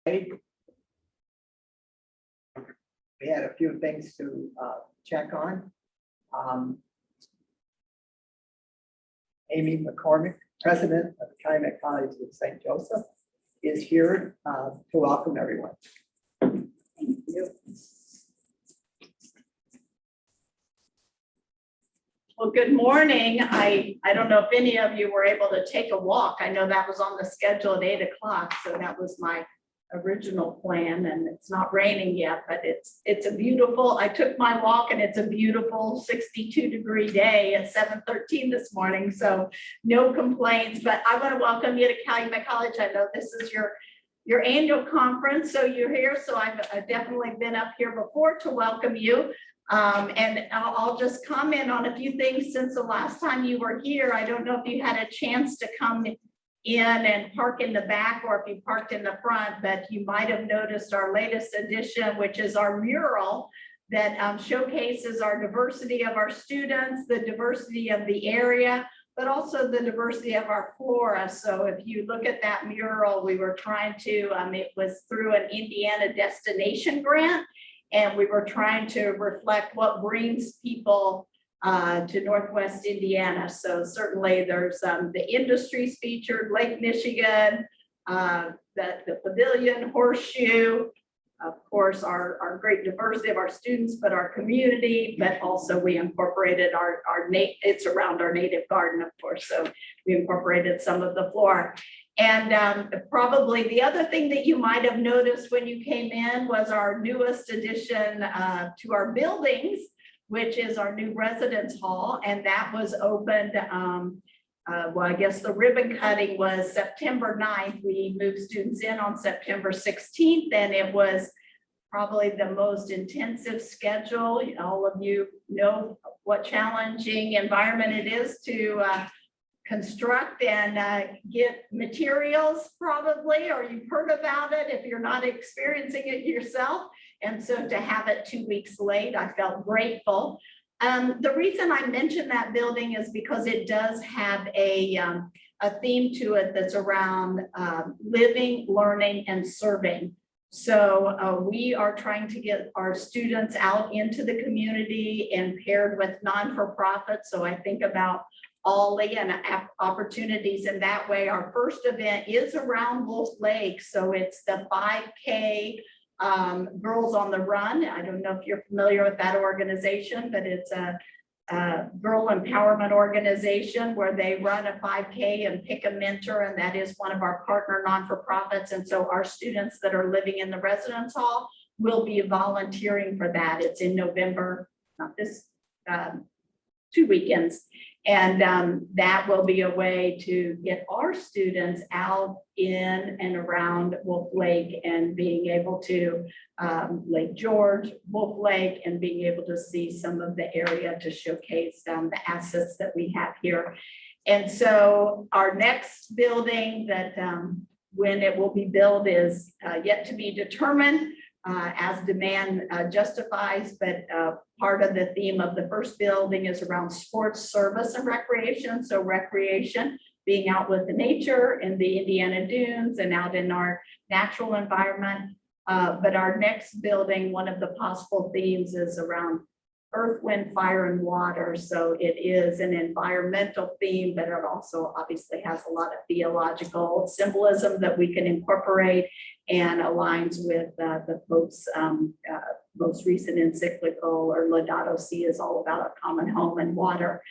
We had a few things to check on. Amy McCormick, president of the Calumet College of St. Joseph, is here to welcome everyone. Thank you. Well, good morning. I don't know if any of you were able to take a walk. I know that was on the schedule at 8 o'clock, so that was my original plan, and it's not raining yet, but it's a beautiful, I took my walk and it's a beautiful 62-degree day at 7:13 this morning, so no complaints. But I want to welcome you to Calumet College. I know this is your annual conference, so you're here, so I've definitely been up here before to welcome you. And I'll just comment on a few things since the last time you were here. I don't know if you had a chance to come in and park in the back or if you parked in the front, but you might have noticed our latest addition, which is our mural that showcases our diversity of our students, the diversity of the area, but also the diversity of our flora. So if you look at that mural, we were trying to, it was through an Indiana destination grant, and we were trying to reflect what brings people to Northwest Indiana. So certainly there's the industries featured, Lake Michigan, the pavilion, horseshoe, of course, our great diversity of our students, but our community, but also we incorporated it's around our native garden, of course. So we incorporated some of the flora. And probably the other thing that you might have noticed when you came in was our newest addition to our buildings, which is our new residence hall. And that was opened, well, I guess the ribbon cutting was September 9th. We moved students in on September 16th, and it was probably the most intensive schedule. All of you know what challenging environment it is to construct and get materials probably, or you've heard about it if you're not experiencing it yourself. And so to have it 2 weeks late, I felt grateful. The reason I mentioned that building is because it does have a theme to it that's around living, learning, and serving. So we are trying to get our students out into the community and paired with non-for-profit. So I think about Ollie and opportunities in that way. Our first event is around Wolf Lake. So it's the 5K Girls on the Run. I don't know if you're familiar with that organization, but it's a girl empowerment organization where they run a 5K and pick a mentor, and that is one of our partner non-for-profits. And so our students that are living in the residence hall will be volunteering for that. It's in November, not this, 2 weekends. And that will be a way to get our students out in and around Wolf Lake and being able to Lake George, Wolf Lake, and being able to see some of the area to showcase the assets that we have here. And so our next building that when it will be built is yet to be determined as demand justifies, but part of the theme of the first building is around sports, service, and recreation. So recreation, being out with the nature in the Indiana dunes and out in our natural environment. But our next building, one of the possible themes is around earth, wind, fire, and water. So it is an environmental theme, but it also obviously has a lot of theological symbolism that we can incorporate and aligns with the Pope's most recent encyclical, or Laudato Si, is all about a common home and water.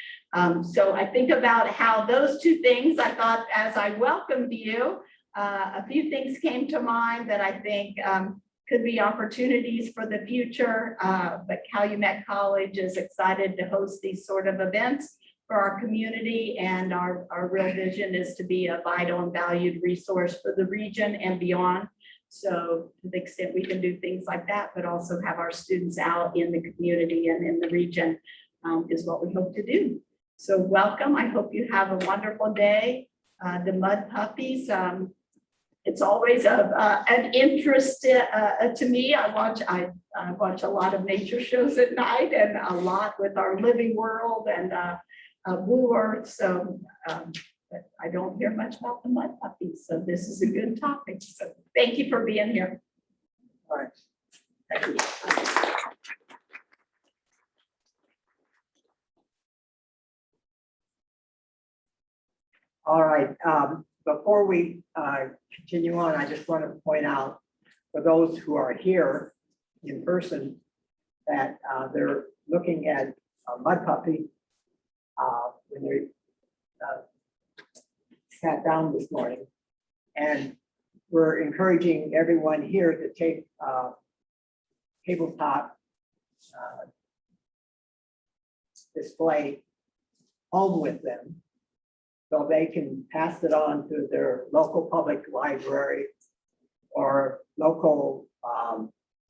So I think about how those two things, I thought as I welcomed you, a few things came to mind that I think could be opportunities for the future, but Calumet College is excited to host these sort of events for our community, and our real vision is to be a vital and valued resource for the region and beyond. So to the extent we can do things like that, but also have our students out in the community and in the region is what we hope to do. So welcome. I hope you have a wonderful day. The mud puppies, it's always an interest to me. I watch a lot of nature shows at night, and a lot with our Living World and Blue Earth. So but I don't hear much about the mud puppies, so this is a good topic. So thank you for being here. All right. Thank you. All right, before we continue on, I just want to point out for those who are here in person that they're looking at a mud puppy when they sat down this morning. And we're encouraging everyone here to take tabletop display home with them, so they can pass it on to their local public library or local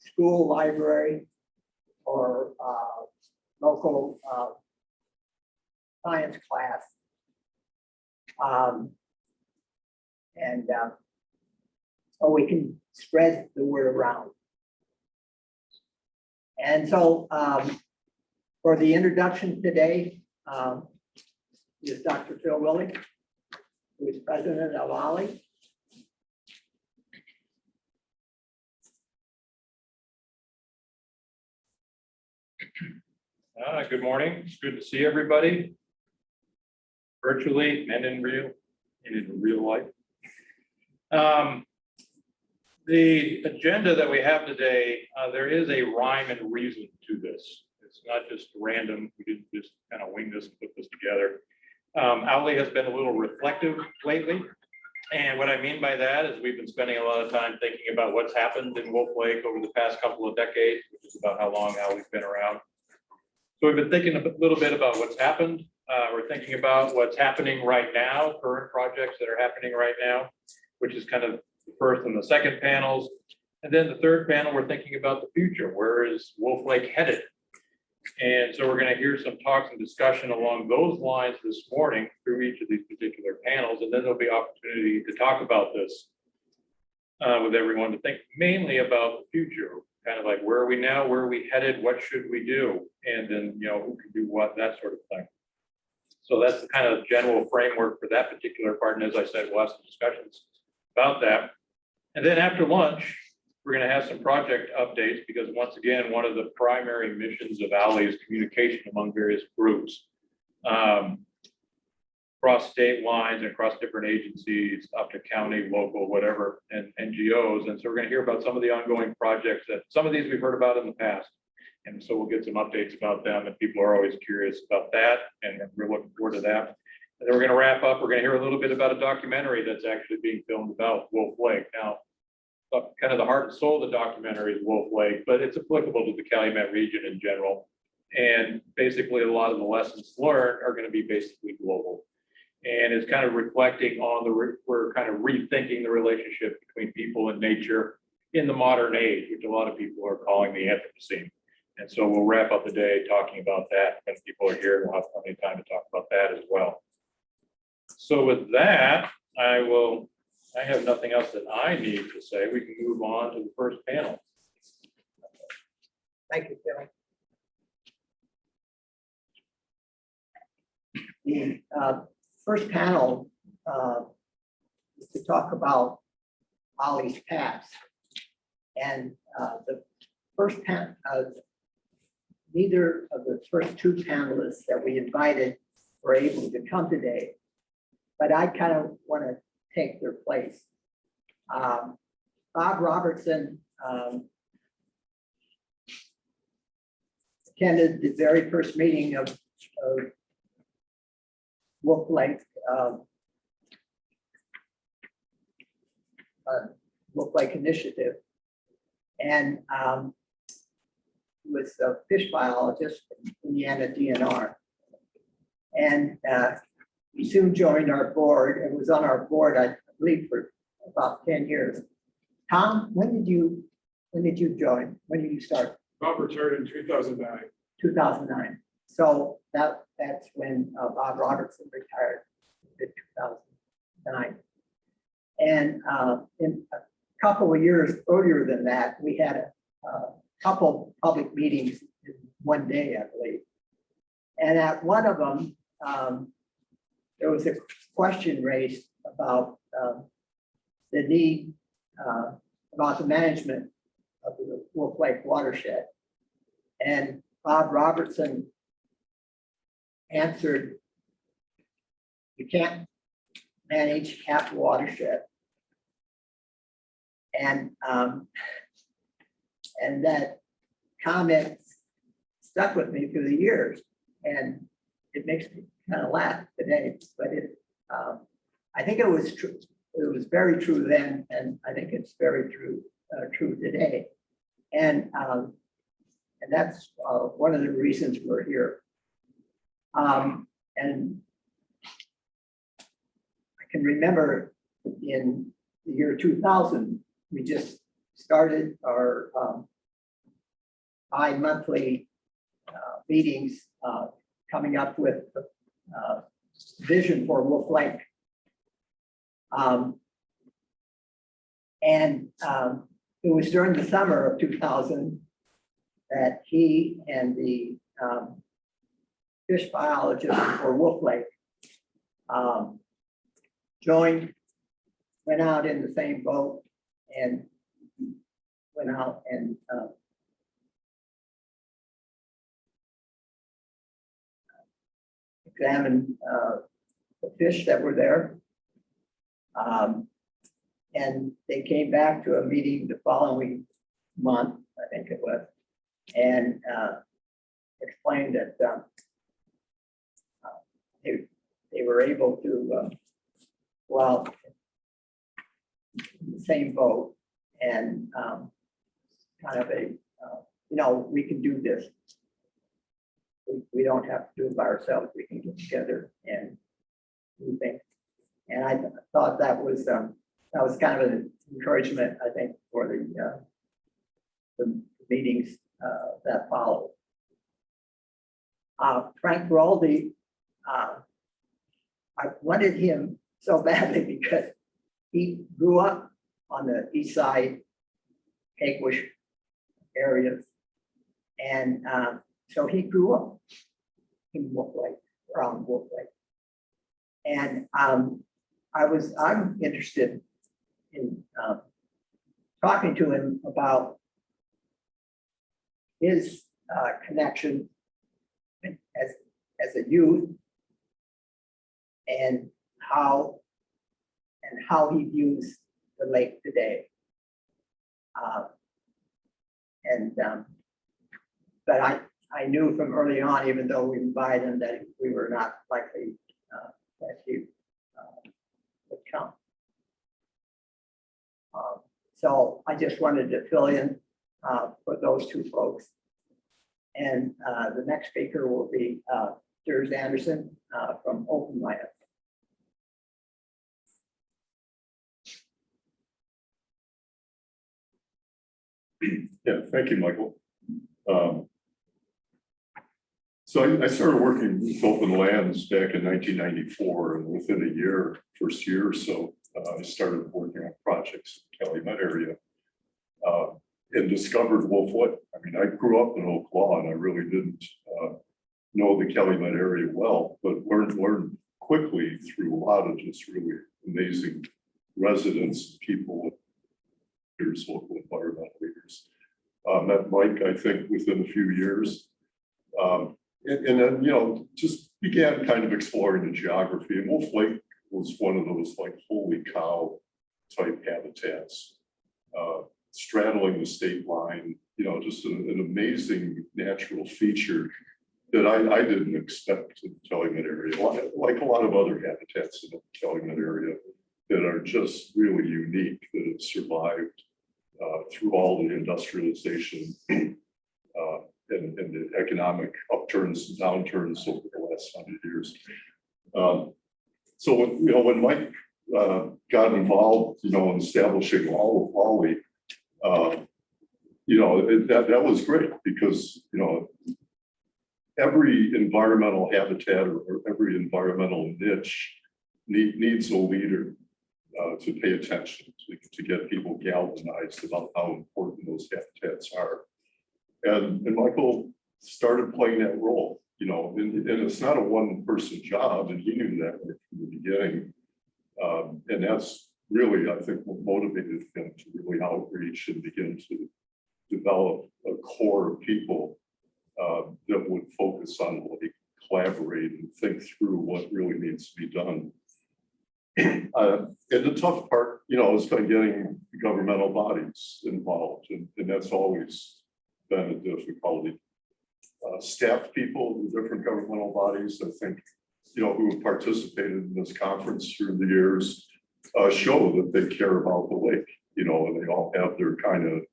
school library or local science class. So we can spread the word around. And so for the introduction today, is Dr. Phil Willie, who is president of OLLI. Good morning. It's good to see everybody virtually and in real life. The agenda that we have today, there is a rhyme and reason to this. It's not just random. We didn't just kind of wing this and put this together. OLLI has been a little reflective lately. And what I mean by that is we've been spending a lot of time thinking about what's happened in Wolf Lake over the past couple of decades, which is about how long OLLI's been around. So we've been thinking a little bit about what's happened. We're thinking about what's happening right now, current projects that are happening right now, which is kind of the first and the second panels. And then the third panel, we're thinking about the future. Where is Wolf Lake headed? And so we're going to hear some talks and discussion along those lines this morning through each of these particular panels. And then there'll be opportunity to talk about this with everyone, to think mainly about the future, kind of like where are we now, where are we headed, what should we do? And then, you know, who can do what, that sort of thing. So that's the kind of general framework for that particular part. And as I said, we'll have some discussions about that. And then after lunch, we're going to have some project updates, because once again, one of the primary missions of OLLI is communication among various groups, across state lines and across different agencies, up to county, local, whatever, and NGOs. And so we're going to hear about some of the ongoing projects that some of these we've heard about in the past. And so we'll get some updates about them, and people are always curious about that. And we're looking forward to that. And then we're going to wrap up. We're going to hear a little bit about a documentary that's actually being filmed about Wolf Lake. Now, kind of the heart and soul of the documentary is Wolf Lake, but it's applicable to the Calumet region in general. And basically a lot of the lessons learned are going to be basically global. And it's kind of reflecting on we're kind of rethinking the relationship between people and nature in the modern age, which a lot of people are calling the Anthropocene. And so we'll wrap up the day talking about that. When people are here, we'll have plenty of time to talk about that as well. So with that, I have nothing else that I need to say. We can move on to the first panel. Thank you, Phil. The first panel is to talk about OLLI's past. And the first panel, neither of the first two panelists that we invited were able to come today, but I kind of want to take their place. Bob Robertson attended the very first meeting of Wolf Lake Initiative, and was a fish biologist in Indiana DNR. And he soon joined our board and was on our board, I believe, for about 10 years. Tom, when did you join? When did you start? Bob returned in 2009. 2009. So that's when Bob Robertson retired in 2009. And in a couple of years earlier than that, we had a couple public meetings in one day, I believe. And at one of them, there was a question raised about the need about the management of the Wolf Lake Watershed. And Bob Robertson answered, you can't manage half the watershed. And that comment stuck with me through the years, and it makes me kind of laugh today. But I think it was true. It was very true then, and I think it's very true today. And that's one of the reasons we're here. And I can remember in the year 2000, we just started our bi-monthly meetings, coming up with vision for Wolf Lake. It was during the summer of 2000 that he and the fish biologist for Wolf Lake went out in the same boat and went out and examined the fish that were there. And they came back to a meeting the following month, I think it was, and explained that they were able to go out in the same boat and kind of we can do this. We don't have to do it by ourselves. We can get together and do things. And I thought that was kind of an encouragement, I think, for the meetings that followed. Frank Raldi, I wanted him so badly because he grew up on the east side, Cakewish areas, and so he grew up in Wolf Lake, around Wolf Lake, and I'm interested in talking to him about his connection as a youth and how he views the lake today. But I knew from early on, even though we invited him, that we were not likely that he would come. So I just wanted to fill in for those two folks. And the next speaker will be Durs Anderson from Open Land. Yeah, thank you, Michael. So I started working with Open Lands back in 1994, and within a year, first year or so, I started working on projects in the Calumet area and discovered Wolf Lake. I mean, I grew up in Oak Lawn, and I really didn't know the Calumet area well, but learned quickly through a lot of just really amazing residents, people, leaders, local environmental leaders. Met Mike, I think, within a few years. And then, just began kind of exploring the geography. And Wolf Lake was one of those like holy cow type habitats, straddling the state line, just an amazing natural feature that I didn't expect in the Calumet area, like a lot of other habitats in the Calumet area that are just really unique, that have survived through all the industrialization and the economic upturns and downturns over the last 100 years. So when Mike got involved, in establishing all of Wally, that was great because every environmental habitat or every environmental niche needs a leader to pay attention, to get people galvanized about how important those habitats are. And Michael started playing that role. and it's not a one-person job, and he knew that right from the beginning. And that's really, I think, what motivated him to really outreach and begin to develop a core of people that would focus on like collaborate and think through what really needs to be done. And the tough part, has been getting governmental bodies involved, and that's always been a difficulty. Staff people in different governmental bodies, I think, who have participated in this conference through the years, show that they care about the lake, and they all have their kind of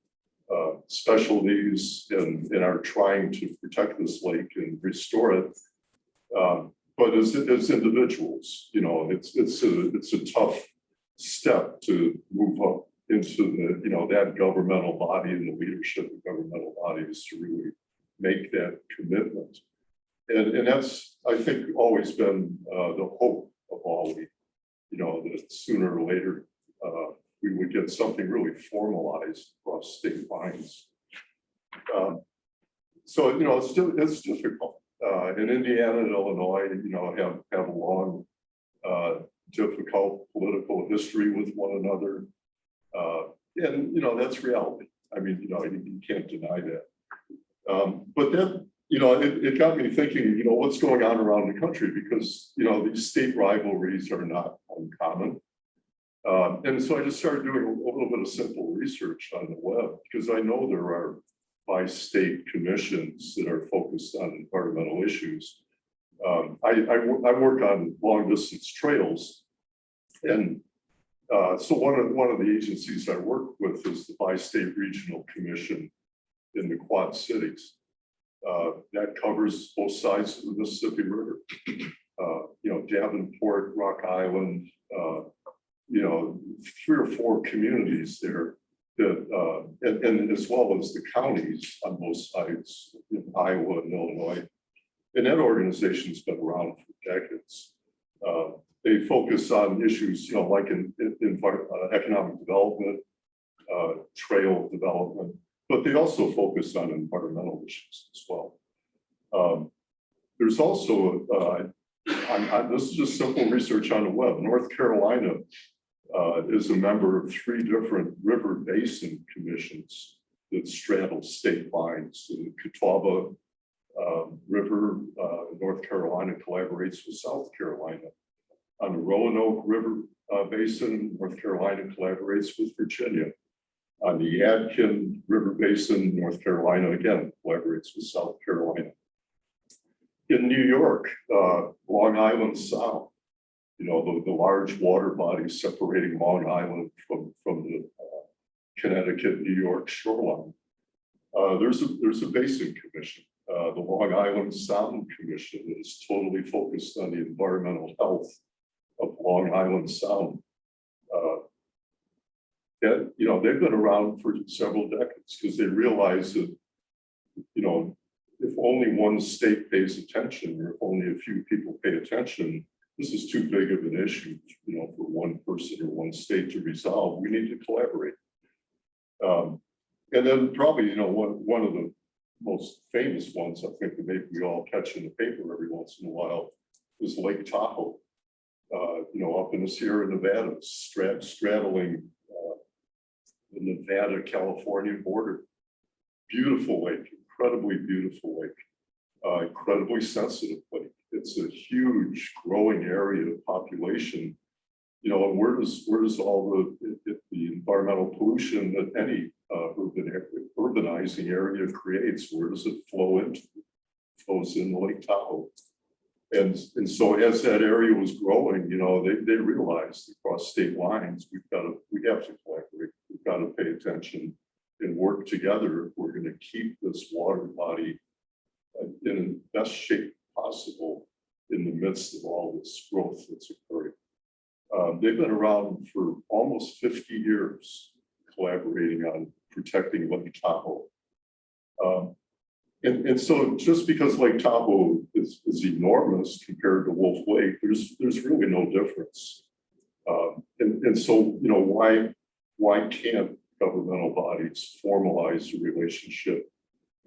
specialties and are trying to protect this lake and restore it. But as individuals, it's a tough step to move up into that governmental body and the leadership of governmental bodies to really make that commitment. And that's, I think, always been the hope of Ollie, that sooner or later we would get something really formalized across state lines. So, it's difficult. In Indiana and Illinois, have a long, difficult political history with one another. And, that's reality. I mean, you can't deny that. But then, it got me thinking, what's going on around the country, because, these state rivalries are not uncommon. And so I just started doing a little bit of simple research on the web, because I know there are by-state commissions that are focused on environmental issues. I work on long-distance trails, and so one of the agencies I work with is the Bi-State Regional Commission in the Quad Cities. That covers both sides of the Mississippi River. Davenport, Rock Island, 3 or 4 communities there that, and as well as the counties on both sides in Iowa and Illinois. And that organization's been around for decades. They focus on issues, like in economic development, trail development, but they also focus on environmental issues as well. There's also, this is just simple research on the web. North Carolina is a member of 3 different river basin commissions that straddle state lines. The Catawba River, North Carolina collaborates with South Carolina. On the Roanoke River Basin, North Carolina collaborates with Virginia. On the Yadkin River Basin, North Carolina, again, collaborates with South Carolina. In New York, Long Island Sound, the large water body separating Long Island from the Connecticut, New York shoreline. There's a basin commission. The Long Island Sound Commission is totally focused on the environmental health of Long Island Sound. And, they've been around for several decades because they realize that, if only one state pays attention, or if only a few people pay attention, this is too big of an issue, for one person or one state to resolve. We need to collaborate. And then probably, one of the most famous ones, I think, that maybe we all catch in the paper every once in a while, is Lake Tahoe. Up in the Sierra Nevada, straddling the Nevada-California border. Beautiful lake, incredibly beautiful lake, incredibly sensitive lake. It's a huge growing area of population. And where does all the environmental pollution that any urbanizing area creates, where does it flow into? It flows in Lake Tahoe. And so as that area was growing, they realized across state lines, we have to collaborate. We've got to pay attention and work together if we're going to keep this water body in the best shape possible in the midst of all this growth that's occurring. They've been around for almost 50 years, collaborating on protecting Lake Tahoe. And so just because Lake Tahoe is enormous compared to Wolf Lake, there's really no difference. And so, why can't governmental bodies formalize a relationship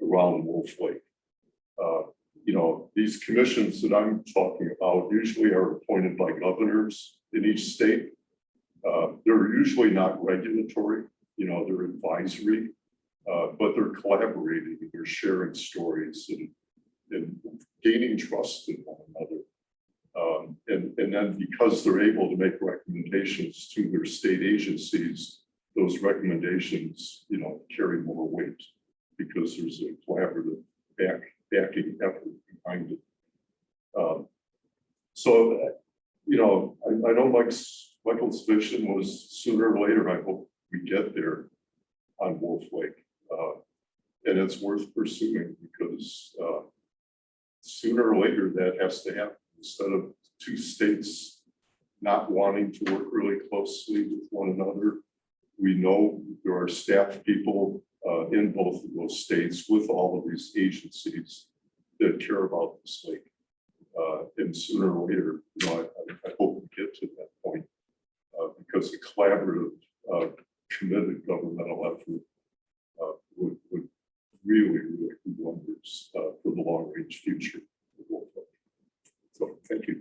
around Wolf Lake? these commissions that I'm talking about usually are appointed by governors in each state. They're usually not regulatory, they're advisory, but they're collaborating, they're sharing stories and gaining trust in one another. And then because they're able to make recommendations to their state agencies, those recommendations, carry more weight because there's a collaborative backing effort behind it. I know Michael's vision was sooner or later, I hope we get there on Wolf Lake. And it's worth pursuing because sooner or later that has to happen. Instead of two states not wanting to work really closely with one another, we know there are staff people in both of those states with all of these agencies that care about this lake. And sooner or later, I hope we get to that point because a collaborative, committed governmental effort would really do wonders for the long range future of Wolf Lake. So thank you.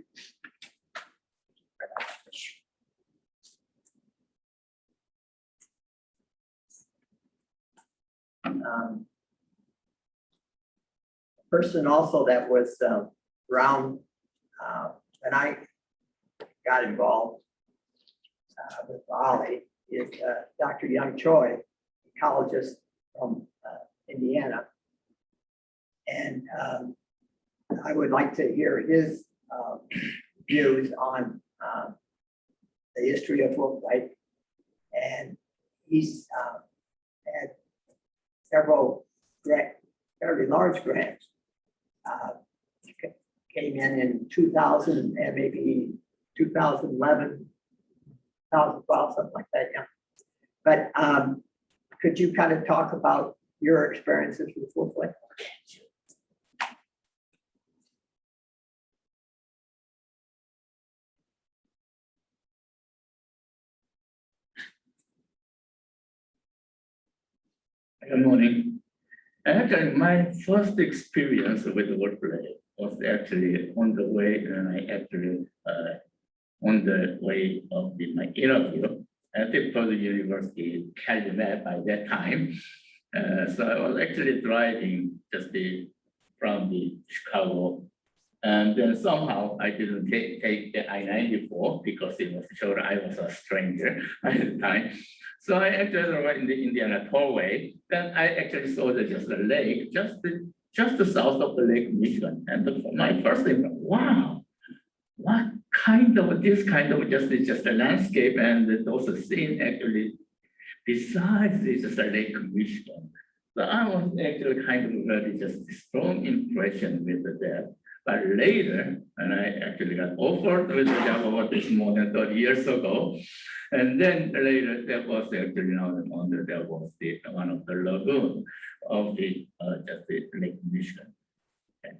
Person also that was around when I got involved with Ollie is Dr. Young Choi, ecologist from Indiana. And I would like to hear his views on the history of Wolf Lake. And he's had several fairly large grants. Came in 2000 and maybe 2011, 2012, something like that. Yeah. But could you kind of talk about your experiences with Wolf Lake? Good morning. Actually, my first experience with Wolf Lake was actually on the way, and I actually on the way of my interview at the Federated University, Calumet by that time. So I was actually driving just from the Chicago, and then somehow I didn't take the I-94 because it was sure I was a stranger at the time. So I actually arrived in the Indiana Tollway. Then I actually saw just the lake, just south of the Lake Michigan. And my first thing, wow, what kind of just a landscape and those scenes actually besides this just a Lake Michigan. So I was actually kind of really just strong impression with that. But later, and I actually got offered with the job about this more than 30 years ago. And then later, that was actually that was one of the lagoon of just the Lake Michigan. Okay.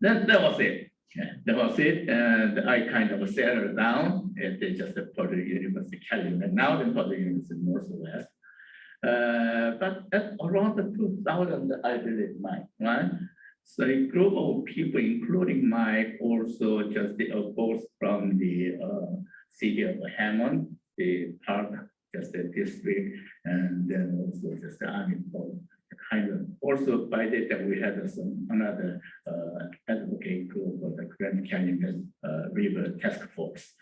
That was it. Yeah, that was it. And I kind of settled down at just the Federated University Calumet, now the Federated University Northwest. But at around 2000, I believe, right? So a group of people, including Mike, also just both from the city of Hammond, the park, just the district, and then also just the Army Corps. Kind of also by that time we had another advocate group of the Grand Canyon River Task Force.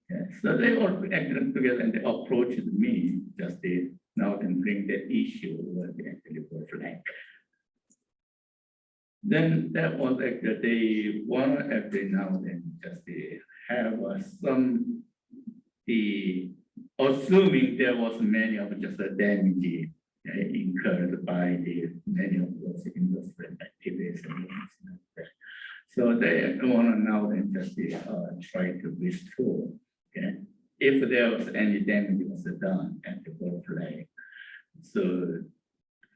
Yeah, so they all acted together and they approached me just now can bring the issue where they actually were flanked. Then that was actually one every now and then just have some assuming there was many of just the damage incurred by many of those industrial activities. So they want to now then just try to restore. Okay, if there was any damage was done at the Wolf Lake. So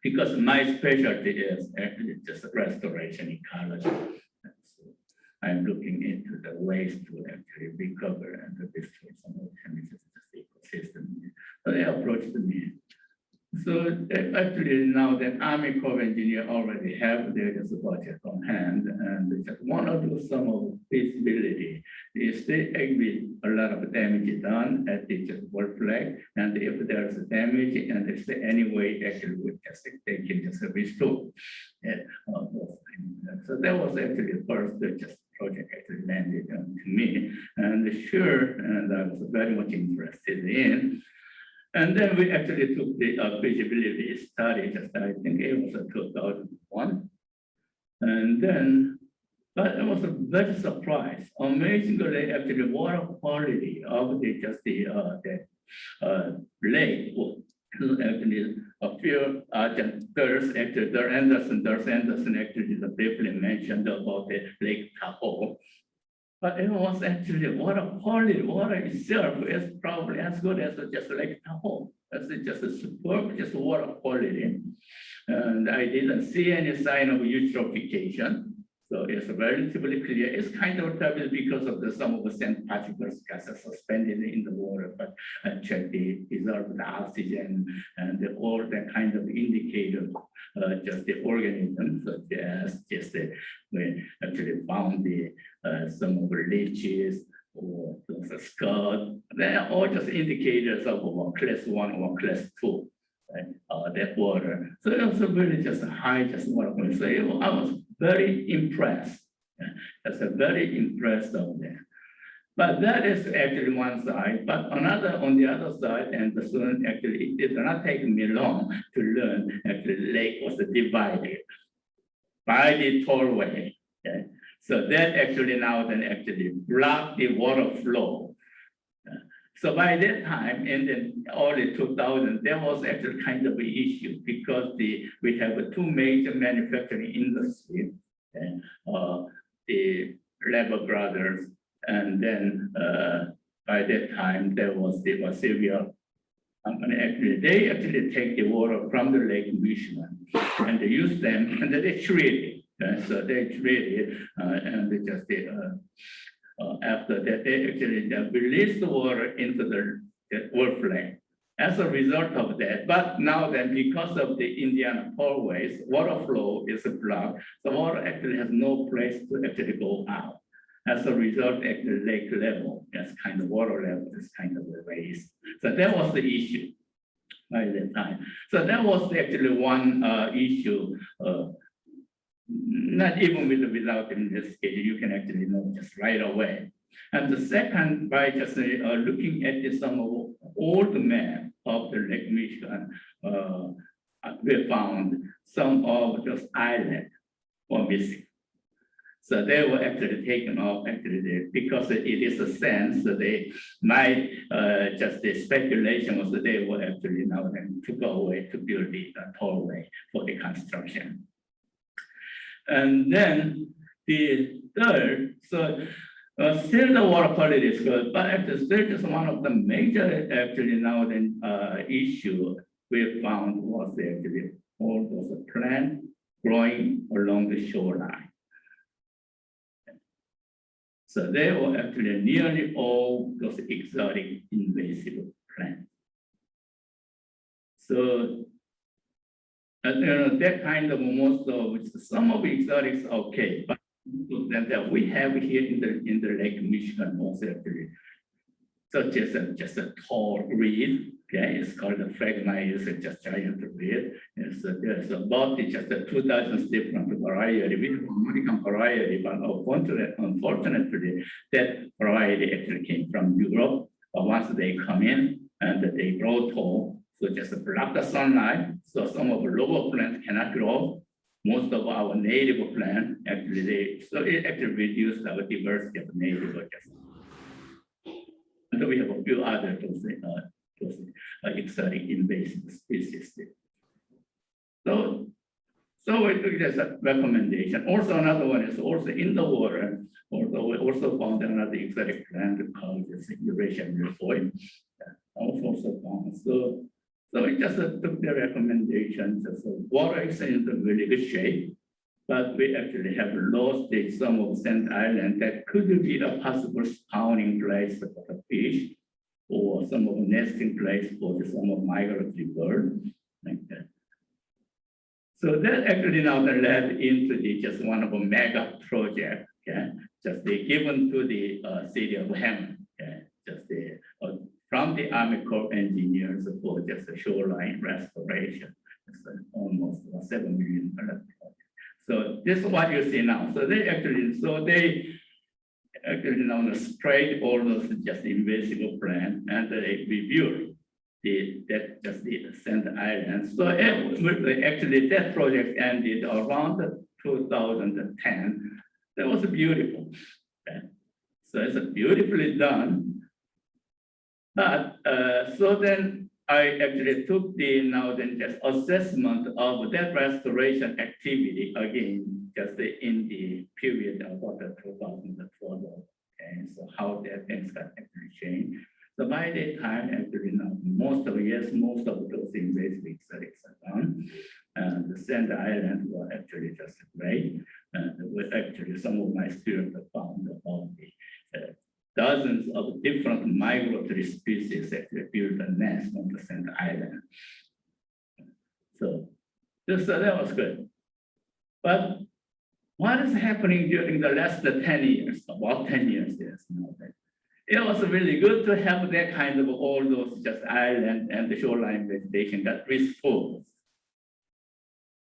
because my specialty is actually just restoration ecology. So I'm looking into the ways to actually recover and restore some of the ecosystem. So they approached me. So actually now the Army Corps of Engineer already have their just budget on hand, and they just want to do some of feasibility. If they agree a lot of damage done at the just Wolf Lake, and if there's damage and if there any way actually we just they can just restore. Yeah, so that was actually the first just project actually landed to me, and sure, and I was very much interested in. And then we actually took the feasibility study, just I think it was 2001. And then, but it was a very surprise. Amazingly, actually, water quality of the just the lake was actually a few there's Anderson actually briefly mentioned about the Lake Tahoe. But it was actually water quality. Water itself is probably as good as just Lake Tahoe. That's just a superb, just water quality. And I didn't see any sign of eutrophication. So it's relatively clear. It's kind of trouble because of some of the sand particles got suspended in the water, but I checked the dissolved oxygen and all that kind of indicator, just the organisms such as just we actually found the some of the leeches or the scud. They're all just indicators of class 1 or class 2. That water. So it was really just a high just water quality. So I was very impressed. That's a very impressed of that. But that is actually one side. But on the other side, and the student actually, it did not take me long to learn actually the lake was divided by the tollway. Okay? So that actually now then actually blocked the water flow. So by that time, in the early 2000s, there was actually kind of an issue because we have two major manufacturing industries, okay? The Lever Brothers, and then by that time there was the severe company. Actually, they actually take the water from the Lake Michigan and they use them and they treat it. Okay? So they treat it and they just after that, they actually release the water into the Wolf Lake. As a result of that, but now then because of the Indiana tollways, water flow is blocked. The water actually has no place to actually go out. As a result, actually lake level, that's kind of water level is kind of raised. So that was the issue by that time. So that was actually one issue. Not even without investigation, you can actually know just right away. And the second, by just looking at some of old map of the Lake Michigan, we found some of those islands were missing. So they were actually taken off actually because it is a sense that they might just the speculation was that they were actually now then to go away to build the tollway for the construction. And then the third, so still the water quality is good, but actually still just one of the major actually now then issue we found was actually all those plants growing along the shoreline. So they were actually nearly all those exotic invasive plants. So that kind of most of some of the exotics okay, but that we have here in the Lake Michigan also actually, such as just a tall reed. Okay, it's called a phragmites, it's just giant reed. There's about just 2,000 different variety. We have American variety, but unfortunately, that variety actually came from Europe. But once they come in and they grow tall, so just block the sunlight, so some of the lower plants cannot grow. Most of our native plants actually, so it actually reduced our diversity of native. And we have a few other those exotic invasive species. So we took this recommendation. Also, another one is also in the water. Although we also found another exotic plant called the Eurasian milfoil. Also found. So we just took the recommendations. So water is in really good shape, but we actually have lost some of sand island that could be a possible spawning place for the fish, or some of the nesting place for some of migratory birds. like that. So that actually now led into the just one of a mega project, okay, just the given to the city of Hammond, okay, just the from the Army Corps of Engineers for just a shoreline restoration. It's almost a $7 million project. So this is what you see now. So they actually now sprayed all those just invasive plants and they reviewed just the sand island. So actually that project ended around 2010. That was beautiful. Okay. So it's beautifully done. But so then I actually took just assessment of that restoration activity again, just in the period of about 2012. And so how that things got actually changed. So by that time, actually now most of those invasive studies are done. The sand island were actually just great. Actually some of my students have found about the dozens of different migratory species actually built a nest on the sand island. So that was good. But what is happening during the last 10 years, about 10 years, yes, now that it was really good to have that kind of all those just island and the shoreline vegetation that restored.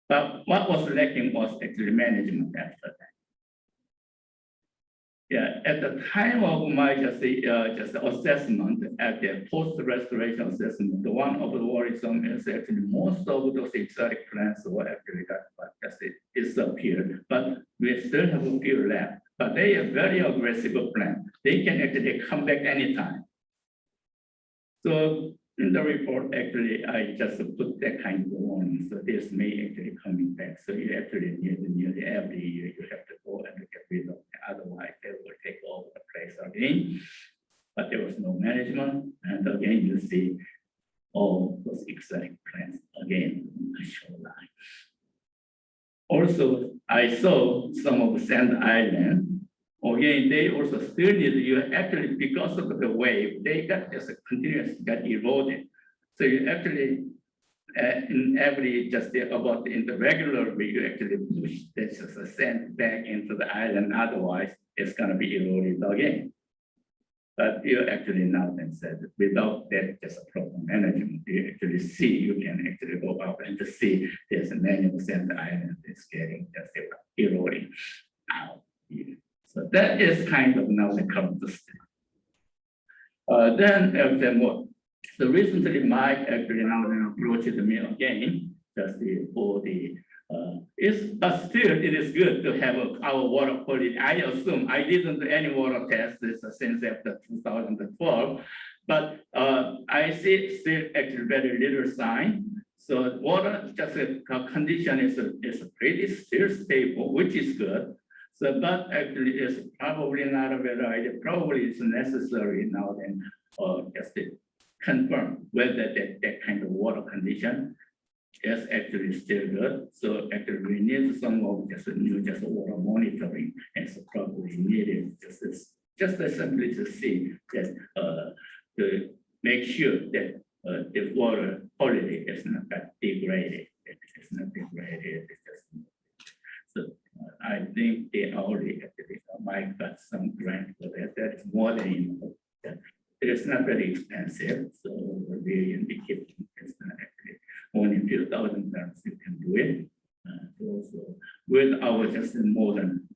But what was lacking was actually management after that. Yeah, at the time of my just assessment at the post-restoration assessment, the one of the worrisome is actually most of those exotic plants were actually just disappeared, but we still have a few left. But they are very aggressive plant. They can actually come back anytime. So in the report, actually, I just put that kind of warning. So this may actually coming back. So you actually nearly every year you have to go and get rid of it. Otherwise, they will take over the place again. But there was no management. And again, you see all those exotic plants again on the shoreline. Also, I saw some of the sand island. Again, they also still need you actually because of the wave, they got just continuously got eroded. So you actually in every just about in the regular way, you actually push this sand back into the island. Otherwise, it's gonna be eroded again. But you actually now then said without that just a proper management, you actually see you can actually go up and see there's a manual sand island is getting just eroding out. So that is kind of now the current state. Then what? So recently, Mike actually now approached me again, just for the but still it is good to have our water quality. I assume I didn't do any water tests since after 2012, but I see still actually very little sign. So water just condition is pretty still stable, which is good. So that actually is probably not a better idea. Probably it's necessary now then just to confirm whether that kind of water condition is actually still good. So actually we need some of just new water monitoring, and so probably needed just simply to see that to make sure that the water quality is not degraded. It's not degraded. It's just so. I think they already actually might got some grant for that. That is more than enough. It is not very expensive, so really indicating it's not actually only a few $1,000 you can do it. Also, with our just modern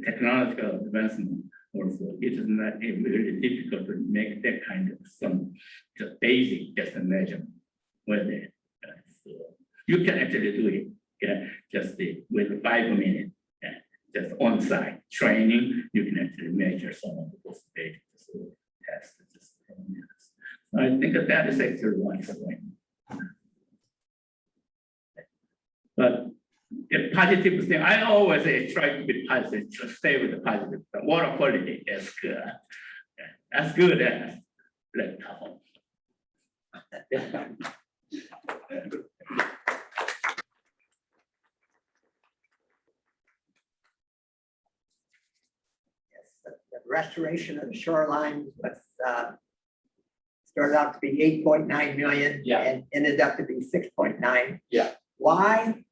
technological advancement, also it is not really difficult to make that kind of some just basic just measurement. Whether so you can actually do it. Yeah, just with 5 minutes. Just on-site training, you can actually measure some of those data. So test just 10 minutes. So I think that is actually one way. But the positive thing, I always try to be positive, to stay with the positive. The water quality is good. As good as laptop. The restoration of the shoreline was started out to be 8.9 million. Yeah. And ended up to be 6.9. Yeah. Why?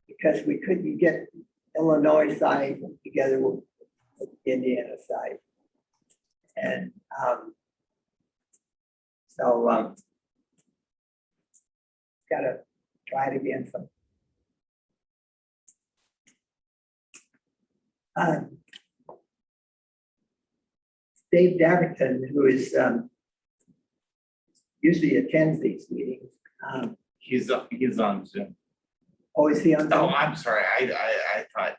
Because we couldn't get Illinois side together with Indiana side. And so gotta try it again some. Dave Daverton, who is usually attends these meetings. He's on Zoom. Oh, is he on? Oh, Zoom? I'm sorry. I thought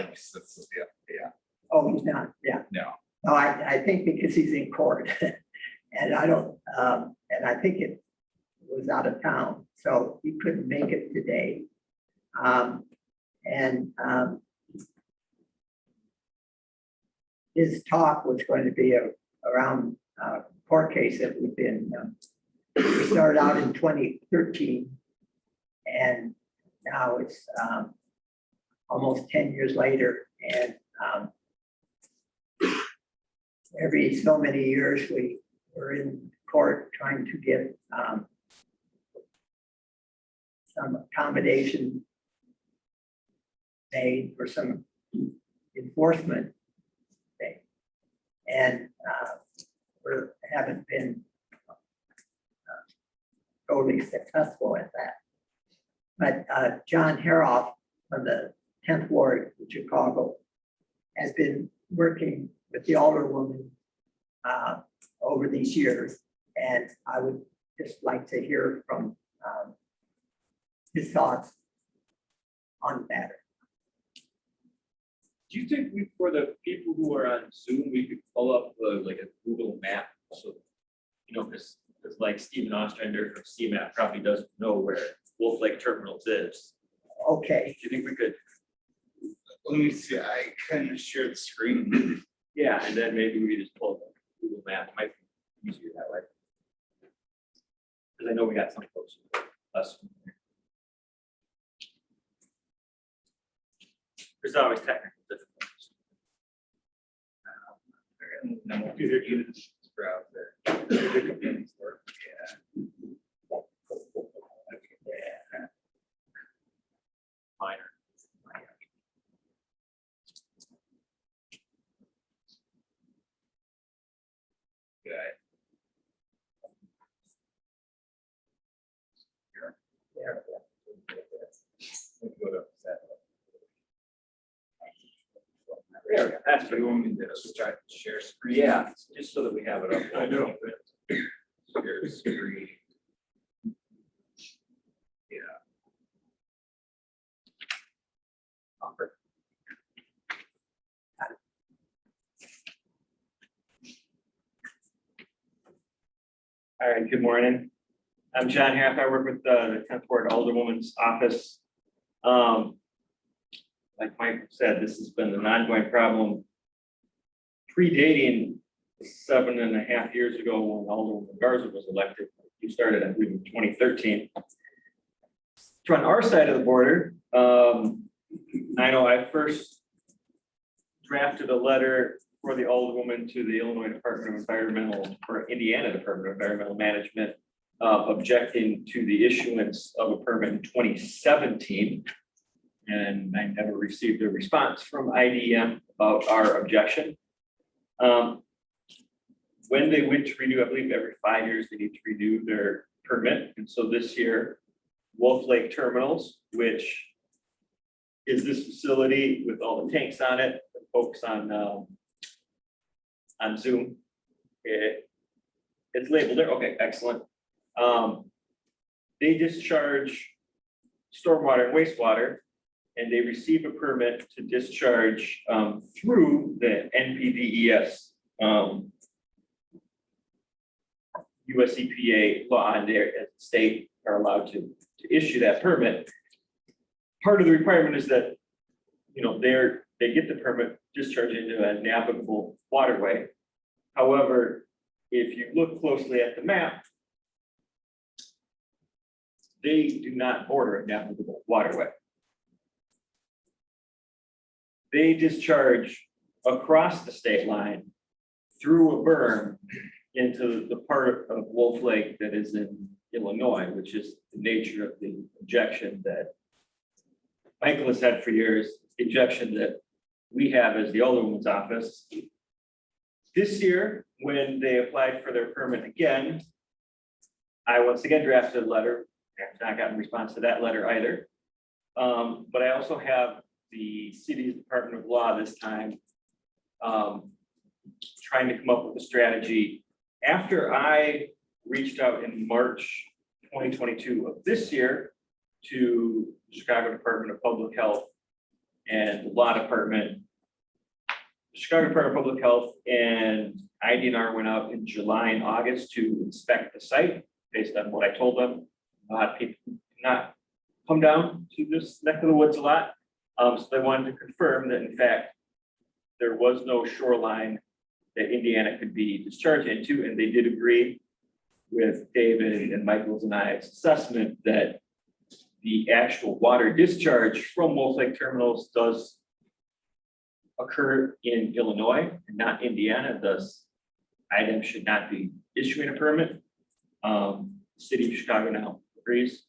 you said, yeah, Oh, he's not, yeah. no. No, I think because he's in court. And I don't, and I think it was out of town, so he couldn't make it today. His talk was going to be around court case that we've been, we started out in 2013. And now it's almost 10 years later. And every so many years, we were in court trying to get some accommodation made for some enforcement thing. And we haven't been totally successful at that. But John Haroff from the 10th Ward in Chicago has been working with the alderwoman over these years. And I would just like to hear from his thoughts on the matter. Do you think for the people who are on Zoom, we could pull up like a Google map? So, because like Stephen Ostrander from CMAP probably doesn't know where Wolf Lake Terminals is. Okay, Do you think we could? Let me see, I can share the screen. Yeah, and then maybe we just pull up a Google map. It might be easier that way. Because I know we got some folks who are less familiar. There's always technical difficulties. Either you just browse there. Minor. There, that's Do what you want me to start share screen? Yeah, just so that we have it up. I know. Share screen. Yeah. All right, good morning. I'm John Haff. I work with the 10th Ward Alderwoman's office. Like Mike said, this has been an ongoing problem predating 7.5 years ago when Alderwoman Garza was elected. You started, I believe, in 2013. On our side of the border, I know I first drafted a letter for the Alderwoman to the Illinois Department of Environmental, or Indiana Department of Environmental Management, objecting to the issuance of a permit in 2017. And I never received a response from IDM about our objection. When they went to renew, I believe every 5 years they need to renew their permit. And so this year, Wolf Lake Terminals, which is this facility with all the tanks on it, folks on Zoom. It's labeled there. Okay, excellent. They discharge stormwater and wastewater, and they receive a permit to discharge through the NPDES US EPA law, and their state are allowed to issue that permit. Part of the requirement is that, they get the permit discharge into a navigable waterway. However, if you look closely at the map, they do not border a navigable waterway. They discharge across the state line through a berm into the part of Wolf Lake that is in Illinois, which is the nature of the objection that Michael has had for years, the objection that we have as the Alderman's office. This year, when they applied for their permit again, I once again drafted a letter. I have not gotten a response to that letter either. But I also have the city's Department of Law this time trying to come up with a strategy. After I reached out in March 2022 of this year to the Chicago Department of Public Health and the Law Department, Chicago Department of Public Health and IDNR went out in July and August to inspect the site based on what I told them. A lot of people not come down to this neck of the woods a lot. So they wanted to confirm that in fact, there was no shoreline that Indiana could be discharged into, and they did agree with David and Michael's and I's assessment that the actual water discharge from Wolf Lake terminals does occur in Illinois and not Indiana, thus IDEM should not be issuing a permit. The City of Chicago now agrees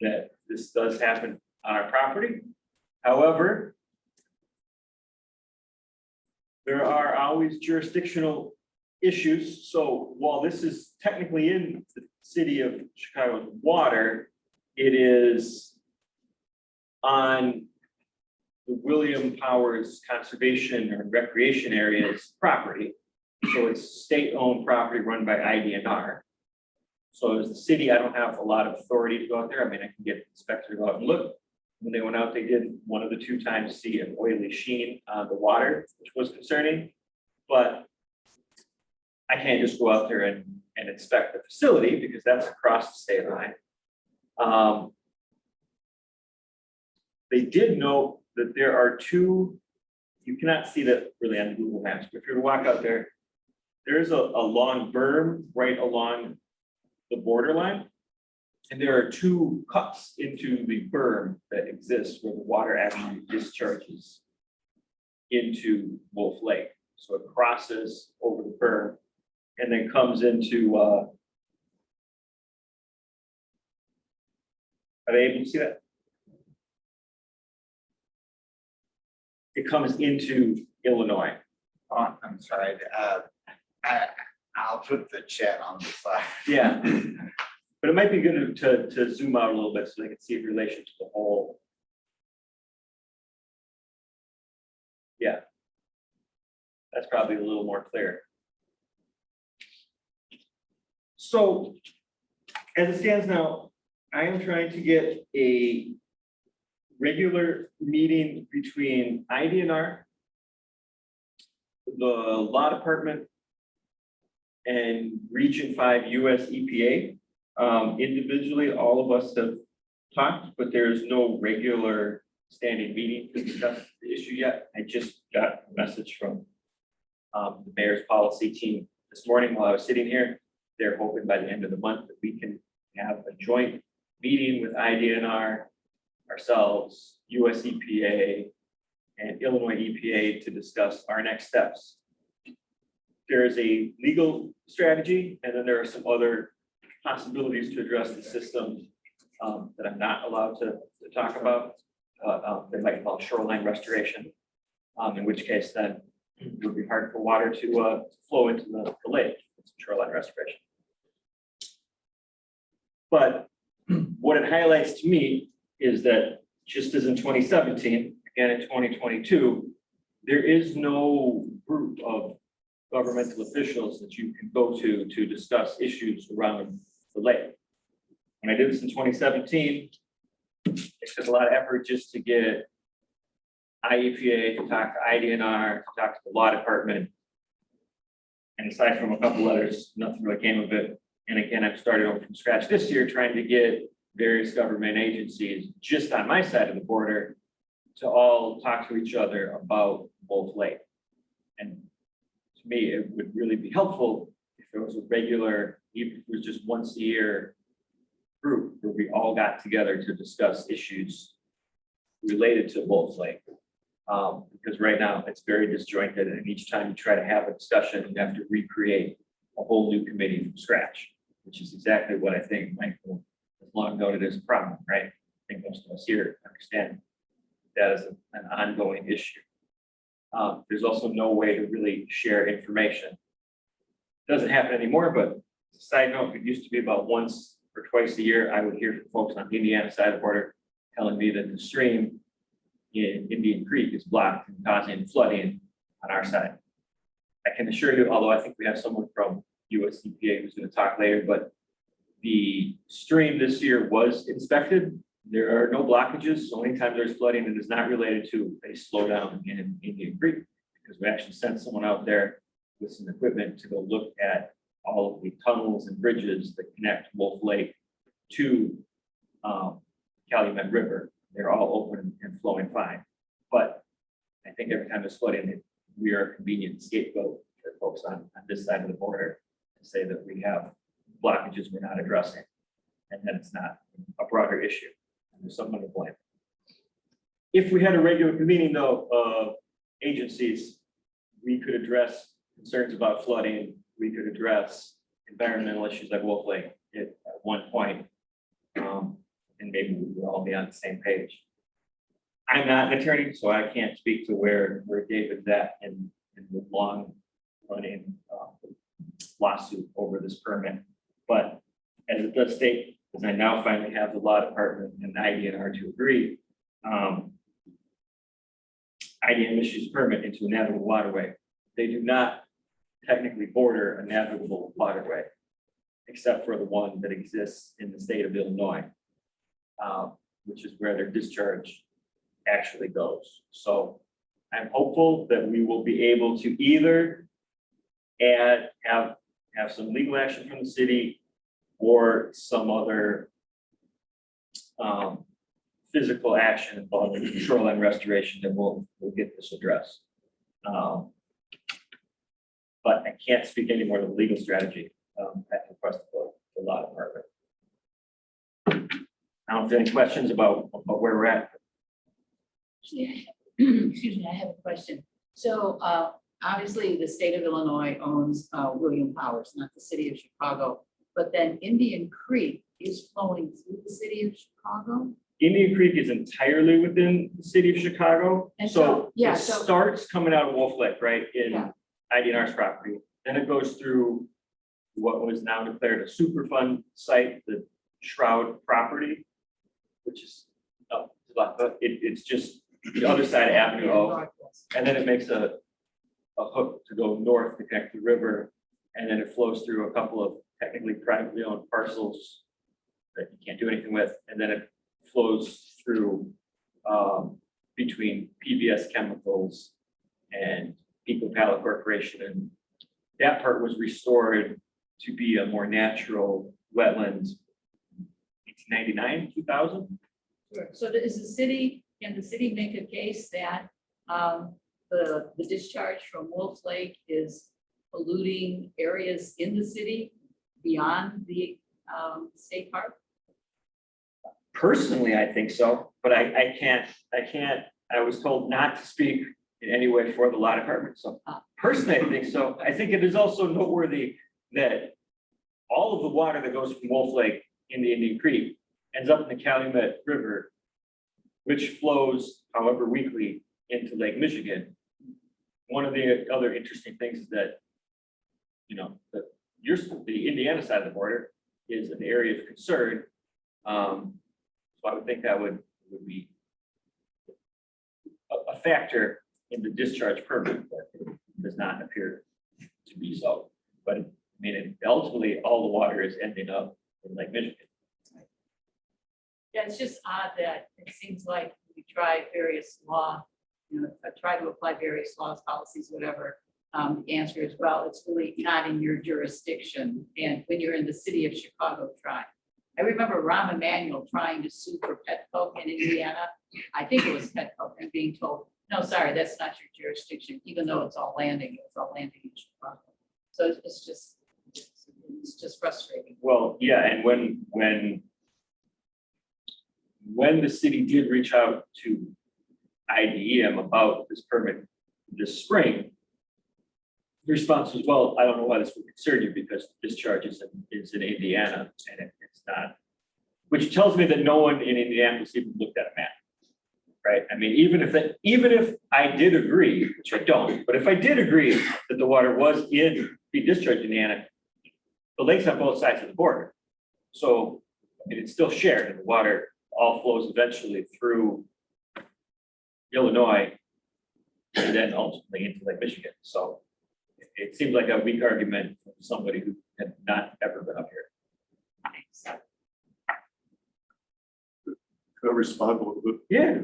that this does happen on our property. However, there are always jurisdictional issues. So while this is technically in the City of Chicago's water, it is on the William Powers Conservation or Recreation Area's property. So it's state-owned property run by IDNR. So as the city, I don't have a lot of authority to go out there. I mean, I can get the inspector to go out and look. When they went out, they did one of the 2 times see an oily sheen on the water, which was concerning. But I can't just go out there and inspect the facility because that's across the state line. They did note that there are 2, you cannot see that really on Google Maps, but if you were to walk out there, there's a long berm right along the borderline. And there are 2 cuts into the berm that exist where the water actually discharges into Wolf Lake. So it crosses over the berm and then comes into, are they able to see that? It comes into Illinois. Oh, I'm sorry. I'll put the chat on the slide. Yeah. But it might be good to zoom out a little bit so they can see in relation to the whole. Yeah. That's probably a little more clear. So as it stands now, I am trying to get a regular meeting between IDNR, the Law Department, and Region 5 US EPA. Individually, all of us have talked, but there's no regular standing meeting to discuss the issue yet. I just got a message from the mayor's policy team this morning while I was sitting here. They're hoping by the end of the month that we can have a joint meeting with IDNR, ourselves, US EPA, and Illinois EPA to discuss our next steps. There is a legal strategy, and then there are some other possibilities to address the system that I'm not allowed to talk about. They might involve shoreline restoration, in which case then it would be hard for water to flow into the lake. It's shoreline restoration. But what it highlights to me is that just as in 2017, again in 2022, there is no group of governmental officials that you can go to discuss issues around the lake. When I did this in 2017, it took a lot of effort just to get IEPA to talk to IDNR, to talk to the law department. And aside from a couple others, nothing really came of it. And again, I've started over from scratch this year, trying to get various government agencies just on my side of the border to all talk to each other about Wolf Lake. And to me, it would really be helpful if there was a regular, even if it was just once a year group where we all got together to discuss issues related to Wolf Lake. Because right now it's very disjointed, and each time you try to have a discussion, you have to recreate a whole new committee from scratch, which is exactly what I think Michael has long noted as a problem, right? I think most of us here understand that is an ongoing issue. There's also no way to really share information. Doesn't happen anymore, but side note, it used to be about once or twice a year, I would hear from folks on the Indiana side of the border telling me that the stream in Indian Creek is blocked and causing flooding on our side. I can assure you, although I think we have someone from US EPA who's going to talk later, but the stream this year was inspected. There are no blockages, so anytime there's flooding, it is not related to a slowdown in Indian Creek, because we actually sent someone out there with some equipment to go look at all of the tunnels and bridges that connect Wolf Lake to Calumet River. They're all open and flowing fine. But I think every time there's flooding, we are a convenient scapegoat for folks on this side of the border to say that we have blockages we're not addressing, and that it's not a broader issue. There's someone to blame. If we had a regular convening though of agencies, we could address concerns about flooding, we could address environmental issues like Wolf Lake at one point, and maybe we would all be on the same page. I'm not an attorney, so I can't speak to where David's at in the long running lawsuit over this permit. But as it does state, as I now finally have the law department and IDNR to agree, IDN issues permit into a navigable waterway. They do not technically border a navigable waterway, except for the one that exists in the state of Illinois, which is where their discharge actually goes. So I'm hopeful that we will be able to either have some legal action from the city or some other physical action involving shoreline restoration that will get this addressed. But I can't speak any more to the legal strategy at the request of the law department. I don't have any questions about where we're at. Yeah. Excuse me, I have a question. So obviously the state of Illinois owns William Powers, not the city of Chicago, but then Indian Creek is flowing through the city of Chicago. Indian Creek is entirely within the city of Chicago. And So yeah, it so starts coming out of Wolf Lake, right, in Yeah. IDNR's property. Then it goes through what was now declared a Superfund site, the Shroud property, which is, it's just the other side of Avenue O. Northwest. And then it makes a hook to go north to connect the river. And then it flows through a couple of technically privately owned parcels that you can't do anything with. And then it flows through between PBS Chemicals and Pico Pallet Corporation. And that part was restored to be a more natural wetland, 1999, 2000. Sure. So is the city, can the city make a case that the discharge from Wolf Lake is polluting areas in the city beyond the state park? Personally, I think so, but I can't, I was told not to speak in any way for the law department, so personally, I think so. I think it is also noteworthy that all of the water that goes from Wolf Lake into Indian Creek ends up in the Calumet River, which flows, however weekly, into Lake Michigan. One of the other interesting things is that, you know, the Indiana side of the border is an area of concern. So I would think that would be a factor in the discharge permit, but it does not appear to be so. But I mean, ultimately, all the water is ending up in Lake Michigan. Yeah, it's just odd that it seems like we try various try to apply various laws, policies, whatever. The answer is, well, it's really not in your jurisdiction. And when you're in the city of Chicago, try. I remember Rahm Emanuel trying to sue for Petco in Indiana. I think it was Petco, and being told, no, sorry, that's not your jurisdiction, even though it's all landing in Chicago. So it's just frustrating. Well, yeah, and when the city did reach out to IDEM about this permit this spring, response was, well, I don't know why this would concern you because discharge is in Indiana and it's not. Which tells me that no one in Indianapolis even looked at a map. Right? I mean, even if I did agree, which I don't, but if I did agree that the water was be discharged in Indiana, the lake's on both sides of the border. So I mean, it's still shared and the water all flows eventually through Illinois and then ultimately into Lake Michigan. So it seemed like a weak argument from somebody who had not ever been up here. Can I respond a little bit? Yeah.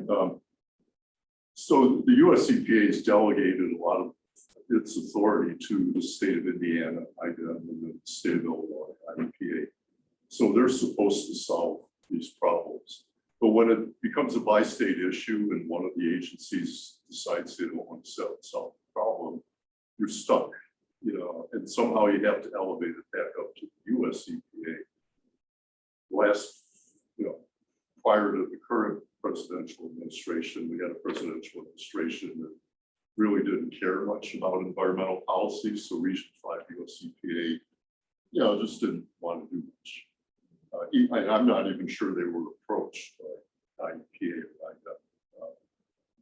So the US EPA has delegated a lot of its authority to the state of Indiana, IDEM, and the state of Illinois, IEPA. So they're supposed to solve these problems. But when it becomes a bi-state issue and one of the agencies decides they don't want to solve the problem, you're stuck, you know, and somehow you have to elevate it back up to the US EPA. Prior to the current presidential administration, we had a presidential administration that really didn't care much about environmental policies. So Region 5 US EPA, just didn't want to do much. And I'm not even sure they were approached by IEPA or IDEM.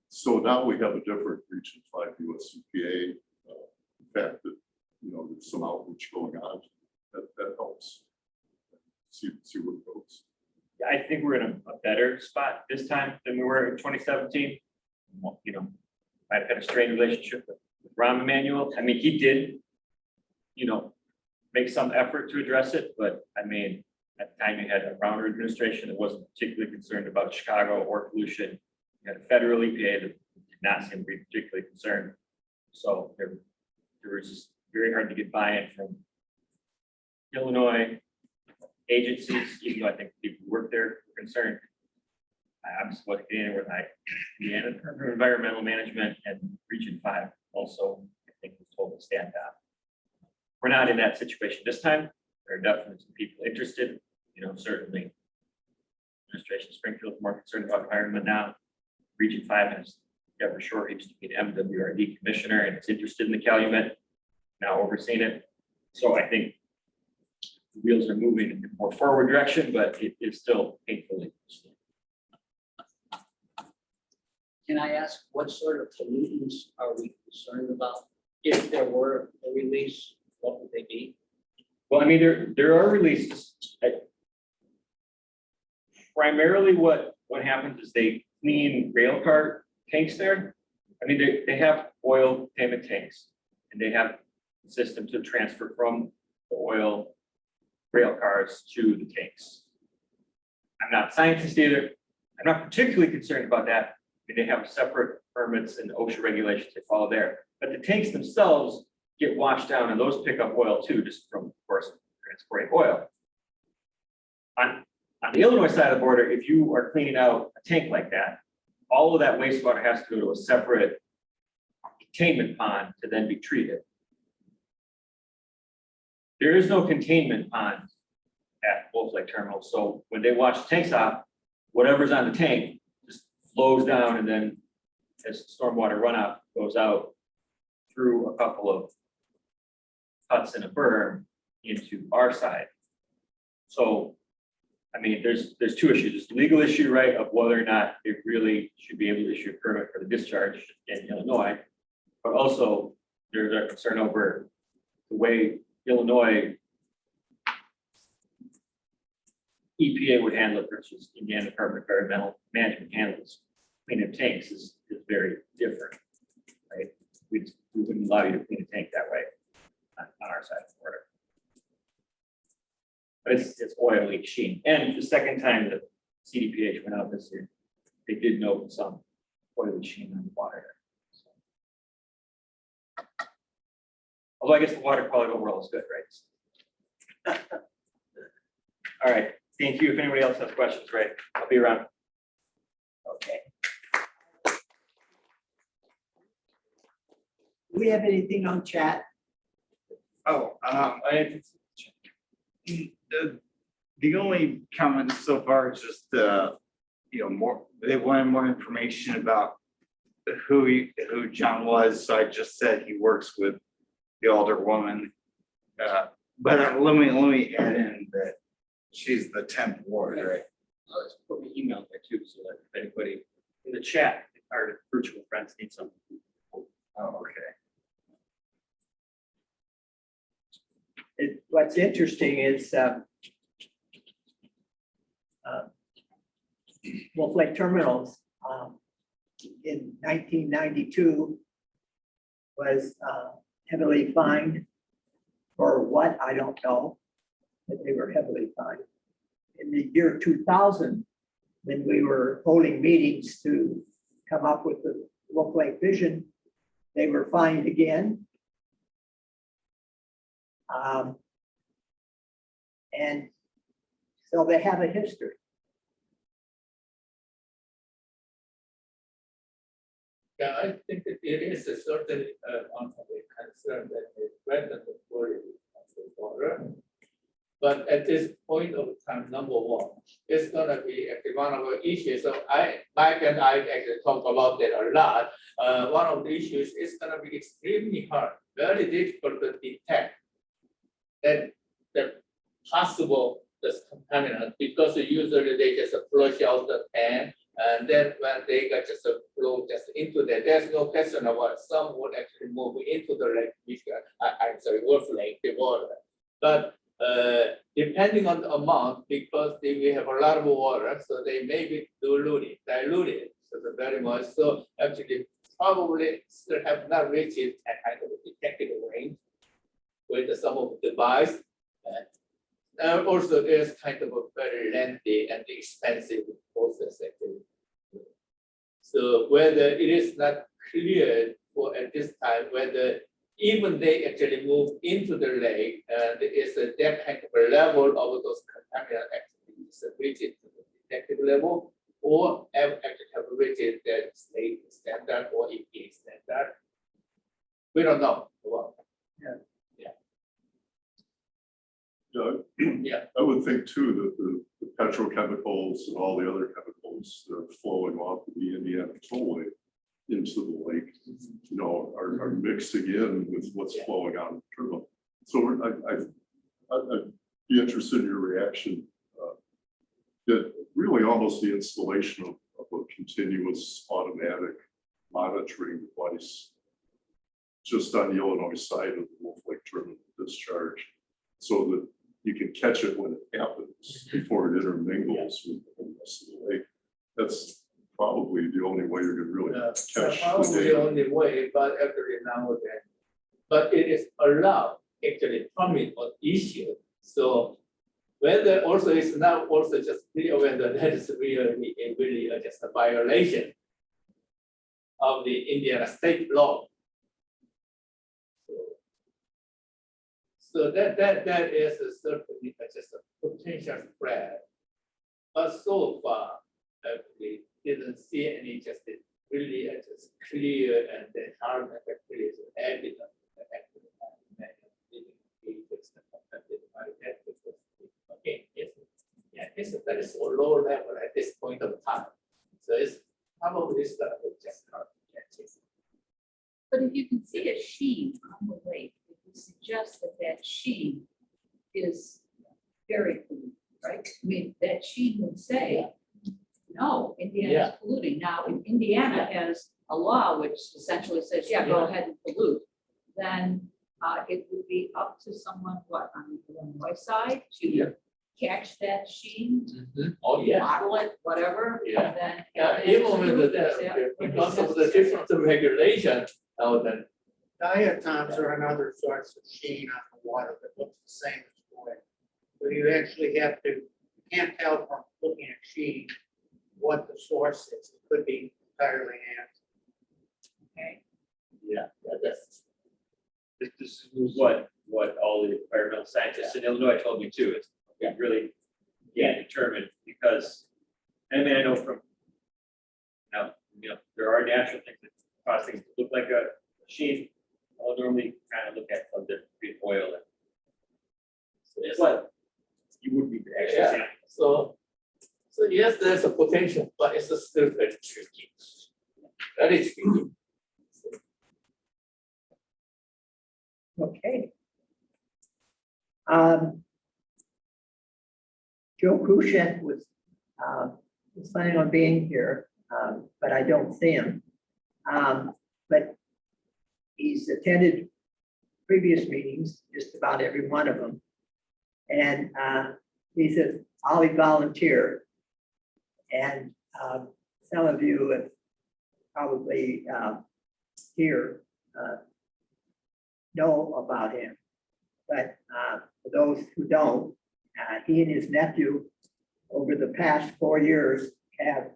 So now we have a different Region 5 US EPA. The fact that, there's some outreach going on, that helps. See where it goes. I think we're in a better spot this time than we were in 2017. I've had a strained relationship with Rahm Emanuel. I mean, he did, make some effort to address it, but I mean, at the time you had a Browner administration that wasn't particularly concerned about Chicago or pollution. You had a federal EPA that did not seem to be particularly concerned. So there was just very hard to get buy-in from Illinois agencies, even though I think people who work there were concerned. I'm just looking in with Indiana Environmental Management and Region 5 also, I think, was told to stand down. We're not in that situation this time. There are definitely some people interested, certainly administration Springfield is more concerned about environment now. Region 5 has Deborah Shore, used to be an MWRD commissioner and is interested in the Calumet, now overseeing it. So I think the wheels are moving in a more forward direction, but it is still painfully slow. Can I ask what sort of pollutants are we concerned about? If there were a release, what would they be? Well, I mean, there are releases. Primarily what happens is they clean rail car tanks there. I mean, they have oil containment tanks and they have a system to transfer from the oil rail cars to the tanks. I'm not a scientist either. I'm not particularly concerned about that. I mean, they have separate permits and OSHA regulations they follow there, but the tanks themselves get washed down and those pick up oil too, just from, of course, transporting oil. On the Illinois side of the border, if you are cleaning out a tank like that, all of that wastewater has to go to a separate containment pond to then be treated. There is no containment pond at Wolf Lake Terminal. So when they wash the tanks off, whatever's on the tank just flows down and then as stormwater runoff goes out through a couple of cuts in a berm into our side. So, I mean, there's two issues. There's the legal issue, right, of whether or not it really should be able to issue a permit for the discharge in Illinois, but also there's a concern over the way Illinois EPA would handle it versus Indiana Department of Environmental Management handles cleanup tanks is very different, right? We wouldn't allow you to clean a tank that way on our side of the border. But it's oil leak sheen. And the second time that CDPH went out this year, they did note some oil sheen on the water. So, although I guess the water quality overall is good, right? All right, thank you. If anybody else has questions, right, I'll be around. Okay. Do we have anything on chat? The only comments so far is just more, they wanted more information about who John was. So I just said he works with the older woman. But let me add in that she's the 10th ward, right? I'll just put my email there too, so that if anybody in the chat, if our virtual friends need something. Oh, okay. What's interesting is Wolf Lake Terminals in 1992 was heavily fined for what, I don't know, but they were heavily fined. In the year 2000, when we were holding meetings to come up with the Wolf Lake vision, they were fined again. And so they have a history. Yeah, I think that it is a certain ongoing concern that they threaten the quality of the water. But at this point of time, number one, it's gonna be actually one of the issues. So Mike and I actually talk about that a lot. One of the issues is gonna be extremely hard, very difficult to detect that the possible this contaminant, because usually they just flush out the tank. And then when they got just flow just into there, there's no question about some would actually move into the lake, which I'm sorry, Wolf Lake, the water. But depending on the amount, because we have a lot of water, so they may be diluted, so very much. So actually, probably still have not reached a kind of detected range with some of the device. And also, there's kind of a very lengthy and expensive process actually. So whether it is not clear for at this time whether even they actually move into the lake and is that kind of a level of those contaminant activities reached to the detective level, or actually have reached that state standard or EPA standard. We don't know. Yeah, I would think too that the petrochemicals and all the other chemicals that are flowing off of the Indiana Tollway into the lake, you know, are mixing in with what's flowing out of the terminal. So I'd be interested in your reaction. That really almost the installation of a continuous automatic monitoring device just on the Illinois side of the Wolf Lake terminal discharge, so that you can catch it when it happens before it intermingles with the rest of the lake. That's probably the only way you're gonna really catch the Probably the data. only way, but actually nowadays, but it is allowed actually permit on issue. So whether also it's not also just clear whether that is really just a violation of the Indiana state law. So that is certainly just a potential threat. But so far, we didn't see any just really just clear and the harm actually is evident. Okay, yes, yeah, it's a very so low level at this point of time. So it's probably just hard to catch it. But if you can see a sheen on the lake, it would suggest that that sheen is very polluted, right? I mean, that sheen would say, no, Indiana is polluting. Now, if Indiana has a law which essentially says, yeah, go ahead and pollute, then it would be up to someone, what, on the Illinois side to catch that sheen, Oh, yeah. bottle it, whatever, Yeah. and then. Yeah, even with the, because of the different regulation, then Diatoms are another source of sheen on the water that looks the same as oil. So you actually have to, you can't tell from looking at sheen what the source is. It could be entirely natural. Okay. That's. This is what all the environmental scientists in Illinois told me too. It's really can't determine because, I mean, I know from, you know, there are natural things that cause things to look like a sheen. I'll normally kind of look at some different oil. And so it's what you would be actually saying. So yes, there's a potential, but it's still very tricky. That is tricky. Okay. Joe Kruschek was planning on being here, but I don't see him. But he's attended previous meetings, just about every one of them. And he says, I'll volunteer. And some of you have probably here know about him. But for those who don't, he and his nephew over the past 4 years have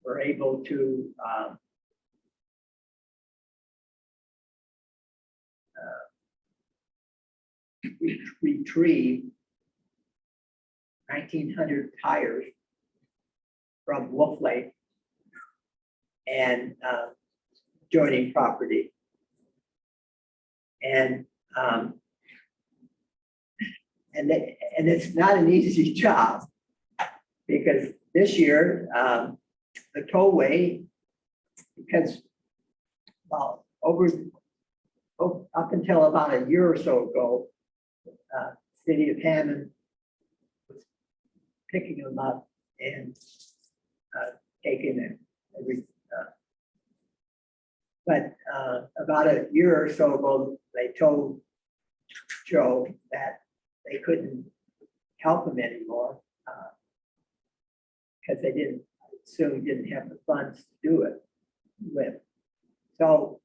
were able to retrieve 1,900 tires from Wolf Lake and joining property. And it's not an easy job, because this year the tollway, because well, up until about a year or so ago, city of Hammond was picking them up and taking it. But about a year or so ago, they told Joe that they couldn't help him anymore because they didn't have the funds to do it with. So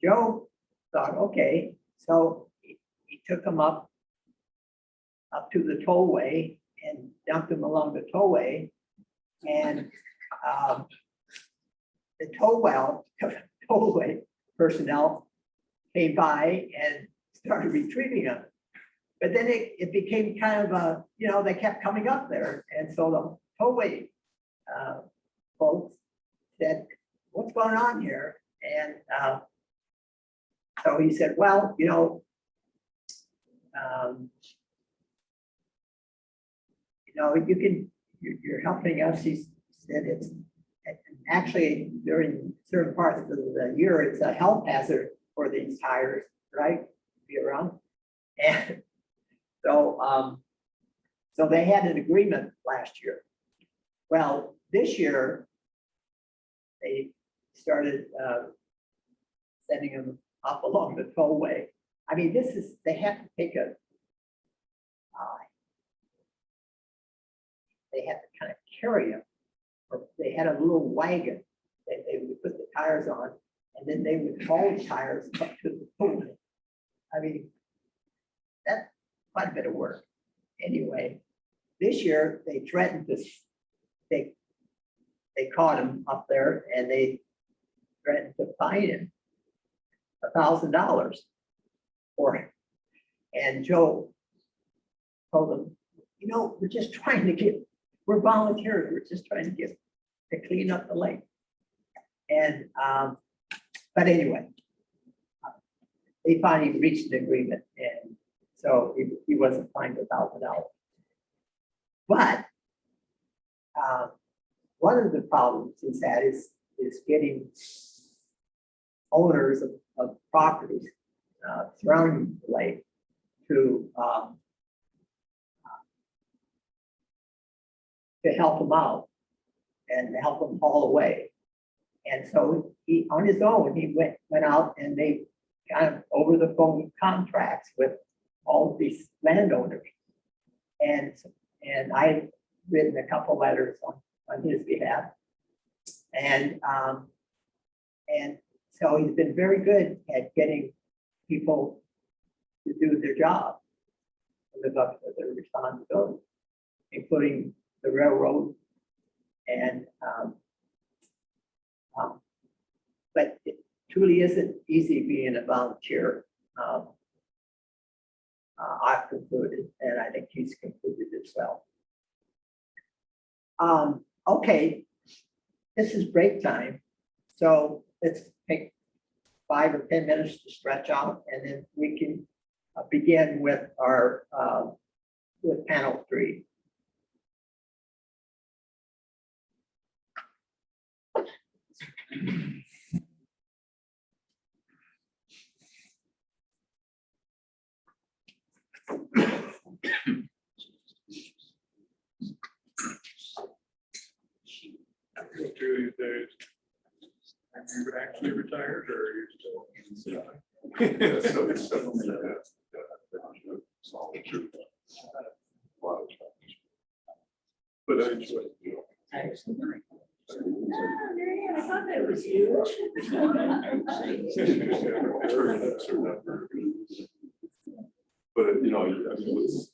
Joe thought, okay, so he took him up to the tollway and dumped him along the tollway, and the tollway personnel came by and started retrieving them. But then it became kind of a, they kept coming up there. And so the tollway folks said, what's going on here? And so he said, well, you're helping us. He said it's actually during certain parts of the year, it's a health hazard for these tires, right? Be around. And so, so they had an agreement last year. Well, this year, they started sending them up along the tollway. I mean, they have to take they had to kind of carry them. Or they had a little wagon that they would put the tires on, and then they would haul the tires up to the tollway. I mean, that's quite a bit of work. Anyway, this year they threatened to, they caught him up there and they threatened to fine him $1,000 for it. And Joe told them, we're just trying to we're volunteers. We're just trying to clean up the lake. And, but anyway, they finally reached an agreement, and so he wasn't fined $1,000. But one of the problems he's had is getting owners of properties surrounding the lake to help him out and help him haul away. And so he, on his own, he went out and they kind of over the phone contracts with all of these landowners. And I've written a couple letters on his behalf. And so he's been very good at getting people to do their job, to live up to their responsibility, including the railroad. And but it truly isn't easy being a volunteer. I've concluded, and I think he's concluded as well. Okay, this is break time, so let's take 5 or 10 minutes to stretch out, and then we can begin with our with panel 3. 62 these days. Are you actually retired or are you still? Yeah, so it's definitely that. Solid truth. A lot of times. But I enjoy it, you know. I thought that was huge. But, you know, I mean, it's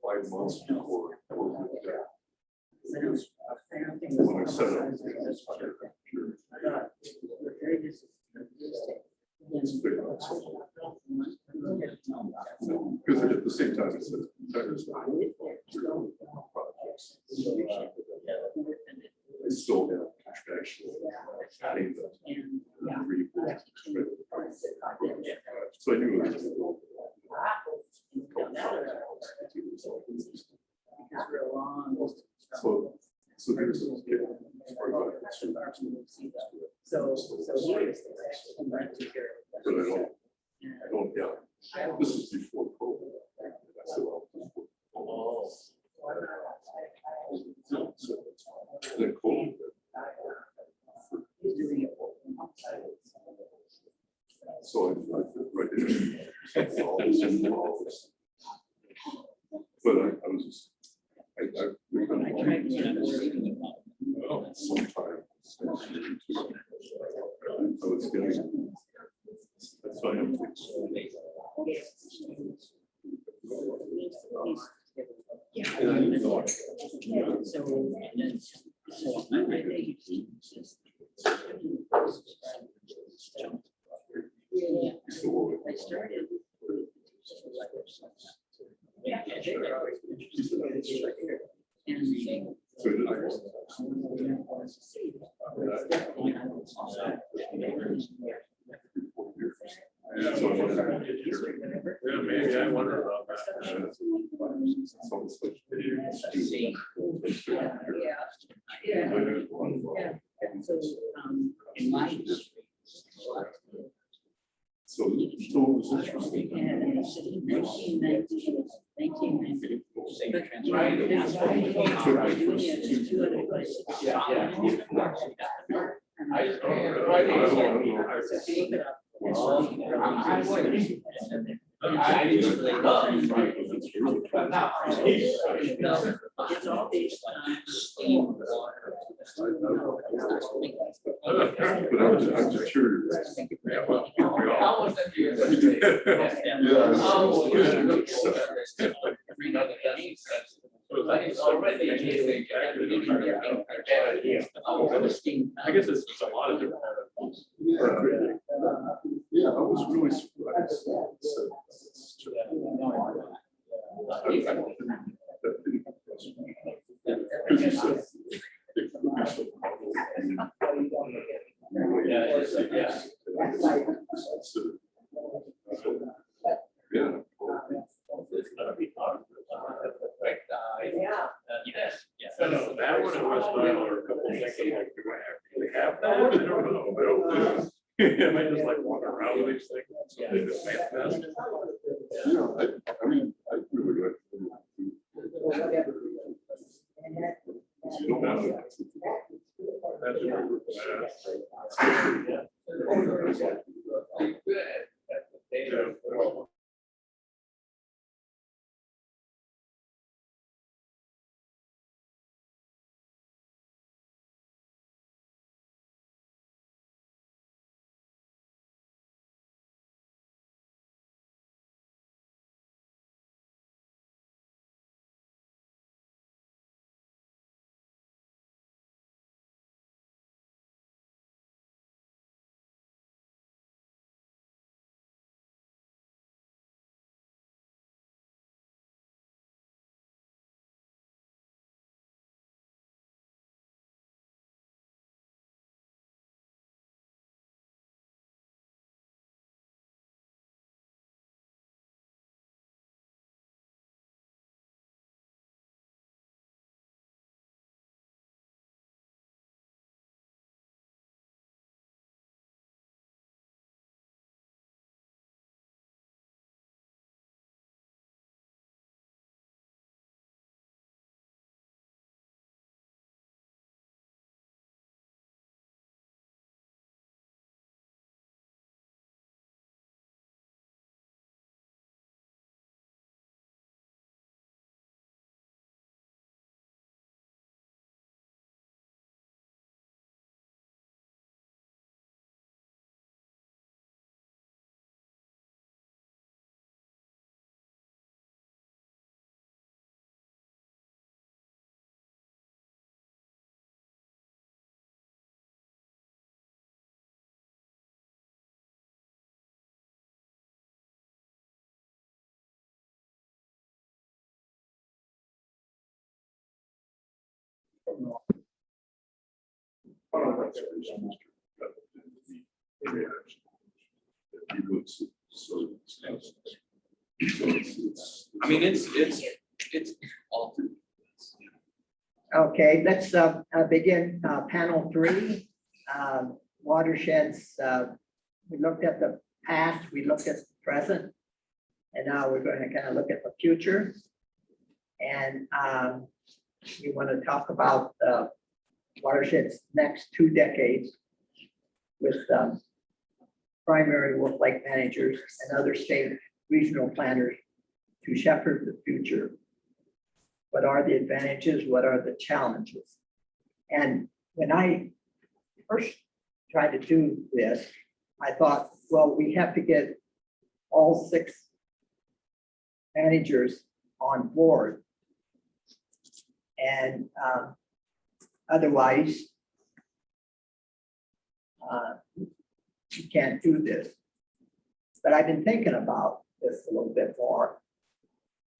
5 months before. When I set up. It's big. Because at the same time, it's I still have contractual. So I knew it was. So there's. But I don't, yeah, this is before COVID. I said, well, then COVID. So I right there. All this involved. But I was just, sometime. I was getting. That's why I'm. I started. Yeah, maybe I wonder about that. So it was interesting. It's all based on steam water. But I'm just curious. Yeah, well, we all. I guess it's a lot of different. Yeah, I was really surprised. Yeah. No, that one in West Nile or a couple of decades, do I actually have that? I don't know. I might just like walk around with these things. So they just manifest. Yeah, I mean, I really like. You don't want to. That's good. I mean, it's all. Okay, let's begin panel 3. Watersheds. We looked at the past, we looked at the present, and now we're going to kind of look at the future. And we want to talk about watersheds next 2 decades with primary Wolf Lake managers and other state regional planners to shepherd the future. What are the advantages? What are the challenges? And when I first tried to do this, I thought, well, we have to get all 6 managers on board. And otherwise, you can't do this. But I've been thinking about this a little bit more.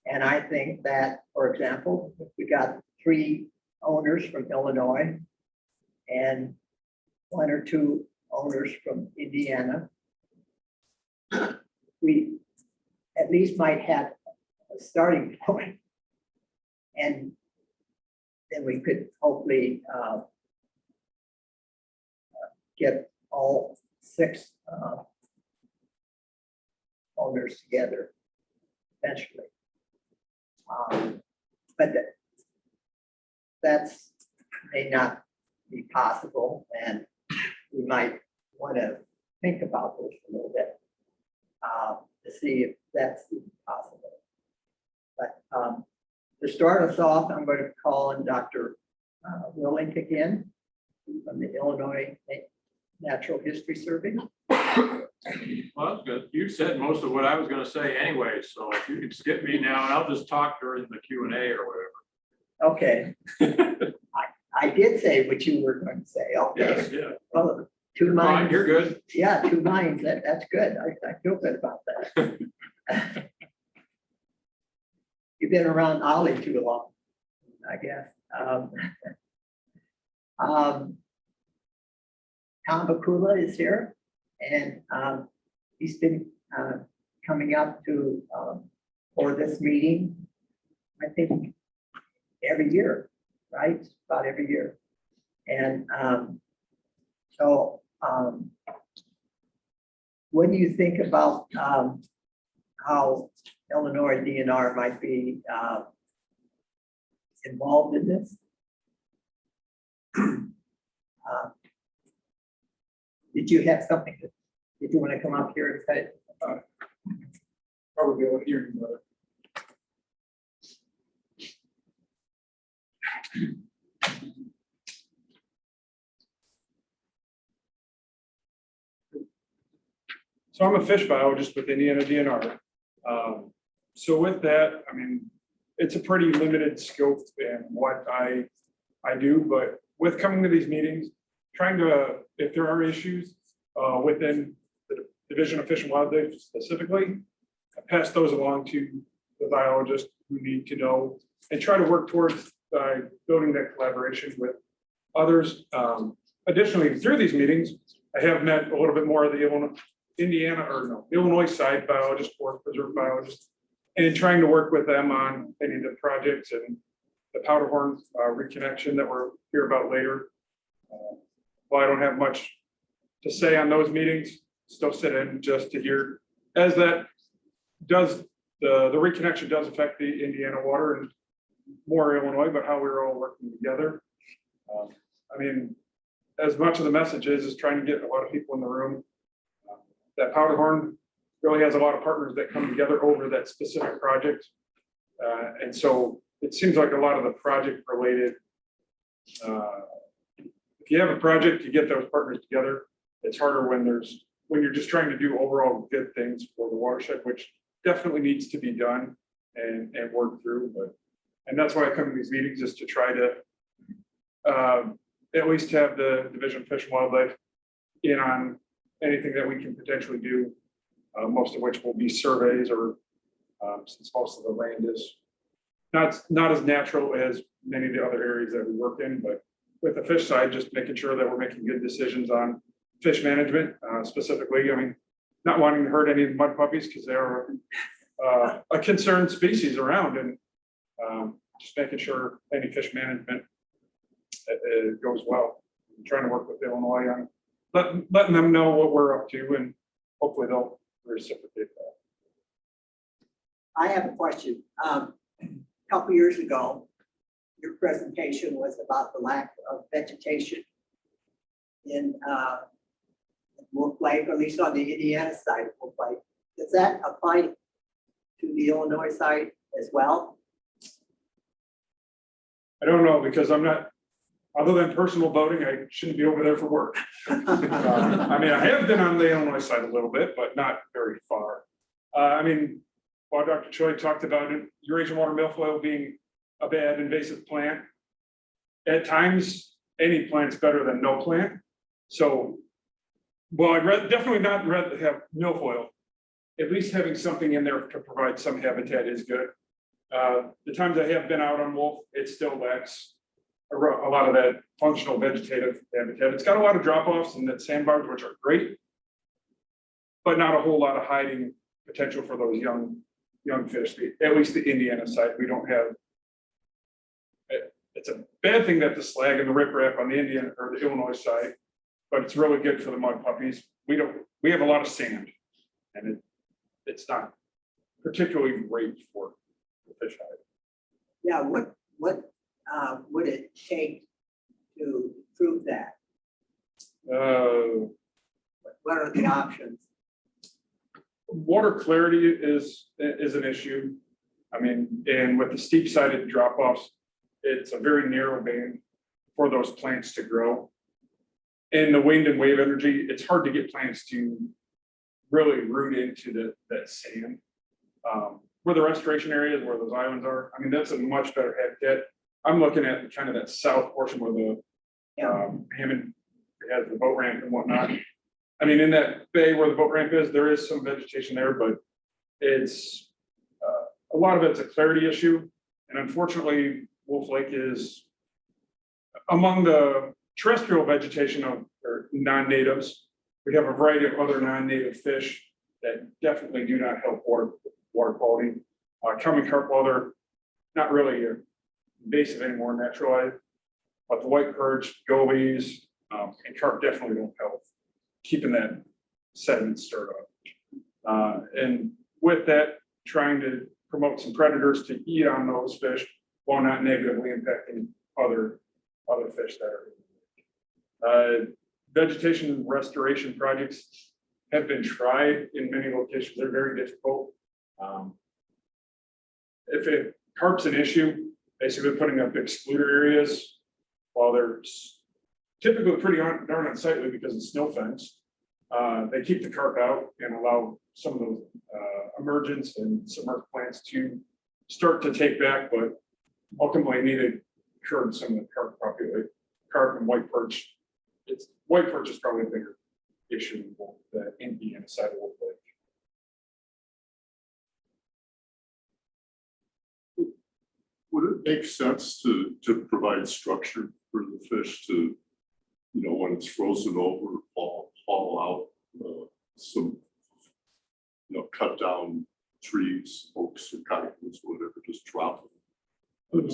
And I think that, for example, if we got 3 owners from Illinois and 1 or 2 owners from Indiana, we at least might have a starting point. And then we could hopefully get all 6 owners together eventually. But that's may not be possible, and we might want to think about this a little bit to see if that's even possible. But to start us off, I'm going to call in Dr. Willink again from the Illinois Natural History Survey. Well, that's good. You said most of what I was going to say anyway, so if you could skip me now, and I'll just talk during the Q&A or whatever. Okay. I did say what you were going to say. Okay. Yes, yeah. Well, 2 Fine, minds. you're good. Yeah, 2 minds. That's good. I feel good about that. You've been around Ollie too long, I guess. Tom Bakula is here, and he's been coming up to for this meeting, I think, every year, right? About every year. And so what do you think about how Illinois DNR might be involved in this? Did you have something that, did you want to come up here and say? Probably able to hear you better. So I'm a fish biologist with Indiana DNR. So with that, I mean, it's a pretty limited scope in what I do, but with coming to these meetings, trying to, if there are issues within the Division of Fish and Wildlife specifically, I pass those along to the biologists who need to know and try to work towards building that collaboration with others. Additionally, through these meetings, I have met a little bit more of the Illinois side biologists, forest preserve biologists, and trying to work with them on any of the projects and the Powderhorn reconnection that we'll hear about later. While I don't have much to say on those meetings, still sit in just to hear, as that does, the reconnection does affect the Indiana water and more Illinois, but how we're all working together. I mean, as much of the message is trying to get a lot of people in the room. That Powderhorn really has a lot of partners that come together over that specific project. And so it seems like a lot of the project related, if you have a project, you get those partners together. It's harder when you're just trying to do overall good things for the watershed, which definitely needs to be done and work through. And that's why I come to these meetings, is to try to at least have the Division of Fish and Wildlife in on anything that we can potentially do, most of which will be surveys, or since most of the land is not as natural as many of the other areas that we work in, but with the fish side, just making sure that we're making good decisions on fish management, specifically. I mean, not wanting to hurt any of the mud puppies because they are a concerned species around, and just making sure any fish management goes well. I'm trying to work with Illinois on letting them know what we're up to, and hopefully they'll reciprocate that. I have a question. A couple years ago, your presentation was about the lack of vegetation in Wolf Lake, or at least on the Indiana side of Wolf Lake. Does that apply to the Illinois side as well? I don't know, because I'm not, other than personal boating, I shouldn't be over there for work. I mean, I have been on the Illinois side a little bit, but not very far. I mean, while Dr. Choi talked about it, Eurasian water milfoil being a bad invasive plant, at times, any plant's better than no plant. So, well, I'd definitely not rather have milfoil. At least having something in there to provide some habitat is good. The times I have been out on Wolf, it still lacks a lot of that functional vegetative habitat. It's got a lot of drop-offs and that sandbars, which are great, but not a whole lot of hiding potential for those young fish. At least the Indiana side, we don't have. It's a bad thing that the slag and the riprap on the Indiana or the Illinois side, but it's really good for the mud puppies. We have a lot of sand, and it's not particularly great for the fish hide. Yeah, what would it take to prove that? What are the options? Water clarity is an issue. I mean, and with the steep sided drop offs, it's a very narrow band for those plants to grow. And the wind and wave energy, it's hard to get plants to really root into that sand. Where the restoration areas, where those islands are, I mean, that's a much better habitat. I'm looking at kind of that south portion where the Hammond has the boat ramp and whatnot. I mean, in that bay where the boat ramp is, there is some vegetation there, but it's a lot of it's a clarity issue. And unfortunately, Wolf Lake is among the terrestrial vegetation of non-natives. We have a variety of other non-native fish that definitely do not help water quality. Common carp, while they're not really invasive anymore, naturalized, but the white perch, gobies, and carp definitely don't help keeping that sediment stirred up. And with that, trying to promote some predators to eat on those fish while not negatively impacting other fish that are. Vegetation restoration projects have been tried in many locations. They're very difficult. If carp's an issue, basically putting up excluder areas while they're typically pretty darn unsightly because of snow fence. They keep the carp out and allow some of those emergence and submerged plants to start to take back, but ultimately need to curb some of the carp population. Carp and white perch. White perch is probably a bigger issue than the Indiana side of Wolf Lake. Would it make sense to provide structure for the fish to, when it's frozen over, haul out some, cut down trees, oaks or cottonwoods, whatever, just drop them?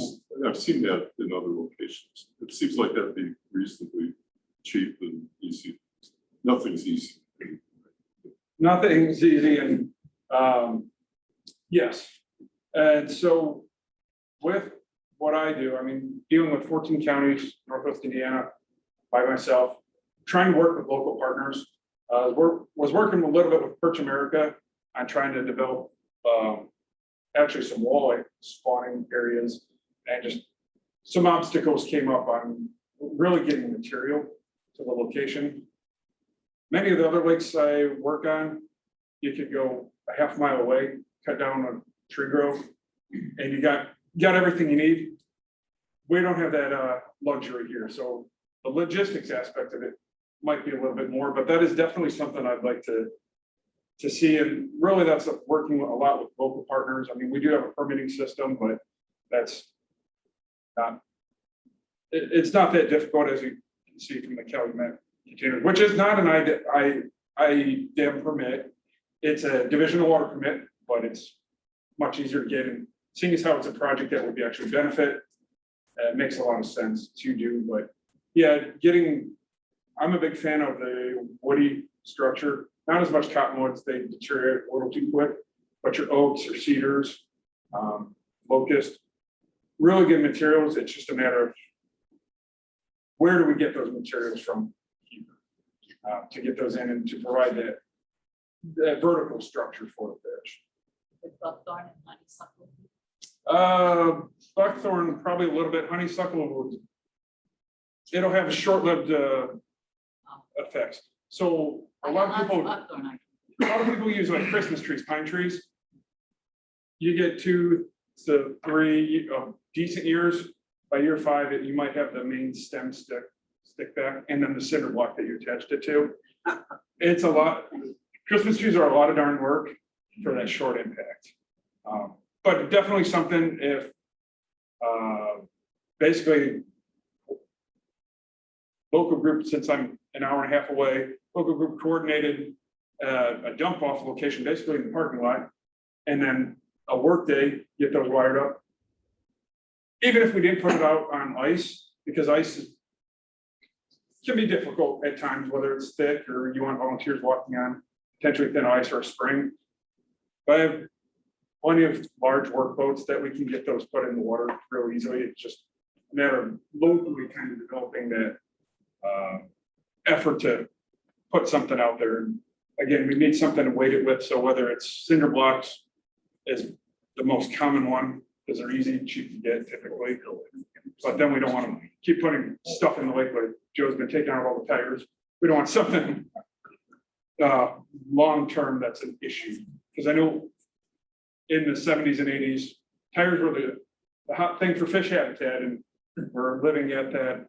I've seen that in other locations. It seems like that'd be reasonably cheap and easy. Nothing's easy. Nothing's easy, and yes. And so with what I do, I mean, dealing with 14 counties, Northwest Indiana, by myself, trying to work with local partners. Was working a little bit with Perch America on trying to develop actually some walleye spawning areas, and just some obstacles came up on really getting material to the location. Many of the other lakes I work on, you could go a half mile away, cut down a tree grove, and you got everything you need. We don't have that luxury here, so the logistics aspect of it might be a little bit more, but that is definitely something I'd like to see. And really, that's working a lot with local partners. I mean, we do have a permitting system, but that's not it's not that difficult, as you can see from the Calumet container, which is not an IDEM permit. It's a divisional water permit, but it's much easier to get, and seeing as how it's a project that would be actually benefit, it makes a lot of sense to do, but yeah, I'm a big fan of the woody structure, not as much cottonwoods, they deteriorate a little too quick, but your oaks or cedars, locust, really good materials. It's just a matter of where do we get those materials from here, to get those in and to provide that vertical structure for the fish. With buckthorn and honeysuckle. Buckthorn, probably a little bit, honeysuckle, it'll have short-lived effects. So a lot of people use like Christmas trees, pine trees. You get 2 to 3 decent years. By year 5, you might have the main stem stick back, and then the cinder block that you attached it to. It's a lot. Christmas trees are a lot of darn work for that short impact. But definitely something if basically local group, since I'm an hour and a half away, local group coordinated a dump off location, basically in the parking lot, and then a work day, get those wired up. Even if we didn't put it out on ice, because ice can be difficult at times, whether it's thick or you want volunteers walking on potentially thin ice or a spring. But I have plenty of large work boats that we can get those put in the water real easily. It's just a matter of locally kind of developing that effort to put something out there. And again, we need something to weight it with. So whether it's cinder blocks is the most common one, because they're easy and cheap to get typically. But then we don't want to keep putting stuff in the lake like Joe's been taking out all the tires. We don't want something long-term that's an issue. Because I know in the 70s and 80s, tires were the hot thing for fish habitat, and we're living at that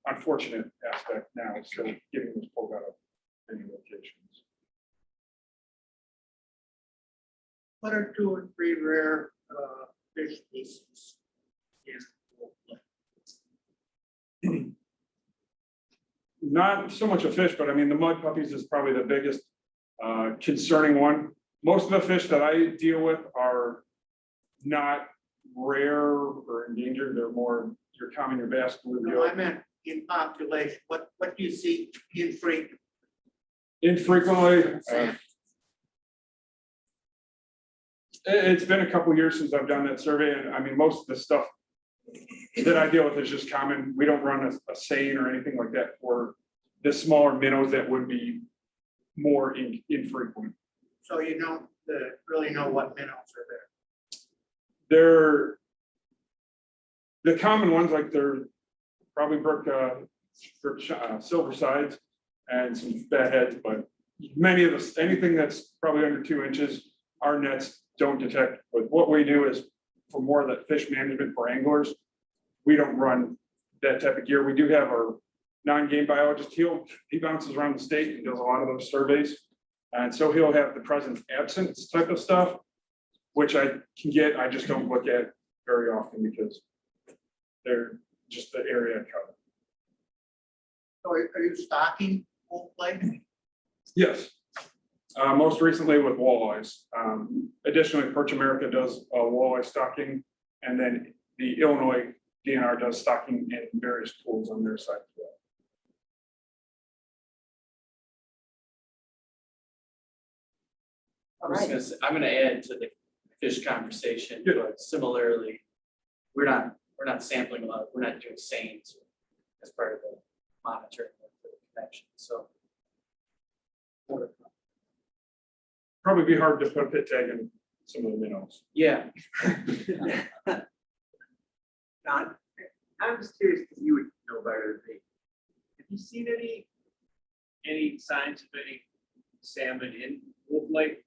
unfortunate aspect now, so getting this pulled out of many locations. What are 2 and 3 rare fish species in Wolf Lake? Not so much a fish, but I mean, the mud puppies is probably the biggest concerning one. Most of the fish that I deal with are not rare or endangered. They're more your common, your bass, No, bluegill. I meant in population. What do you see infrequently? Infrequently, it's been a couple years since I've done that survey, and I mean, most of the stuff that I deal with is just common. We don't run a seine or anything like that for the smaller minnows that would be more infrequent. So you don't really know what minnows are there. They're the common ones, like they're probably brook silver sides and some fat heads, but many of us, anything that's probably under 2 inches, our nets don't detect. But what we do is for more of that fish management for anglers, we don't run that type of gear. We do have our non-game biologist. He bounces around the state and does a lot of those surveys. And so he'll have the presence absence type of stuff, which I can get. I just don't look at very often because they're just the area I cover. So are you stocking Wolf Lake? Yes. Most recently with walleyes. Additionally, Perch America does walleye stocking, and then the Illinois DNR does stocking in various pools on their side as well. I'm gonna add to the fish conversation, but similarly, we're not sampling a lot, we're not doing seines as part of the monitoring of the connection, so. Probably be hard to put a pit tag in some of the minnows. Yeah. John? I'm just curious, because you would know better than me. Have you seen any signs of any salmon in Wolf Lake?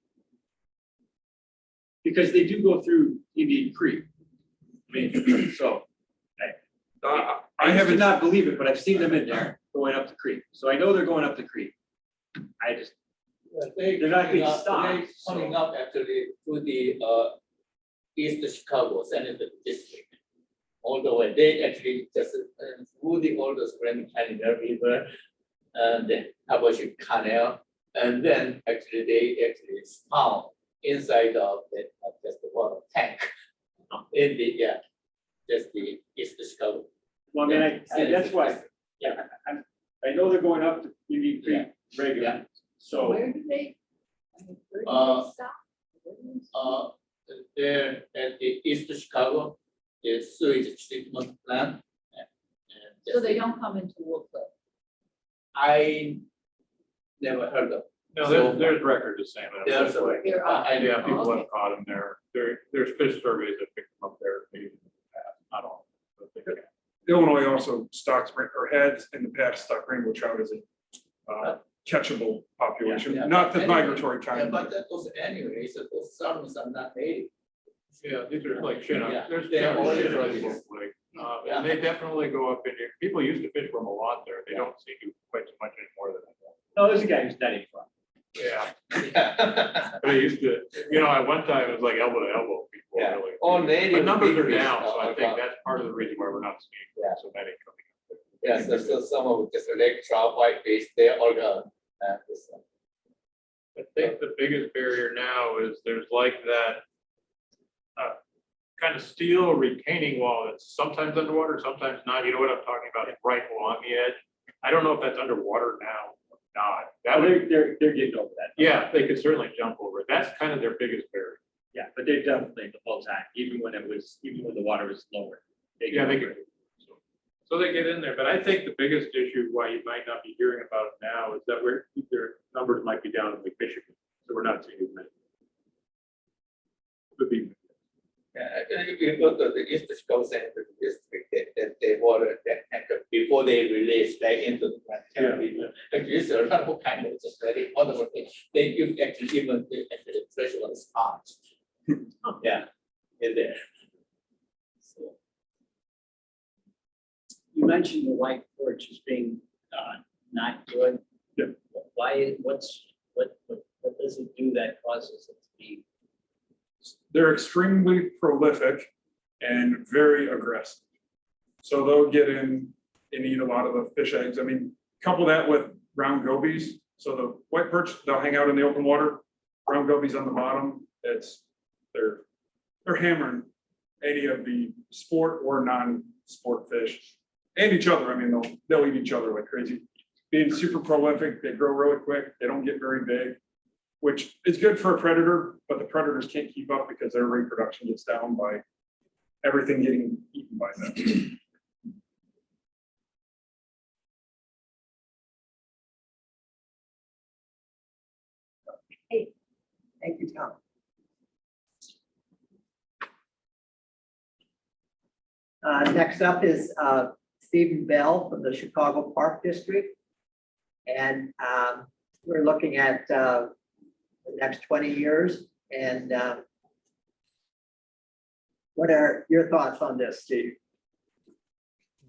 Because they do go through Indian Creek. I mean, so. I used to haven't- not believe it, but I've seen them in there going up the creek. So I know they're going up the creek. I just, they're not being stopped. Coming up actually to the East Chicago Senator District. all the way. They actually just smoothing all those Grand Canyon River and the Apache Canal. And then actually they actually found inside of the just the water tank in the just the East Chicago. Well, I mean, that's why, I know they're going up to UD Creek regularly, so. Where do they? I mean, where do they stop? Where do they stop? There at the East Chicago, the sewage treatment plant. And So they don't come into Wolf Lake. I never heard of. No, So- there's records of salmon. There's a Like, Here, yeah, people okay. have caught them there. There's fish surveys that pick them up there. Maybe in the past, not all. But they can. Illinois also stocks or had in the past stocked rainbow trout as a catchable population, Yeah, not the anyway, migratory Yeah, kind. but that was anyways, those salmons are not native. Yeah, these are like Chinook. Yeah, There's they're Chinook all in different. Wolf Lake. And they definitely go up in here. People used to fish from a lot there. They don't see you quite so much anymore than that. No, there's a guy who's studying from. Yeah, Yeah. but I used to, at one time it was like elbow to elbow people Yeah, really. all native. But numbers are big fish down, so I are think about- that's part of the reason why we're not seeing Yeah. so many coming up. Yeah, so some of just lake trout, whitefish, they're all gone. I think the biggest barrier now is there's like that kind of steel retaining wall that's sometimes underwater, sometimes not. You know what I'm talking about? Right along the edge. I don't know if that's underwater now or not. That would, They're getting over that. yeah, they could certainly jump over it. That's kind of their biggest barrier. Yeah, but they've definitely the whole time, even when the water was lower. Yeah, they could. So they get in there, but I think the biggest issue why you might not be hearing about it now is that their numbers might be down in Lake Michigan, so we're not seeing as many. Could be. Yeah, if you go to the East Chicago Central District, they water that tank before they release back into the Grand Canyon River. Actually, it's a lot of kind of just very other thing. They use actually even the freshwater sponge. Yeah, in there. So, You mentioned the white porch as being not good. Yeah. Why, what does it do that causes it to be? They're extremely prolific and very aggressive. So they'll get in and eat a lot of the fish eggs. I mean, couple that with brown gobies. So the white perch, they'll hang out in the open water, brown gobies on the bottom. They're hammering any of the sport or non-sport fish and each other. I mean, they'll eat each other like crazy. Being super prolific, they grow really quick. They don't get very big, which is good for a predator, but the predators can't keep up because their reproduction gets down by everything getting eaten by them. Thank you, Tom. Next up is Stephen Bell from the Chicago Park District. And we're looking at the next 20 years. And what are your thoughts on this, Steve?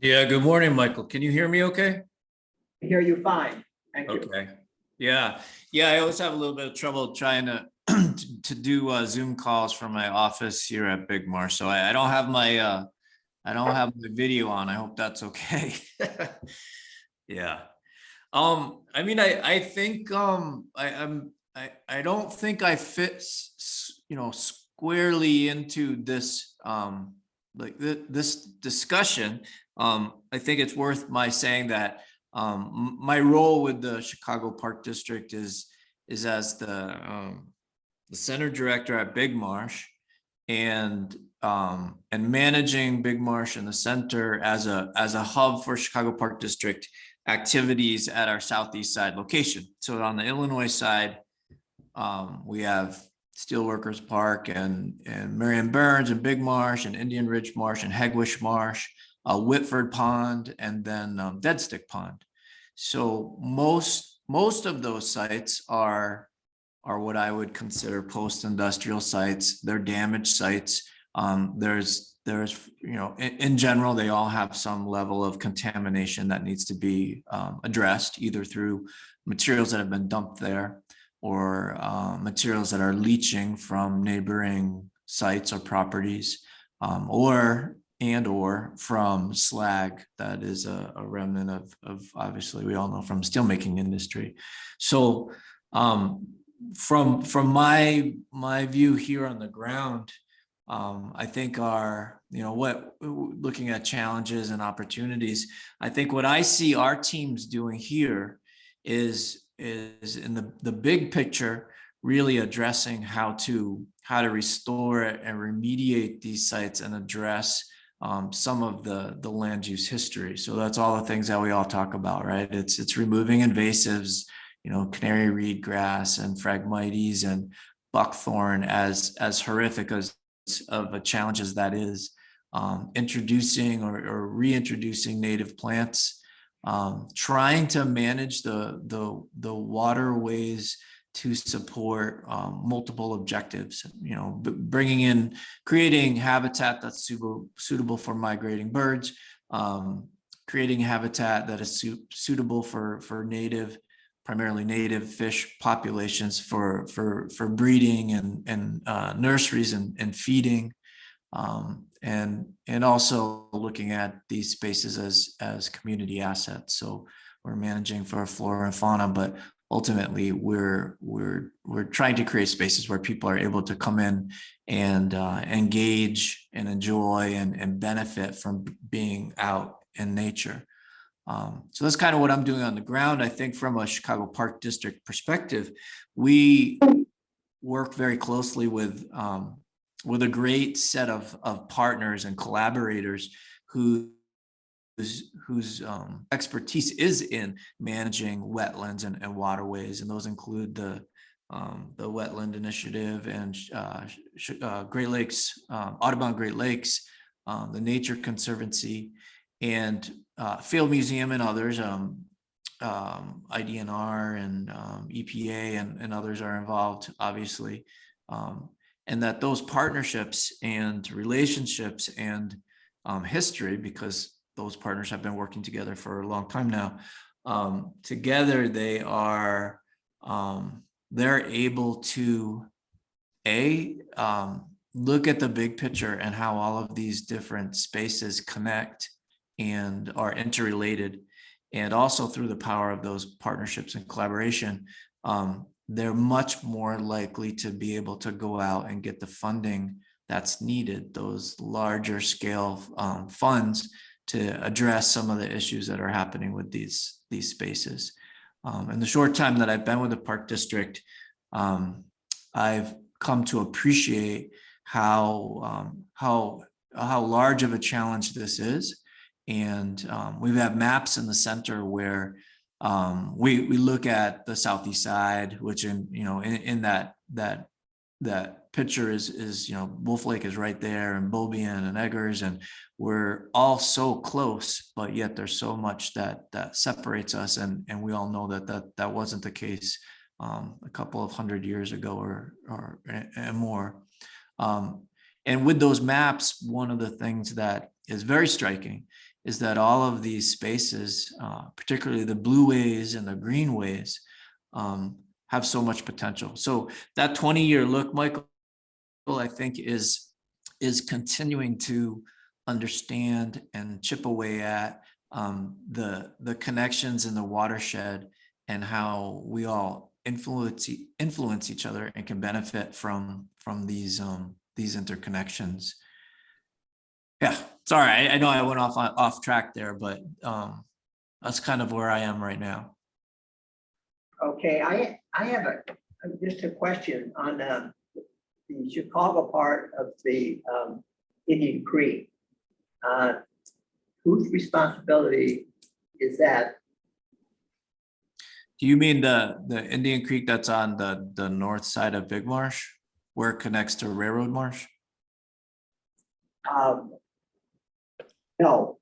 Yeah, good morning, Michael. Can you hear me okay? I hear you fine. Thank you. Okay. Yeah, I always have a little bit of trouble trying to to do Zoom calls from my office here at Big Marsh. So I don't have my video on. I hope that's okay. Yeah. I mean, I think I don't think I fit squarely into this this discussion. I think it's worth my saying that my role with the Chicago Park District is as the center director at Big Marsh, and managing Big Marsh and the center as a hub for Chicago Park District activities at our southeast side location. So on the Illinois side, we have Steelworkers Park and Marion Burns and Big Marsh and Indian Ridge Marsh and Hegwish Marsh, Whitford Pond, and then Dead Stick Pond. So most of those sites are what I would consider post-industrial sites. They're damaged sites. There's in general, they all have some level of contamination that needs to be addressed, either through materials that have been dumped there or materials that are leaching from neighboring sites or properties, or and or from slag that is a remnant of obviously we all know from steelmaking industry. So from my view here on the ground, I think looking at challenges and opportunities, I think what I see our teams doing here is in the big picture, really addressing how to restore and remediate these sites and address some of the land use history. So that's all the things that we all talk about, right? It's removing invasives, canary reed grass and Phragmites and buckthorn, as horrific as of a challenge as that is, introducing or reintroducing native plants, trying to manage the waterways to support multiple objectives, creating habitat that's suitable for migrating birds, creating habitat that is suitable for primarily native fish populations for breeding and nurseries and feeding, and also looking at these spaces as community assets. So we're managing for flora and fauna, but ultimately we're trying to create spaces where people are able to come in and engage and enjoy and benefit from being out in nature. So that's kind of what I'm doing on the ground. I think from a Chicago Park District perspective, we work very closely with a great set of partners and collaborators whose expertise is in managing wetlands and waterways, and those include the Wetland Initiative and Great Lakes, Audubon Great Lakes, the Nature Conservancy, and Field Museum and others, IDNR and EPA and others are involved, obviously, and that those partnerships and relationships and history, because those partners have been working together for a long time now, together they're able to look at the big picture and how all of these different spaces connect and are interrelated, and also through the power of those partnerships and collaboration, they're much more likely to be able to go out and get the funding that's needed, those larger scale funds to address some of the issues that are happening with these spaces. In the short time that I've been with the Park District, I've come to appreciate how large of a challenge this is. And we have maps in the center where we look at the southeast side, which in that picture is Wolf Lake is right there, and Beaubien and Eggers, and we're all so close, but yet there's so much that separates us, and we all know that wasn't the case a couple of 100 years ago or and more. And with those maps, one of the things that is very striking is that all of these spaces, particularly the blueways and the greenways, have so much potential. So that 20-year look, Michael, I think is continuing to understand and chip away at the connections in the watershed and how we all influence each other and can benefit from these interconnections. Yeah, sorry, I know I went off track there, but that's kind of where I am right now. Okay, I have just a question on the Chicago part of the Indian Creek. Whose responsibility is that? Do you mean the Indian Creek that's on the north side of Big Marsh, where it connects to Railroad Marsh? No.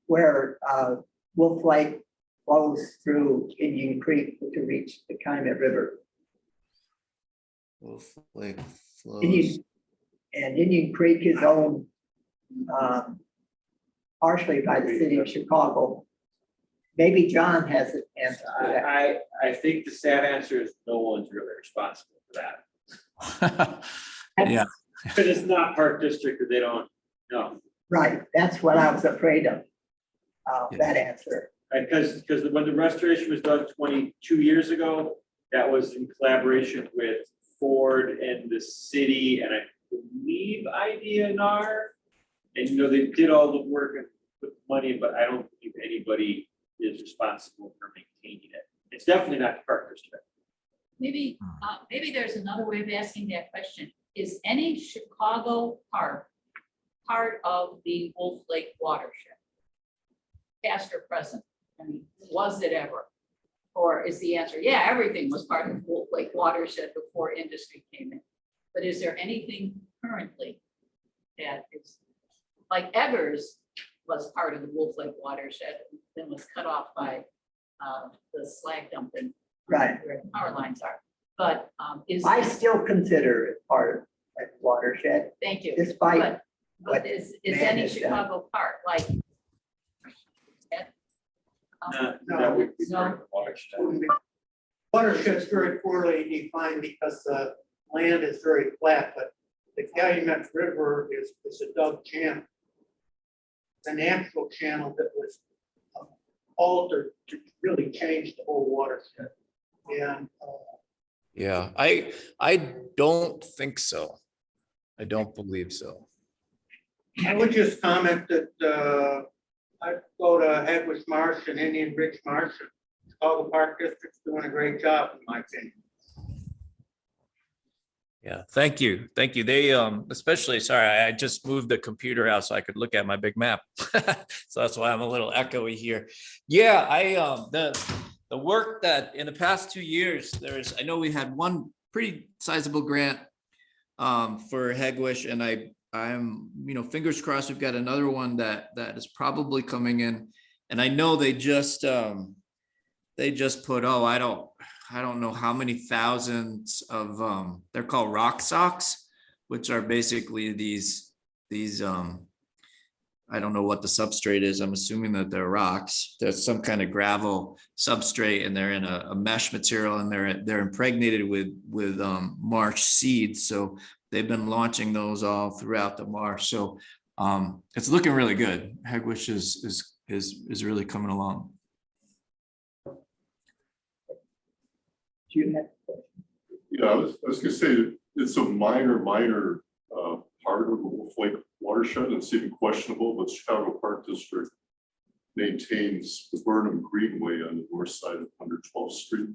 Where Wolf Lake flows through Indian Creek to reach the Calumet River. Wolf Lake flows. Indian Creek is owned partially by the city of Chicago. Maybe John has an answer to that. I think the sad answer is no one's really responsible for that. Yeah. But it's not park district, or they don't, no. Right, that's what I was afraid of, that answer. Because when the restoration was done 22 years ago, that was in collaboration with Ford and the city, and I believe IDNR. And you know, they did all the work and put money, but I don't believe anybody is responsible for maintaining it. It's definitely not the park district. Maybe, maybe there's another way of asking that question. Is any Chicago park part of the Wolf Lake Watershed? Past or present? I mean, was it ever? Or is the answer, yeah, everything was part of the Wolf Lake Watershed before industry came in? But is there anything currently that is, like Eggers was part of the Wolf Lake Watershed, then was cut off by the slag dumping. Right. Where the power lines are, but is. I still consider it part of that watershed, Thank you. despite But what is man any has done. Chicago park like? That would be No. part of the watershed. Watershed's very poorly defined because the land is very flat, but the Calumet River is a dug channel. It's a natural channel that was altered to really change the whole watershed. And Yeah, I don't think so. I don't believe so. I would just comment that I go to Headwich Marsh and Indian Ridge Marsh. Chicago Park District's doing a great job, in my opinion. Yeah, thank you. Thank you. They especially, sorry, I just moved the computer out so I could look at my big map. So that's why I'm a little echoey here. Yeah, the work that in the past 2 years, I know we had one pretty sizable grant for Hegwish, and I'm, fingers crossed we've got another one that is probably coming in. And I know they just put, I don't know how many thousands of they're called rock socks, which are basically these I don't know what the substrate is. I'm assuming that they're rocks. There's some kind of gravel substrate, and they're in a mesh material, and they're impregnated with marsh seeds. So they've been launching those all throughout the marsh. So it's looking really good. Hegwish is really coming along. Yeah, I was gonna say that it's a minor part of the Wolf Lake Watershed. It's even questionable, but Chicago Park District maintains the Burnham Greenway on the north side of 112th Street.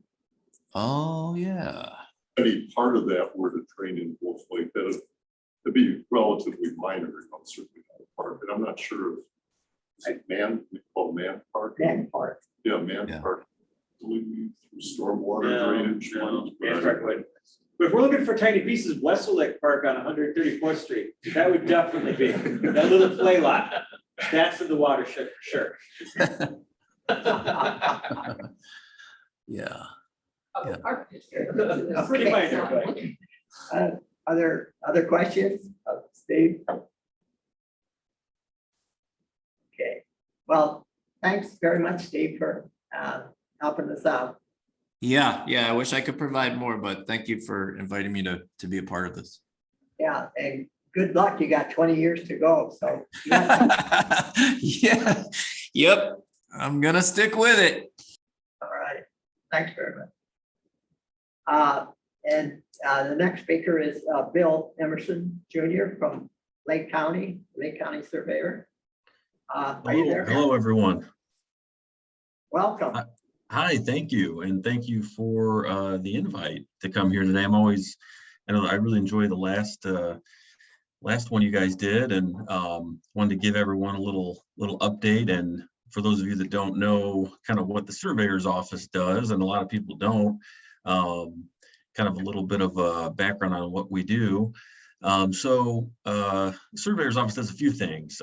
Oh, yeah. Any part of that were to drain in Wolf Lake, that'd be relatively minor, certainly not a park, but I'm not sure if it's we call Man Park. Man Park. Yeah, Man Yeah. Park. Through stormwater No, drainage. no, yeah, right. But if we're looking for tiny pieces, West Lake Park on 134th Street, that would definitely be that little play lot. That's in the watershed for sure. Yeah. Of the park district. Pretty minor, but. Other questions of Steve? Okay, well, thanks very much, Steve, for helping us out. Yeah, I wish I could provide more, but thank you for inviting me to be a part of this. Yeah, and good luck. You got 20 years to go, so. Yeah, yep, I'm gonna stick with it. All right, thanks very much. And the next speaker is Bill Emerson Jr. from Lake County Surveyor. Are you there? Hello, everyone. Welcome. Hi, thank you. And thank you for the invite to come here today. I really enjoyed the last one you guys did, and wanted to give everyone a little update. And for those of you that don't know kind of what the surveyor's office does, and a lot of people don't, kind of a little bit of a background on what we do. Surveyor's office does a few things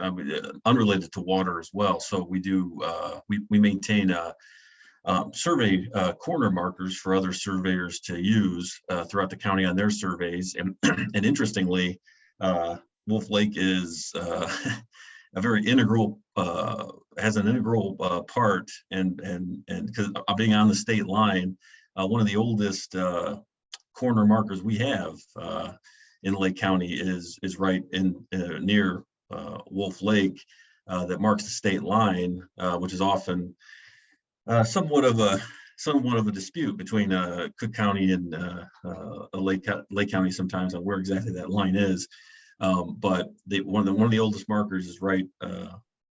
unrelated to water as well. So we do, we maintain survey corner markers for other surveyors to use throughout the county on their surveys. And, and interestingly, Wolf Lake is a very integral, has an integral part, and because of being on the state line, one of the oldest corner markers we have in Lake County is right in near Wolf Lake that marks the state line, which is often somewhat of a dispute between Cook County and Lake County sometimes on where exactly that line is. But one of the oldest markers is right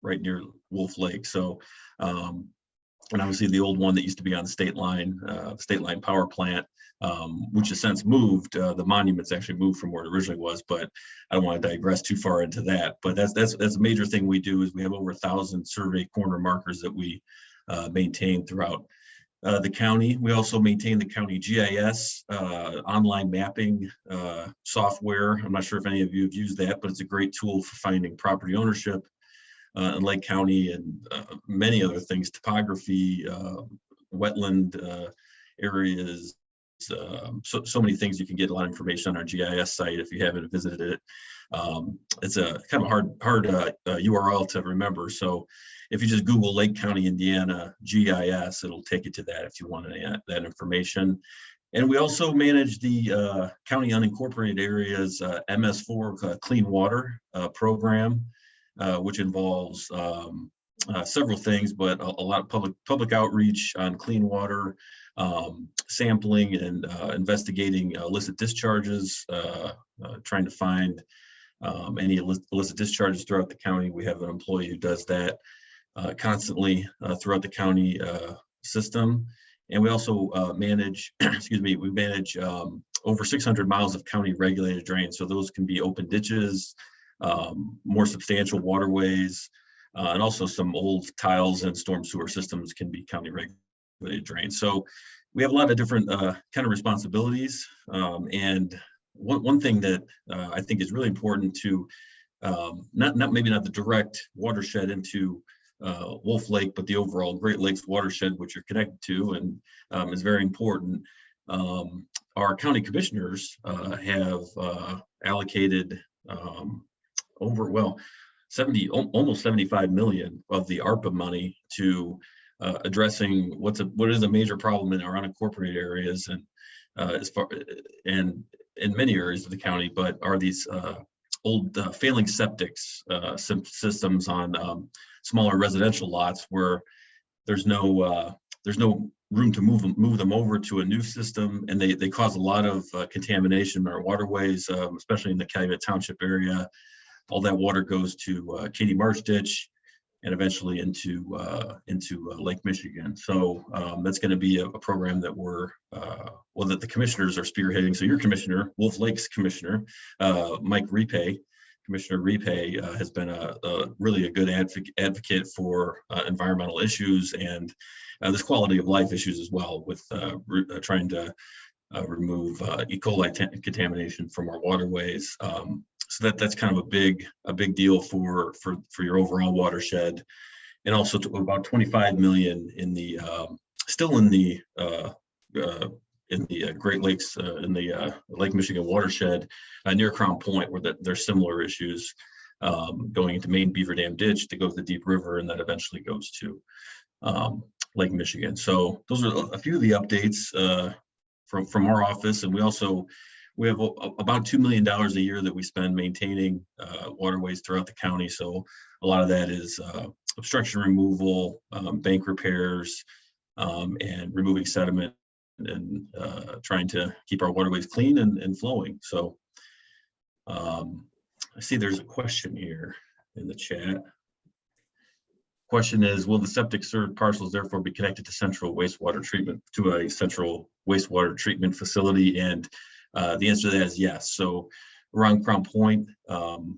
near Wolf Lake. So, and obviously the old one that used to be on the state line power plant, which has since moved. The monument's actually moved from where it originally was, but I don't want to digress too far into that. But that's a major thing we do is we have over 1,000 survey corner markers that we maintain throughout the county. We also maintain the county GIS online mapping software. I'm not sure if any of you have used that, but it's a great tool for finding property ownership in Lake County and many other things, topography, wetland areas, so many things. You can get a lot of information on our GIS site if you haven't visited it. It's a kind of hard URL to remember. So if you just Google Lake County, Indiana GIS, it'll take you to that if you want that information. And we also manage the county unincorporated areas MS4 clean water program, which involves several things, but a lot of public outreach on clean water, sampling and investigating illicit discharges, trying to find any illicit discharges throughout the county. We have an employee who does that constantly throughout the county system. And we also manage, we manage over 600 miles of county regulated drains. So those can be open ditches, more substantial waterways, and also some old tiles and storm sewer systems can be county regulated drains. So we have a lot of different kind of responsibilities. And one thing that I think is really important to maybe not the direct watershed into Wolf Lake, but the overall Great Lakes watershed, which you're connected to, and is very important. Our county commissioners have allocated almost 75 million of the ARPA money to addressing what is a major problem in our unincorporated areas, and and in many areas of the county, but are these old failing septics systems on smaller residential lots where there's no room to move them over to a new system, and they cause a lot of contamination in our waterways, especially in the Calumet Township area. All that water goes to Katy Marsh Ditch and eventually into Lake Michigan. So that's going to be a program that that the commissioners are spearheading. So your commissioner, Wolf Lake's commissioner, Mike Repay, Commissioner Repay, has been really a good advocate for environmental issues and this quality of life issues as well, with trying to remove E. coli contamination from our waterways. So that's kind of a big deal for your overall watershed, and also about 25 million in the still in the Great Lakes in the Lake Michigan watershed near Crown Point, where there's similar issues going into Main Beaver Dam Ditch to go to the Deep River, and that eventually goes to Lake Michigan. So those are a few of the updates from our office, and we have about $2 million a year that we spend maintaining waterways throughout the county. So a lot of that is obstruction removal, bank repairs, and removing sediment, and trying to keep our waterways clean and flowing. So I see there's a question here in the chat. Question is, will the septic served parcels therefore be connected to a central wastewater treatment facility? And the answer to that is yes. So around Crown Point,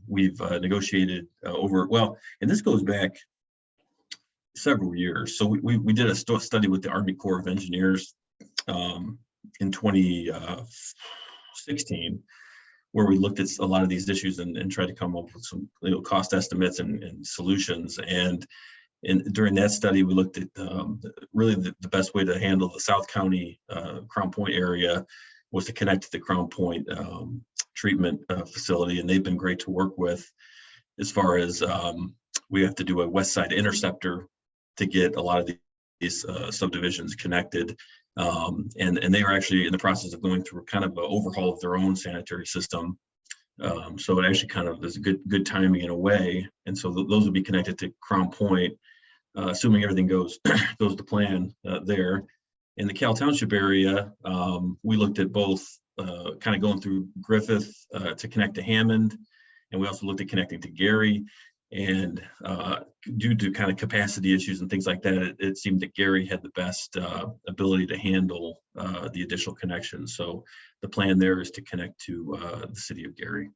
we've negotiated and this goes back several years. So we did a study with the Army Corps of Engineers in 2016, where we looked at a lot of these issues and tried to come up with some cost estimates and solutions. And during that study, we looked at really the best way to handle the South County Crown Point area was to connect to the Crown Point treatment facility, and they've been great to work with. As far as we have to do a west side interceptor to get a lot of these subdivisions connected, and they are actually in the process of going through kind of an overhaul of their own sanitary system So it actually kind of is good timing in a way. And so those would be connected to Crown Point, assuming everything goes to plan there. In the Cal Township area, we looked at both kind of going through Griffith to connect to Hammond, and we also looked at connecting to Gary. And due to kind of capacity issues and things like that, it seemed that Gary had the best ability to handle the additional connections. So the plan there is to connect to the city of Gary.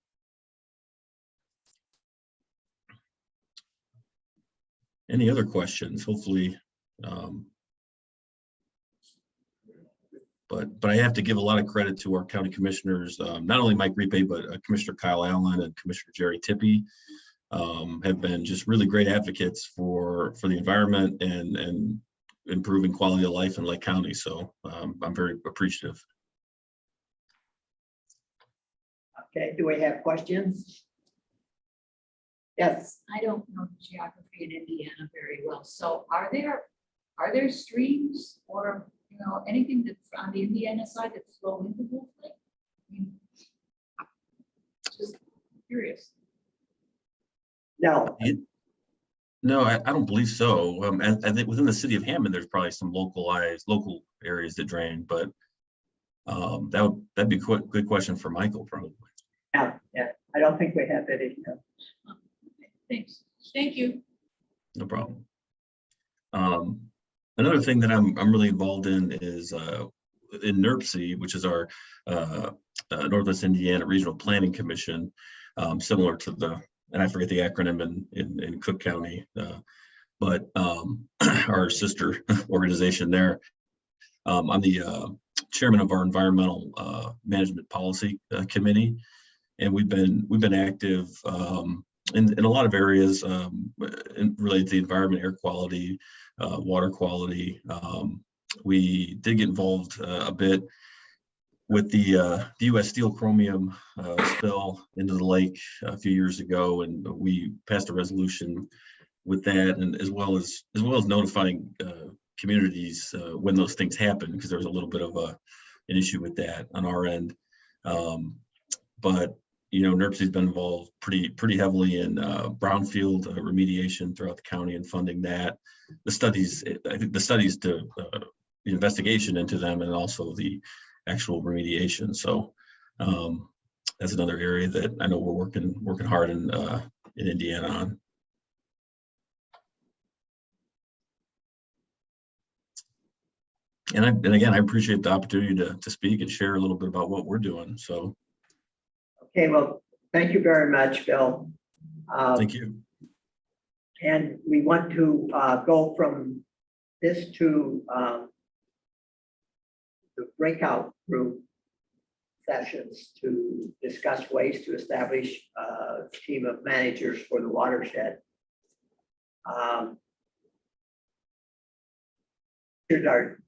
Any other questions? Hopefully, but I have to give a lot of credit to our county commissioners, not only Mike Ripe, but Commissioner Kyle Allen and Commissioner Jerry Tippie. Have been just really great advocates for the environment and improving quality of life in Lake County. So I'm very appreciative. Okay, do we have questions? Yes. I don't know the geography in Indiana very well. So are there streams or, you know, anything that's on the Indiana side that's flow into Wolf Lake? I mean, just curious. No. No, I don't believe so. And I think within the city of Hammond, there's probably some local areas that drain, but that'd be a good question for Michael probably. Yeah, I don't think we have any. Thanks. Thank you. No problem. Another thing that I'm really involved in is in NERPC, which is our Northwest Indiana Regional Planning Commission, similar to and I forget the acronym in Cook County, but our sister organization there. I'm the chairman of our Environmental Management Policy Committee, and we've been active in a lot of areas related to the environment, air quality, water quality. We did get involved a bit with the U.S. steel chromium spill into the lake a few years ago, and we passed a resolution with that, and as well as notifying communities when those things happen, because there was a little bit of an issue with that on our end. But you know, NERPC's been involved pretty heavily in brownfield remediation throughout the county and funding that. The studies, I think the studies to the investigation into them, and also the actual remediation. So that's another area that I know we're working hard in Indiana on. And again, I appreciate the opportunity to speak and share a little bit about what we're doing. So. Okay, well, thank you very much, Bill. Thank you. And we want to go from this to the breakout room sessions to discuss ways to establish a team of managers for the watershed. Here's our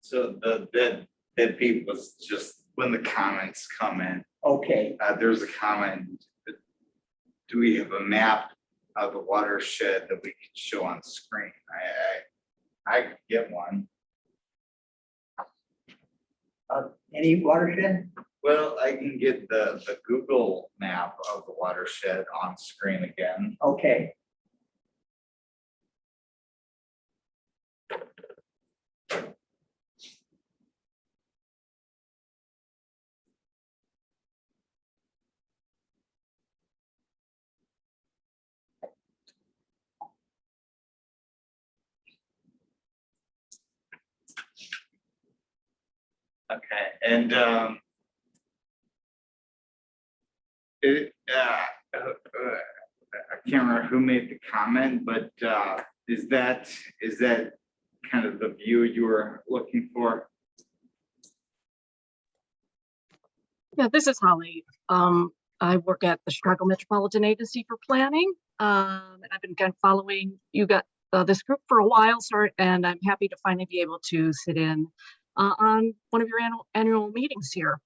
So that beat was just when the comments come in. okay. There's a comment. Do we have a map of the watershed that we can show on screen? I could get one. Any watershed? Well, I can get the Google map of the watershed on screen again. Okay. Okay, and I can't remember who made the comment, but is that kind of the view you were looking for? Yeah, this is Holly. I work at the Chicago Metropolitan Agency for Planning. And I've been kind of following you got this group for a while, and I'm happy to finally be able to sit in on one of your annual meetings here.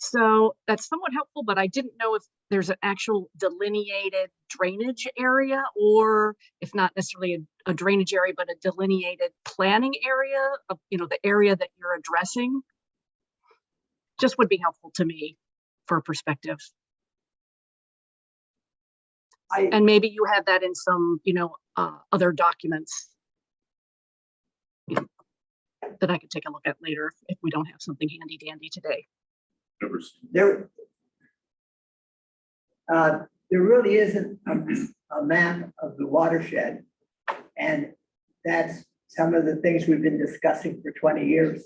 So that's somewhat helpful, but I didn't know if there's an actual delineated drainage area, or if not necessarily a drainage area, but a delineated planning area of, the area that you're addressing. Just would be helpful to me for perspective. And maybe you have that in some, other documents that I could take a look at later if we don't have something handy dandy today. There really isn't a map of the watershed. And that's some of the things we've been discussing for 20 years.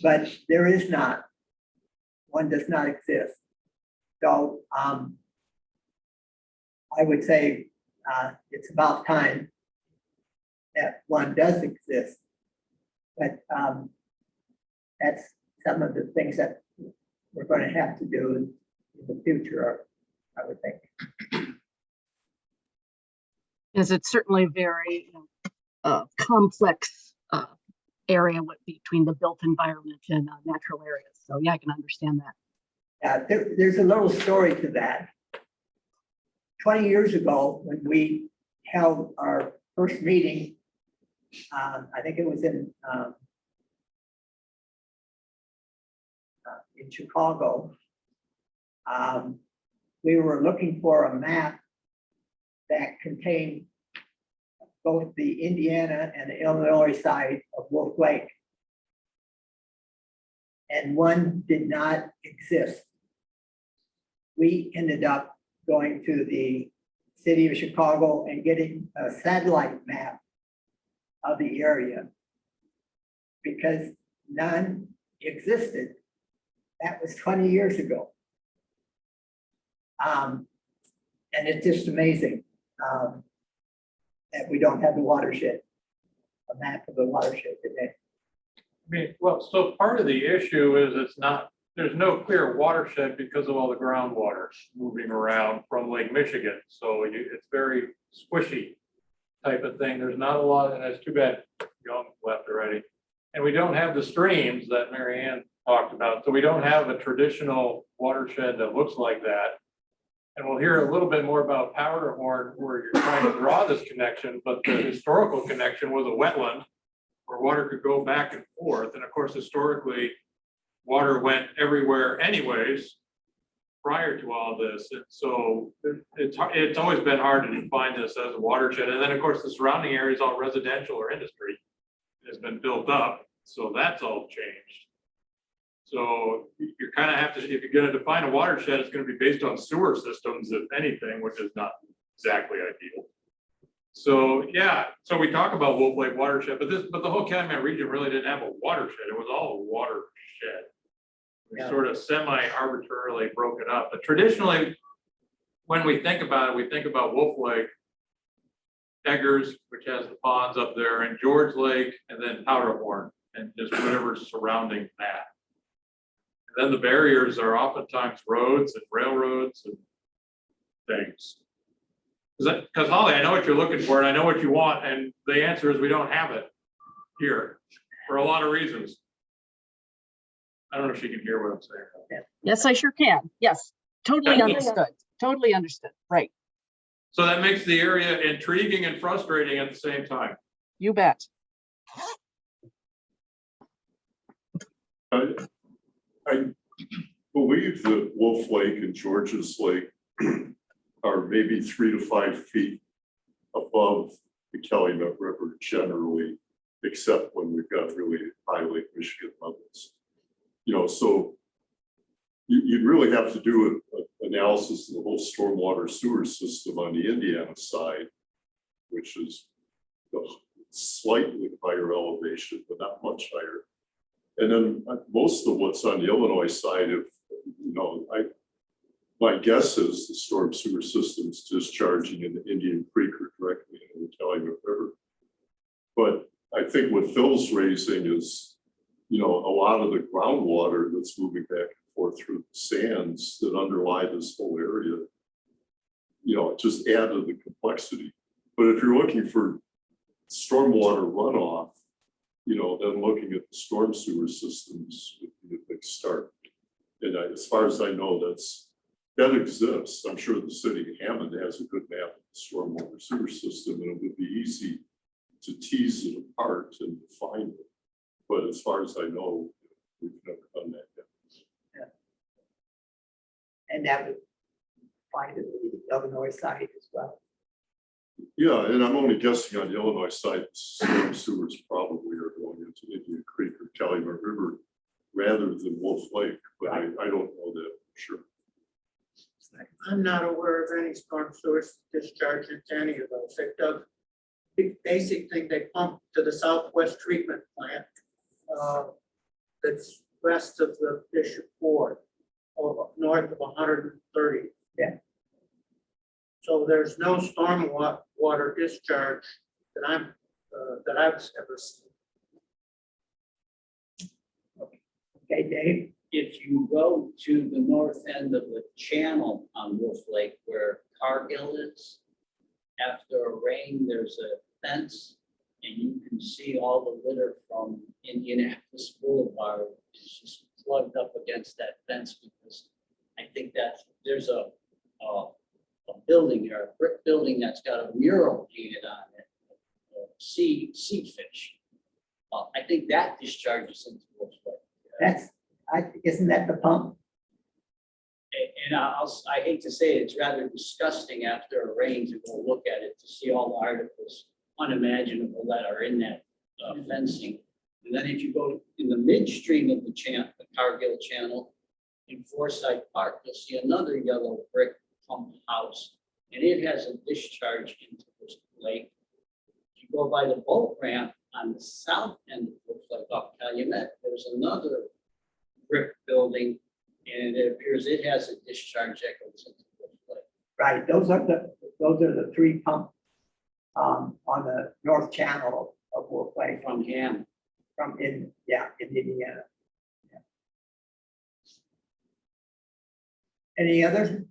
But there is not. One does not exist. So I would say it's about time that one does exist. But that's some of the things that we're going to have to do in the future, I would think. Yes, it's certainly a very complex area between the built environment and natural areas. So yeah, I can understand that. There's a little story to that. 20 years ago, when we held our first meeting, I think it was in Chicago, we were looking for a map that contained both the Indiana and the Illinois side of Wolf Lake. And one did not exist. We ended up going to the city of Chicago and getting a satellite map of the area because none existed. That was 20 years ago. And it's just amazing that we don't have the watershed, a map of the watershed today. I mean, well, so part of the issue is there's no clear watershed because of all the groundwaters moving around from Lake Michigan. So it's very squishy type of thing. There's not a lot, and it's too bad Young left already. And we don't have the streams that Mary Ann talked about. So we don't have a traditional watershed that looks like that. And we'll hear a little bit more about Powderhorn where you're trying to draw this connection, but the historical connection was a wetland where water could go back and forth. And of course, historically, water went everywhere anyways prior to all this. And so it's always been hard to define this as a watershed. And then of course, the surrounding area is all residential or industry has been built up. So that's all changed. So you kind of have to, if you're going to define a watershed, it's going to be based on sewer systems, if anything, which is not exactly ideal. So yeah, so we talk about Wolf Lake Watershed, but the whole Calumet region really didn't have a watershed. It was all a watershed. We sort of semi-arbitrarily broke it up. But traditionally, when we think about it, we think about Wolf Lake, Eggers, which has the ponds up there, and George Lake, and then Powderhorn, and just whatever's surrounding that. And then the barriers are oftentimes roads and railroads and things. Because Holly, I know what you're looking for, and I know what you want, and the answer is we don't have it here for a lot of reasons. I don't know if she can hear what I'm saying. Yes, I sure can. Yes, totally understood. Totally understood. Right. So that makes the area intriguing and frustrating at the same time. You bet. I believe that Wolf Lake and George's Lake are maybe 3 to 5 feet above the Calumet River generally, except when we've got really high Lake Michigan levels. So you'd really have to do an analysis of the whole stormwater sewer system on the Indiana side, which is slightly higher elevation, but not much higher. And then most of what's on the Illinois side of, my guess is the storm sewer system's discharging in the Indian Creek or directly into the Calumet River. But I think what Phil's raising is, a lot of the groundwater that's moving back and forth through the sands that underlie this whole area, just add to the complexity. But if you're looking for stormwater runoff, then looking at the storm sewer systems would be a big start. And as far as I know, that exists. I'm sure the city of Hammond has a good map of the stormwater sewer system, and it would be easy to tease it apart and find it. But as far as I know, we've never done that yet. And that would find it the Illinois side as well. Yeah, and I'm only guessing on the Illinois side, storm sewers probably are going into Indian Creek or Calumet River rather than Wolf Lake, but I don't know that for sure. I'm not aware of any storm sewers discharge into any of those. They've dug big basic thing, they pump to the southwest treatment plant. That's west of the Bishop Ford, or north of 130. Yeah. So there's no storm water discharge that I've ever seen. Okay, Dave? If you go to the north end of the channel on Wolf Lake where Cargill is, after a rain, there's a fence and you can see all the litter from Indianapolis Boulevard is just plugged up against that fence because I think there's a building here, a brick building that's got a mural painted on it, sea fish. I think that discharges into Wolf Lake. Isn't that the pump? And I hate to say it, it's rather disgusting after a rain to go look at it, to see all the articles unimaginable that are in that fencing. And then if you go in the midstream of the Cargill Channel in Forsyth Park, you'll see another yellow brick pump house. And it has a discharge into this lake. If you go by the boat ramp on the south end of Wolf Lake up Calumet, there's another brick building, and it appears it has a discharge that goes into Wolf Lake. Right, those are the three pumps on the north channel of Wolf Lake. From Ham. In Indiana. Yeah. Any other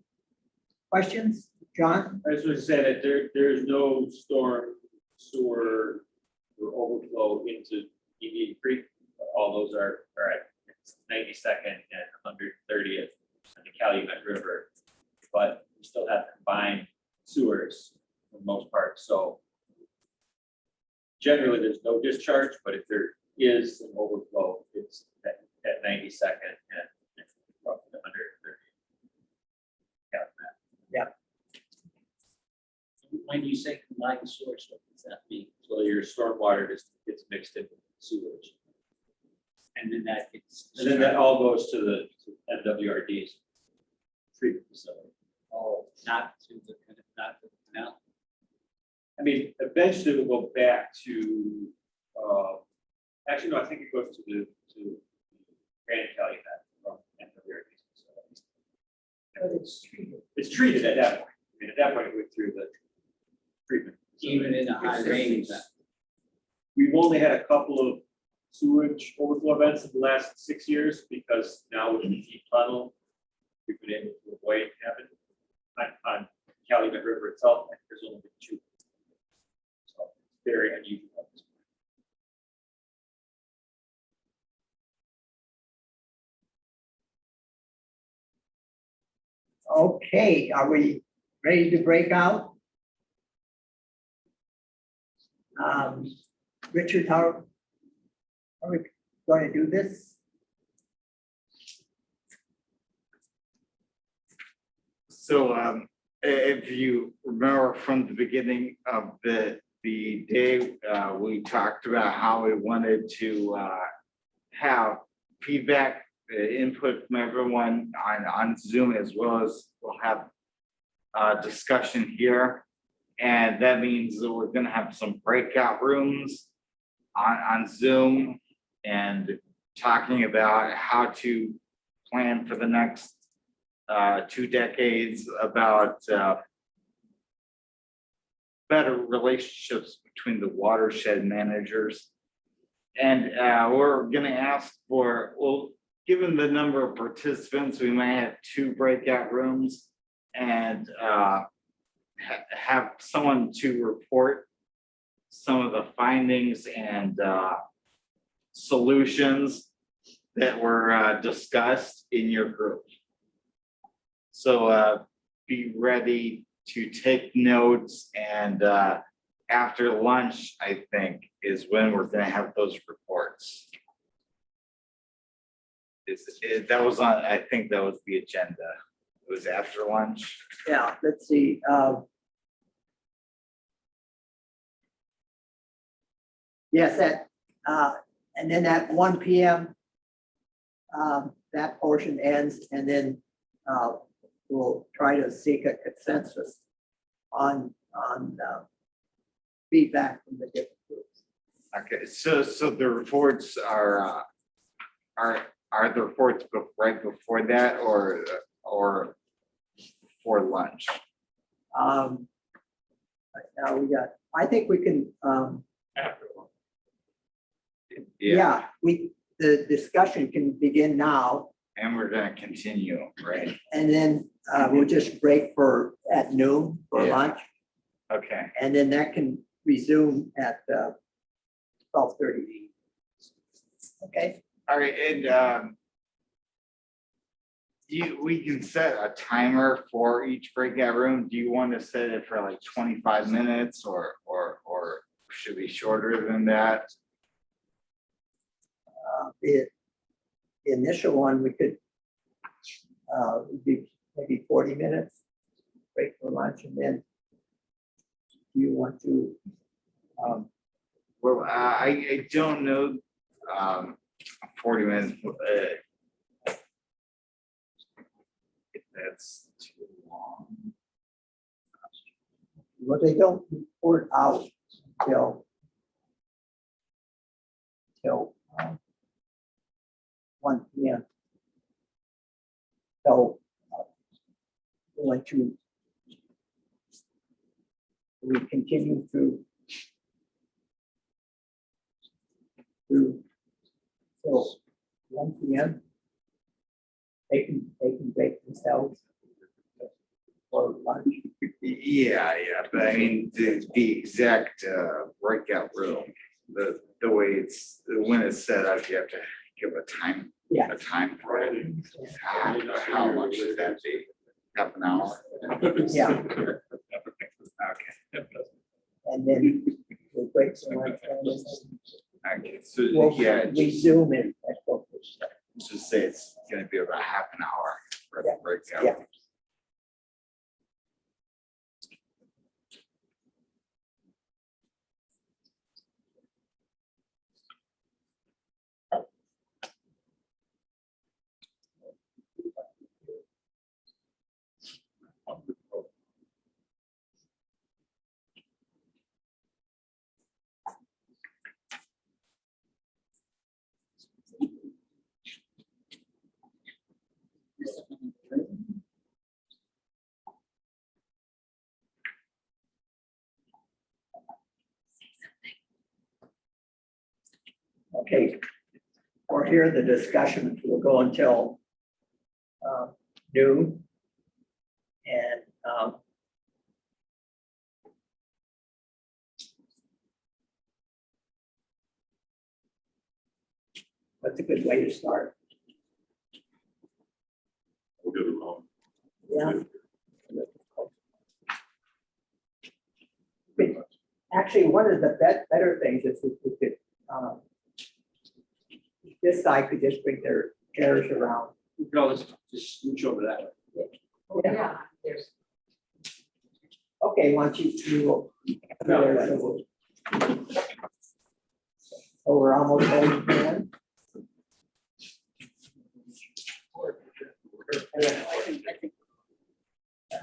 questions, John? I just want to say that there's no storm sewer or overflow into Indian Creek. All those are at 92nd and 130th on the Calumet River, but we still have combined sewers for the most part. So generally, there's no discharge, but if there is an overflow, it's at 92nd and roughly 130th. Yeah. When you say combined source, what does that mean? So your stormwater just gets mixed in with sewage. And then that gets. And then that all goes to the MWRD's treatment facility. Oh, not to the canal. I mean, eventually we'll go back to, actually, no, I think it goes to Grand Calumet from MWRD's facility. But it's treated. It's treated at that point. I mean, at that point, it went through the treatment. Even in a high rain event. We've only had a couple of sewage overflow events in the last 6 years because now with the deep tunnel, we've been able to avoid it happening. On Calumet River itself, there's only been 2. So it's very unusual at this point. Okay, are we ready to break out? Richard, how are we going to do this? So if you remember from the beginning of the day, we talked about how we wanted to have feedback, input from everyone on Zoom, as well as we'll have discussion here. And that means that we're gonna have some breakout rooms on Zoom and talking about how to plan for the next 2 decades, about better relationships between the watershed managers. And we're gonna ask for, well, given the number of participants, we might have 2 breakout rooms and have someone to report some of the findings and solutions that were discussed in your group. So be ready to take notes, and after lunch, I think, is when we're gonna have those reports. That was on, I think that was the agenda. It was after lunch. Yeah, let's see. Yes, that, and then at 1 p.m. That portion ends, and then we'll try to seek a consensus on feedback from the different groups. Okay, so the reports are the reports right before that, or for lunch? Right now we got, I think we can, yeah, the discussion can begin now. And we're gonna continue, right? And then we'll just break at noon for Yeah. lunch. Okay. And then that can resume at 12:30. Okay. All right, and we can set a timer for each breakout room. Do you want to set it for like 25 minutes, or should be shorter than that? The initial one, we could would be maybe 40 minutes, break for lunch, and then you want to, Well, I don't know, 40 minutes, if that's too long. well, they don't report out till 1 p.m. So we want to, we continue through till 1 p.m. They can break themselves for lunch. Yeah, but I mean, the exact breakout room, the way when it's set up, you have to give a time. Yeah. A time for it. How much should that be? Half an hour? Yeah. Okay. And then we'll break some lunch. Okay, so We'll yeah, resume it at 12:00. just say it's gonna be about half an hour for the breakout. Yeah. Okay, or here the discussion will go until noon. And what's a good way to start? We'll get it wrong. Yeah. Actually, one of the better things is if we could, this side could just bring their chairs around. We could always just scooch over that way. Yeah. Okay, why don't you will. So we're almost over then.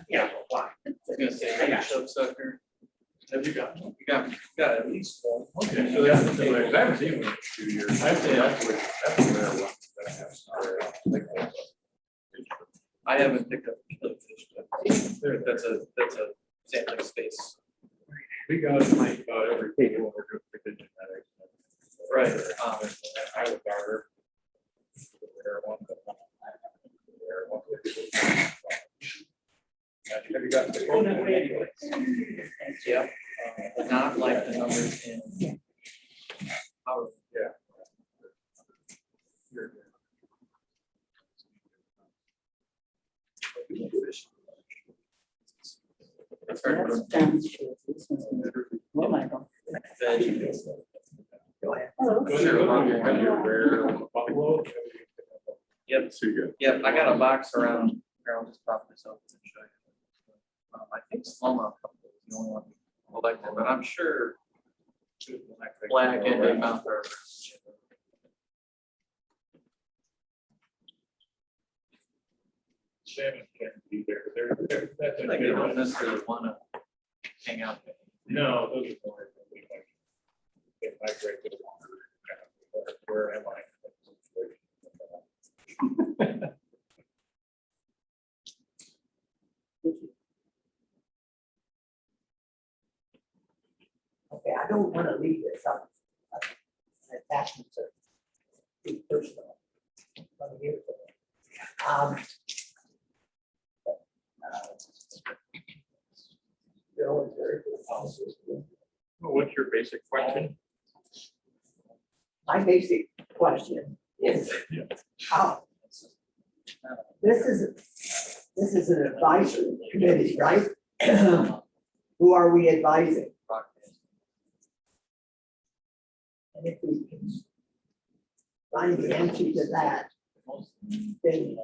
Yeah. I was gonna say, I got some sucker. Have you got? You got at least one. Okay, so that's, I haven't seen one in 2 years. I'd say that's the rare one that I have started. I haven't picked up a killifish, but that's a sampling space. We got it like about every day when we're doing precision genetics. Right. I would garter. Rare one, but not rare one. Have you got? Oh, no, anyway. Yeah, but not like the numbers in. Our, Yeah. Well, Michael. Go ahead. Yep, See you. yep, I got a box around, here, I'll just pop this open and show you. I think smallmouth is the only one collected, but I'm sure black and big mouth are. Salmon can't be there. That's a Like they good don't one. necessarily wanna hang out there. No, those are more. They migrate to the water. Where am I? Okay, I don't want to leave this up. Attachments are too personal. From here to there. Bill is very good policies. What's your basic question? My basic question is, how? This is an advisory committee, right? Who are we advising? And if we can find the answer to that, then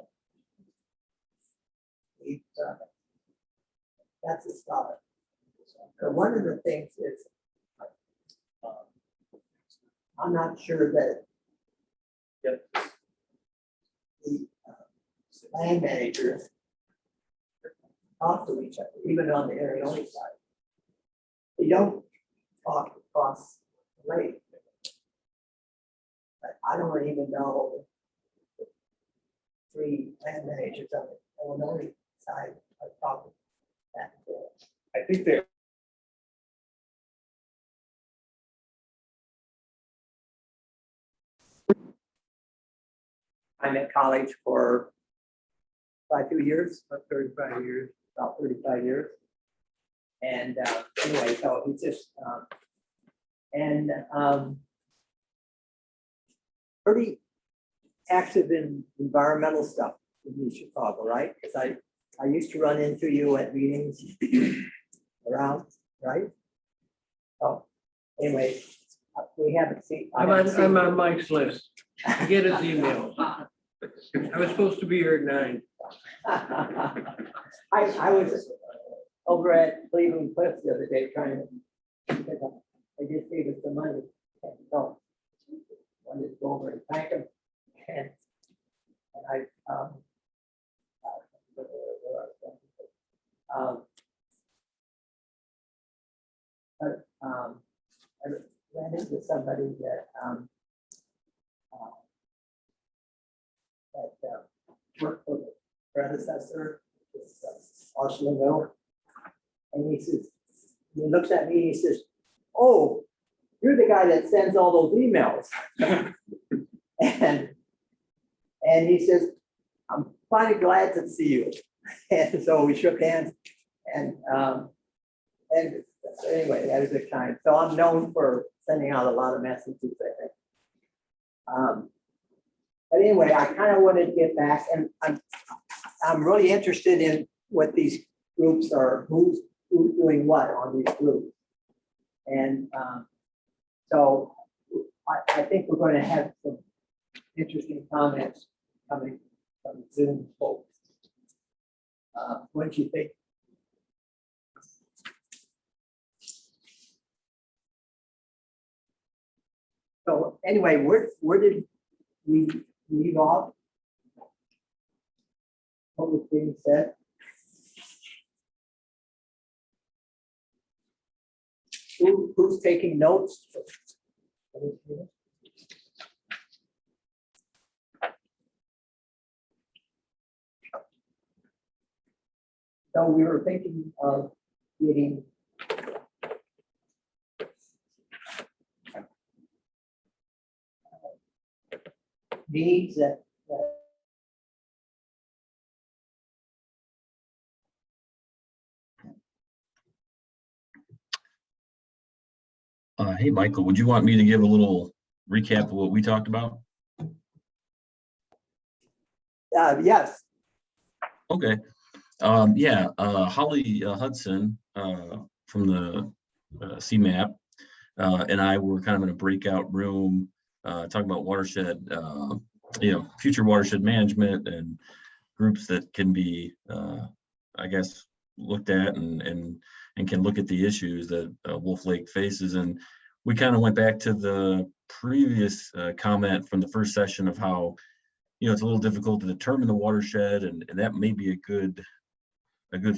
that's a start. But one of the things is, I'm not sure that the land managers talk to each other, even on the area only side. They don't talk across the lake. But I don't even know if the 3 land managers on the Illinois side are talking that. I think they. I'm at college for about 2 years, about 35 years, about 35 years. And anyway, so it's just, pretty active in environmental stuff in Chicago, right? Because I used to run into you at meetings around, right? So anyway, we haven't seen. I'm on Mike's list. I get his emails. I was supposed to be here at 9. I was over at Cleveland Cliffs the other day trying to, because they just gave us the money. And so wanted to go over and thank them. And I, I ran into somebody that, worked for the predecessor, Arsenal. And he says, he looks at me and he says, "Oh, you're the guy that sends all those emails." and he says, "I'm finally glad to see you." And so we shook hands, and anyway, that was a kind. So I'm known for sending out a lot of messages, I think. But anyway, I kind of wanted to get back, and I'm really interested in what these groups are, who's doing what on these groups. And so I think we're going to have some interesting comments coming from Zoom folks. What do you think? So anyway, where did we leave off? What was being said? Who's taking notes? So we were thinking of getting needs that Hey, Michael, would you want me to give a little recap of what we talked about? yes. Okay. Yeah, Holly Hudson from the CMAP and I were kind of in a breakout room talking about watershed, future watershed management and groups that can be, I guess, looked at and can look at the issues that Wolf Lake faces. And we kind of went back to the previous comment from the first session of how, it's a little difficult to determine the watershed, and that may be a good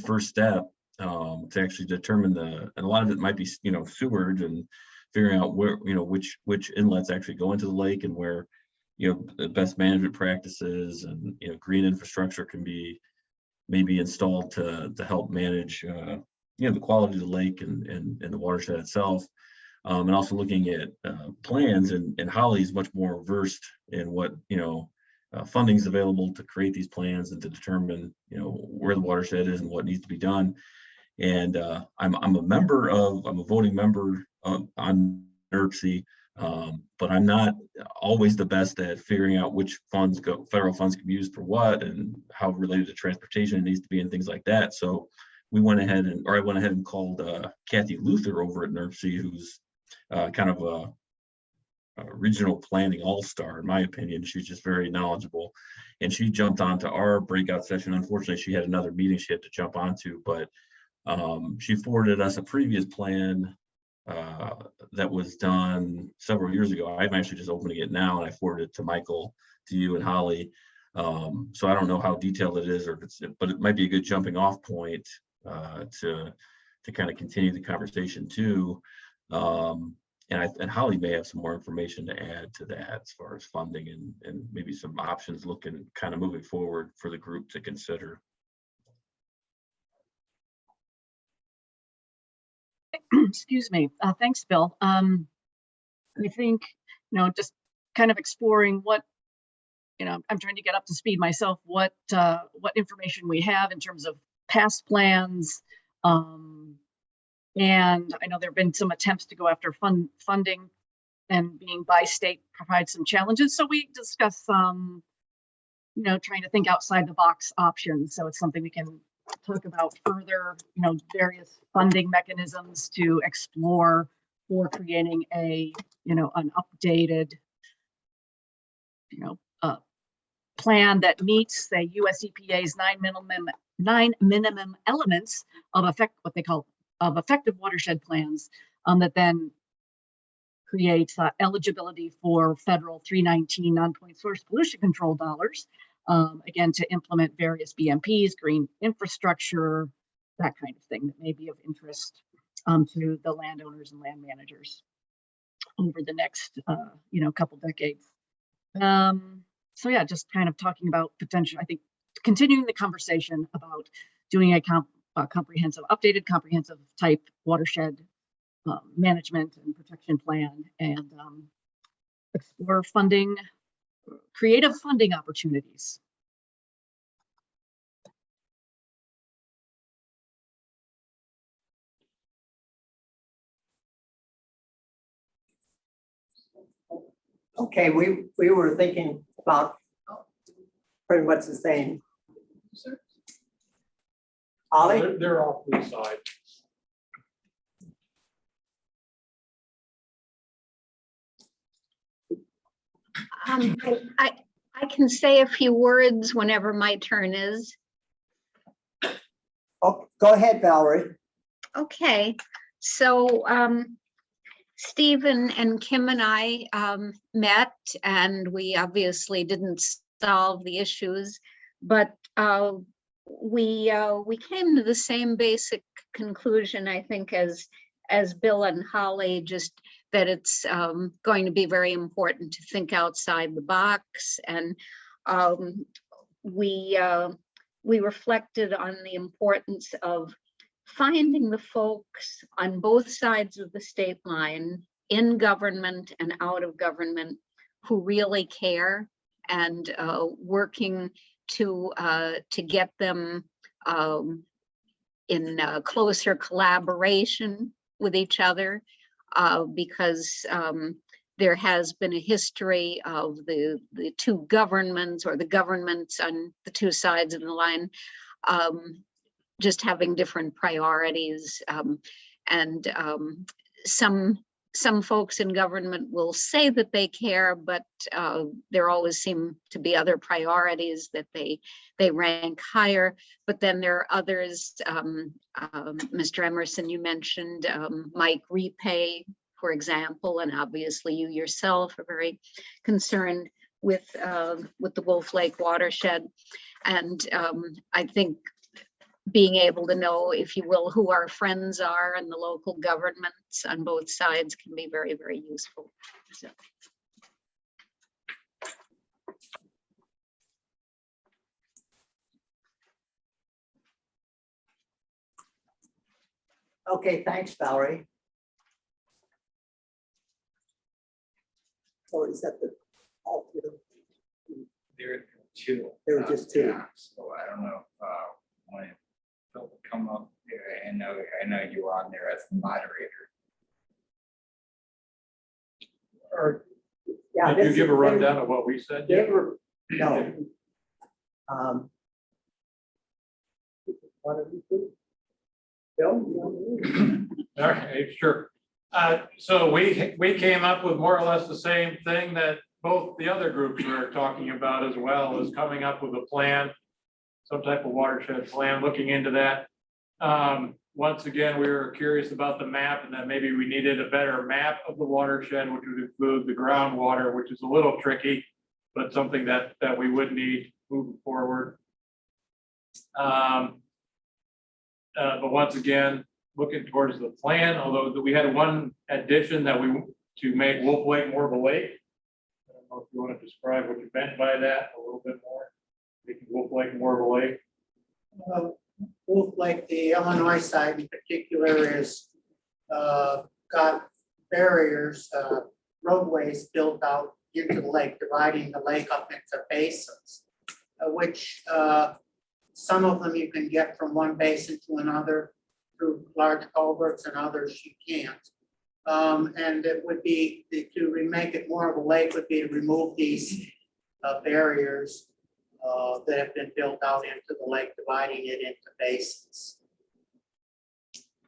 first step to actually determine and a lot of it might be, sewerage and figuring out where, which inlets actually go into the lake and where, the best management practices and, green infrastructure can be maybe installed to help manage, the quality of the lake and the watershed itself. And also looking at plans, and Holly's much more versed in what, funding is available to create these plans and to determine, where the watershed is and what needs to be done. And I'm a voting member on NERC, but I'm not always the best at figuring out which federal funds can be used for what and how related to transportation it needs to be and things like that. So I went ahead and called Kathy Luther over at NERC, who's kind of a regional planning all-star, in my opinion. She's just very knowledgeable, and she jumped onto our breakout session. Unfortunately, she had another meeting she had to jump onto, but she forwarded us a previous plan that was done several years ago. I'm actually just opening it now, and I forwarded it to Michael, to you and Holly. So I don't know how detailed it is, but it might be a good jumping off point to kind of continue the conversation too. And Holly may have some more information to add to that as far as funding and maybe some options looking kind of moving forward for the group to consider. Excuse me. Thanks, Bill. I think, just kind of exploring what, I'm trying to get up to speed myself, what information we have in terms of past plans. And I know there have been some attempts to go after funding, and being by state provides some challenges. So we discuss some, trying to think outside the box options. So it's something we can talk about further, various funding mechanisms to explore for creating an updated, plan that meets the US EPA's nine minimum elements of what they call effective watershed plans, that then creates eligibility for federal 319 non-point source pollution control dollars, again, to implement various BMPs, green infrastructure, that kind of thing that may be of interest to the landowners and land managers over the next, couple decades. So yeah, just kind of talking about potential, I think, continuing the conversation about doing a comprehensive, updated comprehensive type watershed management and protection plan, and explore funding, creative funding opportunities. Okay, we were thinking about pretty much the same. Ollie? They're off to the side. I can say a few words whenever my turn is. Oh, go ahead, Valerie. Okay, so Stephen and Kim and I met, and we obviously didn't solve the issues, but we came to the same basic conclusion, I think, as Bill and Holly, just that it's going to be very important to think outside the box. And we reflected on the importance of finding the folks on both sides of the state line, in government and out of government, who really care, and working to get them in closer collaboration with each other, because there has been a history of the two governments, or the governments on the two sides of the line, just having different priorities. And some folks in government will say that they care, but there always seem to be other priorities that they rank higher. But then there are others, Mr. Emerson, you mentioned Mike Repay, for example, and obviously you yourself are very concerned with the Wolf Lake Watershed. And I think being able to know, if you will, who our friends are and the local governments on both sides can be very, very useful. So. Okay, thanks, Valerie. So is that the all three? There are two. There were just two. Yeah, so I don't know if when Phil will come up here, I know you were on there as the moderator. Or, yeah. Did you give a rundown of what we said? They were, no. What did we do? Bill? All right, sure. So we came up with more or less the same thing that both the other groups are talking about, as well as coming up with a plan, some type of watershed plan, looking into that. Once again, we were curious about the map, and that maybe we needed a better map of the watershed, which would include the groundwater, which is a little tricky, but something that we would need moving forward. But once again, looking towards the plan, although we had one addition that to make Wolf Lake more of a lake. I don't know if you want to describe what you meant by that a little bit more. Making Wolf Lake more of a lake. Wolf Lake, the Illinois side in particular, is got barriers, roadways built out into the lake, dividing the lake up into basins, which some of them you can get from one basin to another through large culverts, and others you can't. And it would be, to make it more of a lake would be to remove these barriers that have been built out into the lake, dividing it into basins.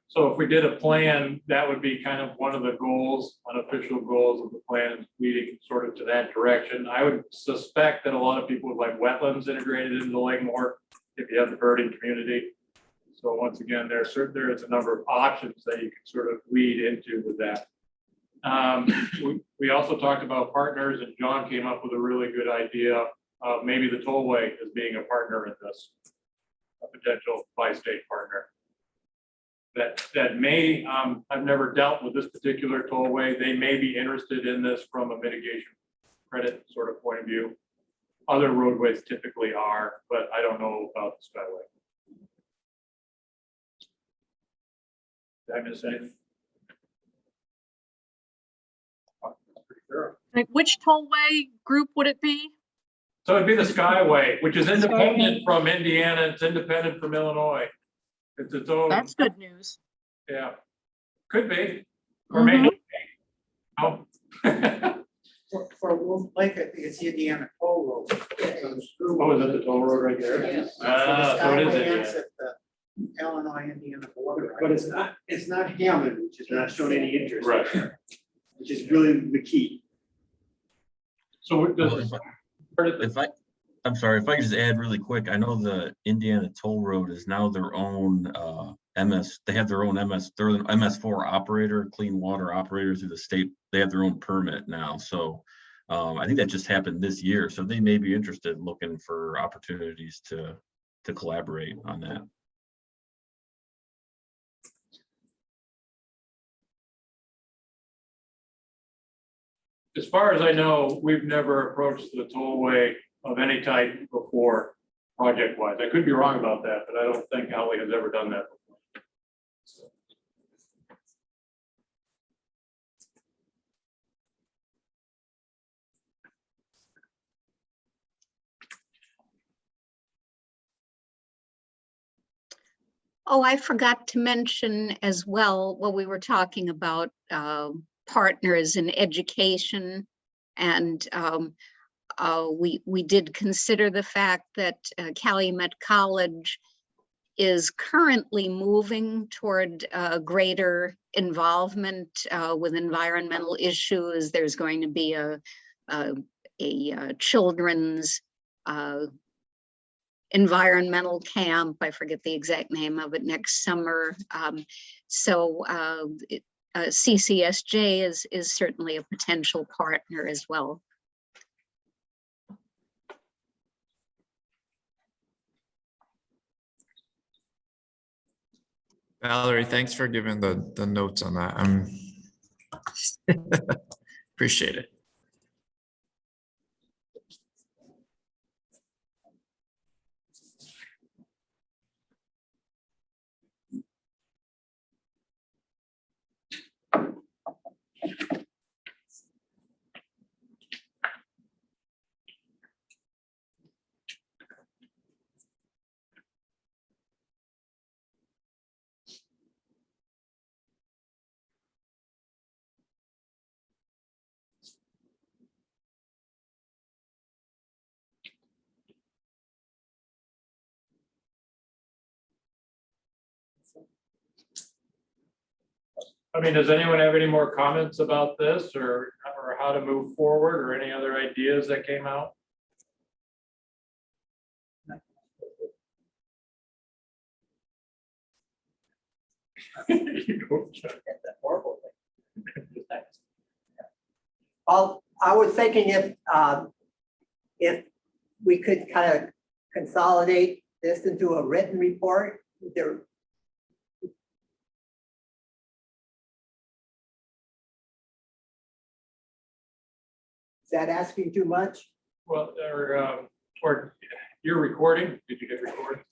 So if we did a plan, that would be kind of one of the goals, unofficial goals of the plan, is leading sort of to that direction. I would suspect that a lot of people would like wetlands integrated into the lake more if you have the birding community. So once again, there is a number of options that you can sort of lead into with that. We also talked about partners, and John came up with a really good idea of maybe the tollway as being a partner in this, a potential bi-state partner. That may, I've never dealt with this particular tollway. They may be interested in this from a mitigation credit sort of point of view. Other roadways typically are, but I don't know about the Skyway. Did I miss anything? Pretty thorough. Like, which tollway group would it be? So it'd be the Skyway, which is independent from Indiana. It's independent from Illinois. It's its own. That's good news. Yeah, could be, or maybe. No. For Wolf Lake, I think it's the Indiana Toll Road. Oh, is that the toll road right there? Yes. So it is Skyway Indiana. ends at the Illinois-Indiana border. But it's not Hammond, which is not showing any interest. Right. Which is really the key. So I'm sorry, if I could just add really quick, I know the Indiana Toll Road is now their own they have their own they're an MS4 operator, clean water operator through the state. They have their own permit now. So I think that just happened this year. So they may be interested in looking for opportunities to collaborate on that. as far as I know, we've never approached the tollway of any type before, project-wise. I could be wrong about that, but I don't think Holly has ever done that before. Oh, I forgot to mention as well, what we were talking about partners in education. And we did consider the fact that Calumet College is currently moving toward greater involvement with environmental issues. There's going to be a children's environmental camp. I forget the exact name of it, next summer. CCSJ is certainly a potential partner as well. Valerie, thanks for giving the notes on that. Appreciate it. I mean, does anyone have any more comments about this or how to move forward or any other ideas that came out? Horrible thing. Well, I was thinking if we could kind of consolidate this into a written report, there. Is that asking too much? Well, or you're recording? Did you get recorded?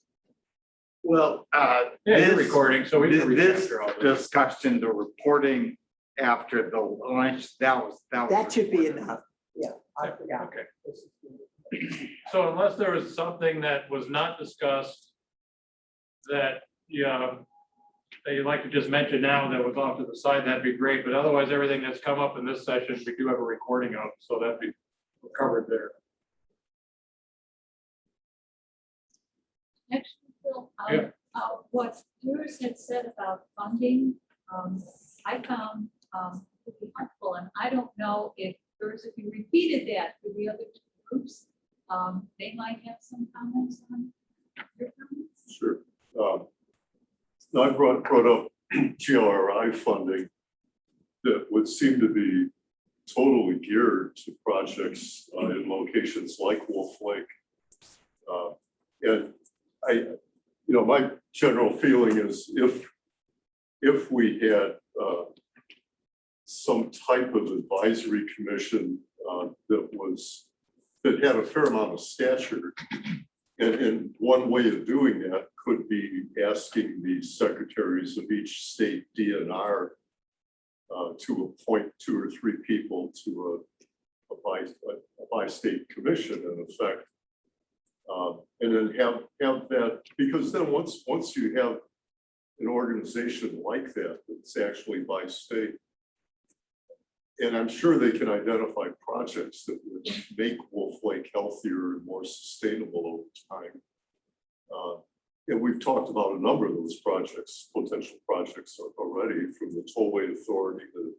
Well, Yeah, you're recording, so we can this recapture all this. discussion, the reporting after the lunch, That should be enough. Yeah, I forgot. Okay. So unless there was something that was not discussed that that you'd like to just mention now that was off to the side, that'd be great. But otherwise, everything that's come up in this session, we do have a recording of, so that'd be covered there. Actually, Phil, Yeah. what yours had said about funding, I found pretty helpful, and I don't know if yours, if you repeated that for the other two groups, they might have some comments on your comments. Sure. I brought up GLRI funding that would seem to be totally geared to projects in locations like Wolf Lake. And my general feeling is if we had some type of advisory commission that had a fair amount of stature, and one way of doing that could be asking the secretaries of each state DNR to appoint 2 or 3 people to a by-state commission in effect. And then have that, because then once you have an organization like that that's actually by state, and I'm sure they can identify projects that would make Wolf Lake healthier and more sustainable over time. And we've talked about a number of those projects, potential projects already, from the Tollway Authority, the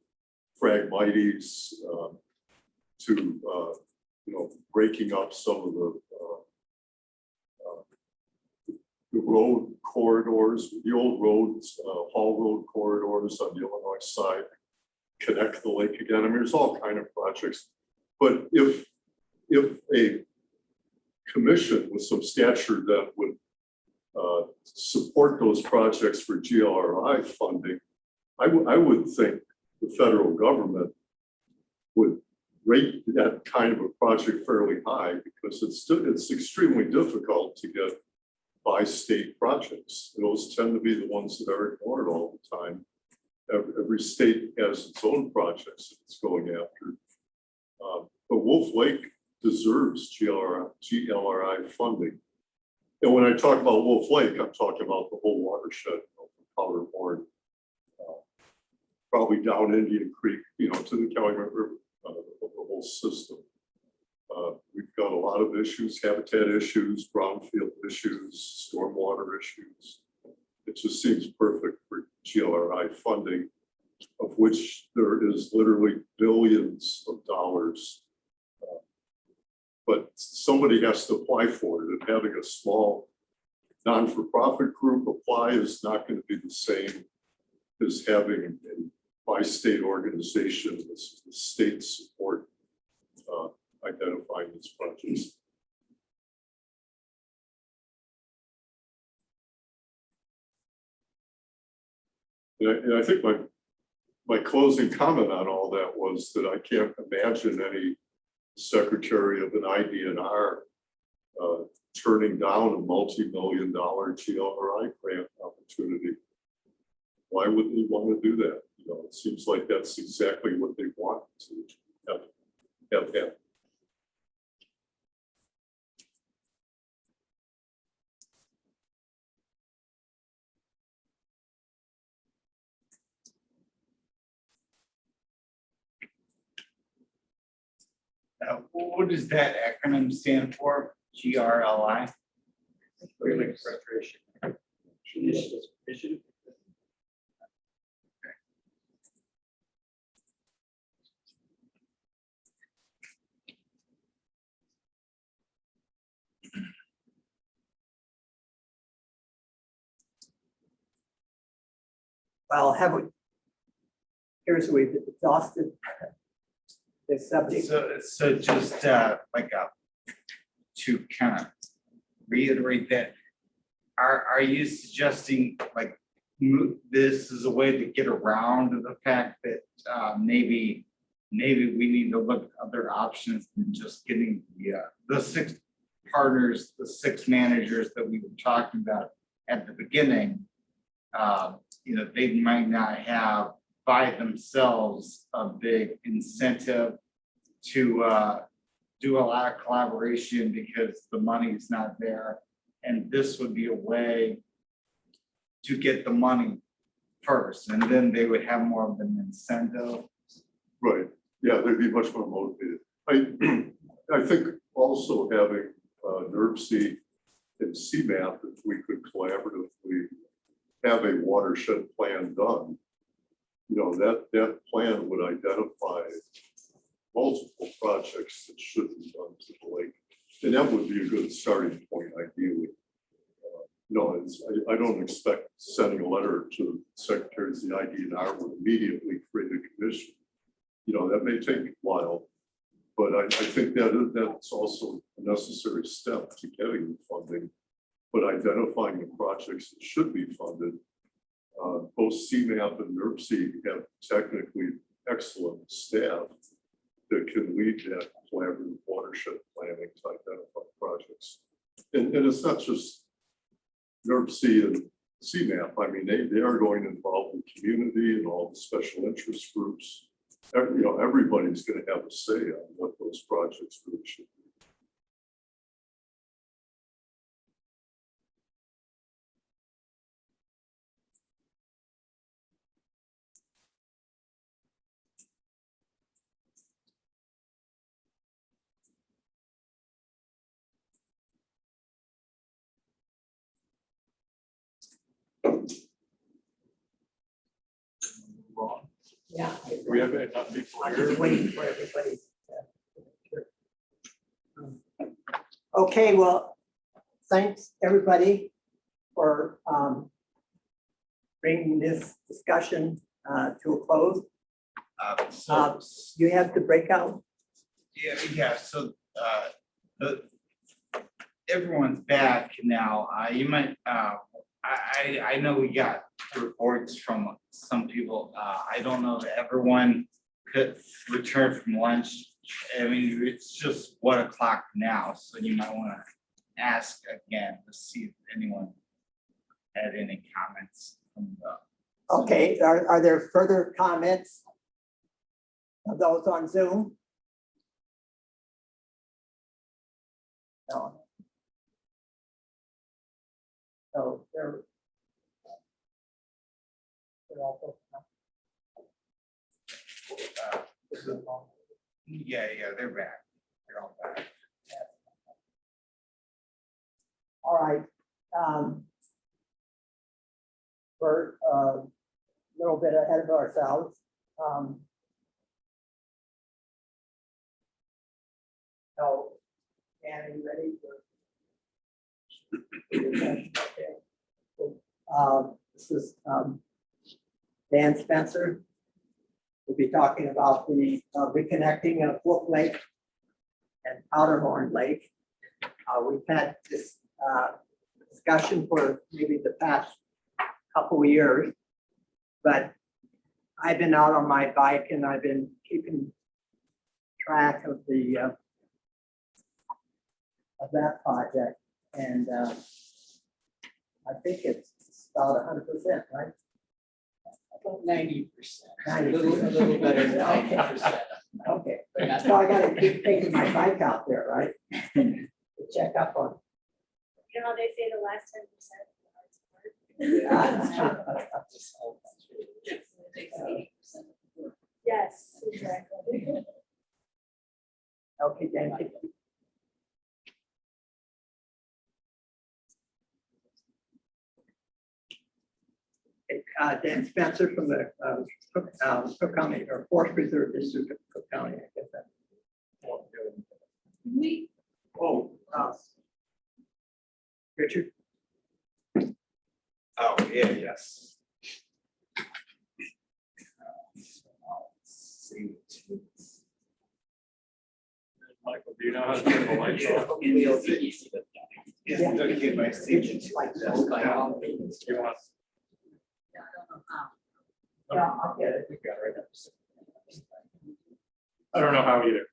Phragmites, to breaking up some of the road corridors, the old roads, haul road corridors on the Illinois side, connect the lake again. I mean, there's all kind of projects. But if a commission with some stature that would support those projects for GLRI funding, I would think the federal government would rate that kind of a project fairly high, because it's extremely difficult to get by-state projects. Those tend to be the ones that are ignored all the time. Every state has its own projects that it's going after. But Wolf Lake deserves GLRI funding. And when I talk about Wolf Lake, I'm talking about the whole watershed, from Powderhorn, probably down Indian Creek, to the Calumet River, the whole system. We've out a lot of issues, habitat issues, brownfield issues, stormwater issues. It just seems perfect for GLRI funding, of which there is literally billions of dollars. But somebody has to apply for it, and having a small non-for-profit group apply is not going to be the same as having a by-state organization with state support identifying these projects. And I think my closing comment on all that was that I can't imagine any secretary of an IDNR turning down a multi-million-dollar GLRI grant opportunity. Why would they want to do that? You know, it seems like that's exactly what they want to have happen. What does that acronym stand for? GRLI? Great Lakes Restoration Initiative. Well, we've exhausted this subject. So just to kind of reiterate that, are you suggesting like this is a way to get around the fact that maybe we need to look at other options than just getting the 6 partners, the 6 managers that we were talking about at the beginning? You know, they might not have by themselves a big incentive to do a lot of collaboration because the money is not there. And this would be a way to get the money first, and then they would have more of an incentive. Right, yeah, they'd be much more motivated. I think also having NERC and CMAP, if we could collaboratively have a watershed plan done, you know, that plan would identify multiple projects that should be done to the lake. And that would be a good starting point, ideally. No, I don't expect sending a letter to secretaries of the IDNR would immediately create a commission. You know, that may take a while, but I think that's also a necessary step to getting the funding. But identifying the projects that should be funded, both CMAP and NERC have technically excellent staff that can lead that collaborative watershed planning to identify projects. And it's not just NERC and CMAP. I mean, they are going to involve the community and all the special interest groups. You know, everybody's going to have a say on what those projects really should be. Yeah. We have enough people I'm here. just waiting for everybody. Okay, well, thanks, everybody, for bringing this discussion to a close. You have the breakout? Yeah, so everyone's back now. You might, I know we got reports from some people. I don't know if everyone could return from lunch. I mean, it's just 1 o'clock now, so you might want to ask again to see if anyone had any comments from the. Okay, are there further comments of those on Zoom? No. So they're all Yeah, they're back. They're all back. All right. We're a little bit ahead of ourselves. So, Dan, are you ready for? Okay. This is Dan Spencer. We'll be talking about the reconnecting of Wolf Lake and Powderhorn Lake. We've had this discussion for maybe the past couple of years, but I've been out on my bike and I've been keeping track of the of that project, and I think it's about 100%, right? About 90%. 90%. A little better than 90%. Okay, so I gotta keep taking my bike out there, right? To check up on. You know, they say the last 10%. Yes, exactly. Okay, thank you. Dan Spencer from the Cook County or Forest Preserve District of Cook County. I guess that. We, Oh, Richard. Oh, yeah, yes. Michael, do you know how to turn the lights off? Yeah. Okay, my It's like this. You want- Yeah, I'll get it. I don't know how either.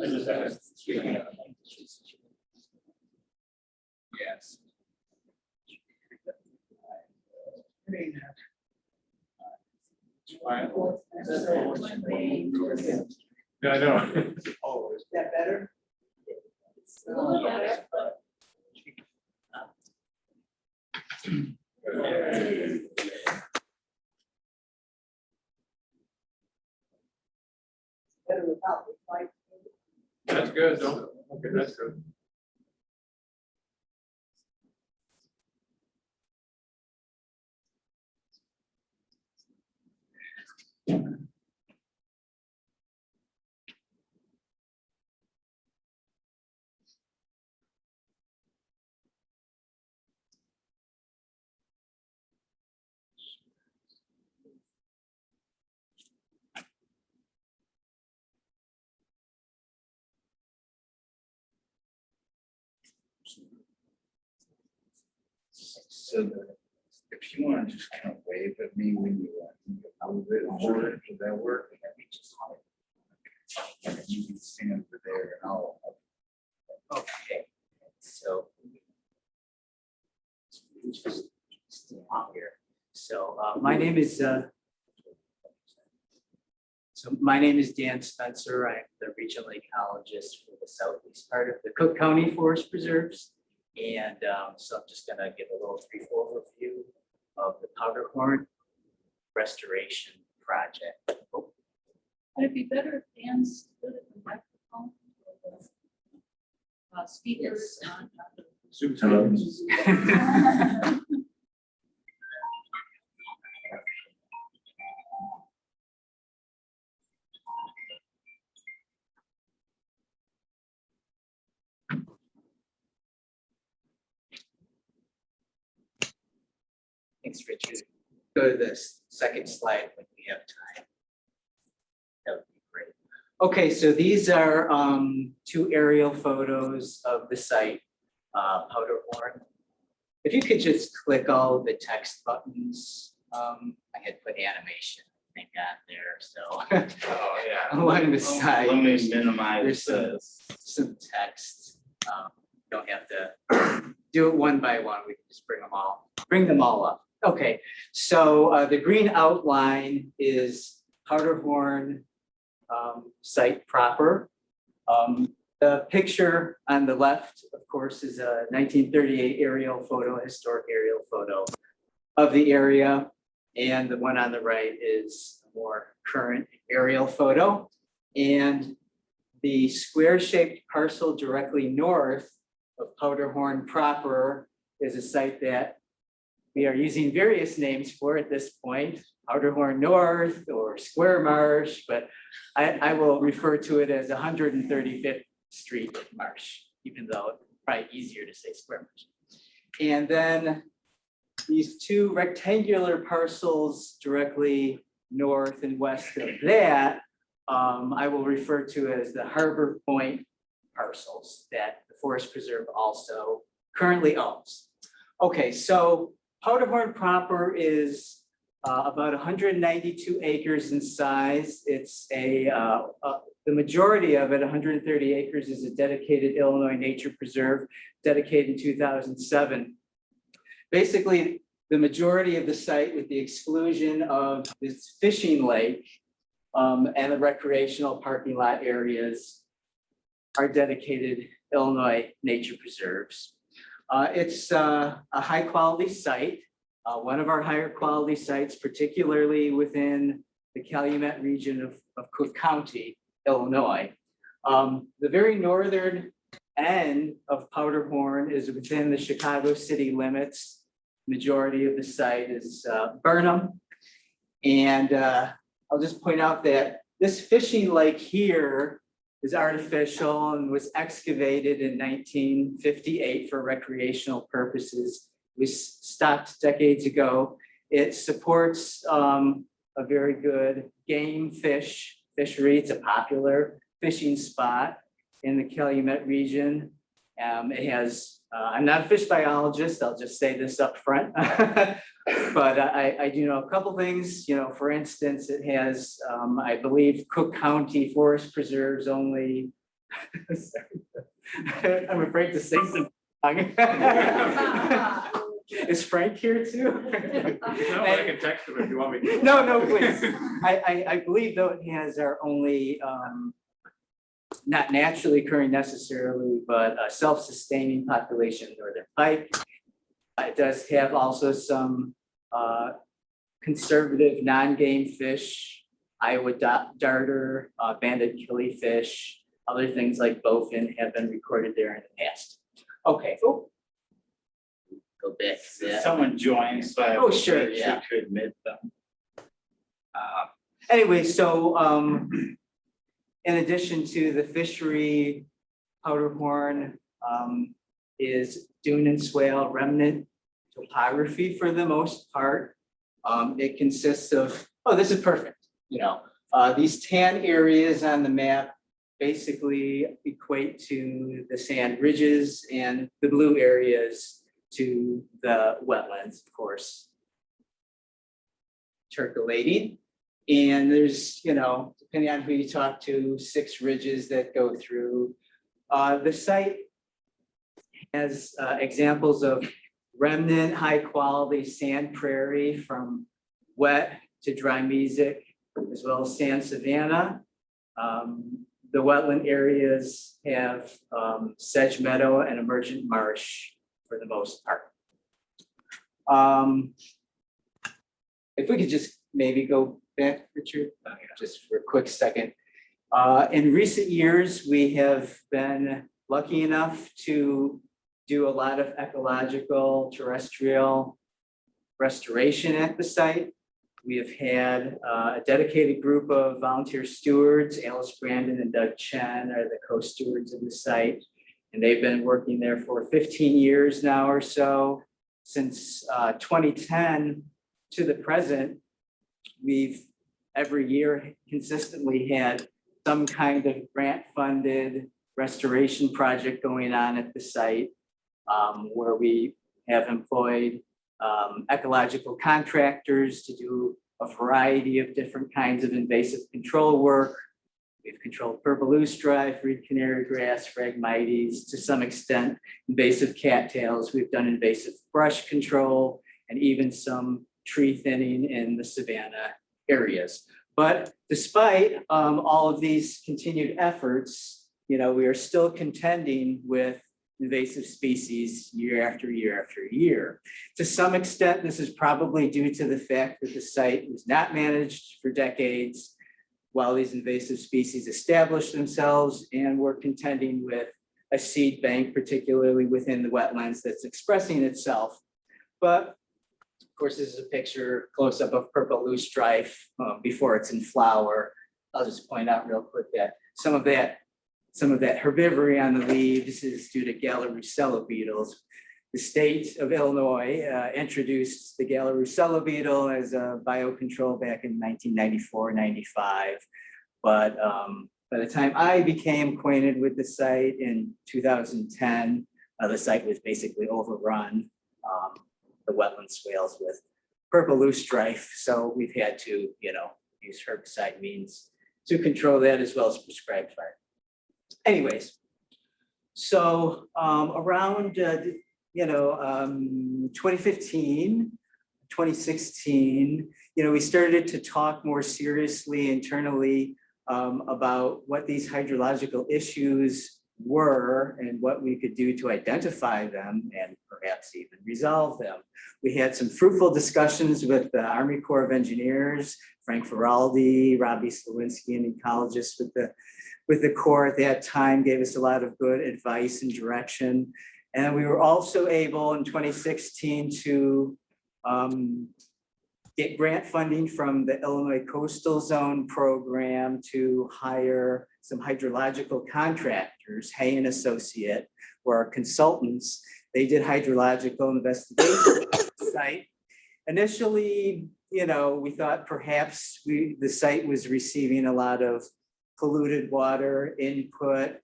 I just asked. Yes. Yeah, I know. Oh, is that better? a little better, but Better without the light. That's good, don't, okay, that's good. So if you want to just kind of wave at me when you move it forward, does that work? You can stand over there and I'll. Okay, so. Just out here. So my name is Dan Spencer. I'm the regional ecologist for the southeast part of the Cook County Forest Preserves. And so I'm just gonna give a little brief overview of the Powderhorn Restoration Project. Oh, would it be better if Dan's good at the microphone? Or the, speakers on. Thanks, Richard. Go to the second slide when we have time. That would be great. Okay, so these are two aerial photos of the site, Powderhorn. If you could just click all of the text buttons, I had put animation, I think, on there, so. Oh, yeah. Along the side. Let me minimize There's this. some text. Don't have to do it one by one. We can just bring them all up. Okay, so the green outline is Powderhorn site proper. The picture on the left, of course, is a 1938 aerial photo, historic aerial photo of the area. And the one on the right is a more current aerial photo. And the square-shaped parcel directly north of Powderhorn proper is a site that we are using various names for at this point, Powderhorn North or Square Marsh, but I will refer to it as 135th Street Marsh, even though it's probably easier to say Square Marsh. And then these two rectangular parcels directly north and west of that, I will refer to as the Harbor Point parcels that the Forest Preserve also currently owns. Okay, so Powderhorn proper is about 192 acres in size. It's the majority of it, 130 acres, is a dedicated Illinois nature preserve, dedicated in 2007. Basically, the majority of the site, with the exclusion of this fishing lake and the recreational parking lot areas, are dedicated Illinois nature preserves. It's a high quality site, one of our higher quality sites, particularly within the Calumet region of Cook County, Illinois. The very northern end of Powderhorn is within the Chicago city limits. Majority of the site is Burnham. And I'll just point out that this fishing lake here is artificial and was excavated in 1958 for recreational purposes. It was stopped decades ago. It supports a very good game fishery. It's a popular fishing spot in the Calumet region. It has, I'm not a fish biologist, I'll just say this up front, but I do know a couple things. You know, for instance, it has, I believe, Cook County Forest Preserves only, I'm afraid to say something. Is Frank here too? No, I can text him if you want me to. No, please. I believe though it has our only, not naturally occurring necessarily, but a self-sustaining population of northern pike. It does have also some conservative non-game fish, Iowa darter, banded killifish, other things like bowfin have been recorded there in the past. Okay. Oh. Go back to that. Someone joined, so I Oh, sure, yeah. to admit them. Anyway, so in addition to the fishery, Powderhorn is dune and swale remnant topography for the most part. It consists of, oh, this is perfect. You know, these tan areas on the map basically equate to the sand ridges, and the blue areas to the wetlands, of course, percolating. And there's, you know, depending on who you talk to, 6 ridges that go through. The site has examples of remnant, high quality sand prairie from wet to dry mesic, as well as sand savanna. The wetland areas have sedge meadow and emergent marsh for the most part. If we could just maybe go back, Richard, just for a quick second. In recent years, we have been lucky enough to do a lot of ecological terrestrial restoration at the site. We have had a dedicated group of volunteer stewards. Alice Brandon and Doug Chen are the co-stewards of the site. And they've been working there for 15 years now or so. Since 2010 to the present, we've every year consistently had some kind of grant-funded restoration project going on at the site, where we have employed ecological contractors to do a variety of different kinds of invasive control work. We've controlled purple loosestrife, reed canary grass, Phragmites, to some extent invasive cattails. We've done invasive brush control and even some tree thinning in the savanna areas. But despite all of these continued efforts, you know, we are still contending with invasive species year after year after year. To some extent, this is probably due to the fact that the site was not managed for decades while these invasive species established themselves, and we're contending with a seed bank, particularly within the wetlands, that's expressing itself. But of course, this is a picture close up of purple loosestrife before it's in flower. I'll just point out real quick that some of that herbivory on the leaves is due to Gallorusella beetles. The state of Illinois introduced the Gallorusella beetle as a biocontrol back in 1994-95. But by the time I became acquainted with the site in 2010, the site was basically overrun, the wetland swales, with purple loosestrife. So we've had to, use herbicide means to control that as well as prescribed fire. Anyways, so around 2015, 2016, we started to talk more seriously internally about what these hydrological issues were and what we could do to identify them and perhaps even resolve them. We had some fruitful discussions with the Army Corps of Engineers, Frank Feraldi, Robbie Slawinski, an ecologist with the Corps at that time, gave us a lot of good advice and direction. And we were also able in 2016 to get grant funding from the Illinois Coastal Zone Program to hire some hydrological contractors, Hay and Associate, who are consultants. They did hydrological investigation at the site. Initially, we thought perhaps the site was receiving a lot of polluted water input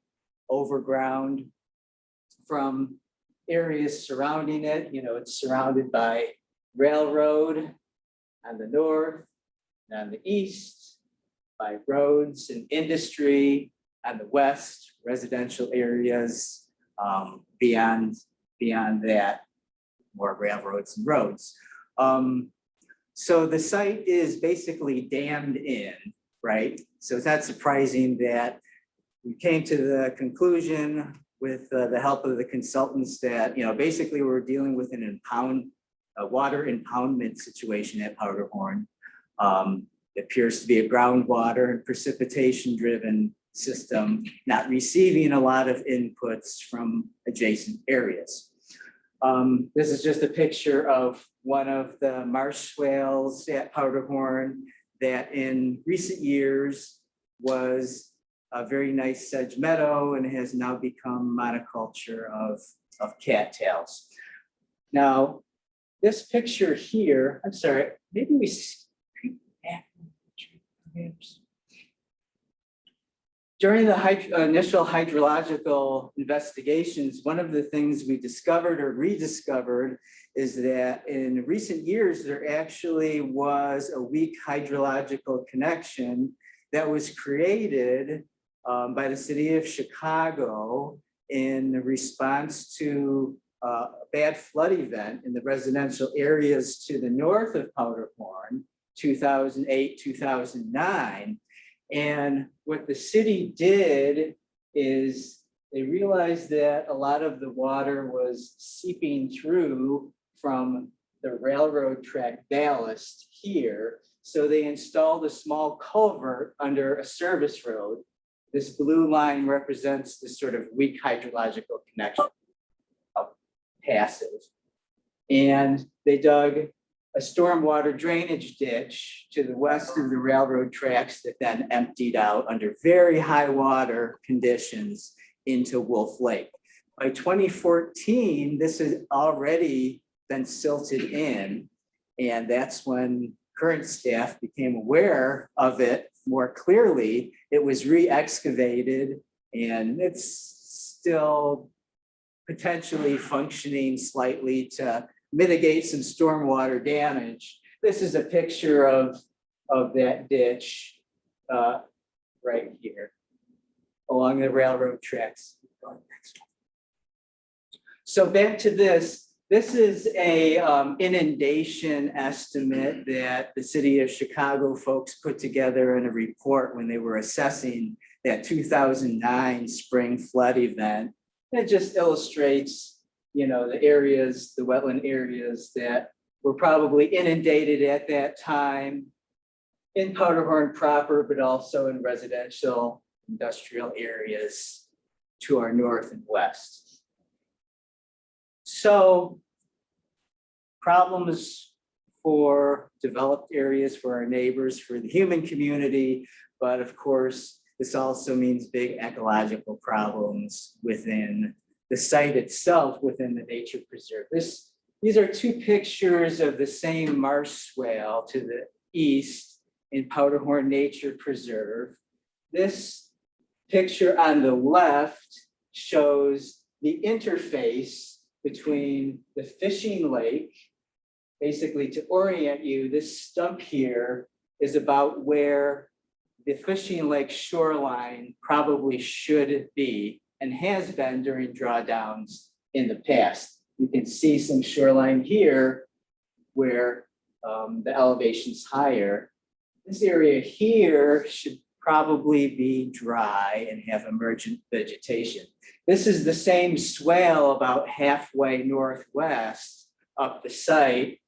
overground from areas surrounding it. It's surrounded by railroad on the north, and on the east, by roads and industry, on the west, residential areas, beyond that, more railroads and roads. So the site is basically dammed in, right? So it's not surprising that we came to the conclusion with the help of the consultants that, basically we're dealing with a water impoundment situation at Powderhorn. It appears to be a groundwater and precipitation driven system, not receiving a lot of inputs from adjacent areas. This is just a picture of one of the marsh swales at Powderhorn that in recent years was a very nice sedge meadow and has now become monoculture of cattails. Now, this picture here, I'm sorry, maybe we skip back. During the initial hydrological investigations, one of the things we discovered or rediscovered is that in recent years, there actually was a weak hydrological connection that was created by the city of Chicago in response to a bad flood event in the residential areas to the north of Powderhorn, 2008, 2009. And what the city did is they realized that a lot of the water was seeping through from the railroad track ballast here. So they installed a small culvert under a service road. This blue line represents the sort of weak hydrological connection, passive. And they dug a stormwater drainage ditch to the west of the railroad tracks that then emptied out under very high water conditions into Wolf Lake. By 2014, this has already been silted in, and that's when current staff became aware of it more clearly. It was re-excavated, and it's still potentially functioning slightly to mitigate some stormwater damage. This is a picture of that ditch right here along the railroad tracks. So back to this. This is a inundation estimate that the city of Chicago folks put together in a report when they were assessing that 2009 spring flood event. It just illustrates the areas, the wetland areas that were probably inundated at that time in Powderhorn proper, but also in residential industrial areas to our north and west. So problems for developed areas, for our neighbors, for the human community, but of course, this also means big ecological problems within the site itself, within the nature preserve. These are two pictures of the same marsh swale to the east in Powderhorn Nature Preserve. This picture on the left shows the interface between the fishing lake. Basically, to orient you, this stump here is about where the fishing lake shoreline probably should be and has been during drawdowns in the past. You can see some shoreline here where the elevation's higher. This area here should probably be dry and have emergent vegetation. This is the same swale about halfway northwest up the site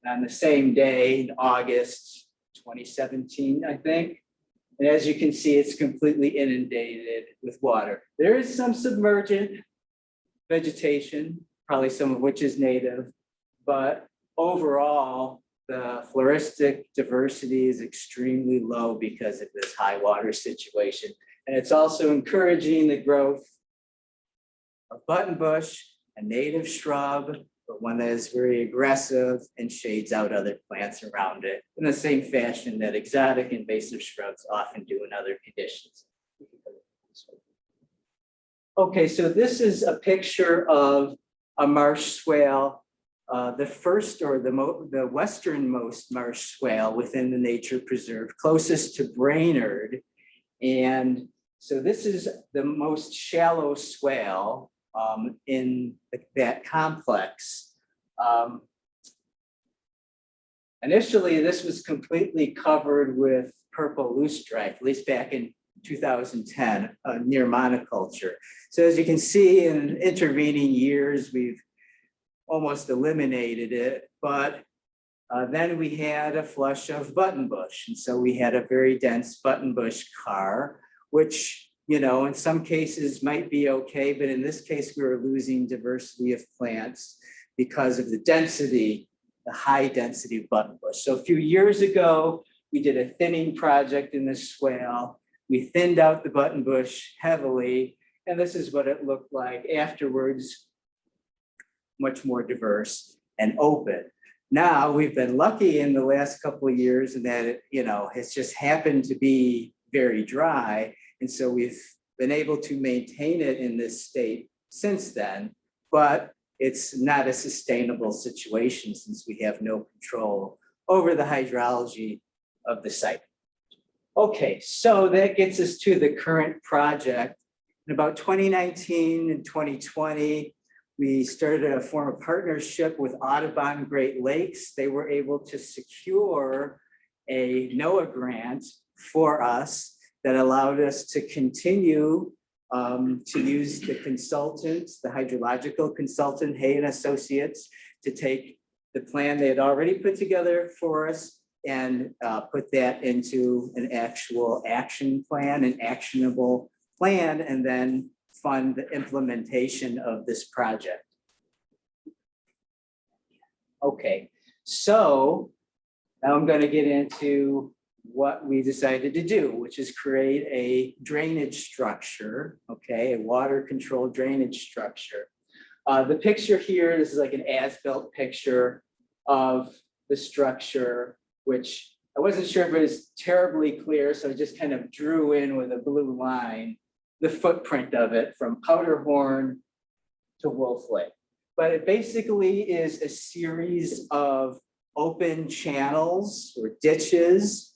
on the same day in August 2017, I think. And as you can see, it's completely inundated with water. There is some submergent vegetation, probably some of which is native, but overall, the floristic diversity is extremely low because of this high water situation. And it's also encouraging the growth of buttonbush, a native shrub, but one that is very aggressive and shades out other plants around it in the same fashion that exotic invasive shrubs often do in other conditions. Okay, so this is a picture of a marsh swale, the first or the westernmost marsh swale within the nature preserve, closest to Brainerd. And so this is the most shallow swale in that complex. Initially, this was completely covered with purple loosestrife, at least back in 2010, near monoculture. So as you can see, in intervening years, we've almost eliminated it, but then we had a flush of buttonbush. And so we had a very dense buttonbush car, which, you know, in some cases might be okay, but in this case, we were losing diversity of plants because of the density, the high density of buttonbush. So a few years ago, we did a thinning project in this swale. We thinned out the buttonbush heavily, and this is what it looked like afterwards, much more diverse and open. Now, we've been lucky in the last couple of years in that it, you know, it's just happened to be very dry. And so we've been able to maintain it in this state since then, but it's not a sustainable situation since we have no control over the hydrology of the site. Okay, so that gets us to the current project. In about 2019 and 2020, we started a form of partnership with Audubon Great Lakes. They were able to secure a NOAA grant for us that allowed us to continue to use the consultants, the hydrological consultant, Hay and Associates, to take the plan they had already put together for us and put that into an actual action plan, an actionable plan, and then fund the implementation of this project. Okay, so now I'm going to get into what we decided to do, which is create a drainage structure, okay, a water controlled drainage structure. The picture here, this is like an as-built picture of the structure, which I wasn't sure if it was terribly clear, so I just kind of drew in with a blue line the footprint of it from Powderhorn to Wolf Lake. But it basically is a series of open channels or ditches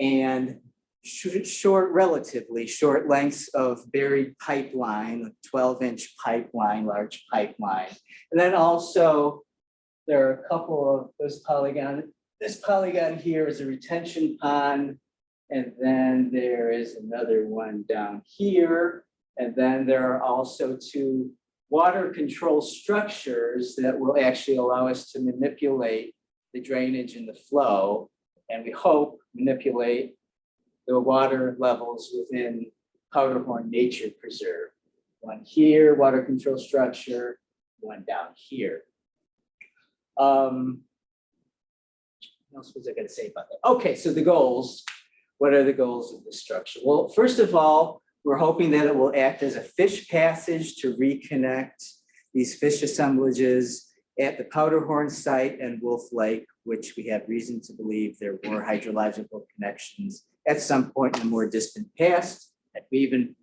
and short, relatively short lengths of buried pipeline, 12-inch pipeline, large pipeline. And then also there are a couple of those polygons. This polygon here is a retention pond. And then there is another one down here. And then there are also two water control structures that will actually allow us to manipulate the drainage and the flow. And we hope manipulate the water levels within Powderhorn Nature Preserve. one here, water control structure, one down here. What else was I gonna say about that? Okay, so the goals. What are the goals of the structure? Well, first of all, we're hoping that it will act as a fish passage to reconnect these fish assemblages at the Powderhorn site and Wolf Lake, which we have reason to believe there were hydrological connections at some point in the more distant past. And we even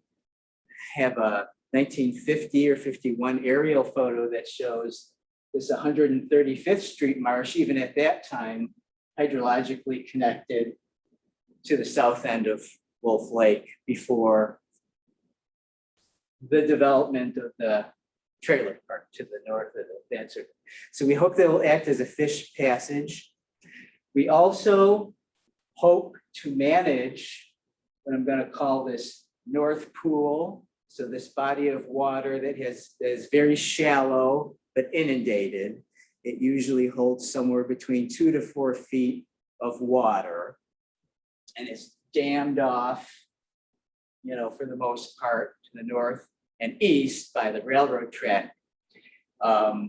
have a 1950 or 51 aerial photo that shows this 135th Street marsh, even at that time, hydrologically connected to the south end of Wolf Lake before the development of the trailer park to the north of that. So we hope that will act as a fish passage. We also hope to manage what I'm going to call this North Pool. So this body of water that is very shallow but inundated. It usually holds somewhere between 2 to 4 feet of water, and it's dammed off, you know, for the most part to the north and east by the railroad track.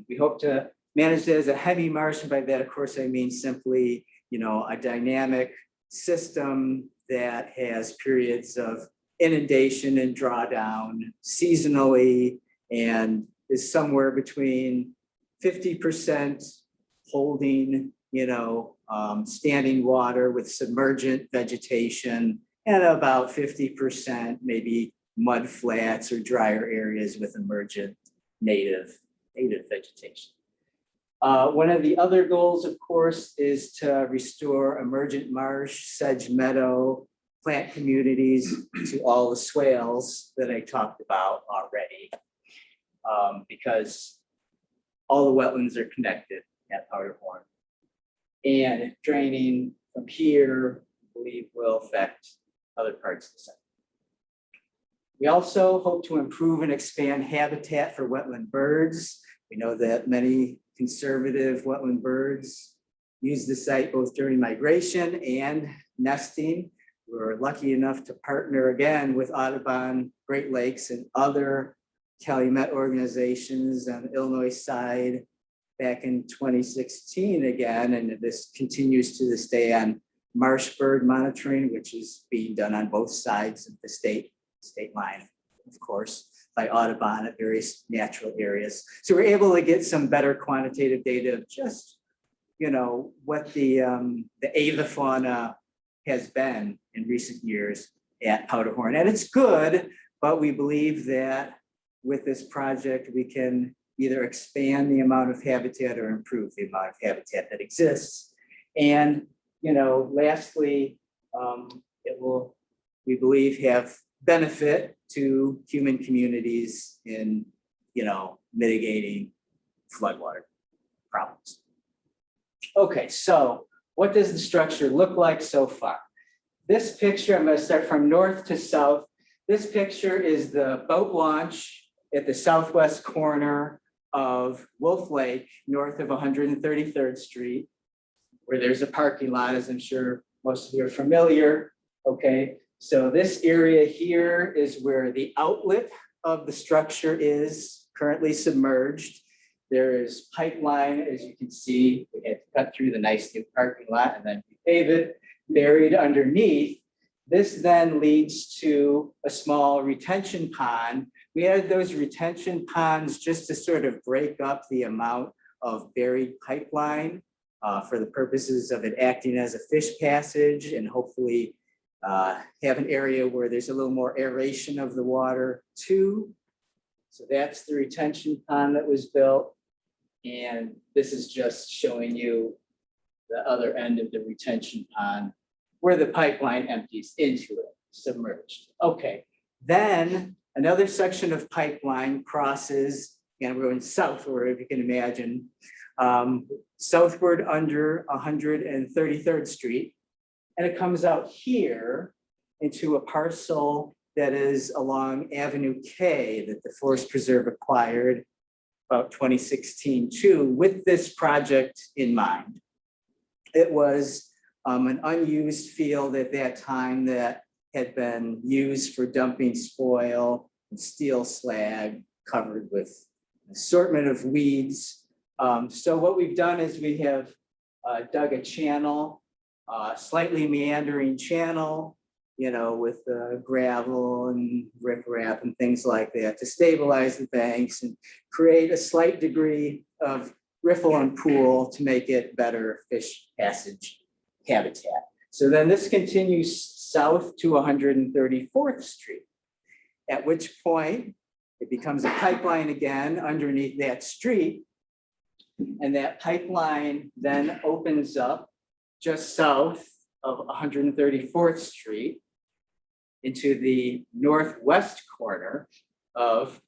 We hope to manage it as a heavy marsh, and by that, of course, I mean simply, you know, a dynamic system that has periods of inundation and drawdown seasonally, and is somewhere between 50% holding, you know, standing water with submergent vegetation, and about 50% maybe mud flats or drier areas with emergent native vegetation. One of the other goals, of course, is to restore emergent marsh, sedge meadow, plant communities to all the swales that I talked about already, because all the wetlands are connected at Powderhorn. And draining from here, I believe, will affect other parts of the site. We also hope to improve and expand habitat for wetland birds. We know that many conservative wetland birds use the site both during migration and nesting. We're lucky enough to partner again with Audubon, Great Lakes, and other Calumet organizations on the Illinois side back in 2016 again, and this continues to this day on marsh bird monitoring, which is being done on both sides of the state line, of course, by Audubon at various natural areas. So we're able to get some better quantitative data of just, you know, what the avifauna has been in recent years at Powderhorn. And it's good, but we believe that with this project, we can either expand the amount of habitat or improve the amount of habitat that exists. And, you know, lastly, it will, we believe, have benefit to human communities in, you know, mitigating floodwater problems. Okay, so what does the structure look like so far? This picture, I'm going to start from north to south. This picture is the boat launch at the southwest corner of Wolf Lake, north of 133rd Street, where there's a parking lot, as I'm sure most of you are familiar. Okay, so this area here is where the outlet of the structure is currently submerged. There is pipeline, as you can see. We had to cut through the nice new parking lot and then repave it, buried underneath. This then leads to a small retention pond. We added those retention ponds just to sort of break up the amount of buried pipeline for the purposes of it acting as a fish passage, and hopefully have an area where there's a little more aeration of the water too. So that's the retention pond that was built. And this is just showing you the other end of the retention pond where the pipeline empties into it, submerged. Okay, then another section of pipeline crosses, and we're going southward, if you can imagine, southward under 133rd Street. And it comes out here into a parcel that is along Avenue K that the Forest Preserve acquired about 2016 too, with this project in mind. It was an unused field at that time that had been used for dumping spoil and steel slag covered with an assortment of weeds. So what we've done is we have dug a channel, slightly meandering channel, you know, with gravel and riprap and things like that to stabilize the banks and create a slight degree of riffle and pool to make it better fish passage habitat. So then this continues south to 134th Street, at which point it becomes a pipeline again underneath that street. And that pipeline then opens up just south of 134th Street into the northwest corner of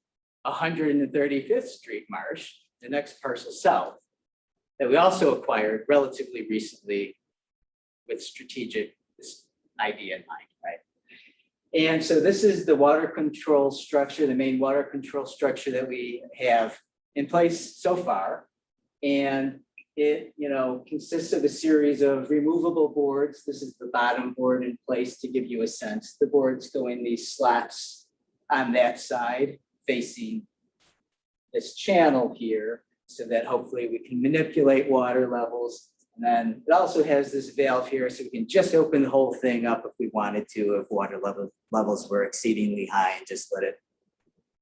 135th Street Marsh, the next parcel south, that we also acquired relatively recently with strategic this idea in mind, right? And so this is the water control structure, the main water control structure that we have in place so far. And it, you know, consists of a series of removable boards. This is the bottom board in place to give you a sense. The boards go in these slots on that side facing this channel here so that hopefully we can manipulate water levels. And then it also has this valve here so we can just open the whole thing up if we wanted to, if water levels were exceedingly high, and just let it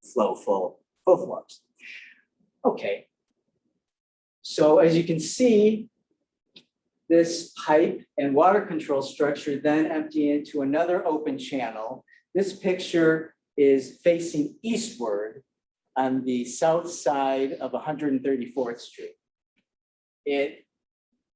flow full flows. Okay. So as you can see, this pipe and water control structure then empty into another open channel. This picture is facing eastward on the south side of 134th Street. It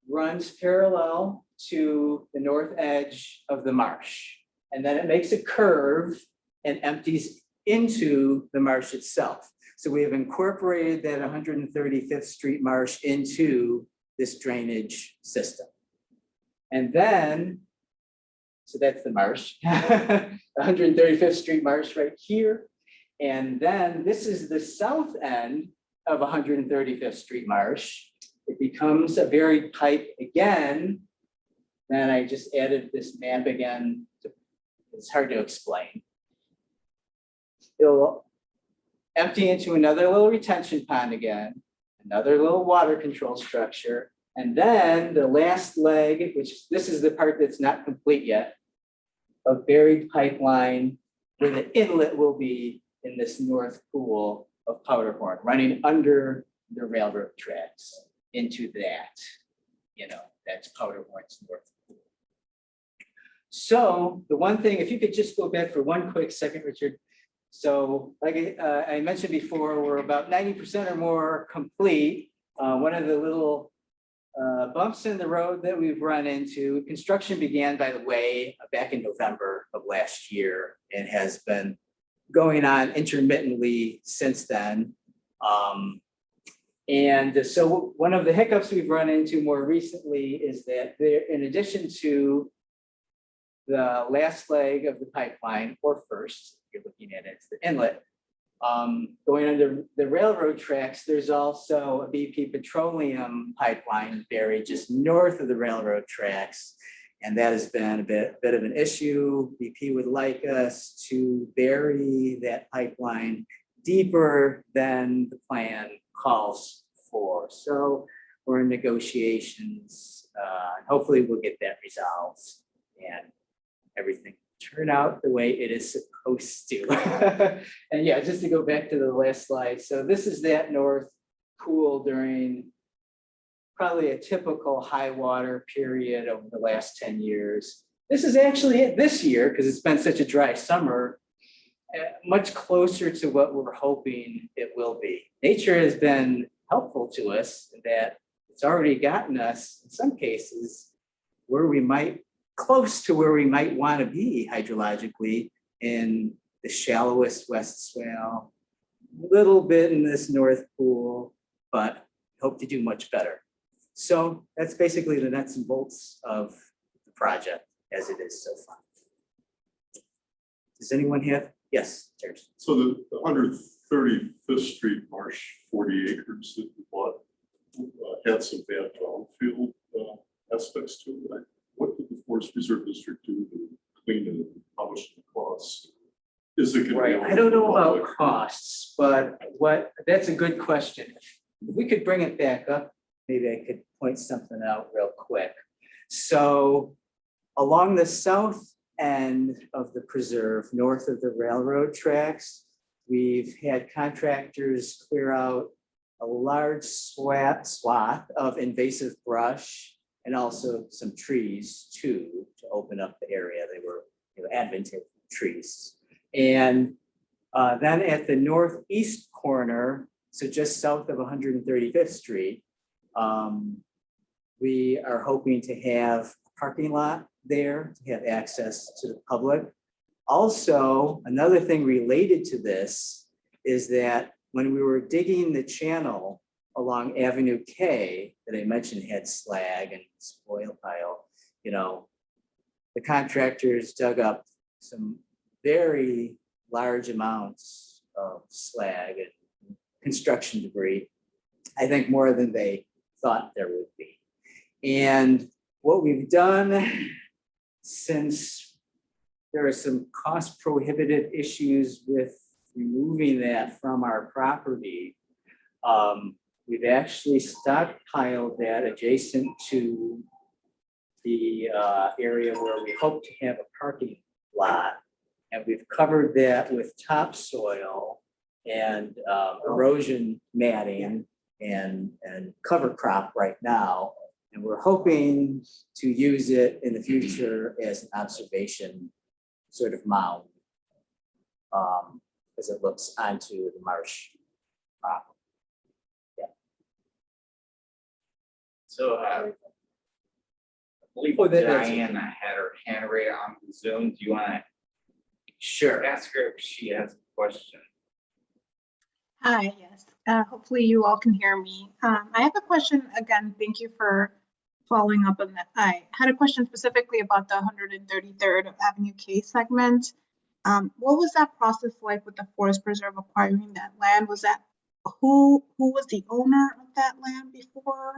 runs parallel to the north edge of the marsh, and then it makes a curve and empties into the marsh itself. So we have incorporated that 135th Street marsh into this drainage system. And then, so that's the marsh, 135th Street marsh right here. And then this is the south end of 135th Street marsh. It becomes a buried pipe again. Then I just added this map again. It's hard to explain. It'll empty into another little retention pond again, another little water control structure. And then the last leg, which this is the part that's not complete yet, a buried pipeline where the inlet will be in this north pool of Powderhorn, running under the railroad tracks into that, you know, that's Powderhorn's north pool. So the one thing, if you could just go back for one quick second, Richard. So like I mentioned before, we're about 90% or more complete. One of the little bumps in the road that we've run into, construction began, by the way, back in November of last year and has been going on intermittently since then. And so one of the hiccups we've run into more recently is that there, in addition to the last leg of the pipeline, or first, you're looking at it, it's the inlet, going under the railroad tracks, there's also a BP petroleum pipeline buried just north of the railroad tracks. And that has been a bit of an issue. BP would like us to bury that pipeline deeper than the plan calls for. So we're in negotiations. Hopefully we'll get that resolved and everything turn out the way it is supposed to. And yeah, just to go back to the last slide. So this is that north pool during probably a typical high water period over the last 10 years. This is actually it this year, because it's been such a dry summer, much closer to what we're hoping it will be. Nature has been helpful to us in that it's already gotten us, in some cases, where we might, close to where we might want to be hydrologically in the shallowest west swale, a little bit in this north pool, but hope to do much better. So that's basically the nuts and bolts of the project as it is so far. Does anyone have? Yes, Terrence. So the 135th Street marsh, 40 acres that we bought, had some bad brownfield aspects to it. What did the Forest Reserve District do to clean and polish the cross? Is it? Right, I don't know about costs, but that's a good question. If we could bring it back up, maybe I could point something out real quick. So along the south end of the preserve, north of the railroad tracks, we've had contractors clear out a large swath of invasive brush and also some trees too, to open up the area. They were advantageous trees. And then at the northeast corner, so just south of 135th Street, we are hoping to have a parking lot there to have access to the public. Also, another thing related to this is that when we were digging the channel along Avenue K that I mentioned had slag and spoil pile, the contractors dug up some very large amounts of slag and construction debris. I think more than they thought there would be. And what we've done, since there are some cost prohibitive issues with removing that from our property, we've actually stockpiled that adjacent to the area where we hope to have a parking lot. And we've covered that with topsoil and erosion matting and cover crop right now. And we're hoping to use it in the future as an observation sort of mound as it looks onto the marsh property. Yeah. So I believe Diana had her hand raised on Zoom. Do you want to Sure ask her if she has a question? Hi, yes. Hopefully you all can hear me. I have a question again. Thank you for following up on that. I had a question specifically about the 133rd Avenue K segment. What was that process like with the Forest Preserve acquiring that land? Was that who was the owner of that land before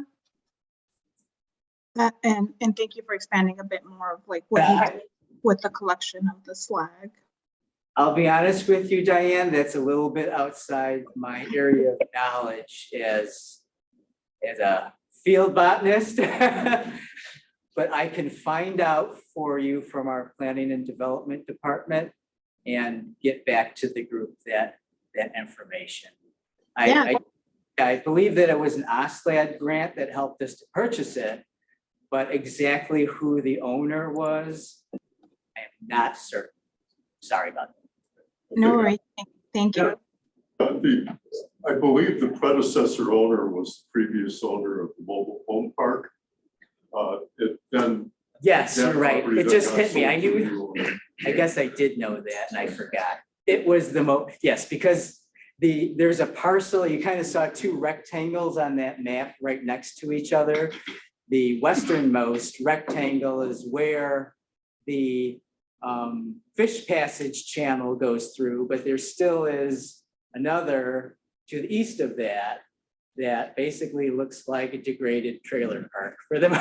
that? And thank you for expanding a bit more of like what he did with the collection of the slag. I'll be honest with you, Diane, that's a little bit outside my area of knowledge as a field botanist. But I can find out for you from our planning and development department and get back to the group that information. I believe that it was an OSLAD grant that helped us to purchase it, but exactly who the owner was, I am not certain. Sorry about that. No worries. Thank you. I believe the predecessor owner was the previous owner of the mobile home park. Yes, that you're right. property It that just got hit me. sold I to knew, the new owner. I guess I did know that and I forgot. It was yes, because there's a parcel, you kind of saw two rectangles on that map right next to each other. The westernmost rectangle is where the fish passage channel goes through, but there still is another to the east of that basically looks like a degraded trailer park for them,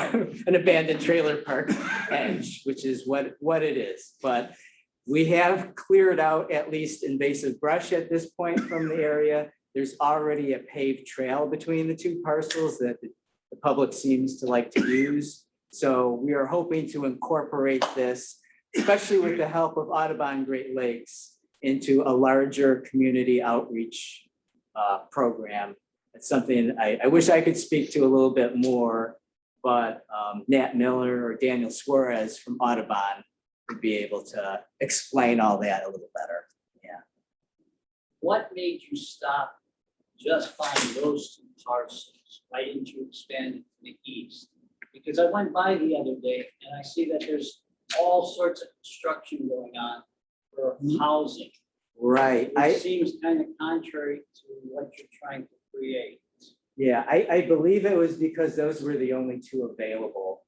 an abandoned trailer park edge, which is what it is. But we have cleared out at least invasive brush at this point from the area. There's already a paved trail between the two parcels that the public seems to like to use. So we are hoping to incorporate this, especially with the help of Audubon Great Lakes, into a larger community outreach program. It's something I wish I could speak to a little bit more, but Nat Miller or Daniel Suarez from Audubon would be able to explain all that a little better. Yeah. What made you stop just buying those two parcels? Why didn't you expand it to the east? Because I went by the other day and I see that there's all sorts of construction going on for housing. Right. It seems kind of contrary to what you're trying to create. Yeah, I believe it was because those were the only two available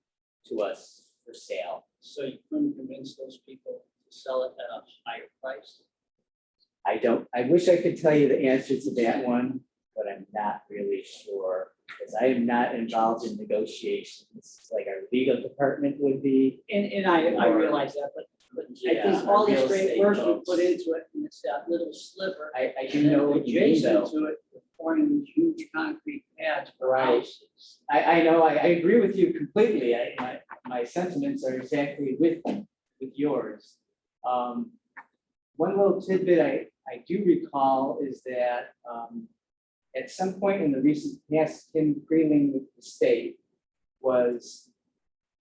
to us for sale. So you couldn't convince those people to sell it at a higher price? I wish I could tell you the answer to that one, but I'm not really sure, because I am not involved in negotiations like our legal department would be. And I realize that, but I think all this great work you put into it, and It's that little sliver. I do know what you mean Adjacent though. to it, we're pouring these huge concrete pads for Right. houses. I know, I agree with you completely. My sentiments are exactly with yours. One little tidbit I do recall is that, at some point in the recent past, Kim Freeling with the state was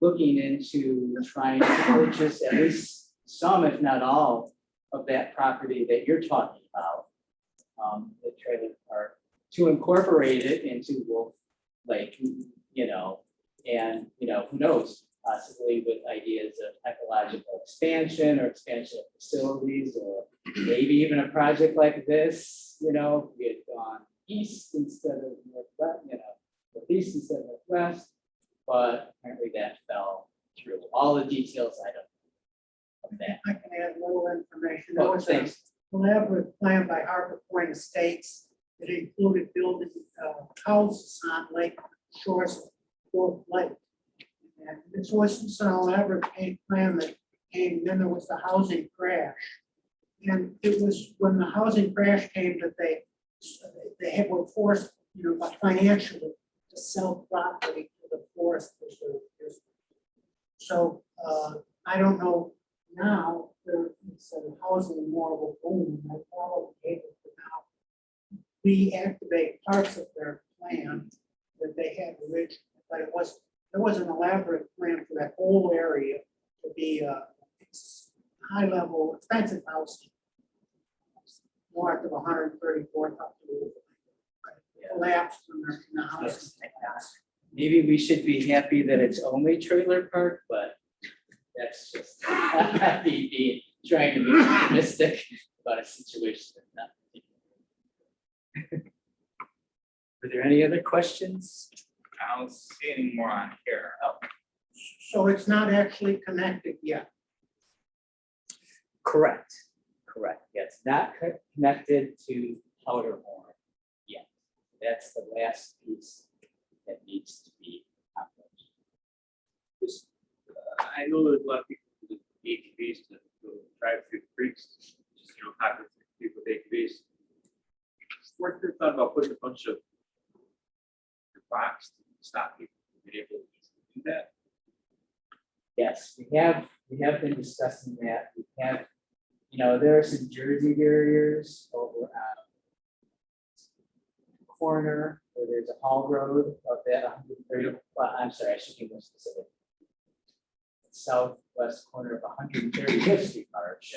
looking into trying to purchase at least some, if not all, of that property that you're talking about, the trailer park, to incorporate it into Wolf Lake, you know, and, you know, who knows, possibly with ideas of ecological expansion or expansion of facilities, or maybe even a project like this, you know, we had gone east instead of northwest, you know, northeast instead of northwest, but apparently that fell through. All the details I don't know of that. I can add a little information. There Oh, was a thanks. collaborative plan by Harbor Point Estates that included building houses on lake shores of Wolf Lake. And this was an elaborate plan that came, then there was the housing crash. And it was when the housing crash came that they were forced, you know, financially to sell property to the forest preserve. So I don't know now, instead of housing more of a boom, they probably able to now reactivate parts of their plan that they had originally, but there was an elaborate plan for that whole area to be high level, expensive housing. North of 134 up to collapsed in the house. Maybe we should be happy that it's only trailer park, but that's just me being trying to be optimistic about a situation that's not. Are there any other questions? I don't see any more on here. So it's not actually connected yet. Correct. Yeah, it's not connected to Powderhorn yet. That's the last piece that needs to be accomplished. Just, I know there's a lot of people with ATVs that go drive through the creeks, just, you know, popular people with ATVs. What your thought about putting a bunch of rocks to stop people from being able to do that? Yes, we have been discussing that. We have, you know, there are some Jersey barriers over on the corner where there's a haul road of that 130, well, I'm sorry, I should be more specific. Southwest corner of 135th Street Arch.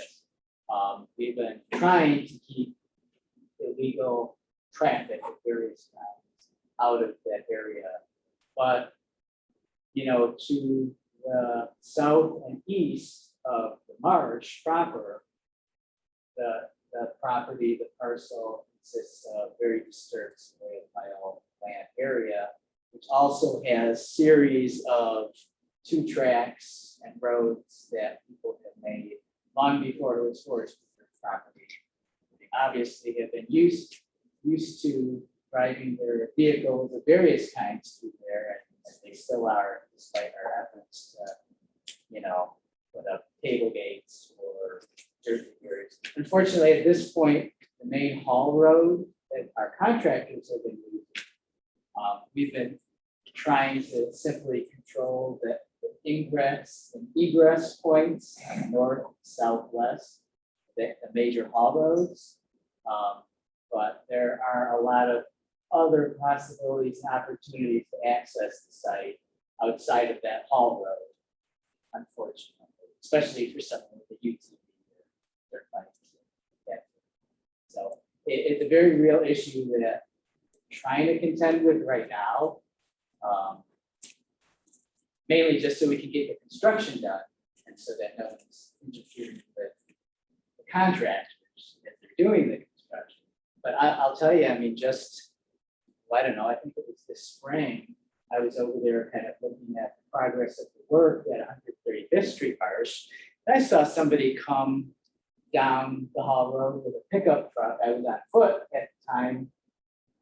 We've been trying to keep illegal traffic of various kinds out of that area. But, you know, to the south and east of the marsh proper, the property, the parcel consists of very disturbed mile land area, which also has series of 2 tracks and roads that people have made long before it was forest property. They obviously have been used to driving their vehicles of various kinds through there, and they still are, despite our efforts to, you know, put up table gates or Jersey barriers. Unfortunately, at this point, the main haul road that our contractors have been using, we've been trying to simply control the ingress and egress points north, southwest, the major haul roads. But there are a lot of other possibilities and opportunities to access the site outside of that haul road, unfortunately, especially for someone with a UTV. So it's a very real issue that I'm trying to contend with right now. Mainly just so we can get the construction done, and so that no one's interfering with the contractors if they're doing the construction. But I'll tell you, I mean, just, well, I don't know, I think it was this spring, I was over there kind of looking at the progress of the work at 135th Street Arch. And I saw somebody come down the haul road with a pickup truck. I was on foot at the time,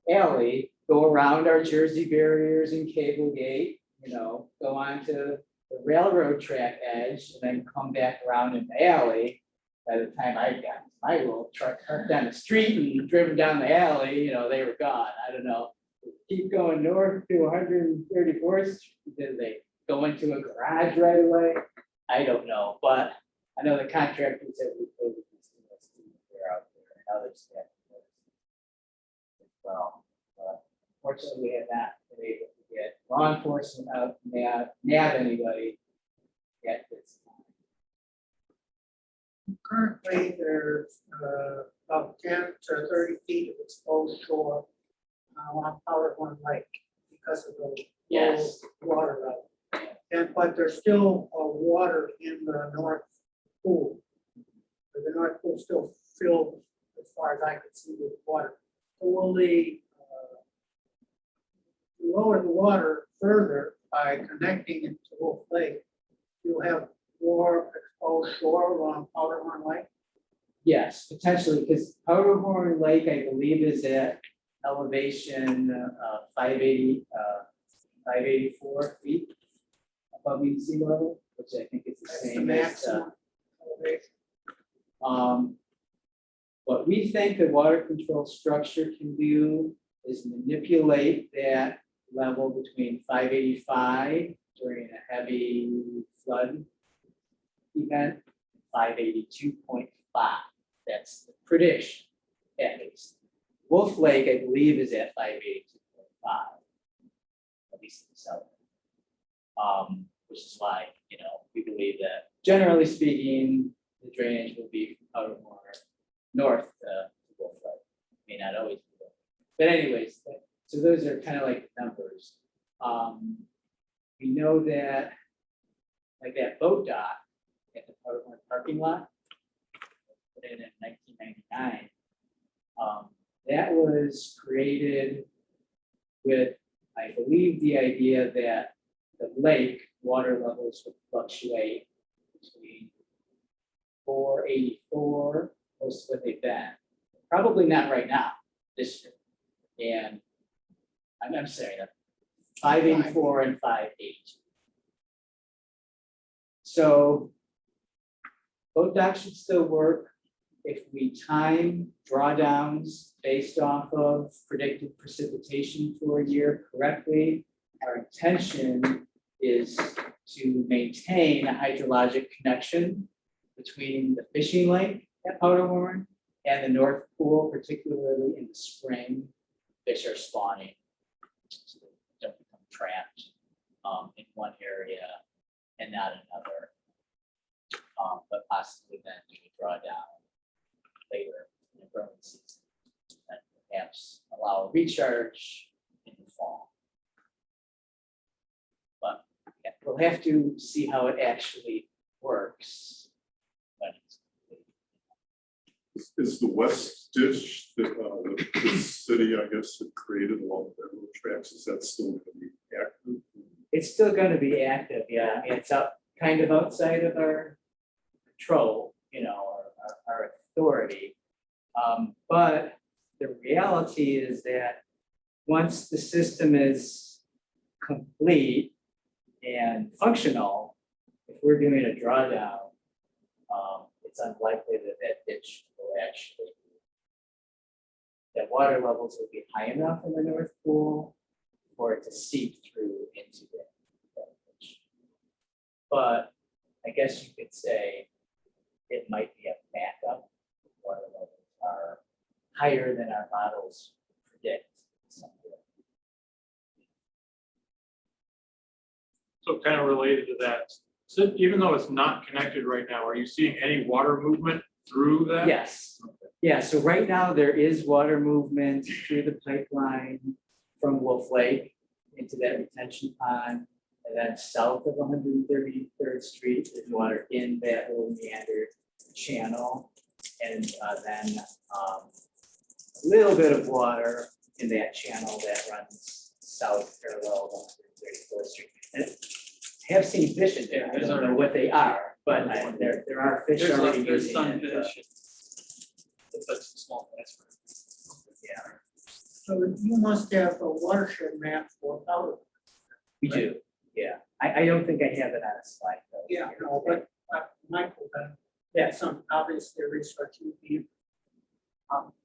alley, go around our Jersey barriers and cable gate, you know, go onto the railroad track edge, and then come back around in the alley by the time I got to my little truck parked down the street and driven down the alley, you know, they were gone. I don't know. Keep going north to 134th, did they go into a garage right away? I don't know, but I know the contractors that we put they're out there and others that. Well, fortunately, we have not been able to get law enforcement out, nab anybody yet this time. Currently, there's about 10 to 30 feet of exposed shore on Powder Horn Lake because of the Yes. low water level. But there's still water in the North Pool. The North Pool still filled as far as I could see with water. So will lower the water further by connecting it to Wolf Lake, you'll have more exposed shore along Powder Horn Lake? Yes, potentially, because Powder Horn Lake, I believe, is at elevation 584 feet above mean sea level, which I think is the That's the same as. maximum elevation. What we think the water control structure can do is manipulate that level between 585 during a heavy flood event, 582.5. That's the prediction, at least. Wolf Lake, I believe, is at 582.5, at least in the south. Which is why, you know, we believe that generally speaking, the drainage will be from Powder Horn north to Wolf Lake. May not always be there. But anyways, so those are kind of like numbers. We know that like that boat dock at the Powder Horn parking lot, put in 1999, that was created with, I believe, the idea that the lake water levels would fluctuate between 484, most of what they've been. Probably not right now, this year. And I'm sorry, 584 and 582. So boat docks should still work if we time drawdowns based off of predicted precipitation for a year correctly. Our intention is to maintain a hydrologic connection between the fishing lake at Powder Horn and the North Pool, particularly in the spring. Fish are spawning, so they don't become trapped in one area and not another. But possibly then do a drawdown later in the growing season and perhaps allow a recharge in the fall. But yeah, we'll have to see how it actually works when it's complete. Is the west ditch that the city, I guess, had created along the railroad tracks, is that still going to be active? It's still going to be active, yeah. I mean, it's up kind of outside of our control, you know, our authority. But the reality is that once the system is complete and functional, if we're doing a drawdown, it's unlikely that that ditch will actually, that water levels will be high enough in the North Pool for it to seep through into that ditch. But I guess you could say it might be a backup. Water levels are higher than our models predict. So kind of related to that, so even though it's not connected right now, are you seeing any water movement through that? Yes. Yeah, so right now there is water movement through the pipeline from Wolf Lake into that retention pond. And then south of 133rd Street, there's water in that little meandered channel. And then a little bit of water in that channel that runs south parallel to 134th Street. And I have seen fish in there. I don't know what they are, but there are fish already using it. That's the small that's Yeah, So you must have a watershed map for Powder. we do. Yeah, I don't think I have it on a slide though. Yeah, no, but Michael, Yeah, some obviously research would be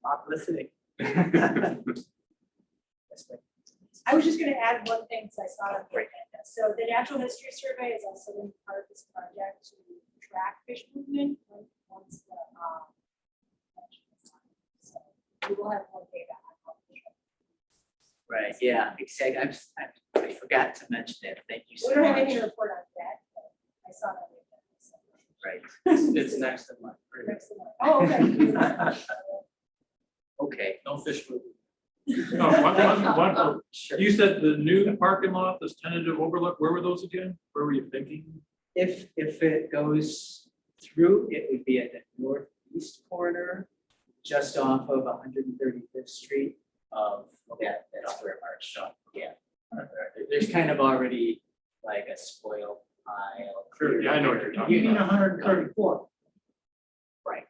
not listening. I was just gonna add one thing, because I saw it on the agenda. So the natural history survey is also going to be part of this project to track fish movement once the, so we will have more data on how fish are. Right, yeah, exactly. I forgot to mention that. Thank you We so don't have any much. report on that, but I saw that. So Right. It's next in line. next to that. Oh, okay. Okay. No fish movement. No, one, you said the new parking lot, this tentative overlook, where were those again? Where were you thinking? If it goes through, it would be at the northeast corner, just off of 135th Street of that's where March, yeah. There's kind of already like a spoiled pile. Sure, yeah, I know what you're talking You mean about. 134? Right.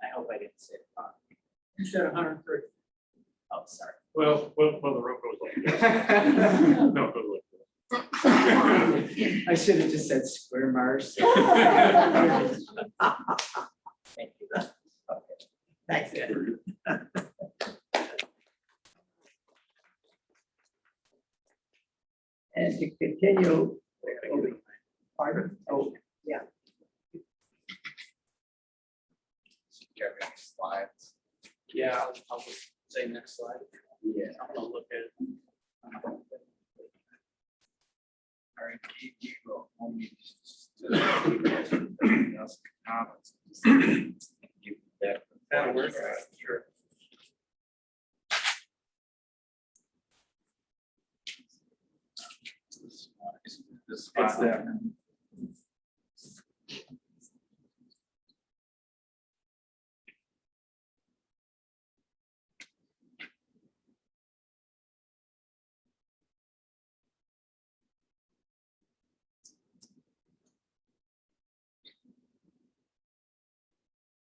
I hope I didn't say it wrong. You said 130. Oh, sorry. Well, the road goes like this. No, it goes like this. I should have just said square marsh. Thank you. Okay. Thanks, Ed. And to continue, pardon, oh, yeah. Slides. Yeah, I'll just say next slide. Yeah. I'm gonna look at it. All right, you go. Only just, else comments. Give that. That'll work. Sure. This It's there.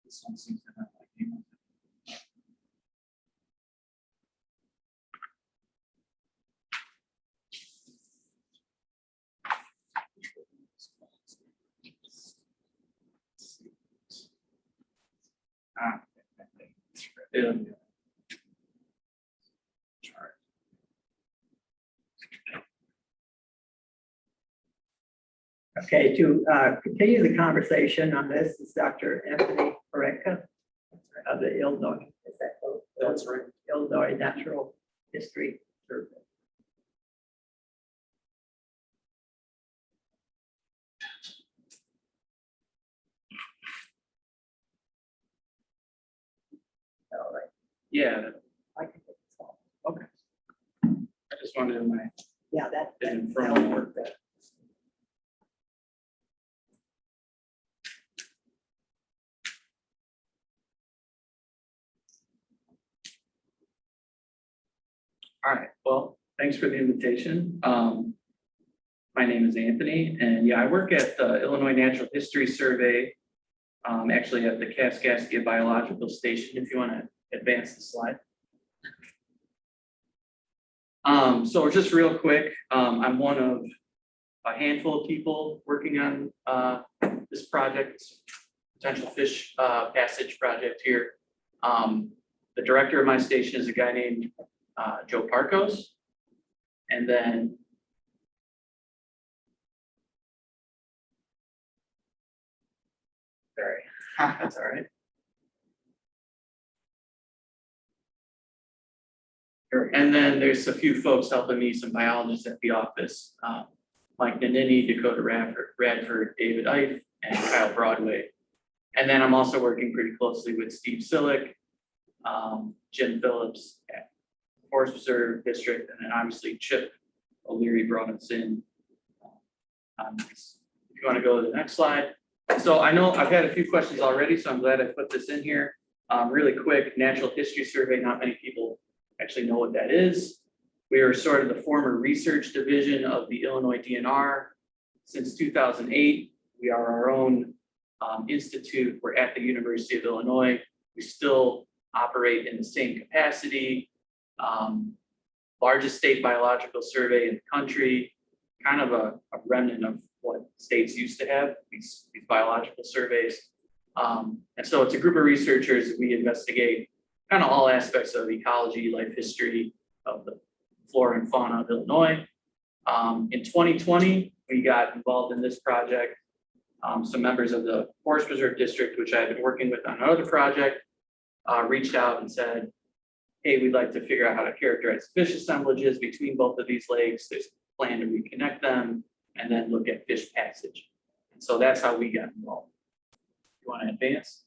This one seems to have like name on it. It'll- Chart. Okay, to continue the conversation on this is Dr. Anthony Pareca of the Illinois, is that close? That's right. Illinois Natural History Survey. All right. Yeah, I can take this off. okay. I just wanted to my, Yeah, that. and that'll from work. That. all right, well, thanks for the invitation. My name is Anthony, and yeah, I work at the Illinois Natural History Survey, actually at the Kaskaskia Biological Station, if you want to advance the slide. So just real quick, I'm one of a handful of people working on this project, potential fish passage project here. The director of my station is a guy named Joe Parkos. And then sorry, that's all right. And then there's a few folks helping me, some biologists at the office, Mike Nanini, Dakota Radford, David Ife, and Kyle Broadway. And then I'm also working pretty closely with Steve Sillick, Jim Phillips at Forest Preserve District, and then obviously Chip O'Leary brought us in. If you want to go to the next slide. So I know I've had a few questions already, so I'm glad I put this in here. Really quick, Natural History Survey, not many people actually know what that is. We are sort of the former research division of the Illinois DNR. Since 2008, we are our own institute. We're at the University of Illinois. We still operate in the same capacity. Largest state biological survey in the country, kind of a remnant of what states used to have, these biological surveys. And so it's a group of researchers. We investigate kind of all aspects of ecology, life history of the flora and fauna of Illinois. In 2020, we got involved in this project. Some members of the Forest Preserve District, which I've been working with on another project, reached out and said, hey, we'd like to figure out how to characterize fish assemblages between both of these lakes. There's a plan to reconnect them and then look at fish passage. And so that's how we got involved. You want to advance?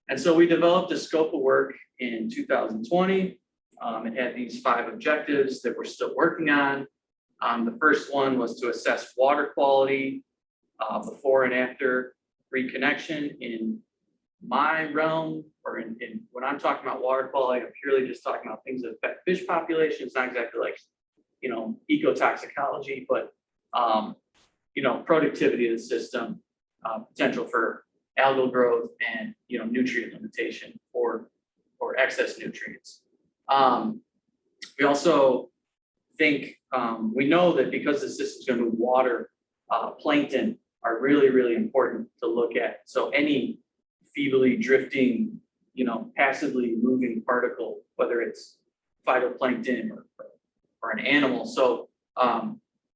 And so we developed a scope of work in 2020. It had these 5 objectives that we're still working on. The first one was to assess water quality before and after reconnection. In my realm, or in when I'm talking about water quality, I'm purely just talking about things that affect fish populations, not exactly like, you know, ecotoxicology, but, you know, productivity of the system, potential for algal growth and, you know, nutrient limitation or excess nutrients. We also think, we know that because the system's going to move water, plankton are really, really important to look at. So any feebly drifting, you know, passively moving particle, whether it's phytoplankton or an animal. So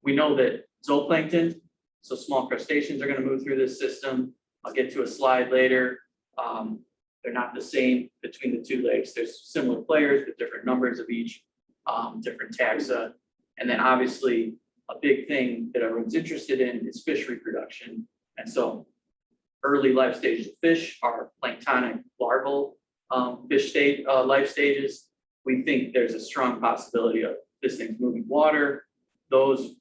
we know that zooplankton, so small crustaceans, are going to move through this system. I'll get to a slide later. They're not the same between the 2 lakes. There's similar players, but different numbers of each, different taxa. And then obviously a big thing that everyone's interested in is fish reproduction. And so early life stages of fish are planktonic larval fish state life stages. We think there's a strong possibility of this thing's moving water. Those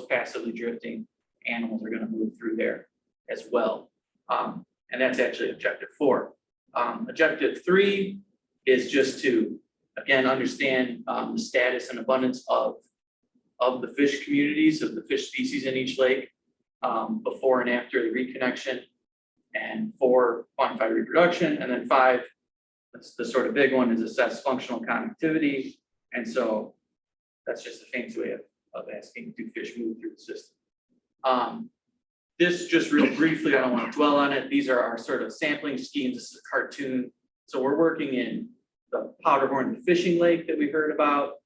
passively drifting animals are going to move through there as well. And that's actually objective 4. Objective 3 is just to, again, understand the status and abundance of the fish communities, of the fish species in each lake before and after the reconnection, and 4, quantify reproduction. And then 5, that's the sort of big one, is assess functional connectivity. And so that's just a fancy way of asking, do fish move through the system? This just real briefly, I don't want to dwell on it. These are our sort of sampling schemes. This is a cartoon. So we're working in the Powderhorn fishing lake that we heard about.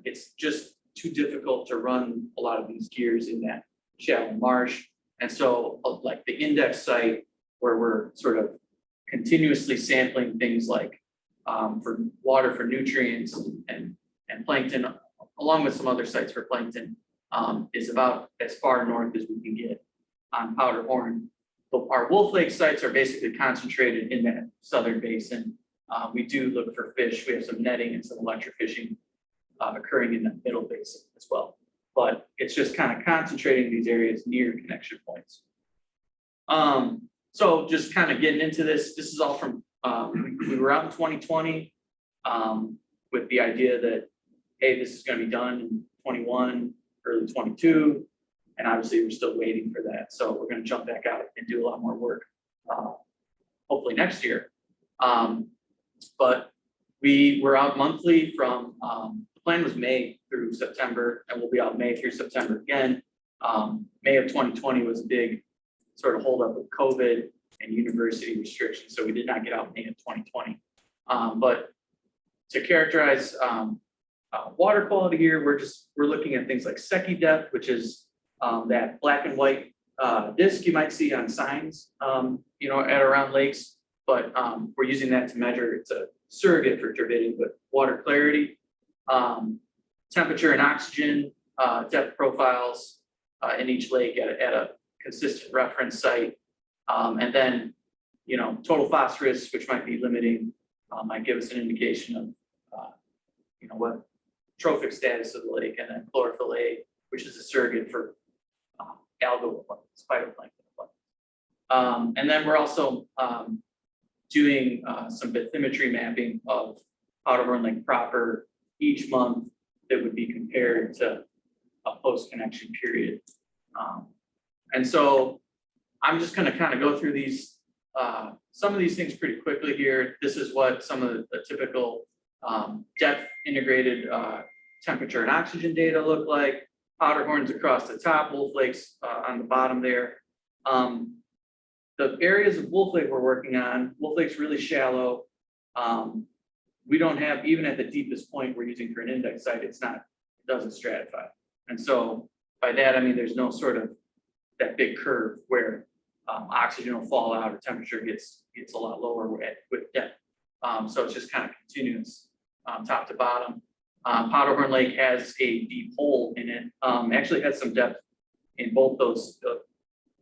It's just too difficult to run a lot of these gears in that shallow marsh. And so like the index site where we're sort of continuously sampling things like for water for nutrients and plankton, along with some other sites for plankton, is about as far north as we can get on Powderhorn. But our Wolf Lake sites are basically concentrated in that southern basin. We do look for fish. We have some netting and some electrofishing occurring in the middle basin as well. But it's just kind of concentrating these areas near connection points. So just kind of getting into this. This is all from, we were out in 2020 with the idea that, hey, this is going to be done in 21, early 22. And obviously we're still waiting for that. So we're going to jump back out and do a lot more work, hopefully next year. But we were out monthly from, the plan was May through September, and we'll be out May through September again. May of 2020 was a big sort of holdup with COVID and university restrictions. So we did not get out May of 2020. But to characterize water quality here, we're looking at things like Secchi depth, which is that black and white disc you might see on signs, you know, at around lakes, but we're using that to measure. It's a surrogate for turbidity, but water clarity, temperature and oxygen depth profiles in each lake at a consistent reference site, and then, you know, total phosphorus, which might be limiting, might give us an indication of, you know, what trophic status of the lake, and then chlorophyll A, which is a surrogate for algal abundance, phytoplankton abundance. And then we're also doing some bathymetry mapping of Powderhorn Lake proper each month that would be compared to a post-connection period. And so I'm just going to kind of go through these, some of these things pretty quickly here. This is what some of the typical depth integrated temperature and oxygen data look like. Powderhorns across the top, Wolf Lakes on the bottom there. the areas of Wolf Lake we're working on, Wolf Lake's really shallow. We don't have, even at the deepest point we're using for an index site, it doesn't stratify. And so by that, I mean, there's no sort of that big curve where oxygen will fall out or temperature gets a lot lower with depth. So it's just kind of continuous top to bottom. Powderhorn Lake has a deep hole in it. Actually has some depth in both those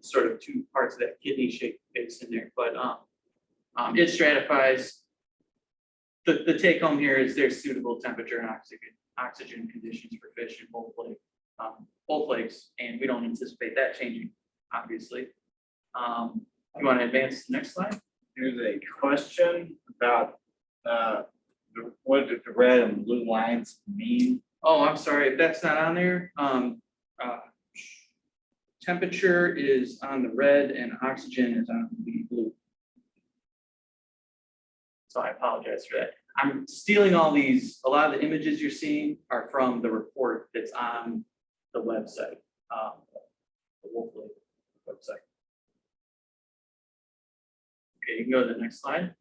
sort of two parts of that kidney shaped basin there, but it stratifies. The take home here is there's suitable temperature and oxygen conditions for fish in both lakes, and we don't anticipate that changing, obviously. You want to advance to the next slide? Here's a question about what do the red and blue lines mean? Oh, I'm sorry, if that's not on there. Temperature is on the red and oxygen is on the blue. So I apologize for that. I'm stealing a lot of the images you're seeing are from the report that's on the website, the Wolf Lake website. Okay, you can go to the next slide.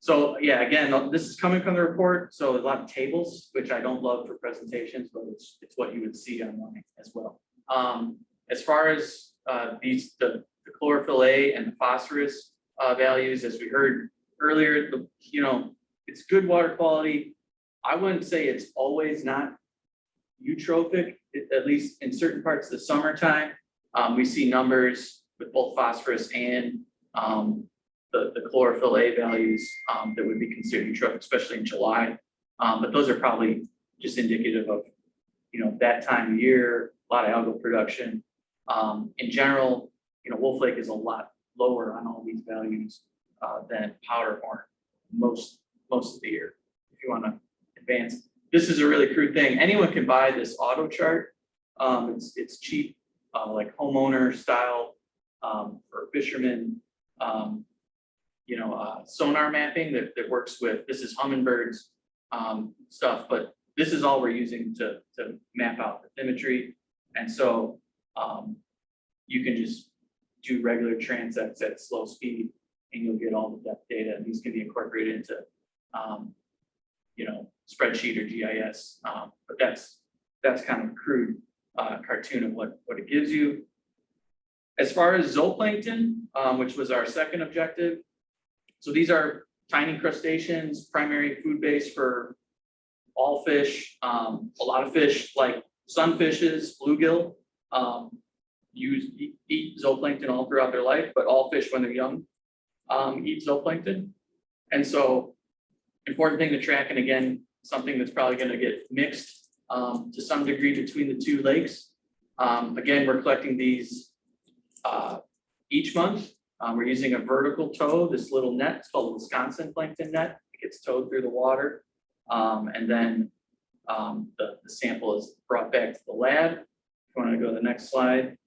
So yeah, again, this is coming from the report. So a lot of tables, which I don't love for presentations, but it's what you would see online as well. As far as the chlorophyll A and the phosphorus values, as we heard earlier, it's good water quality. I wouldn't say it's always not eutrophic, at least in certain parts of the summertime. We see numbers with both phosphorus and the chlorophyll A values that would be considered eutrophic, especially in July. But those are probably just indicative of, that time of year, a lot of algal production. In general, Wolf Lake is a lot lower on all these values than Powderhorn most of the year. If you want to advance, this is a really crude thing. Anyone can buy this auto chart. It's cheap, like homeowner style for fishermen. Sonar mapping that works with, this is hummingbirds stuff, but this is all we're using to map out the bathymetry. And so you can just do regular transects at slow speed and you'll get all the depth data, and these can be incorporated into spreadsheet or GIS. But that's kind of a crude cartoon of what it gives you. As far as zooplankton, which was our second objective, so these are tiny crustaceans, primary food base for all fish. A lot of fish like sunfishes, bluegill, eat zooplankton all throughout their life, but all fish when they're young eat zooplankton. And so important thing to track, and again, something that's probably going to get mixed to some degree between the two lakes. Again, we're collecting these each month. We're using a vertical tow, this little net, it's called a Wisconsin plankton net. It gets towed through the water. And then the sample is brought back to the lab. If you want to go to the next slide.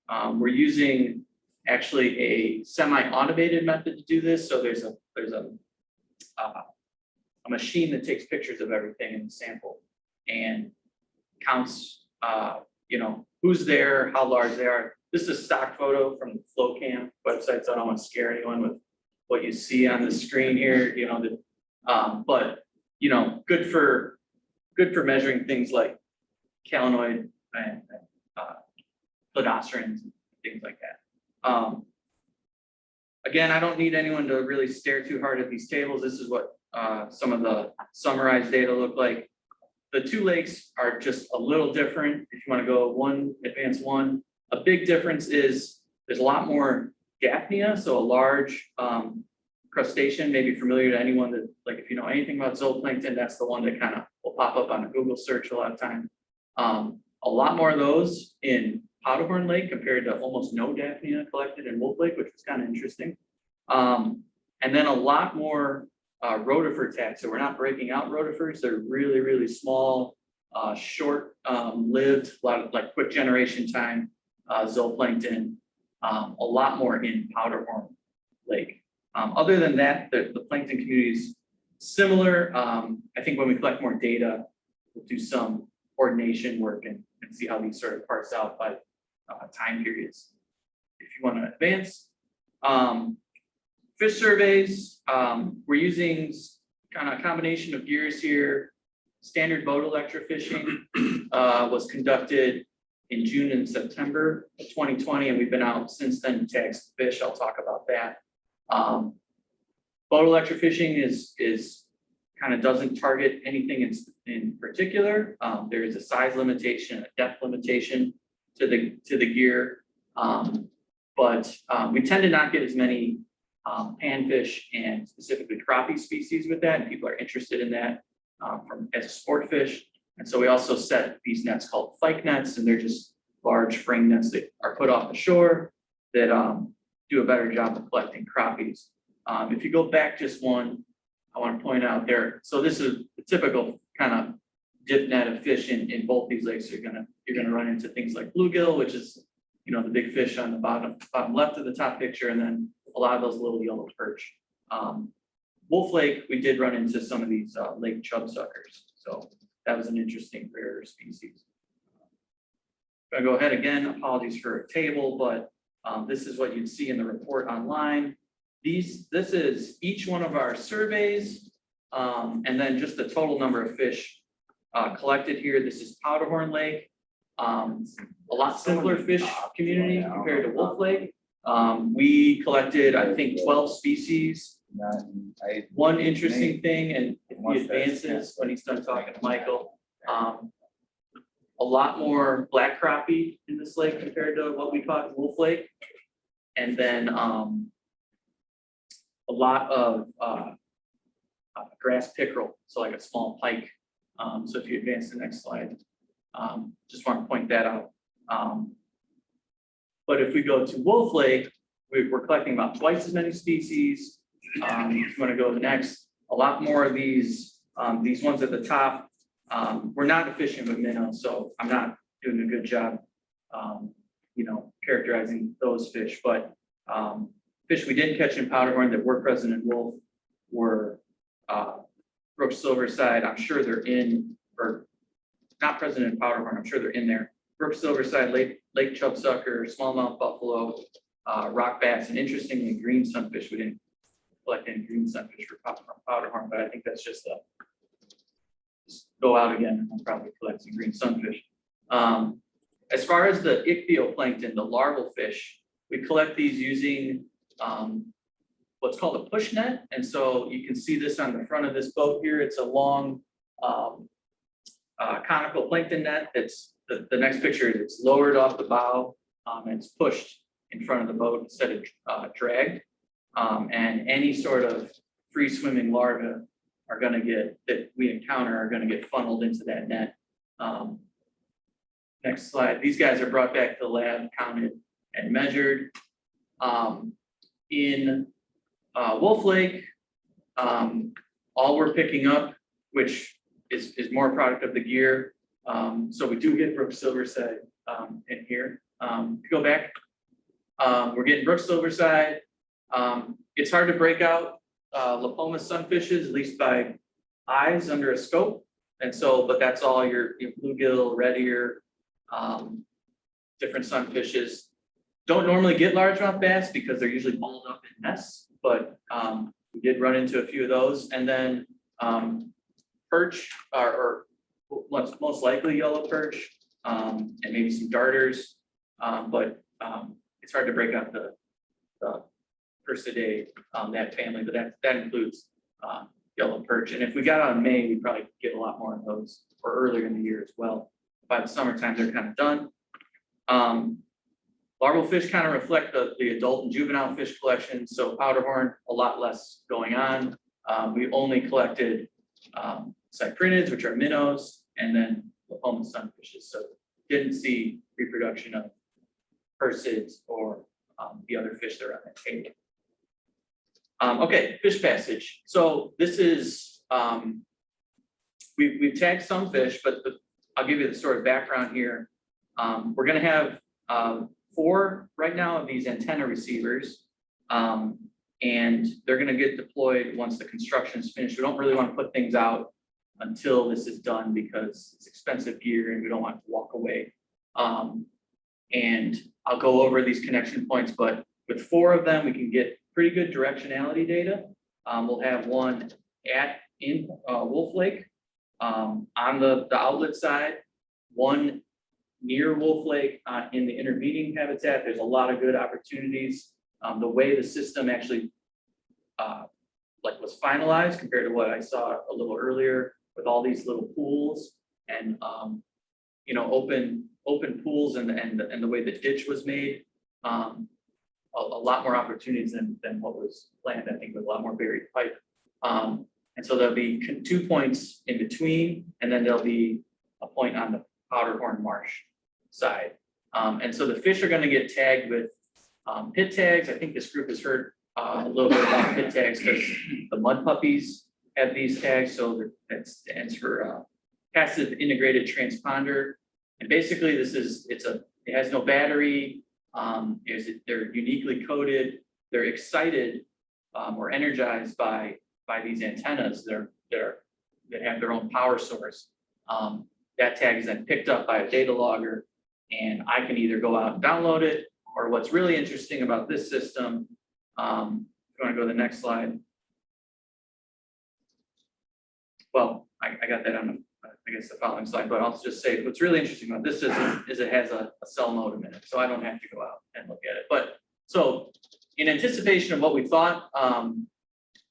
We're using actually a semi-automated method to do this. So there's a machine that takes pictures of everything in the sample and counts, who's there, how large they are. This is a stock photo from the FlowCam website, so I don't want to scare anyone with what you see on the screen here. But good for measuring things like calanoid and cladocerans and things like that. Again, I don't need anyone to really stare too hard at these tables. This is what some of the summarized data look like. The two lakes are just a little different. If you want to go advance one. A big difference is there's a lot more Gaffnea, so a large crustacean, maybe familiar to anyone that, like, if you know anything about zooplankton, that's the one that kind of will pop up on a Google search a lot of time. A lot more of those in Powderhorn Lake compared to almost no Gaffnea collected in Wolf Lake, which was kind of interesting. And then a lot more rotifer tags. So we're not breaking out rotifers. They're really, really small, short lived, a lot of like quick generation time. Zooplankton, a lot more in Powderhorn Lake. Other than that, the plankton community is similar. I think when we collect more data, we'll do some coordination work and see how these sort of parse out. But time periods. If you want to advance. Fish surveys, we're using kind of a combination of gears here. Standard boat electrofishing was conducted in June and September of 2020, and we've been out since then to tag some fish. I'll talk about that. Boat electrofishing is kind of doesn't target anything in particular. There is a size limitation, a depth limitation to the gear, but we tend to not get as many panfish and specifically crappie species with that, and people are interested in that as a sport fish. And so we also set these nets called fyke nets, and they're just large frame nets that are put off the shore that do a better job of collecting crappies. If you go back just one, I want to point out there. So this is the typical kind of dip net of fish in both these lakes. You're gonna run into things like bluegill, which is the big fish on the bottom left of the top picture, and then a lot of those little yellow perch. Wolf Lake, we did run into some of these lake chub suckers. So that was an interesting rare species. I'm gonna go ahead again, apologies for a table, but this is what you'd see in the report online. This is each one of our surveys, and then just the total number of fish collected here. This is Powderhorn Lake. A lot simpler fish community compared to Wolf Lake. We collected, I think, 12 species. One interesting thing, and if he advances when he's done talking to Michael, a lot more black crappie in this lake compared to what we caught Wolf Lake. And then a lot of grass pickerel, so like a small pike. So if you advance the next slide, just want to point that out. But if we go to Wolf Lake, we're collecting about twice as many species. If you want to go to the next, a lot more of these ones at the top. We're not fishing with minnows, so I'm not doing a good job, characterizing those fish. But fish we didn't catch in Powderhorn that were present in Wolf were Brooks Silverside. I'm sure they're in, or not present in Powderhorn. I'm sure they're in there. Brooks Silverside, Lake Chub Sucker, smallmouth buffalo, rock bass, and interestingly, green sunfish. We didn't collect any green sunfish from Powderhorn, but I think that's just just go out again and we'll probably collect some green sunfish. As far as the ichthyoplankton, the larval fish, we collect these using what's called a push net. And so you can see this on the front of this boat here. It's a long conical plankton net. It's the next picture. It's lowered off the bow and it's pushed in front of the boat instead of dragged. And any sort of free swimming larvae are going to that we encounter are going to get funneled into that net. Next slide. These guys are brought back to the lab, counted and measured. In Wolf Lake, all we're picking up, which is more a product of the gear. So we do get Brooks Silverside in here. Go back. We're getting Brooks Silverside. It's hard to break out Lapoma sunfishes, at least by eyes under a scope. And so, but that's all your bluegill, red ear, different sunfishes. Don't normally get largemouth bass because they're usually balled up in nests, but we did run into a few of those. And then perch, or what's most likely yellow perch, and maybe some darters, but it's hard to break out the Persidae, that family, but that includes yellow perch. And if we got on May, we'd probably get a lot more of those, or earlier in the year as well. By the summertime, they're kind of done. Larval fish kind of reflect the adult and juvenile fish collection. So Powderhorn, a lot less going on. We only collected cyprinids, which are minnows, and then Lapoma sunfishes. So didn't see reproduction of persids or the other fish that are on that table. Okay, fish passage. So this is, we've tagged some fish, but I'll give you the sort of background here. We're gonna have 4 right now of these antenna receivers, and they're gonna get deployed once the construction is finished. We don't really want to put things out until this is done because it's expensive gear and we don't want to walk away. And I'll go over these connection points, but with 4 of them, we can get pretty good directionality data. We'll have one in Wolf Lake, on the outlet side, one near Wolf Lake, in the intervening habitat. There's a lot of good opportunities. The way the system actually was finalized compared to what I saw a little earlier with all these little pools and open pools and the way the ditch was made. A lot more opportunities than what was planned, I think, with a lot more buried pipe. And so there'll be 2 points in between, and then there'll be a point on the Powderhorn Marsh side. And so the fish are gonna get tagged with pit tags. I think this group has heard a little bit about pit tags because the mud puppies have these tags. So that stands for passive integrated transponder. And basically it has no battery. They're uniquely coded. They're excited or energized by these antennas that have their own power source. That tag is then picked up by a data logger, and I can either go out and download it, or what's really interesting about this system, if you want to go to the next slide. Well, I got that on I guess the following slide, but I'll just say what's really interesting about this system is it has a cell modem in it, so I don't have to go out and look at it. But so in anticipation of what we thought,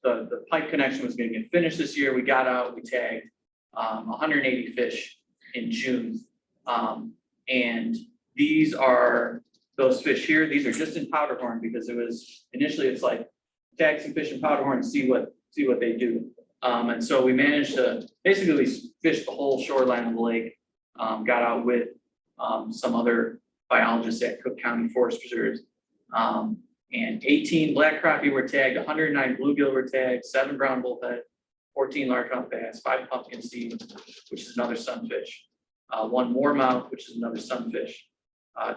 the pipe connection was going to get finished this year. We got out, we tagged 180 fish in June. And these are those fish here. These are just in Powderhorn because it was initially it's like tag some fish in Powderhorn and see what they do. And so we managed to basically fish the whole shoreline of the lake, got out with some other biologists at Cook County Forest Preserves. And 18 black crappie were tagged, 109 bluegill were tagged, 7 brown bullhead, 14 largemouth bass, 5 pumpkin seed, which is another sunfish, 1 moormouth, which is another sunfish,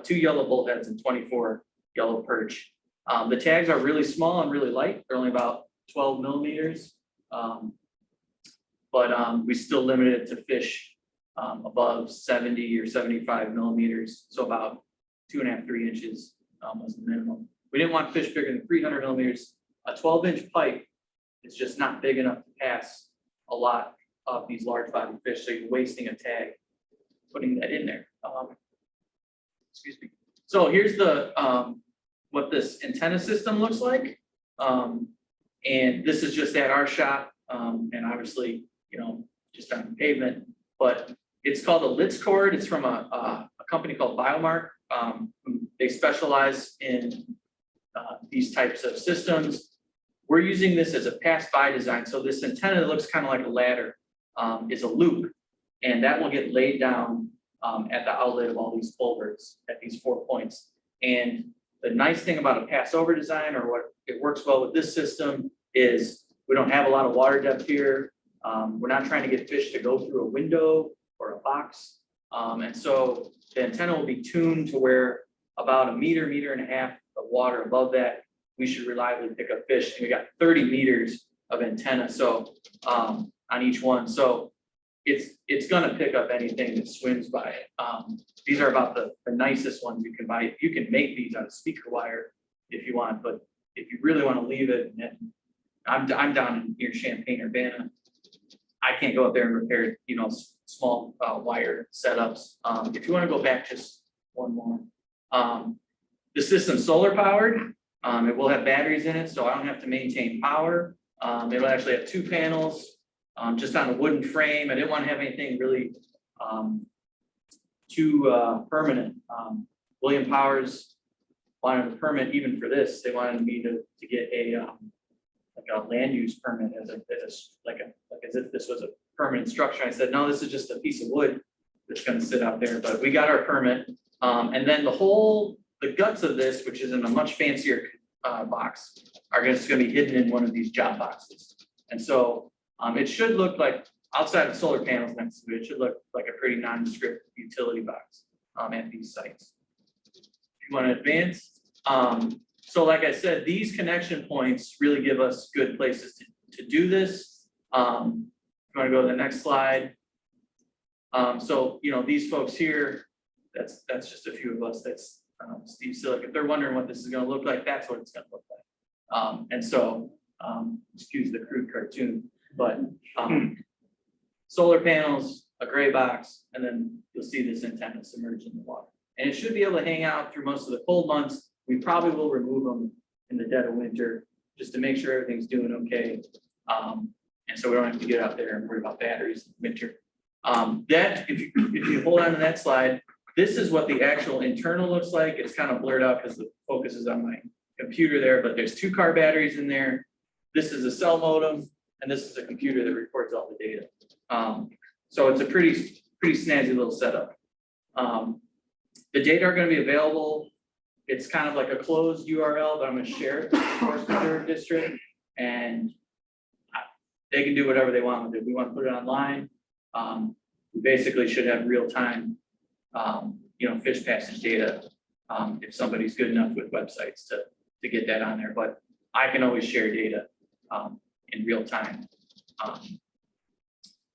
2 yellow bullheads, and 24 yellow perch. The tags are really small and really light. They're only about 12 millimeters. But we still limited it to fish above 70 or 75 millimeters. So about 2.5, 3 inches was the minimum. We didn't want fish bigger than 300 millimeters. A 12-inch pipe is just not big enough to pass a lot of these large body fish. So you're wasting a tag putting that in there. Excuse me. So here's the what this antenna system looks like. And this is just at our shop. And obviously, just on the pavement, but it's called a Litz cord. It's from a company called Biomark. They specialize in these types of systems. We're using this as a pass-by design. So this antenna that looks kind of like a ladder is a loop, and that will get laid down at the outlet of all these culverts at these 4 points. And the nice thing about a pass-over design, or what it works well with this system, is we don't have a lot of water depth here. We're not trying to get fish to go through a window or a box. And so the antenna will be tuned to where about 1 meter, 1.5 meters of water above that, we should reliably pick up fish. And we got 30 meters of antenna on each one. So it's gonna pick up anything that swims by it. These are about the nicest ones you can buy. You can make these out of speaker wire if you want, but if you really want to leave it, and I'm down near Champaign-Urbana. I can't go up there and repair, small wire setups. If you want to go back just one more. The system's solar powered. It will have batteries in it, so I don't have to maintain power. It'll actually have 2 panels just on a wooden frame. I didn't want to have anything really too permanent. William Powers wanted a permit even for this. They wanted me to get a land use permit as if this was a permanent structure. I said, no, this is just a piece of wood that's going to sit out there. But we got our permit, and then the guts of this, which is in a much fancier box, are just going to be hidden in one of these job boxes. And so it should look like, outside of solar panels next to it, it should look like a pretty nondescript utility box at these sites. If you want to advance. So like I said, these connection points really give us good places to do this. If you want to go to the next slide. So, these folks here, that's just a few of us. That's Steve Sillick. If they're wondering what this is gonna look like, that's what it's gonna look like. And so, excuse the crude cartoon, but solar panels, a gray box, and then you'll see this antenna submerged in the water. And it should be able to hang out through most of the cold months. We probably will remove them in the dead of winter, just to make sure everything's doing okay. And so we don't have to get out there and worry about batteries in winter. That, if you hold on to that slide, this is what the actual internal looks like. It's kind of blurred out because the focus is on my computer there, but there's 2 car batteries in there. This is a cell modem, and this is a computer that records all the data. So it's a pretty snazzy little setup. The data are going to be available. It's kind of like a closed URL, but I'm going to share it with the Forest Preserve District, and they can do whatever they want with it. We want to put it online. We basically should have real time, fish passage data if somebody's good enough with websites to get that on there. But I can always share data in real time.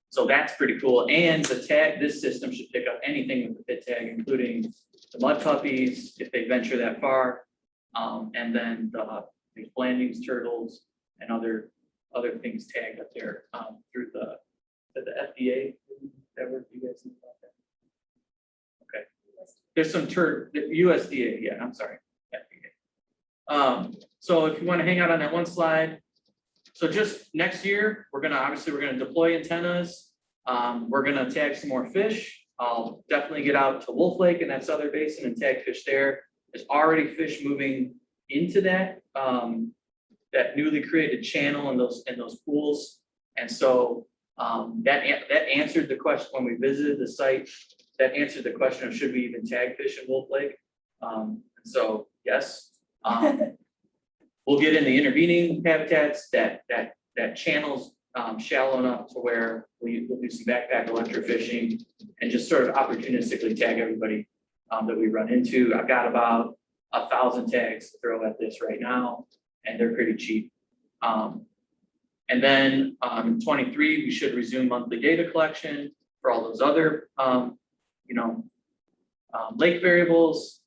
So that's pretty cool. And the tag, this system should pick up anything with the pit tag, including the mud puppies, if they venture that far, and then the blandings, turtles, and other things tagged up there through the FDA. That work you guys know about that? Okay. There's some USDA. Yeah, I'm sorry. FDA. So if you want to hang out on that one slide. So just next year, we're gonna deploy antennas. We're gonna tag some more fish. I'll definitely get out to Wolf Lake and that southern basin and tag fish there. There's already fish moving into that newly created channel in those pools. And so that answered the question when we visited the site. That answered the question of should we even tag fish in Wolf Lake? And so yes. We'll get in the intervening habitats that channels shallow enough to where we'll do some backpack electrofishing and just sort of opportunistically tag everybody that we run into. I've got about 1,000 tags to throw at this right now, and they're pretty cheap. And then in 23, we should resume monthly data collection for all those other lake variables,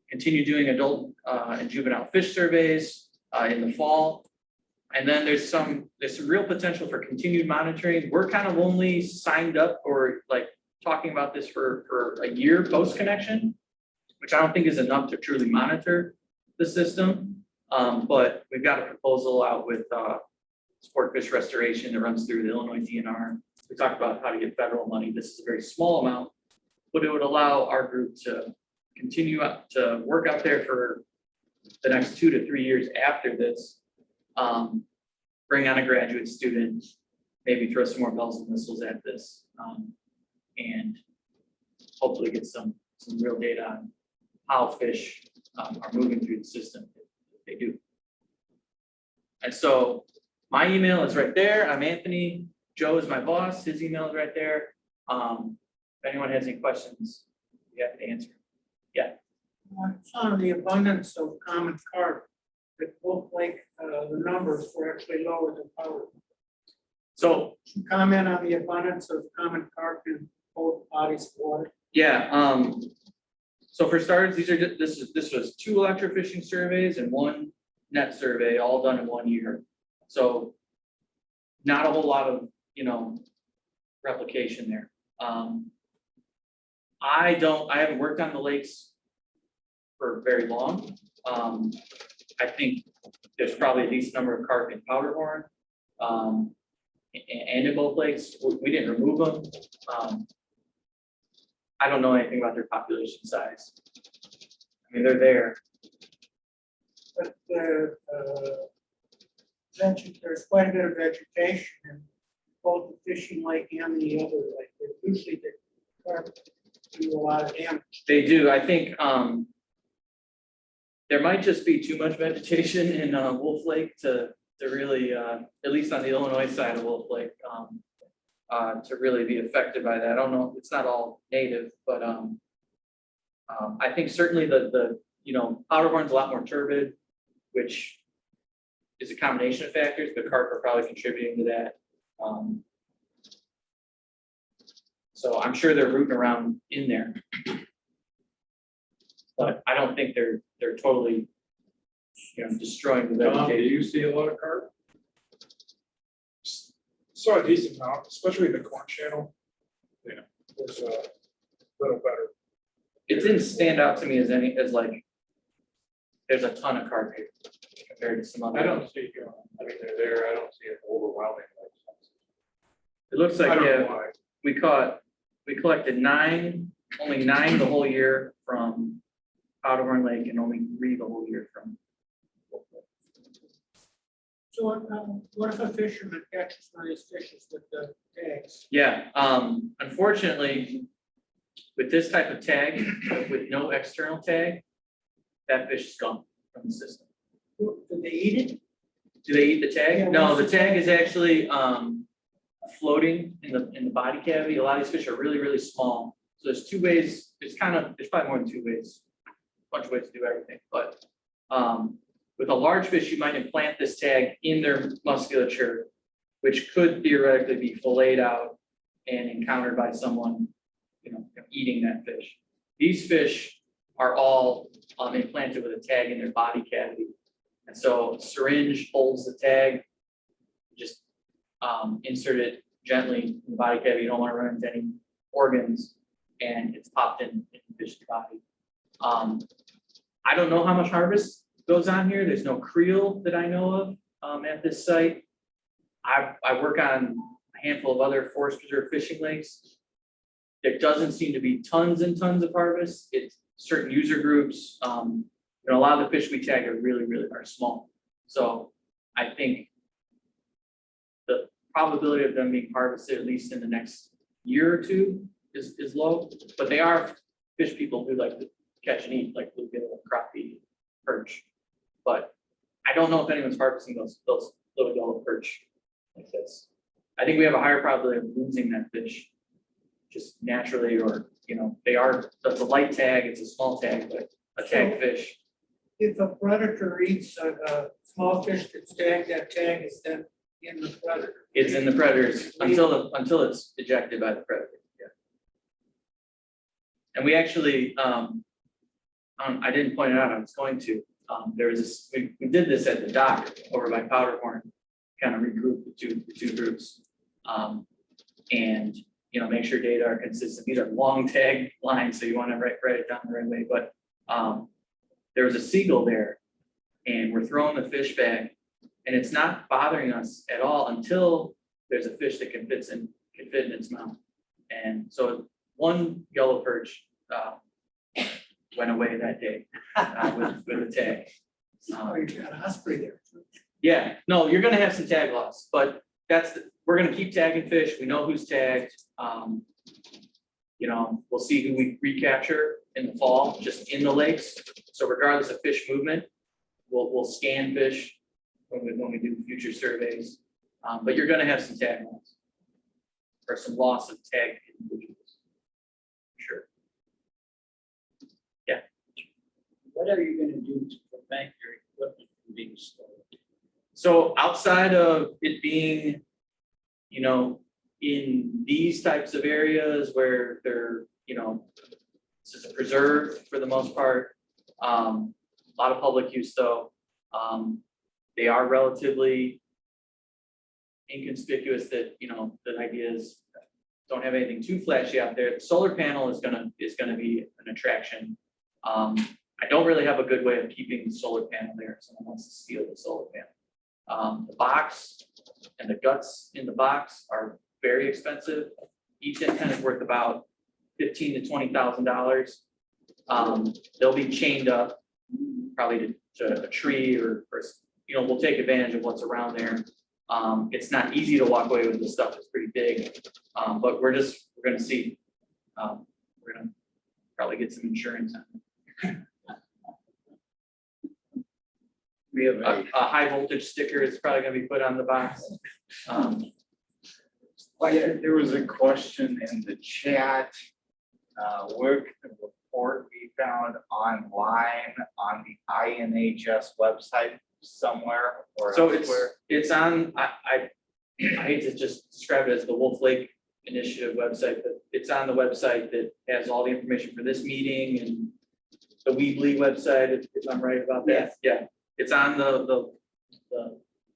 continue doing adult and juvenile fish surveys in the fall. And then there's some real potential for continued monitoring. We're kind of only signed up or like talking about this for a year post connection, which I don't think is enough to truly monitor the system. But we've got a proposal out with sport fish restoration that runs through the Illinois DNR. We talked about how to get federal money. This is a very small amount, but it would allow our group to continue to work out there for the next 2 to 3 years after this. Bring on a graduate student, maybe throw some more bells and whistles at this, and hopefully get some real data on how fish are moving through the system if they do. And so my email is right there. I'm Anthony. Joe is my boss. His email is right there. If anyone has any questions, we have to answer. Yeah. On the abundance of common carp at Wolf Lake, the numbers were actually lower than Powder. So comment on the abundance of common carp in both bodies of water. Yeah. So for starters, this was 2 electrofishing surveys and 1 net survey, all done in 1 year. So not a whole lot of replication there. I haven't worked on the lakes for very long. I think there's probably a decent number of carp in Powderhorn and in both lakes. We didn't remove them. I don't know anything about their population size. I mean, they're there. But there's quite a bit of vegetation in both the fishing lake and the other lake. Usually the carp do a lot of damage. They do. I think there might just be too much vegetation in Wolf Lake to really, at least on the Illinois side of Wolf Lake, to really be affected by that. I don't know. It's not all native, but I think certainly the Powderhorn's a lot more turbid, which is a combination of factors, but carp are probably contributing to that. So I'm sure they're rooting around in there. But I don't think they're totally, destroying the Tom, do vegetation. you see a lot of carp? Saw a decent amount, especially the corn channel. Yeah. Was a little better. It didn't stand out to me as like, there's a ton of carp here compared to some other. I don't see, I mean, they're there, I don't see it overwhelming. It looks I like, don't know yeah, why. we collected only 9 the whole year from Powderhorn Lake and only 3 the whole year from. So, what if a fisherman catches one of these fishes with the tags? Yeah, unfortunately, with this type of tag, with no external tag, that fish is gone from the system. Do they eat it? Do they eat the tag? Yeah, No, what's the the tag tag? is actually floating in the body cavity. A lot of these fish are really, really small. So there's 2 ways, there's probably more than 2 ways, bunch of ways to do everything, but with a large fish, you might implant this tag in their musculature, which could theoretically be filleted out and encountered by someone, eating that fish. These fish are all implanted with a tag in their body cavity. And so a syringe holds the tag, just insert it gently in the body cavity. You don't want to run into any organs, and it's popped in the fish's body. I don't know how much harvest goes on here. There's no creel that I know of at this site. I work on a handful of other forest preserve fishing lakes. There doesn't seem to be tons and tons of harvest. It's certain user groups. A lot of the fish we tag are really, really are small. So I think the probability of them being harvested, at least in the next year or 2, is low. But they are fish people who like to catch and eat, like bluegill, crappie, perch. But I don't know if anyone's harvesting those little yellow perch like this. I think we have a higher probability of losing that fish just naturally, or that's a light tag, it's a small tag, but a tag fish. If a predator eats a small fish that's tagged, that tag is then in the predator. It's in the predators until it's ejected by the predator. Yeah. And we actually, I didn't point it out, I was going to. There was this, we did this at the dock over by Powderhorn, kind of regroup the two groups. And make sure data are consistent. These are long tag lines, so you want to write it down the right way. But there was a seagull there, and we're throwing the fish back, and it's not bothering us at all until there's a fish that can fit in its mouth. And so one yellow perch went away that day with a tag. Oh, you got a osprey there. Yeah, no, you're gonna have some tag loss, but we're gonna keep tagging fish. We know who's tagged. We'll see who we recapture in the fall, just in the lakes. So regardless of fish movement, we'll scan fish when we do future surveys. But you're gonna have some tag loss or some loss of tagged individuals. Sure. Yeah. What are you gonna do to prevent your equipment from being stolen? So outside of it being, in these types of areas where they're, this is a preserve for the most part, a lot of public use though. They are relatively inconspicuous that, the idea is don't have anything too flashy out there. The solar panel is gonna be an attraction. I don't really have a good way of keeping the solar panel there if someone wants to steal the solar panel. The box and the guts in the box are very expensive. Each antenna is worth about $15,000 to $20,000. They'll be chained up probably to a tree or we'll take advantage of what's around there. It's not easy to walk away with this stuff. It's pretty big, but we're gonna see. We're gonna probably get some insurance on it. We have a high voltage sticker. It's probably gonna be put on the box. There was a question in the chat. Where can the report be found online on the INHS website somewhere or So elsewhere? it's on, I hate to just describe it as the Wolf Lake Initiative website, but it's on the website that has all the information for this meeting and the Weebly website, if I'm right about that. Yeah, it's on the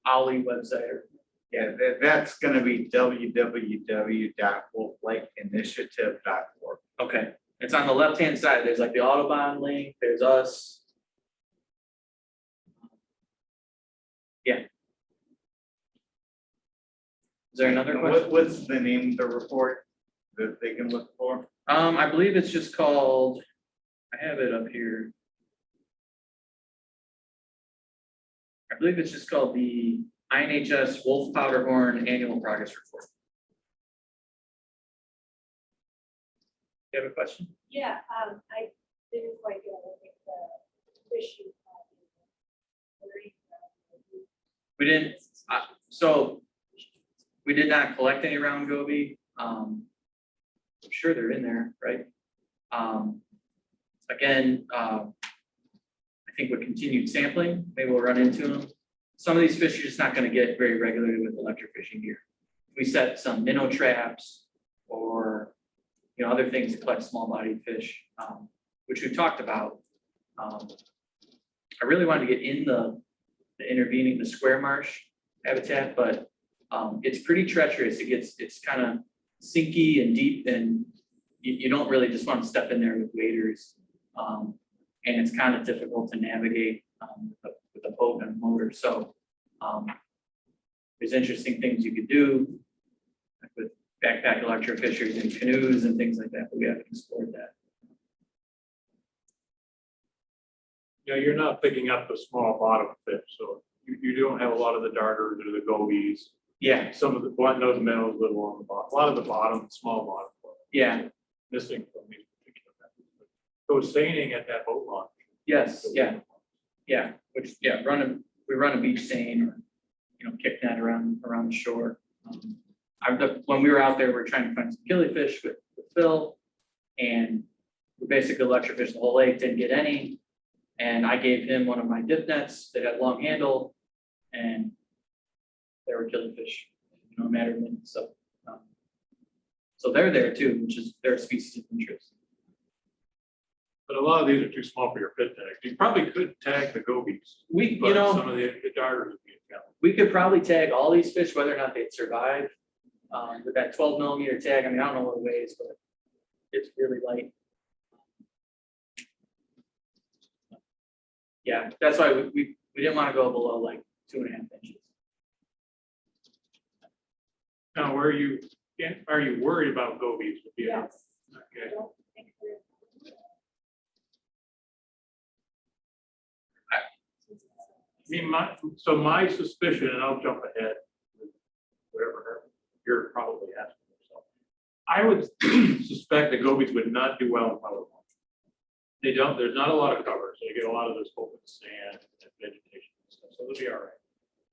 Ollie website. Yeah, that's gonna be www.wolflakeinitiative.org. Okay, it's on the left-hand side. There's like the Autobahn link, there's us. Yeah. Is there another question? What's the name of the report that they can look for? I believe it's just called, I have it up here. I believe it's just called the INHS Wolf Powderhorn Annual Progress Report. You have a question? Yeah, I didn't quite get a look at the issue. We didn't, so we did not collect any round goby. I'm sure they're in there, right? Again, I think with continued sampling, maybe we'll run into them. Some of these fish you're just not going to get very regularly with electrofishing gear. We set some minnow traps or other things to collect small-bodied fish, which we've talked about. I really wanted to get in the intervening, the square marsh habitat, but it's pretty treacherous. It's kind of sinky and deep, and you don't really just want to step in there with waders. And it's kind of difficult to navigate with a boat and a motor. So there's interesting things you could do with backpack electrofishers and canoes and things like that, but we haven't explored that. You're not picking up the small bottom fish, so you don't have a lot of the darters or the gobies. Yeah. Some of the blunt nose minnows live along the bottom, a lot of the bottom, small bottom. Yeah. Missing from these particular methods. So seine at that boat launch. Yes, yeah. We run a beach seine or, kick net around the shore. When we were out there, we were trying to find some killifish with Phil, and we basically electrofished the whole lake, didn't get any. And I gave him one of my dip nets that had a long handle, and there were killifish, a matter of minutes. So they're there too, which is their species of interest. But a lot of these are too small for your pit tag. You probably could tag the gobies. But some of the darters would be a challenge. We could probably tag all these fish, whether or not they'd survive. With that 12 millimeter tag, I mean, I don't know what it weighs, but it's really light. Yeah, that's why we didn't want to go below like 2.5 inches. Now, are you worried about gobies? Yes. Okay. I don't think we're- My suspicion, and I'll jump ahead, whatever you're probably asking yourself. I would suspect that gobies would not do well in powder water. They don't, there's not a lot of cover, so you get a lot of this open sand and vegetation and stuff, so they'll be all right.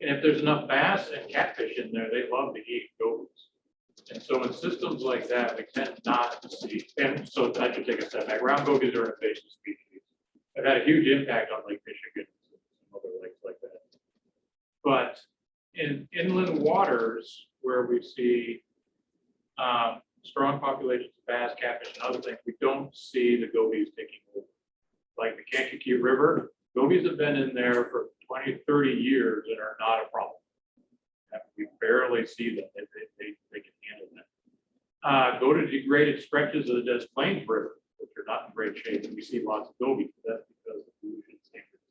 And if there's enough bass and catfish in there, they love to eat gobies. And so in systems like that, we tend not to see, and so I should take a step back. Round gobies are an invasive species. They've had a huge impact on Lake Michigan and some other lakes like that. But in inland waters where we see strong populations of bass, catfish, and other things, we don't see the gobies taking over. Like the Kankakee River, gobies have been in there for 20, 30 years and are not a problem. We barely see them. They can handle that. Go to degraded stretches of the Des Plaines River, which are not in great shape, and we see lots of gobies. That's because of pollution standards.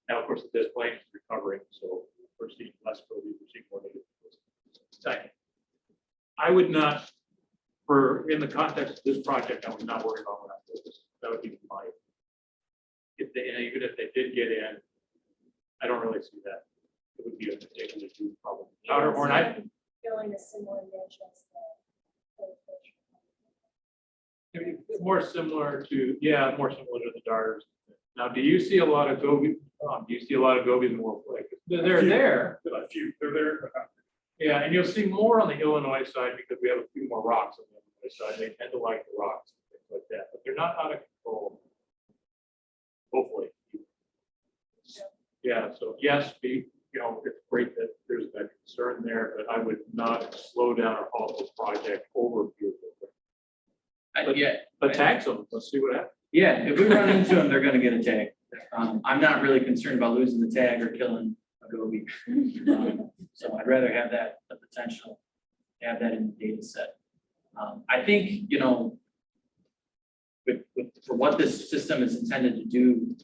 Now, of course, the Des Plaines is recovering, so we're seeing less gobies, we're seeing more native. I would not, in the context of this project, I would not worry about round gobies. That would be my. Even if they did get in, I don't really see that. It would be a particularly huge problem. Powderhorn, Filling a similar niche as the. more similar to the darters. Now, do you see a lot of gobies? Do you see a lot of gobies in Wolf Lake? They're there. A few. They're there. Yeah, and you'll see more on the Illinois side because we have a few more rocks on the Illinois side. They tend to like the rocks and things like that, but they're not out of control. Hopefully. Yeah, so yes, it's great that there's that concern there, but I would not slow down or halt the project over. But tag some, let's see what happens. Yeah, if we run into them, they're gonna get a tag. I'm not really concerned about losing the tag or killing a goby. So I'd rather have that, the potential, have that in the data set. I think, you know, for what this system is intended to do,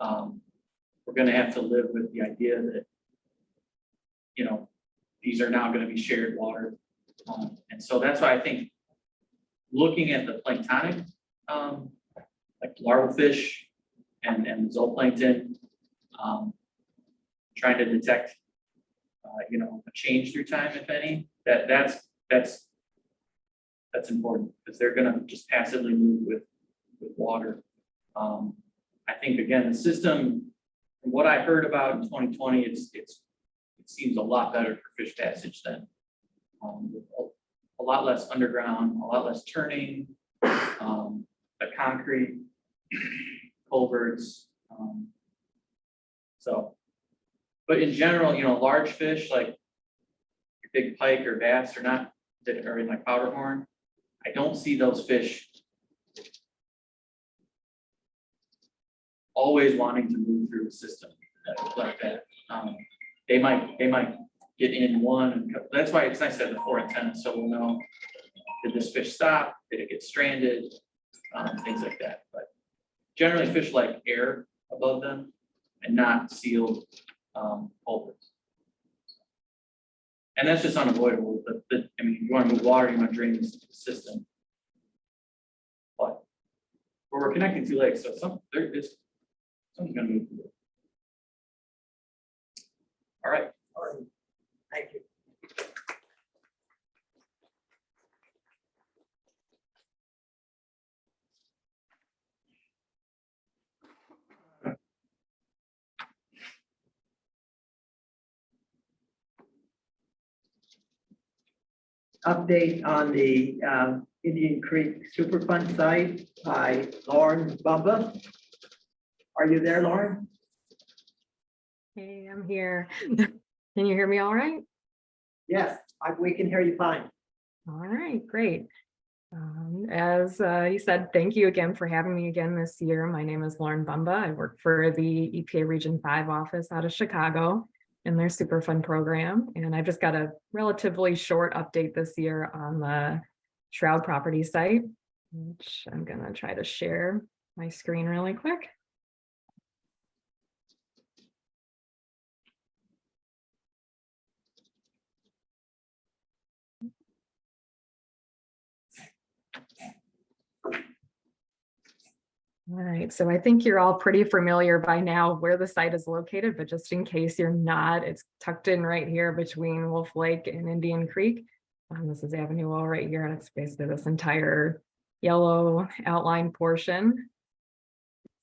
we're gonna have to live with the idea that, you know, these are now gonna be shared water. And so that's why I think looking at the planktonic, like larval fish and zooplankton, trying to detect, you know, a change through time, if any, that's important, because they're gonna just passively move with water. I think, again, the system, from what I heard about in 2020, it seems a lot better for fish passage than a lot less underground, a lot less turning, the concrete culverts. So, but in general, you know, large fish like your big pike or bass are not, that are in like powderhorn. I don't see those fish always wanting to move through the system like that. They might get in one, and that's why it's nice to have the 4 antennas, so we'll know, did this fish stop, did it get stranded, things like that. But generally fish like air above them and not sealed culverts. And that's just unavoidable. I mean, if you want to move water, you want to drain the system. But we're connecting 2 lakes, so something's going to move through it. All right. Thank you. Update on the Indian Creek Superfund site by Lauren Bubba. Are you there, Lauren? Hey, I'm here. Can you hear me all right? Yes, we can hear you fine. All right, great. As you said, thank you again for having me again this year. My name is Lauren Bumba. I work for the EPA Region 5 office out of Chicago in their Superfund program. And I've just got a relatively short update this year on the Shroud property site, which I'm gonna try to share my screen really quick. All right, so I think you're all pretty familiar by now where the site is located, but just in case you're not, it's tucked in right here between Wolf Lake and Indian Creek. This is Avenue O right here, and it's basically this entire yellow outline portion.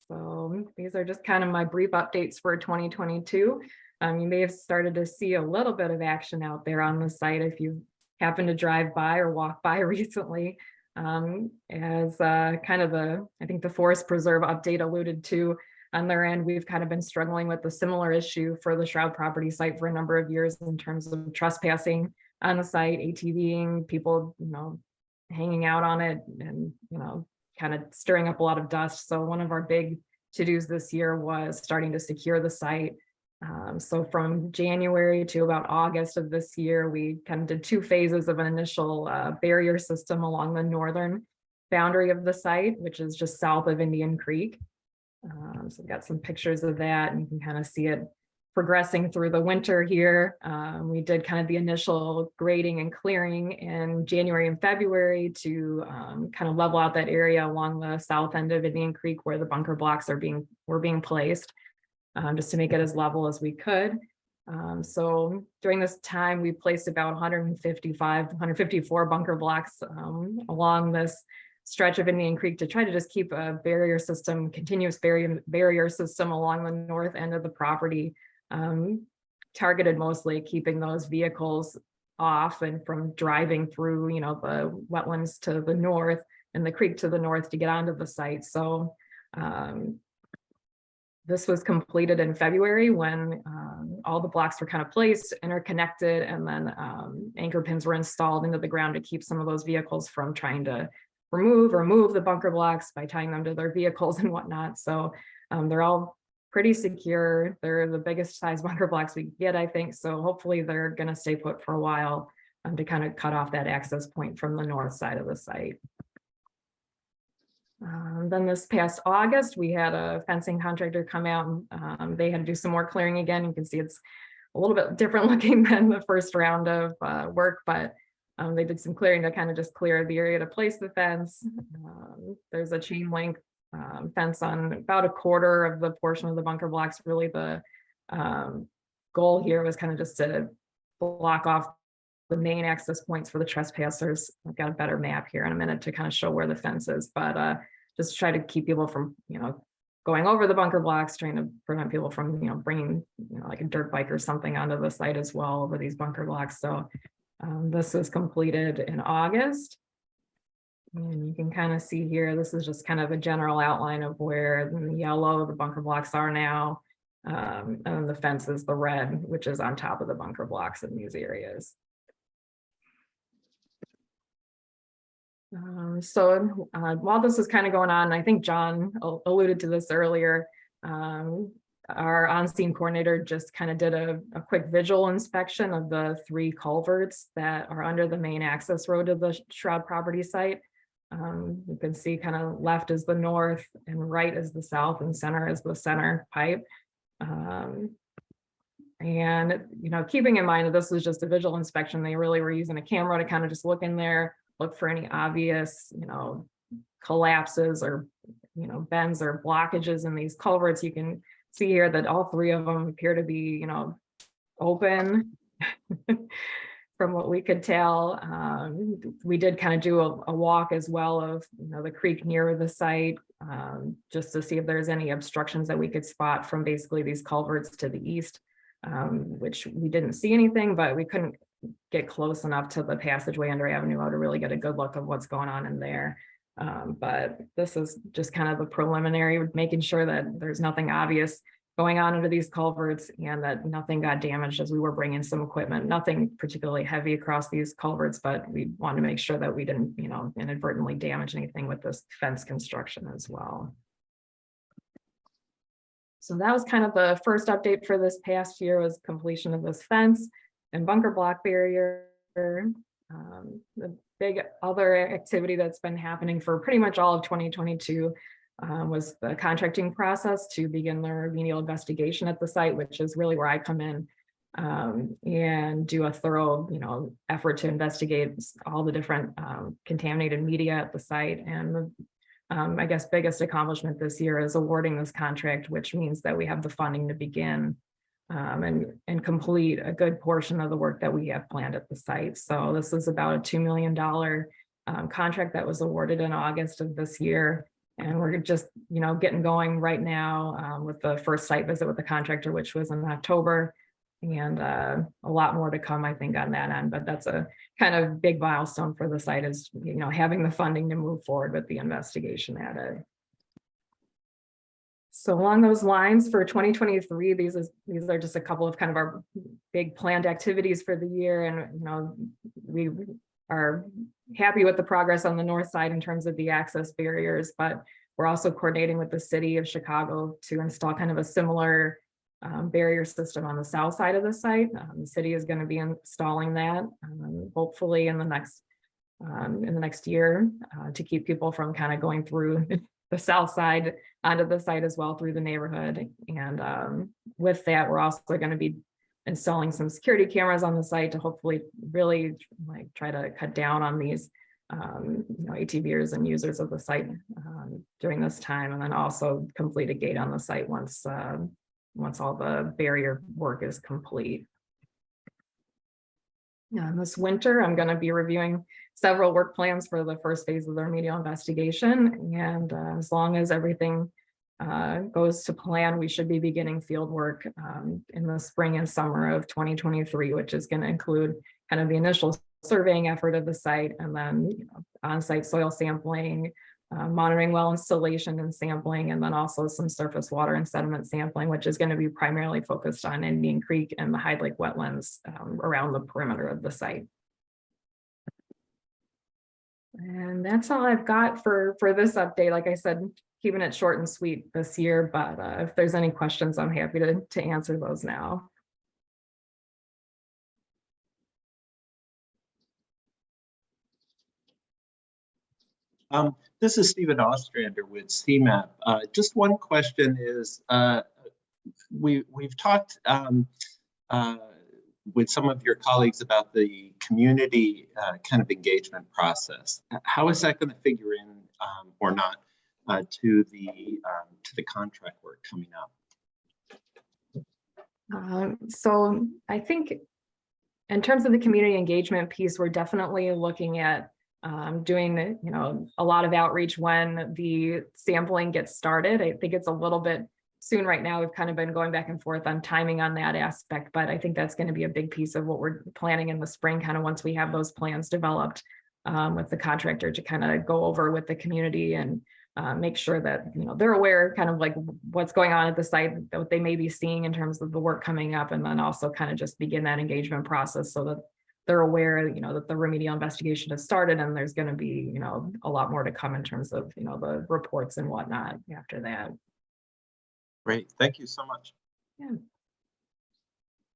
So these are just kind of my brief updates for 2022. You may have started to see a little bit of action out there on the site if you happen to drive by or walk by recently. As kind of I think the Forest Preserve update alluded to on their end, we've kind of been struggling with a similar issue for the Shroud property site for a number of years in terms of trespassing on the site, ATVing, people, you know, hanging out on it and, you know, kind of stirring up a lot of dust. So one of our big to-dos this year was starting to secure the site. So from January to about August of this year, we kind of did 2 phases of an initial barrier system along the northern boundary of the site, which is just south of Indian Creek. So we've got some pictures of that, and you can kind of see it progressing through the winter here. We did kind of the initial grading and clearing in January and February to kind of level out that area along the south end of Indian Creek where the bunker blocks were being placed. Just to make it as level as we could. So during this time, we placed about 154 bunker blocks along this stretch of Indian Creek to try to just keep a barrier system, continuous barrier system along the north end of the property, targeted mostly keeping those vehicles off and from driving through, you know, the wetlands to the north and the creek to the north to get onto the site. So this was completed in February when all the blocks were kind of placed, interconnected, and then anchor pins were installed into the ground to keep some of those vehicles from trying to remove or move the bunker blocks by tying them to their vehicles and whatnot. So they're all pretty secure. They're the biggest size bunker blocks we get, I think. So hopefully they're going to stay put for a while to kind of cut off that access point from the north side of the site. Then this past August, we had a fencing contractor come out and they had to do some more clearing again. You can see it's a little bit different looking than the first round of work, but they did some clearing to kind of just clear the area to place the fence. There's a chain link fence on about a quarter of the portion of the bunker blocks. Really the goal here was kind of just to block off the main access points for the trespassers. I've got a better map here in a minute to kind of show where the fence is, but just try to keep people from, going over the bunker blocks, trying to prevent people from, bringing, like a dirt bike or something onto the site as well over these bunker blocks. So this was completed in August. And you can kind of see here, this is just kind of a general outline of where in the yellow the bunker blocks are now. And then the fence is the red, which is on top of the bunker blocks in these areas. While this is kind of going on, I think John alluded to this earlier, our on-scene coordinator just kind of did a quick visual inspection of the 3 culverts that are under the main access road to the Shroud property site. You can see kind of left is the north and right is the south and center is the center pipe. And, keeping in mind that this was just a visual inspection, they really were using a camera to kind of just look in there, look for any obvious, collapses or, bends or blockages in these culverts. You can see here that all 3 of them appear to be, open from what we could tell. We did kind of do a walk as well of, the creek near the site, just to see if there's any obstructions that we could spot from basically these culverts to the east, which we didn't see anything, but we couldn't get close enough to the passageway under Avenue O to really get a good look of what's going on in there. But this is just kind of the preliminary, making sure that there's nothing obvious going on under these culverts and that nothing got damaged as we were bringing some equipment, nothing particularly heavy across these culverts, but we wanted to make sure that we didn't, inadvertently damage anything with this fence construction as well. So that was kind of the first update for this past year, was completion of this fence and bunker block barrier. The big other activity that's been happening for pretty much all of 2022 was the contracting process to begin the remedial investigation at the site, which is really where I come in and do a thorough, effort to investigate all the different contaminated media at the site. And I guess biggest accomplishment this year is awarding this contract, which means that we have the funding to begin and complete a good portion of the work that we have planned at the site. So this is about a $2 million contract that was awarded in August of this year. And we're just, getting going right now with the first site visit with the contractor, which was in October, and a lot more to come, I think, on that end. But that's a kind of big milestone for the site, is, having the funding to move forward with the investigation at it. So along those lines, for 2023, these are just a couple of kind of our big planned activities for the year. And, we are happy with the progress on the north side in terms of the access barriers, but we're also coordinating with the city of Chicago to install kind of a similar barrier system on the south side of the site. The city is going to be installing that hopefully in the next year to keep people from kind of going through the south side onto the site as well through the neighborhood. And with that, we're also going to be installing some security cameras on the site to hopefully really try to cut down on these ATVers and users of the site during this time, and then also complete a gate on the site once all the barrier work is complete. This winter, I'm going to be reviewing several work plans for the first phase of the remedial investigation, and as long as everything goes to plan, we should be beginning field work in the spring and summer of 2023, which is going to include kind of the initial surveying effort of the site, and then on-site soil sampling, monitoring well installation and sampling, and then also some surface water and sediment sampling, which is going to be primarily focused on Indian Creek and the Hyde Lake wetlands around the perimeter of the site. And that's all I've got for this update. Like I said, keeping it short and sweet this year, but if there's any questions, I'm happy to answer those now. This is Stephen Ostrander with CMAP. Just one question is, we've talked with some of your colleagues about the community kind of engagement process. How is that going to figure in or not to the contract work coming up? So I think in terms of the community engagement piece, we're definitely looking at doing, a lot of outreach when the sampling gets started. I think it's a little bit soon right now. We've kind of been going back and forth on timing on that aspect, but I think that's going to be a big piece of what we're planning in the spring, kind of once we have those plans developed with the contractor to kind of go over with the community and make sure that, they're aware kind of like what's going on at the site, what they may be seeing in terms of the work coming up, and then also kind of just begin that engagement process so that they're aware, that the remedial investigation has started and there's going to be, a lot more to come in terms of, the reports and whatnot after that. Great, thank you so much. Yeah.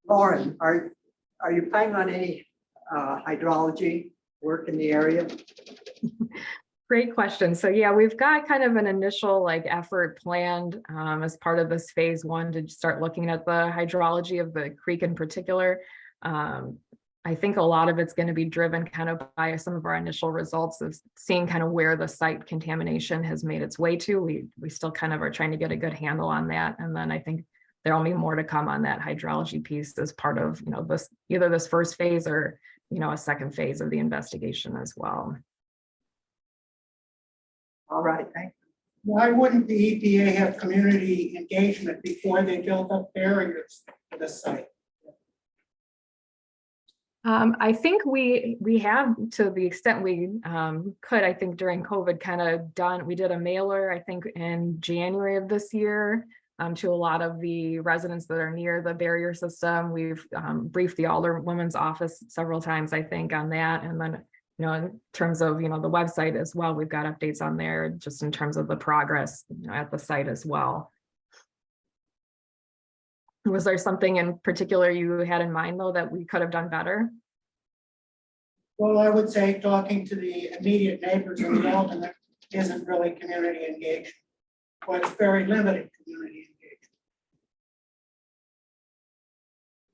Lauren, are you planning on any hydrology work in the area? Great question. So yeah, we've got kind of an initial effort planned as part of this phase one to start looking at the hydrology of the creek in particular. I think a lot of it's going to be driven kind of by some of our initial results of seeing kind of where the site contamination has made its way to. We still kind of are trying to get a good handle on that. And then I think there'll be more to come on that hydrology piece as part of, this either this first phase or, a second phase of the investigation as well. All right, thank you. Why wouldn't the EPA have community engagement before they built up barriers to the site? I think we have, to the extent we could. I think during COVID we did a mailer, I think in January of this year, to a lot of the residents that are near the barrier system. We've briefed the Alderwoman's office several times, I think, on that. And then, in terms of, the website as well, we've got updates on there just in terms of the progress, at the site as well. Was there something in particular you had in mind, though, that we could have done better? Well, I would say talking to the immediate neighbors involved in it isn't really community engagement. Well, it's very limited community engagement.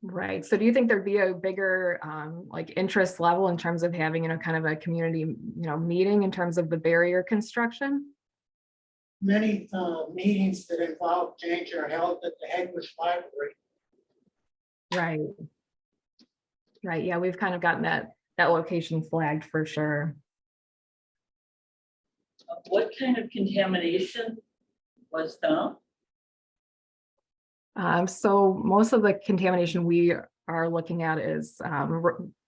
Right. So do you think there'd be a bigger interest level in terms of having, kind of a community, meeting in terms of the barrier construction? Many meetings that involve change are held at the Headwish Library. Right. Right. Yeah, we've kind of gotten that location flagged for sure. What kind of contamination was found? So most of the contamination we are looking at is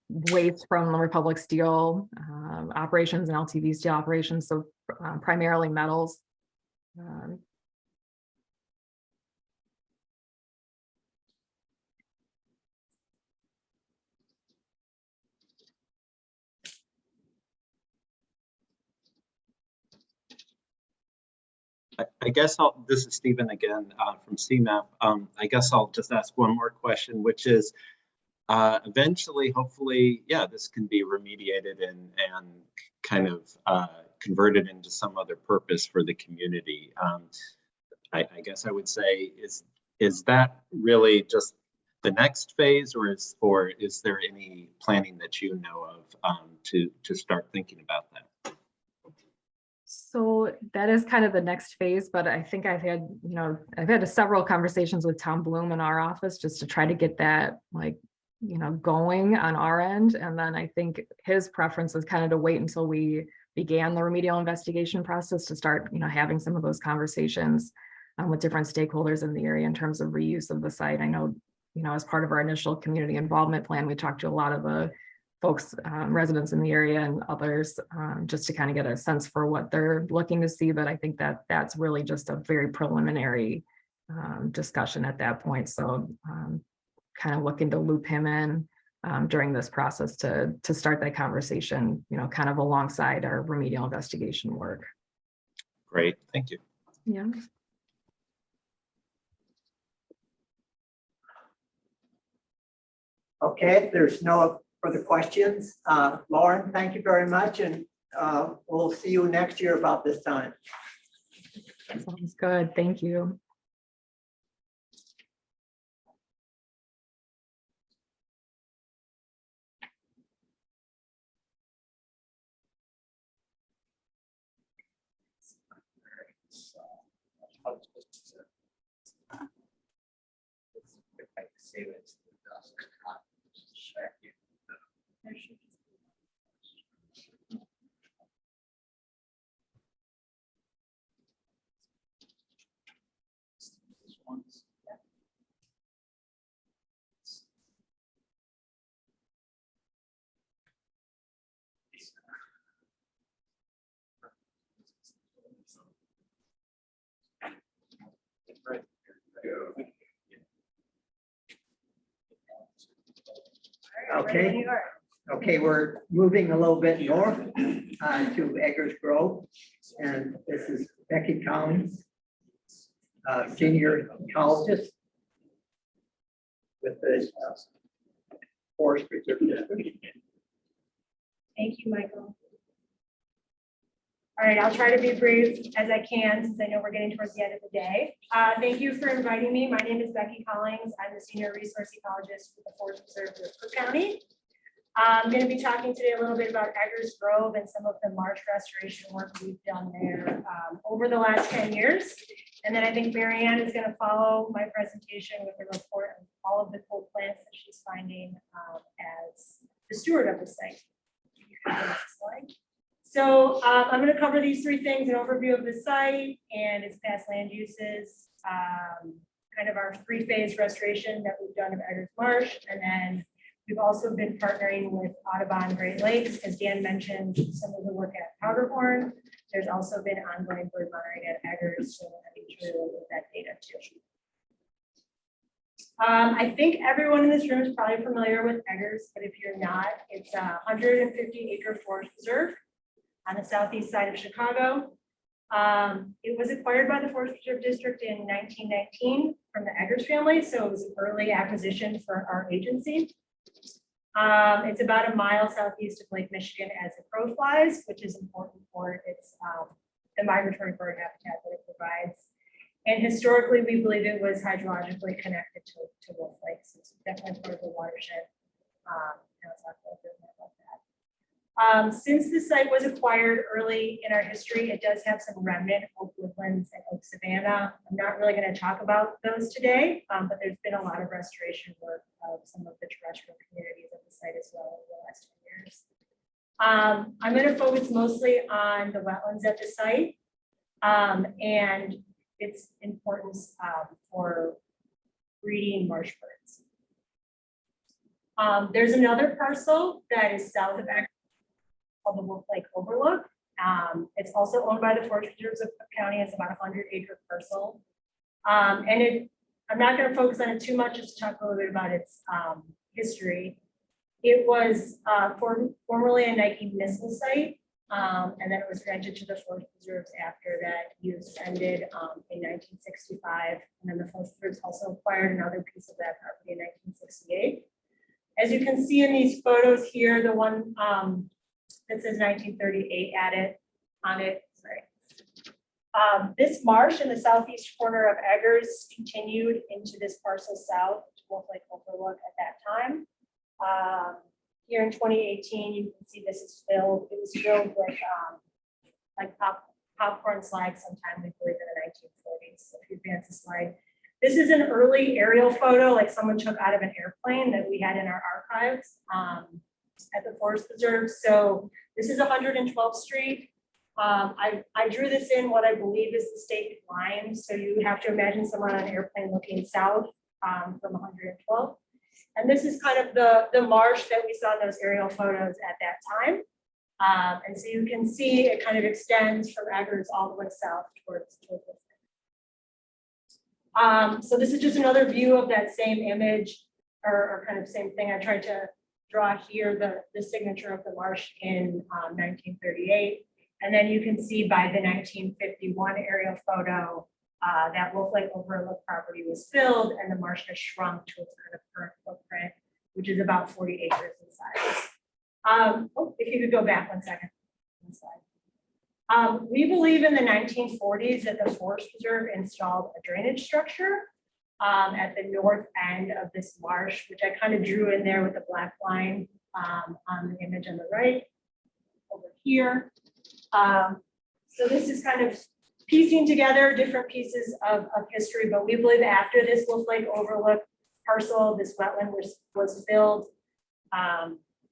waste from the Republic Steel operations and LTV Steel operations, so primarily metals. I guess this is Stephen again from CMAP. I guess I'll just ask one more question, which is eventually, hopefully, this can be remediated and kind of converted into some other purpose for the community. I guess I would say, is that really just the next phase, or is there any planning that you know of to start thinking about that? So that is kind of the next phase, but I think I've had several conversations with Tom Bloom in our office just to try to get that going on our end. And then I think his preference was kind of to wait until we began the remedial investigation process to start, having some of those conversations with different stakeholders in the area in terms of reuse of the site. I know, as part of our initial community involvement plan, we talked to a lot of the folks, residents in the area and others, just to kind of get a sense for what they're looking to see. But I think that's really just a very preliminary discussion at that point. So kind of looking to loop him in during this process to start that conversation, kind of alongside our remedial investigation work. Great, thank you. Yeah. Okay, if there's no further questions, Lauren, thank you very much, and we'll see you next year about this time. Sounds good. Thank you. Okay. Okay, we're moving a little bit north to Eggers Grove, and this is Becky Collings, senior ecologist with the Forest Preserve District. Thank you, Michael. All right, I'll try to be brief as I can since I know we're getting towards the end of the day. Thank you for inviting me. My name is Becky Collings. I'm the senior resource ecologist with the Forest Preserve of Cook County. I'm going to be talking today a little bit about Eggers Grove and some of the marsh restoration work we've done there over the last 10 years. And then I think Marianne is going to follow my presentation with a report on all of the cool plants that she's finding as the steward of the site. So I'm going to cover these three things: an overview of the site and its past land uses, kind of our three-phase restoration that we've done of Eggers Marsh, and then we've also been partnering with Audubon Great Lakes, as Dan mentioned, some of the work at Powderhorn. There's also been ongoing bird monitoring at Eggers, so we'll be through that data too. I think everyone in this room is probably familiar with Eggers, but if you're not, it's a 150-acre forest preserve on the southeast side of Chicago. It was acquired by the Forest Preserve District in 1919 from the Eggers family, so it was an early acquisition for our agency. It's about a mile southeast of Lake Michigan as the crow flies, which is important for its the migratory bird habitat that it provides. And historically, we believe it was hydrologically connected to Wolf Lake, so it's definitely part of the watershed. I'll talk a little bit more about that. Since the site was acquired early in our history, it does have some remnant oak woodlands and oak savanna. I'm not really going to talk about those today, but there's been a lot of restoration work of some of the terrestrial communities at the site as well over the last 10 years. I'm going to focus mostly on the wetlands at the site and its importance for breeding marsh birds. There's another parcel that is south of Eggers called the Wolf Lake Overlook. It's also owned by the Forest Preserves of Cook County. It's about a 100-acre parcel. And I'm not going to focus on it too much, just to talk a little bit about its history. It was formerly a Nike missile site, and then it was rented to the Forest Preserves after that use ended in 1965. And then the Forest Preserves also acquired another piece of that property in 1968. As you can see in these photos here, the one that says 1938 on it. This marsh in the southeast corner of Eggers continued into this parcel south to Wolf Lake Overlook at that time. Here in 2018, you can see this is filled. It was filled with like popcorn slides sometime, we believe, in the 1940s. So if you advance the slide, this is an early aerial photo, like someone took out of an airplane that we had in our archives at the Forest Preserve. So this is 112th Street. I drew this in what I believe is the state line. So you have to imagine someone on an airplane looking south from 112th. And this is kind of the marsh that we saw in those aerial photos at that time. And so you can see it kind of extends from Eggers all the way south towards so this is just another view of that same image or kind of same thing. I tried to draw here the signature of the marsh in 1938. And then you can see by the 1951 aerial photo that Wolf Lake Overlook property was filled and the marsh has shrunk to its kind of current footprint, which is about 40 acres in size. If you could go back one second. One slide. We believe in the 1940s that the Forest Preserve installed a drainage structure at the north end of this marsh, which I kind of drew in there with the black line on the image on the right over here. So this is kind of piecing together different pieces of history, but we believe after this Wolf Lake Overlook parcel, this wetland was filled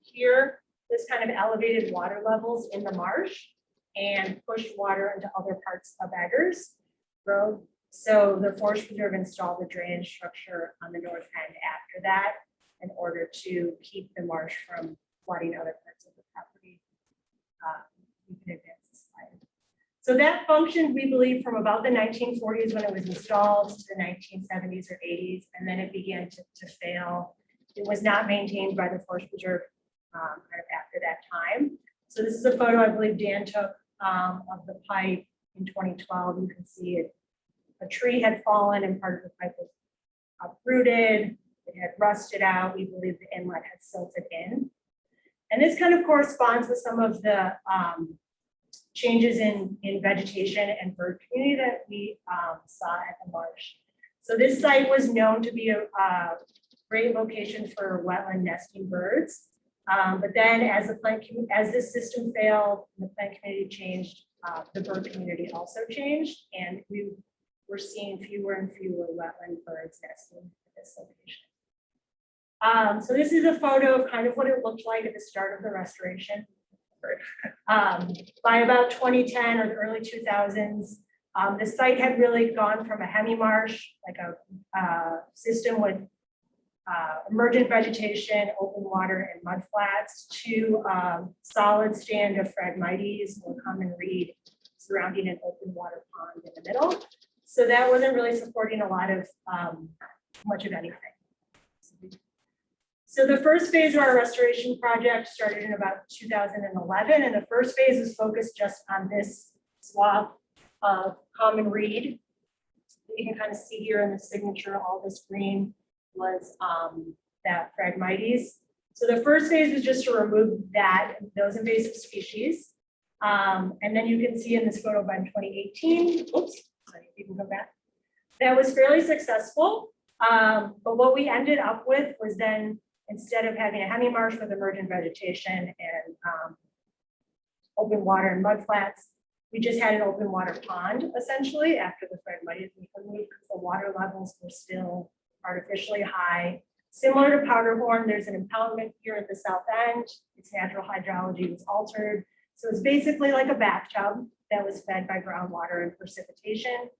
here, this kind of elevated water levels in the marsh and pushed water into other parts of Eggers Road. So the Forest Preserve installed a drainage structure on the north end after that in order to keep the marsh from flooding other parts of the property. You can advance the slide. So that functioned, we believe, from about the 1940s when it was installed to the 1970s or 80s, and then it began to fail. It was not maintained by the Forest Preserve kind of after that time. So this is a photo I believe Dan took of the pipe in 2012. You can see it. A tree had fallen and part of the pipe was uprooted. It had rusted out. We believe the inlet had silted in. And this kind of corresponds with some of the changes in vegetation and bird community that we saw at the marsh. So this site was known to be a great location for wetland nesting birds. But then as this system failed, the plant community changed, the bird community also changed, and we're seeing fewer and fewer wetland birds nesting at this location. So this is a photo of kind of what it looked like at the start of the restoration. By about 2010 or the early 2000s, the site had really gone from a hemi-marsh, like a system with emergent vegetation, open water, and mud flats, to solid stand of Phragmites or common reed surrounding an open water pond in the middle. So that wasn't really supporting a lot of much of anything. So the first phase of our restoration project started in about 2011, and the first phase was focused just on this swath of common reed. You can kind of see here in the signature, all this green was that Phragmites. So the first phase was just to remove those invasive species. And then you can see in this photo by 2018, oops, sorry, you can go back. That was fairly successful. But what we ended up with was then, instead of having a hemi-marsh with emergent vegetation and open water and mud flats, we just had an open water pond essentially after the Phragmites was removed because the water levels were still artificially high. Similar to Powderhorn, there's an impoundment here at the south end. Its natural hydrology was altered. So it's basically like a bathtub that was fed by groundwater and precipitation.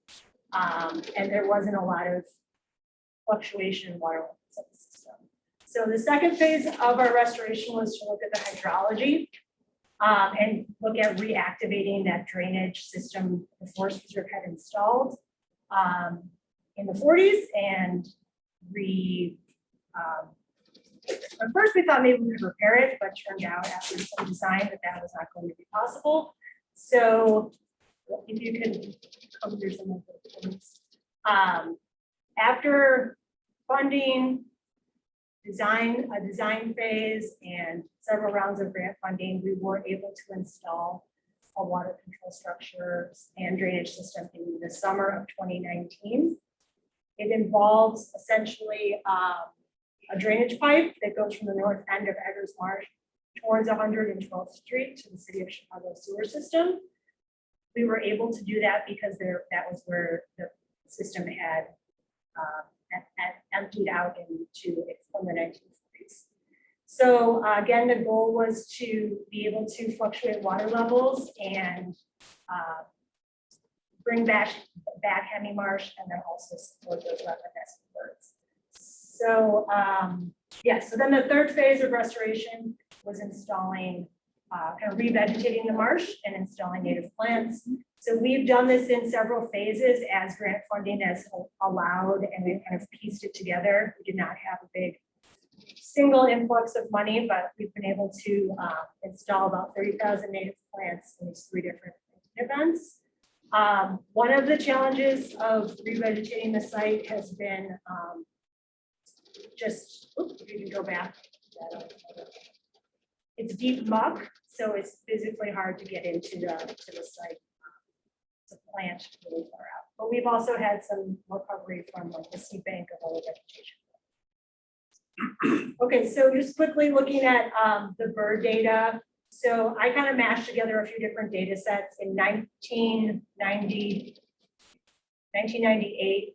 And there wasn't a lot of fluctuation in water levels of the system. So the second phase of our restoration was to look at the hydrology and look at reactivating that drainage system the Forest Preserve had installed in the 40s and at first we thought maybe we could repair it, but turned out after some design that was not going to be possible. So if you can come through some of the points. After funding, a design phase and several rounds of grant funding, we were able to install a water control structures and drainage system in the summer of 2019. It involves essentially a drainage pipe that goes from the north end of Eggers Marsh towards 112th Street to the City of Chicago sewer system. We were able to do that because that was where the system had emptied out from the 1940s. So again, the goal was to be able to fluctuate water levels and bring back hemi-marsh and then also support those wetland nesting birds. So so then the third phase of restoration was installing, kind of revegetating the marsh and installing native plants. So we've done this in several phases as grant funding has allowed, and we've kind of pieced it together. We did not have a big single influx of money, but we've been able to install about 30,000 native plants in these 3 different events. One of the challenges of revegetating the site has been if you can go back. It's deep muck, so it's physically hard to get into the site to plant really far out. But we've also had some recovery from like the seed bank of other vegetation. Okay, so just quickly looking at the bird data. So I kind of mashed together a few different data sets. In 1998,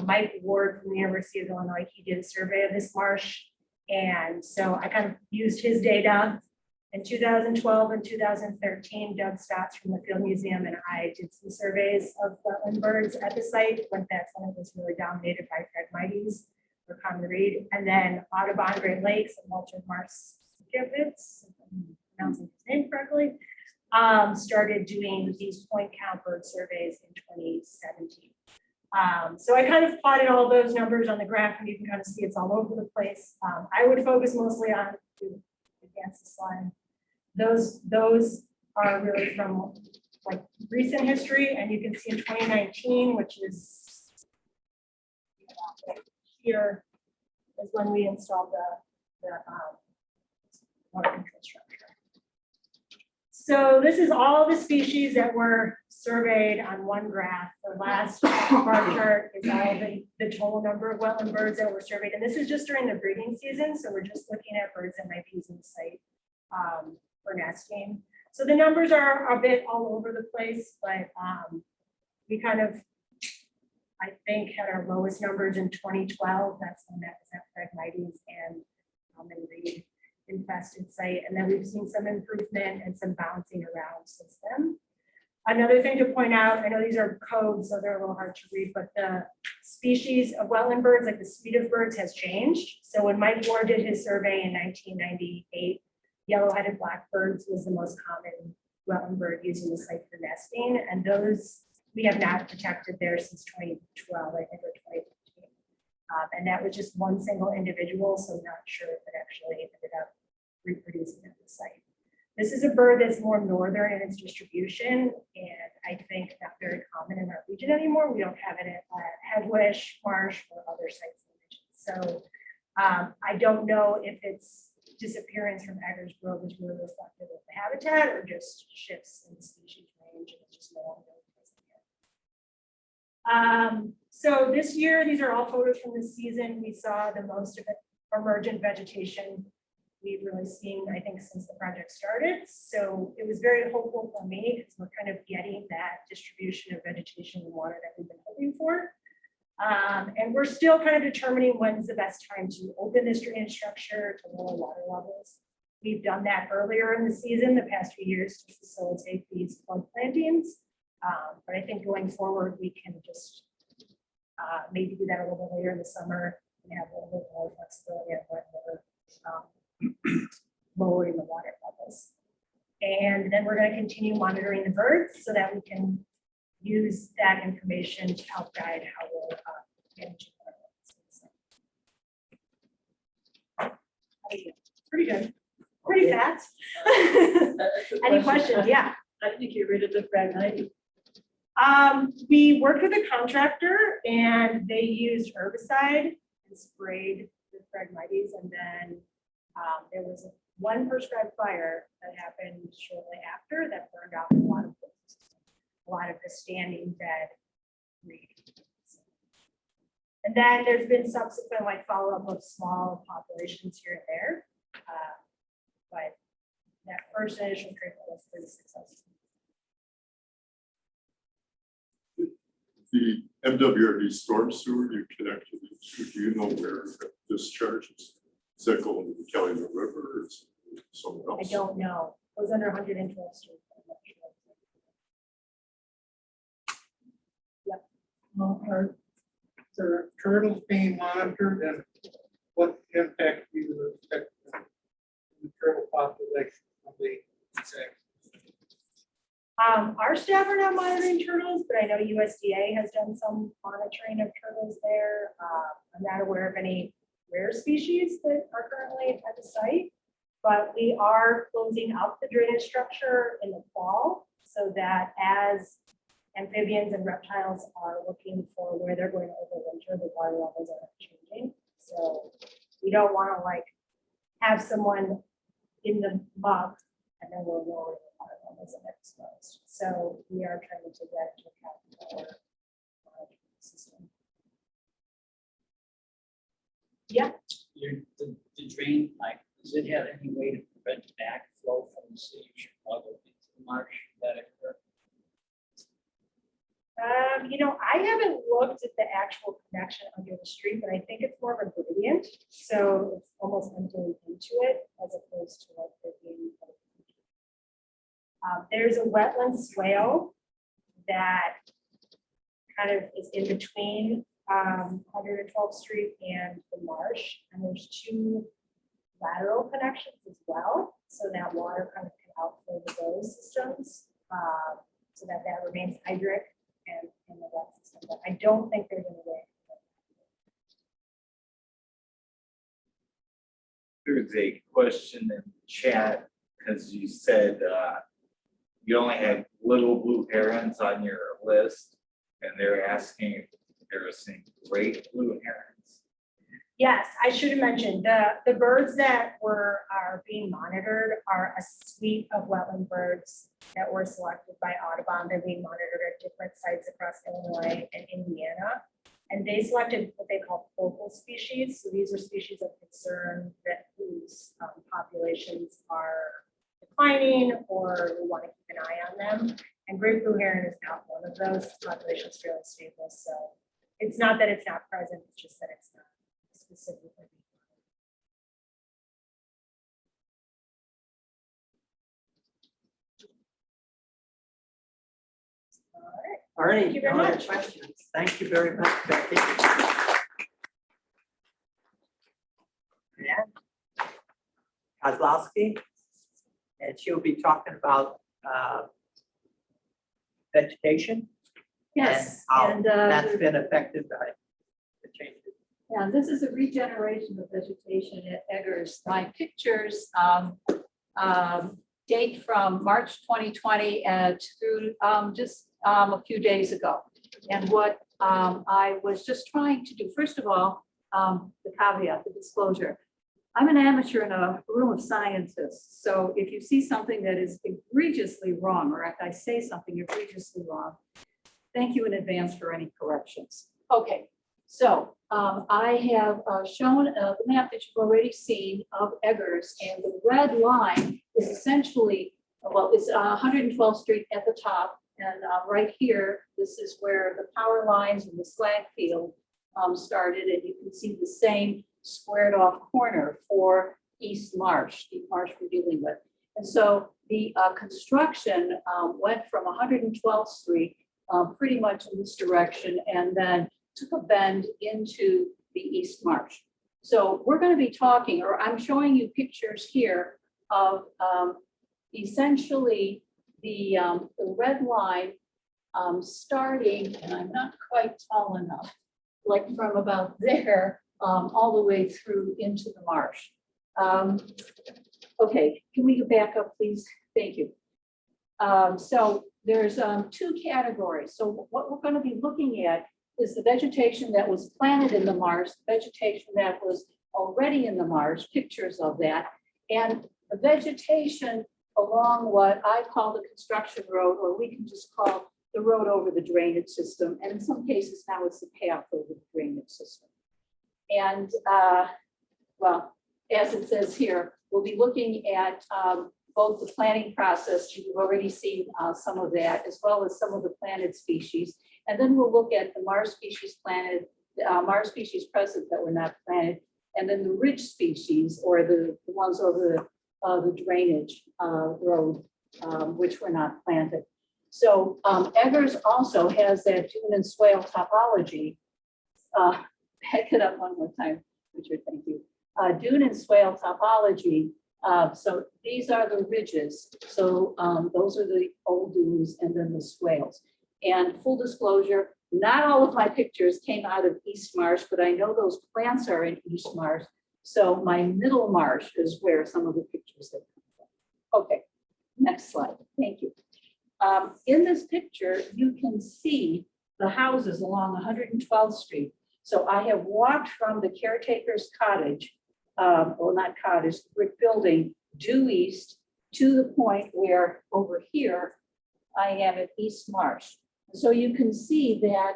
Mike Ward from the University of Illinois, he did a survey of this marsh. And so I kind of used his data. In 2012 and 2013, Doug Stotts from the Field Museum and I did some surveys of wetland birds at the site when that's when it was really dominated by Phragmites or common reed. And then Audubon Great Lakes and Walter Marskiewicz, if I'm pronouncing his name correctly, started doing these point count bird surveys in 2017. So I kind of plotted all those numbers on the graph, and you can kind of see it's all over the place. I would focus mostly on, advance the slide. Those are really from like recent history, and you can see in 2019, which is here, is when we installed the water control structure. So this is all the species that were surveyed on one graph. The last bar chart is all the total number of wetland birds that were surveyed. And this is just during the breeding season. So we're just looking at birds that might be using the site for nesting. So the numbers are a bit all over the place, but we kind of, I think, had our lowest numbers in 2012. That's when that was at Phragmites and reed infested site. And then we've seen some improvement and some bouncing around since then. Another thing to point out, I know these are codes, so they're a little hard to read, but the species of wetland birds, like the suite of birds, has changed. So when Mike Ward did his survey in 1998, yellow-headed blackbirds was the most common wetland bird using the site for nesting. And those we have not detected there since 2012, I think, or 2015. And that was just one single individual, so I'm not sure if it actually ended up reproducing at the site. This is a bird that's more northern in its distribution, and I think not very common in our region anymore. We don't have it at Headwish, Marsh, or other sites in the region. So I don't know if its disappearance from Eggers Grove is really reflective of the habitat or just shifts in the species range, and it's just no longer present here. So this year, these are all photos from this season. We saw the most of it, emergent vegetation we've really seen, I think, since the project started. So it was very hopeful for me because we're kind of getting that distribution of vegetation and water that we've been hoping for. And we're still kind of determining when's the best time to open this drainage structure to lower water levels. We've done that earlier in the season, the past few years, to facilitate these flood plantings. But I think going forward, we can just maybe do that a little bit later in the summer and have a little bit more flexibility at when we're lowering the water levels. And then we're going to continue monitoring the birds so that we can use that information to help guide how we're managing our birds. Pretty good. Pretty fast. Any questions? Yeah. I think you're rid of the Phragmites. We worked with a contractor and they used herbicide and sprayed the Phragmites, and then there was one prescribed fire that happened shortly after that burned out a lot of the standing dead reed. And then there's been subsequent like follow-up of small populations here and there. But that first initial treatment was pretty successful. The MWRD storm sewer you connected to, do you know where it discharges? Does that go into the Calumet River or is it somewhere else? I don't know. It was under 112th Street. I'm not sure. Are the turtles being monitored, and what impact do you expect on the turtle population of the insects? Our staff are not monitoring turtles, but I know USDA has done some monitoring of turtles there. I'm not aware of any rare species that are currently at the site. But we are closing up the drainage structure in the fall so that as amphibians and reptiles are looking for where they're going to overwinter, the water levels are changing. So we don't want to like have someone in the muck and then we're lowering the water levels and exposed. So we are trying to take that into account for our system. Yeah. The drain, like, does it have any way to prevent backflow from the city of Chicago into the marsh that occur? You know, I haven't looked at the actual connection under the street, but I think it's more of a gradient. So it's almost emptying into it as opposed to like there being. There's a wetland swale that kind of is in between 112th Street and the marsh. And there's two lateral connections as well. So that water kind of can outflow to those systems so that remains hydric and in the wet system. But I don't think there's any way. There's a question in the chat because you said you only have little blue herons on your list, and they're asking if there are some great blue herons. Yes, I should have mentioned the birds that are being monitored are a suite of wetland birds that were selected by Audubon. They're being monitored at different sites across Illinois and Indiana. And they selected what they call focal species. So these are species of concern that whose populations are declining or we want to keep an eye on them. And great blue heron is not one of those. The population is fairly stable. So it's not that it's not present, it's just that it's not specifically. All right. Thank you very no other much. questions. Thank you very much, Becky. And Kozlowski, and she'll be talking about vegetation. Yes, how and, that's been affected by the changes. Yeah, this is a regeneration of vegetation at Eggers. My pictures date from March 2020 through just a few days ago. And what I was just trying to do, first of all, the caveat, the disclosure. I'm an amateur in a room of scientists. So if you see something that is egregiously wrong, or if I say something egregiously wrong, thank you in advance for any corrections. Okay, so I have shown the map that you've already seen of Eggers, and the red line is essentially, well, it's 112th Street at the top, and right here, this is where the power lines and the slag field started, and you can see the same squared off corner for East Marsh, the marsh we're dealing with. And so the construction went from 112th Street pretty much in this direction and then took a bend into the East Marsh. So we're going to be talking, or I'm showing you pictures here of essentially the red line starting, and I'm not quite tall enough, like from about there all the way through into the marsh. Okay, can we go back up, please? Thank you. So there's two categories. So what we're going to be looking at is the vegetation that was planted in the marsh, vegetation that was already in the marsh, pictures of that, and the vegetation along what I call the construction road, or we can just call the road over the drainage system. And in some cases now it's the path over the drainage system. And well, as it says here, we'll be looking at both the planting process, you've already seen some of that, as well as some of the planted species. And then we'll look at the marsh species planted, marsh species present that were not planted, and then the ridge species, or the ones over the drainage road, which were not planted. So Eggers also has that dune and swale topology. Back it up one more time, Richard, thank you. Dune and swale topology. So these are the ridges. So those are the old dunes and then the swales. And full disclosure, Not all of my pictures came out of East Marsh, but I know those plants are in East Marsh. So my middle marsh is where some of the pictures have come from. Okay, next slide. Thank you. In this picture, you can see the houses along 112th Street. So I have walked from the caretaker's cottage, well, not cottage, brick building, due east to the point where over here I am at East Marsh. So you can see that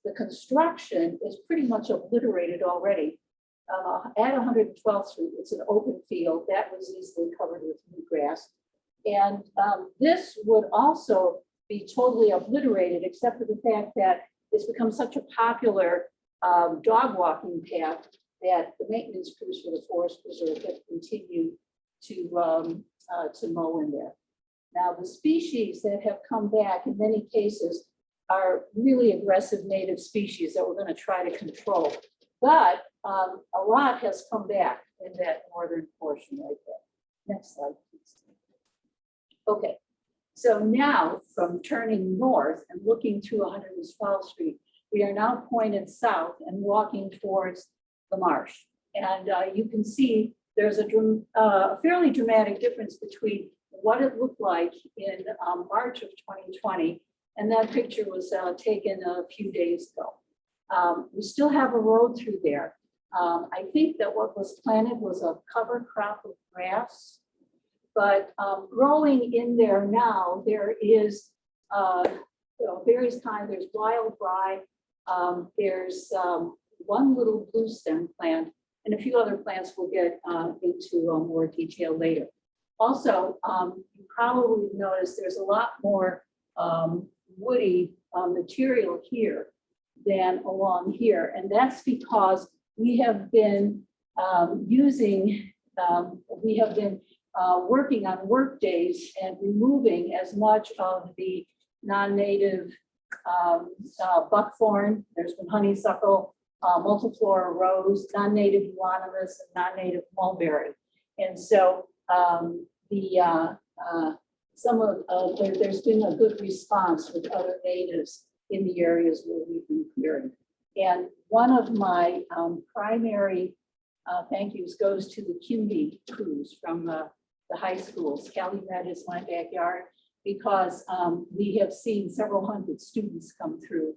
the construction is pretty much obliterated already. At 112th Street, it's an open field that was easily covered with new grass. And this would also be totally obliterated, except for the fact that it's become such a popular dog walking path that the maintenance crews for the Forest Preserve have continued to mow in there. Now, the species that have come back in many cases are really aggressive native species that we're going to try to control. But a lot has come back in that northern portion right there. Next slide, please. Okay, so now from turning north and looking to 112th Street, we are now pointed south and walking towards the marsh. And you can see there's a fairly dramatic difference between what it looked like in March of 2020, and that picture was taken a few days ago. We still have a road through there. I think that what was planted was a cover crop of grass, but growing in there now, there is various kinds. There's wild rye, there's one little blue stem plant, and a few other plants we'll get into more detail later. Also, you probably noticed there's a lot more woody material here than along here. And that's because we have been working on work days and removing as much of the non-native buckthorn. There's been honeysuckle, multiflora rose, non-native euonymus, and non-native mulberry. And so there's been a good response with other natives in the areas where we've been clearing. And one of my primary thank yous goes to the CUNY crews from the high schools. Calumet is my backyard because we have seen several hundred students come through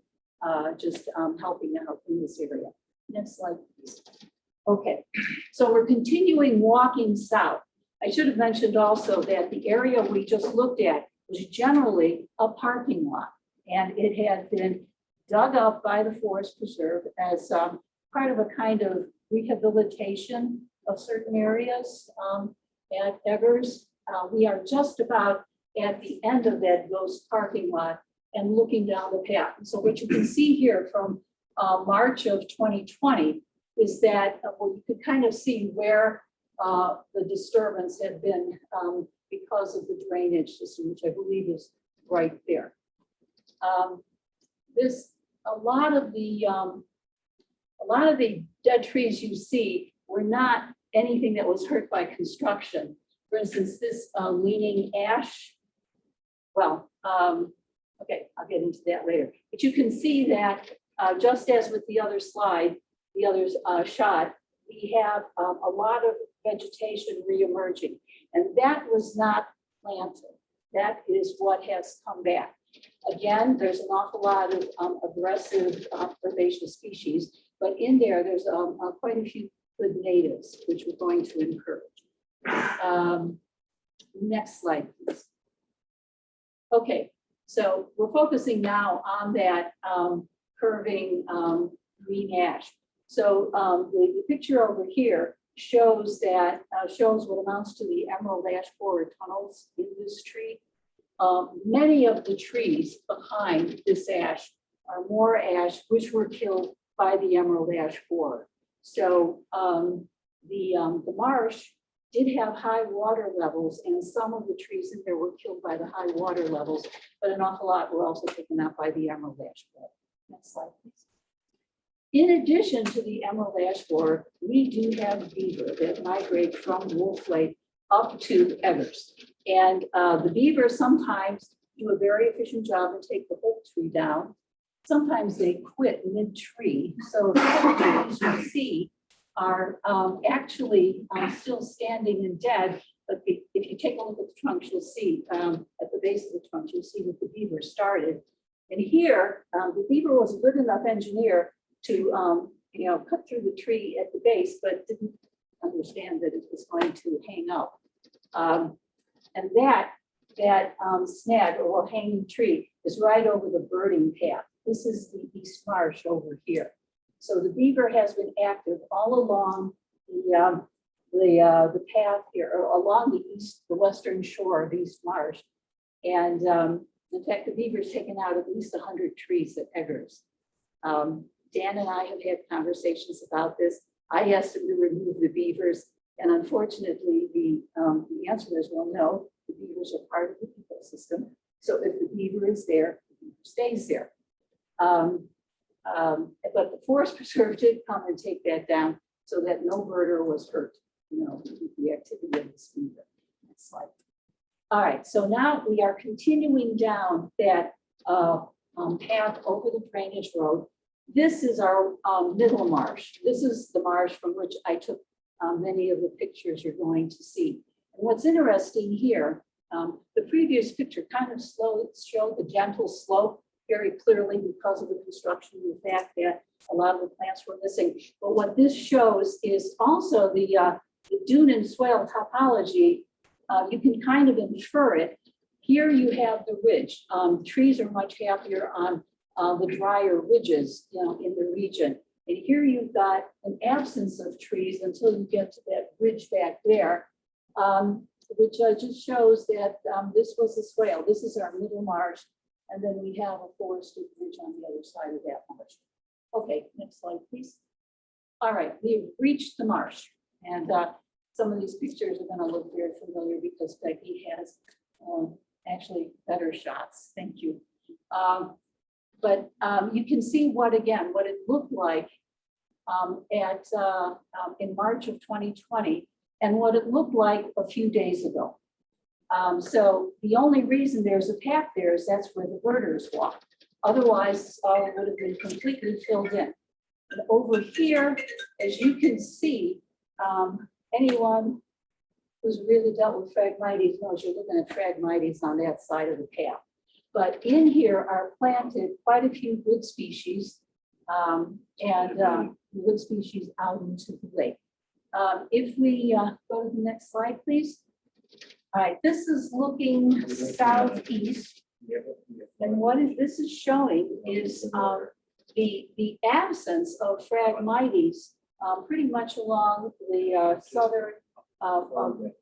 just helping out in this area. Next slide, please. Okay, so we're continuing walking south. I should have mentioned also that the area we just looked at was generally a parking lot, and it had been dug up by the Forest Preserve as part of a kind of rehabilitation of certain areas at Eggers. We are just about at the end of that ghost parking lot and looking down the path. And so what you can see here from March of 2020 is that well, you could kind of see where the disturbance had been because of the drainage system, which I believe is right there. A lot of the dead trees you see were not anything that was hurt by construction. For instance, this leaning ash. Well, okay, I'll get into that later. But you can see that just as with the other slide, the other shot, we have a lot of vegetation reemerging, and that was not planted. That is what has come back. Again, there's an awful lot of aggressive herbaceous species, but in there's quite a few good natives, which we're going to encourage. Next slide, please. Okay, so we're focusing now on that curving green ash. So the picture over here shows what amounts to the emerald ash borer tunnels in this tree. Many of the trees behind this ash are more ash which were killed by the emerald ash borer. So the marsh did have high water levels, and some of the trees in there were killed by the high water levels, but an awful lot were also taken out by the emerald ash borer. Next slide, please. In addition to the emerald ash borer, we do have beaver that migrate from Wolf Lake up to Eggers. And the beaver sometimes do a very efficient job and take the whole tree down. sometimes they quit mid-tree. So the trees you see are actually still standing and dead. But if you take a look at the trunks, you'll see at the base of the trunks, you'll see that the beaver started. And here, the beaver was a good enough engineer to cut through the tree at the base, but didn't understand that it was going to hang up. And that snag or hanging tree is right over the birding path. This is the East Marsh over here. So the beaver has been active all along the path here, or along the western shore of East Marsh. And in fact, the beaver's taken out at least 100 trees at Eggers. Dan and I have had conversations about this. I asked him to remove the beavers, and unfortunately, the answer is, well, no, the beavers are part of the ecosystem. So if the beaver is there, the beaver stays there. But the Forest Preserve did come and take that down so that no birder was hurt, with the activity of this beaver. Next slide. All right, so now we are continuing down that path over the drainage road. This is our middle marsh. This is the marsh from which I took many of the pictures you're going to see. And what's interesting here, the previous picture kind of showed the gentle slope very clearly because of the construction and the fact that a lot of the plants were missing. But what this shows is also the dune and swale topology. You can kind of infer it. Here you have the ridge. Trees are much happier on the drier ridges, in the region. And here you've got an absence of trees until you get to that ridge back there, which just shows that this was the swale. This is our middle marsh. And then we have a forested ridge on the other side of that marsh. Okay, next slide, please. All right, we've reached the marsh. And some of these pictures are going to look very familiar because Becky has actually better shots. Thank you. But you can see what it looked like in March of 2020 and what it looked like a few days ago. So the only reason there's a path there is that's where the birders walk. Otherwise, all would have been completely filled in. And over here, as you can see, anyone who's really dealt with Phragmites knows you're looking at Phragmites on that side of the path. But in here are planted quite a few wood species wood species out into the lake. If we go to the next slide, please. All right, this is looking southeast. And what this is showing is the absence of Phragmites pretty much along the southern,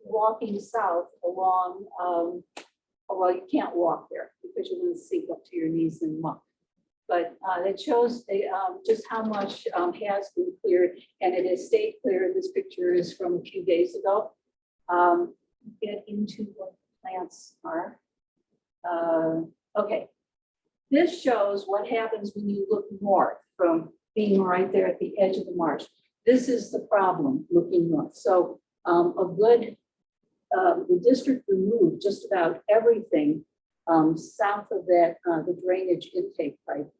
walking south along, well, you can't walk there because you're going to sink up to your knees in muck. But it shows just how much has been cleared, and it has stayed clear. This picture is from a few days ago. Get into what the plants are. Okay, this shows what happens when you look north from being right there at the edge of the marsh. This is the problem looking north. So the district removed just about everything south of that, the drainage intake pipe,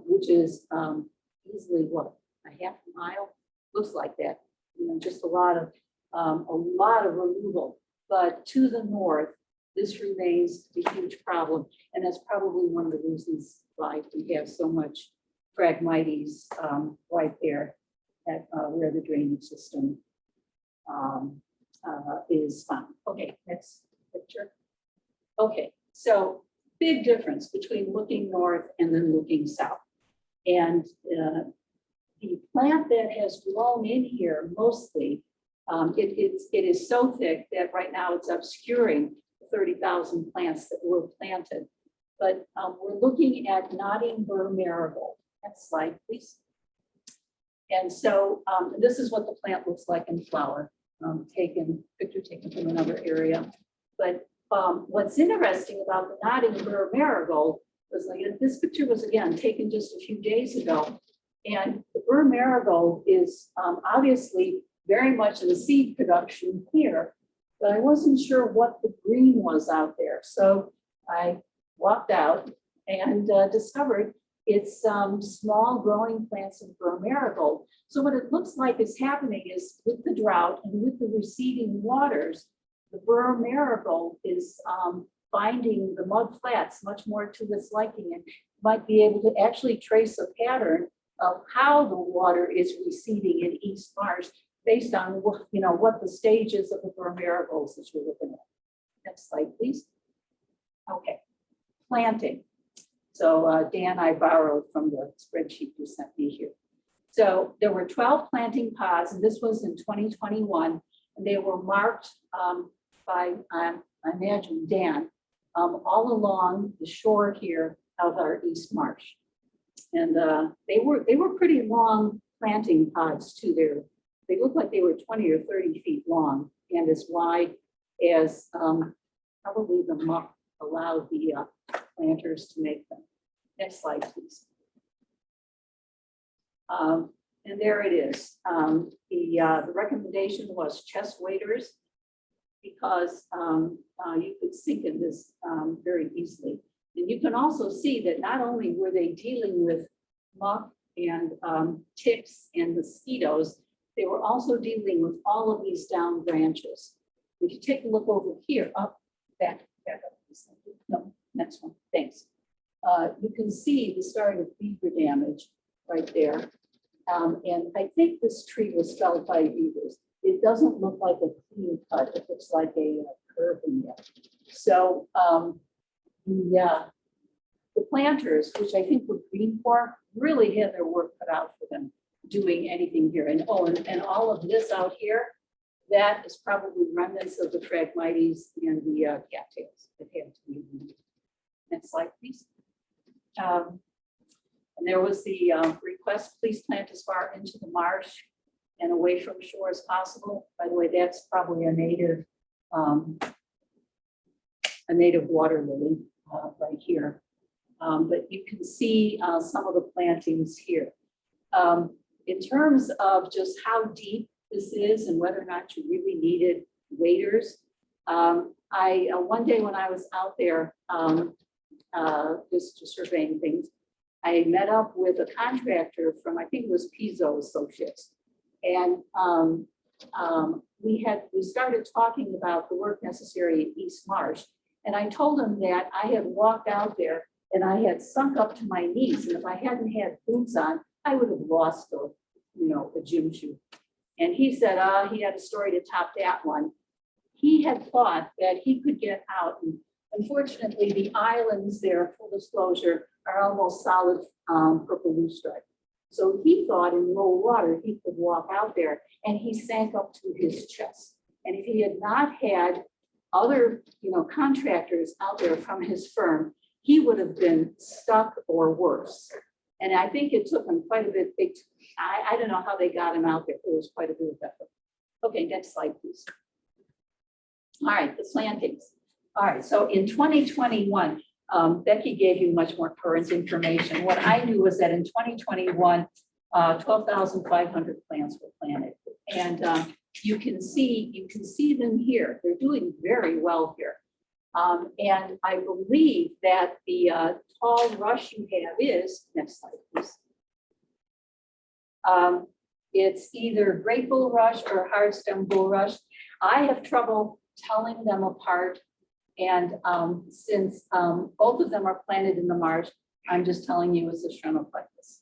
which is easily what, a half a mile? Looks like that. Just a lot of removal. But to the north, this remains a huge problem, and that's probably one of the reasons why we have so much Phragmites right there at where the drainage system is found. Okay, next picture. Okay, so big difference between looking north and then looking south. And the plant that has grown in here mostly, it is so thick that right now it's obscuring 30,000 plants that were planted. But we're looking at nodding burr marigold. Next slide, please. And so this is what the plant looks like in flower, picture taken from another area. But what's interesting about the nodding burr marigold was like this picture was again taken just a few days ago. And the burr marigold is obviously very much in the seed production here, but I wasn't sure what the green was out there. So I walked out and discovered it's small growing plants of burr marigold. So what it looks like is happening is with the drought and with the receding waters, the burr marigold is finding the mud flats much more to its liking and might be able to actually trace a pattern of how the water is receding in East Marsh based on what the stages of the burr marigolds that you're looking at. Next slide, please. Okay, planting. So Dan, I borrowed from the spreadsheet you sent me here. So there were 12 planting pods, and this was in 2021, and they were marked by, I imagine, Dan, all along the shore here of our East Marsh. And they were pretty long planting pods too. They looked like they were 20 or 30 feet long and as wide as probably the muck allowed the planters to make them. Next slide, please. And there it is. The recommendation was chest waders because you could sink in this very easily. And you can also see that not only were they dealing with muck and ticks and mosquitoes, they were also dealing with all of these down branches. If you take a look over here, back up. No, next one, thanks. You can see the start of beaver damage right there. And I think this tree was felled by beavers. It doesn't look like a clean cut. It looks like a curve in there. So the planters, which I think were Green Corps, really had their work cut out for them doing anything here. And and all of this out here, that is probably remnants of the Phragmites and the cattails that had to be removed. Next slide, please. And there was the request, please plant as far into the marsh and away from shore as possible. By the way, that's probably a native water lily right here. But you can see some of the plantings here. In terms of just how deep this is and whether or not you really needed waders, one day when I was out there just surveying things, I met up with a contractor from, I think it was Pizzo Associates. And we started talking about the work necessary at East Marsh. And I told him that I had walked out there and I had sunk up to my knees. And if I hadn't had boots on, I would have lost a gym shoe. And he said, he had a story to top that one. He had thought that he could get out. And unfortunately, the islands there, full disclosure, are almost solid purple loosestrife. So he thought in low water, he could walk out there, and he sank up to his chest. And if he had not had other, contractors out there from his firm, he would have been stuck or worse. And I think it took him quite a bit. I don't know how they got him out there. It was quite a bit of effort. Okay, next slide, please. All right, the plantings. All right, so in 2021, Becky gave you much more current information. What I knew was that in 2021, 12,500 plants were planted. And you can see them here. They're doing very well here. And I believe that the tall rush you have is, next slide, please. It's either great bulrush or hard stem bulrush. I have trouble telling them apart. And since both of them are planted in the marsh, I'm just telling you it's a Strenoplectus.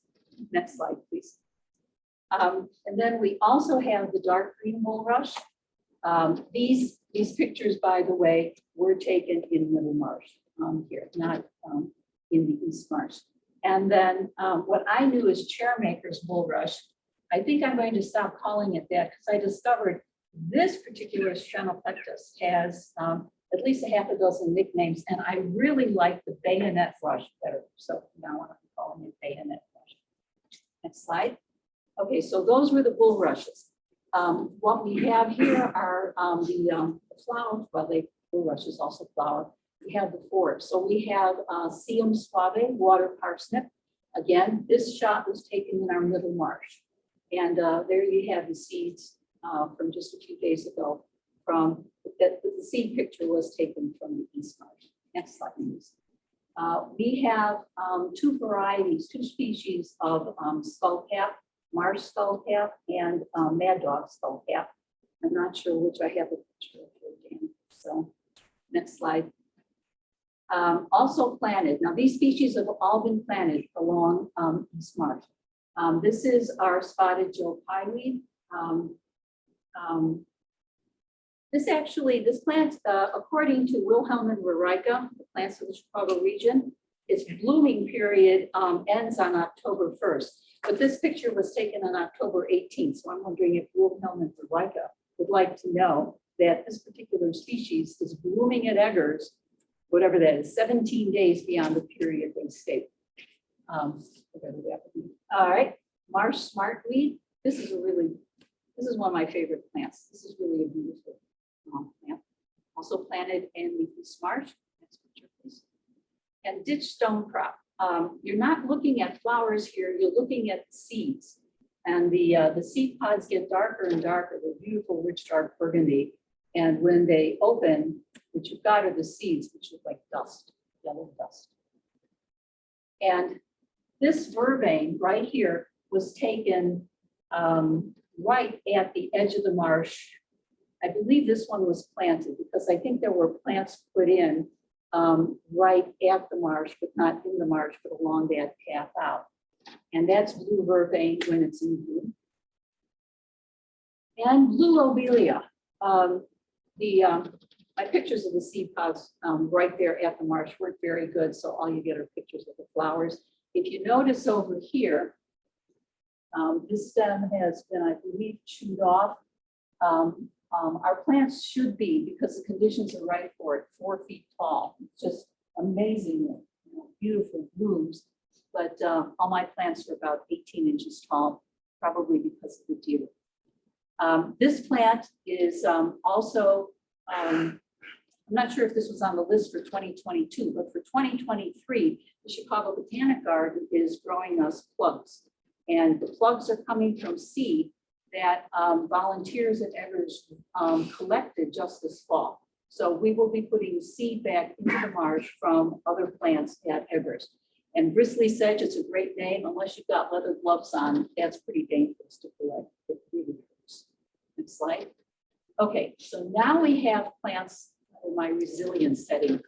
Next slide, please. And then we also have the dark green bulrush. These pictures, by the way, were taken in Middle Marsh here, not in the East Marsh. And then what I knew is Chairmaker's bulrush. I think I'm going to stop calling it that because I discovered this particular Strenoplectus has at least a half a dozen nicknames, and I really like the bayonet brush better. So now I'm calling it bayonet brush. Next slide. Okay, so those were the bulrushes. What we have here are the flower, well, the bulrush is also flower. We have the forage. So we have Sium suave, water parsnip. Again, this shot was taken in our Middle Marsh. And there you have the seeds from just a few days ago. The seed picture was taken from the East Marsh. Next slide, please. We have two varieties, two species of skullcap, marsh skullcap and mad dog skullcap. I'm not sure which I have a picture of here, Dan. So next slide. Also planted. Now these species have all been planted along East Marsh. This is our spotted Joe pieweed. This plant, according to Wilhelm and Rarica, the plants of the Chicago region, its blooming period ends on October 1st. But this picture was taken on October 18th. So I'm wondering if Wilhelm and Rarica would like to know that this particular species is blooming at Eggers, whatever that is, 17 days beyond the period they state. Whatever that would be. All right, marsh smartweed. This is one of my favorite plants. This is really a beautiful plant. Also planted in the East Marsh. Next picture, please. And ditch stone crop. You're not looking at flowers here. You're looking at seeds, and the seed pods get darker and darker. They're beautiful, rich, dark burgundy. And when they open, what you've got are the seeds, which look like dust, yellow dust. And this vervain right here was taken right at the edge of the marsh. I believe this one was planted because I think there were plants put in right at the marsh, but not in the marsh, but along that path out. And that's blue vervain when it's in bloom. And blue lobelia. My pictures of the seed pods right there at the marsh weren't very good, so all you get are pictures of the flowers. If you notice over here, this stem has been, I believe, chewed off. Our plants should be, because the conditions are right for it, 4 feet tall. It's just amazing, beautiful blooms. But all my plants are about 18 inches tall, probably because of the dew. This plant is also, I'm not sure if this was on the list for 2022, but for 2023, the Chicago Botanic Garden is growing us plugs. And the plugs are coming from seed that volunteers at Eggers collected just this fall. So we will be putting seed back into the marsh from other plants at Eggers. And bristly sedge, it's a great name, unless you've got leather gloves on, that's pretty dangerous to collect. It really hurts. Next slide. Okay, so now we have plants in my resilience setting.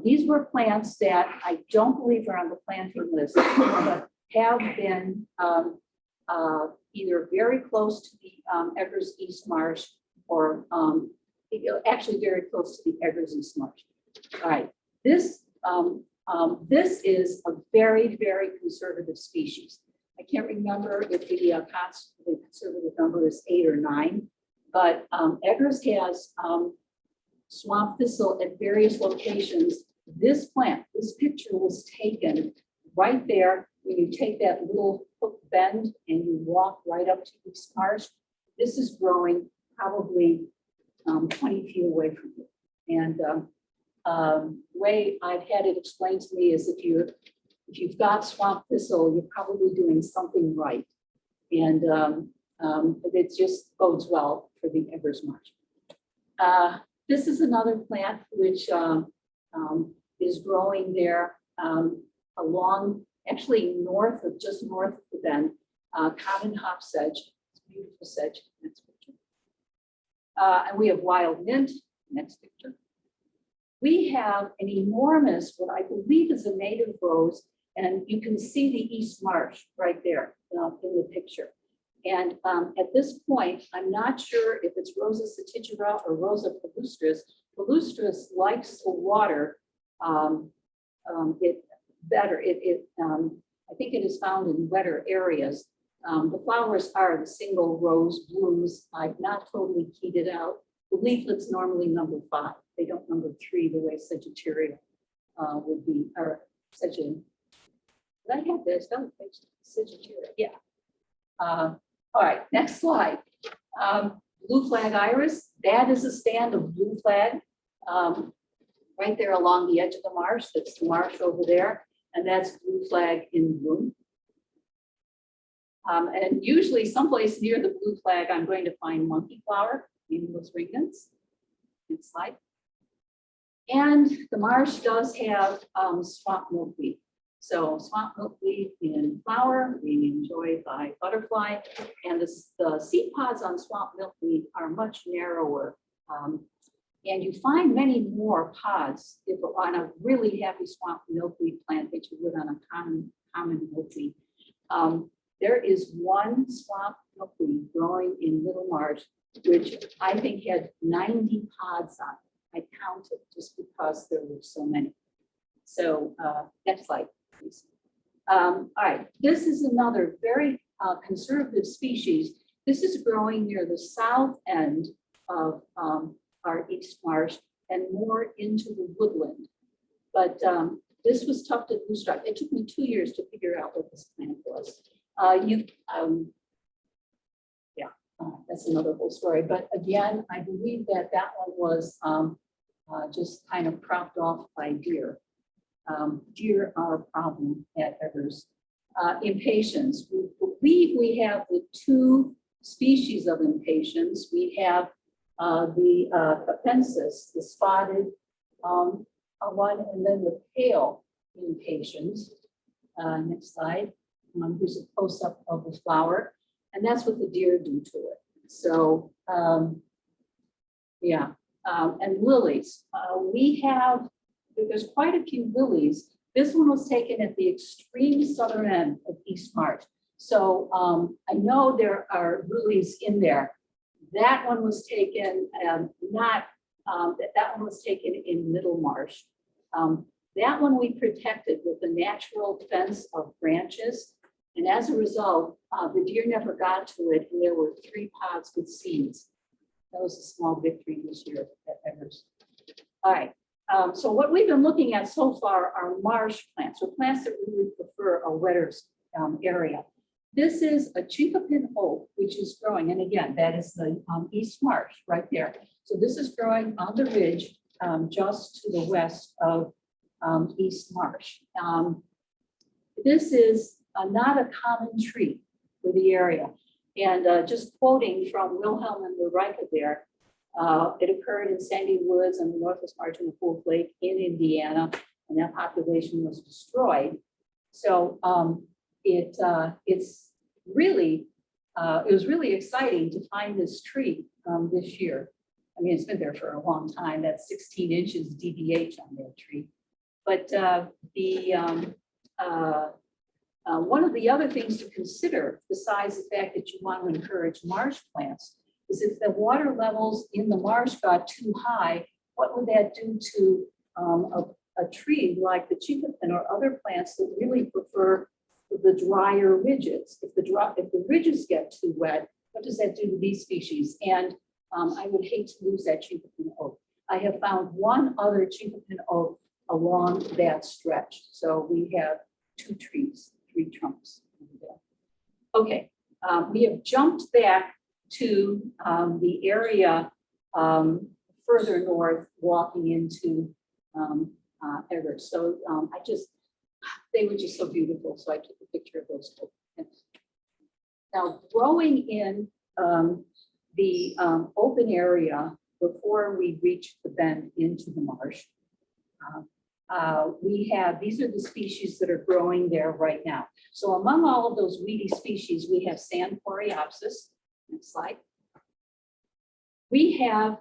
These were plants that I don't believe are on the planting list, but have been either very close to the Eggers East Marsh or actually very close to the Eggers East Marsh. All right, this is a very, very conservative species. I can't remember if the conservative number is 8 or 9, but Eggers has swamp thistle at various locations. This plant, this picture was taken right there when you take that little hook bend and you walk right up to East Marsh. This is growing probably 20 feet away from you. And the way I've had it explained to me is if you've got swamp thistle, you're probably doing something right. And it just bodes well for the Eggers Marsh. This is another plant which is growing there along, actually just north of the bend, common hop sedge. It's beautiful sedge. Next picture. And we have wild mint. Next picture. We have an enormous, what I believe is a native rose, and you can see the East Marsh right there in the picture. And at this point, I'm not sure if it's Rosa satigera or Rosa palustris. Palustris likes the water better. I think it is found in wetter areas. The flowers are the single rose blooms. I've not totally keyed it out. The leaflet's normally number 5. They don't number 3 the way Sagittaria would be, or Sagittaria. Did I have this? Sagittaria, yeah. All right, next slide. Blue flag iris, that is a stand of blue flag right there along the edge of the marsh. That's the marsh over there, and that's blue flag in bloom. And usually someplace near the blue flag, I'm going to find monkey flower, Annuals regnans. Next slide. And the marsh does have swamp milkweed. So swamp milkweed in flower, being enjoyed by butterfly, and the seed pods on swamp milkweed are much narrower. And you find many more pods if on a really happy swamp milkweed plant that you would on a common milkweed. There is one swamp milkweed growing in Little Marsh, which I think had 90 pods on it. I counted just because there were so many. So next slide, please. All right, this is another very conservative species. This is growing near the south end of our East Marsh and more into the woodland. But this was tufted loosestrife. It took me 2 years to figure out what this plant was. That's another whole story. But again, I believe that one was just kind of cropped off by deer. Deer are a problem at Evers. Impatiens, we believe we have the two species of impatiens. We have the capensis, the spotted one, and then the pale impatiens. Next slide. Here's a close-up of the flower, and that's what the deer do to it. So, and lilies. There's quite a few lilies. This one was taken at the extreme southern end of East Marsh. So I know there are lilies in there. That one was taken, that one was taken in Middle Marsh. That one we protected with a natural fence of branches. And as a result, the deer never got to it, and there were 3 pods with seeds. That was a small victory this year at Evers. All right, so what we've been looking at so far are marsh plants, or plants that we would prefer a wetter area. This is a chinkapin oak, which is growing, and again, that is the East Marsh right there. So this is growing on the ridge just to the west of East Marsh. This is not a common tree for the area. And just quoting from Wilhelm and Ulrika there, it occurred in Sandy Woods on the northwest margin of Wolf Lake in Indiana, and that population was destroyed. So it was really exciting to find this tree this year. I mean, it's been there for a long time. That's 16 inches DBH on that tree. But one of the other things to consider, besides the fact that you want to encourage marsh plants, is if the water levels in the marsh got too high, what would that do to a tree like the chinkapin or other plants that really prefer the drier ridges? If the ridges get too wet, what does that do to these species? And I would hate to lose that chinkapin oak. I have found one other chinkapin oak along that stretch. So we have 2 trees, 3 trunks. Okay, we have jumped back to the area further north, walking into Evers. So they were just so beautiful. So I took a picture of those. Now, growing in the open area before we reach the bend into the marsh, these are the species that are growing there right now. So among all of those weedy species, we have sand coreopsis. Next slide. We have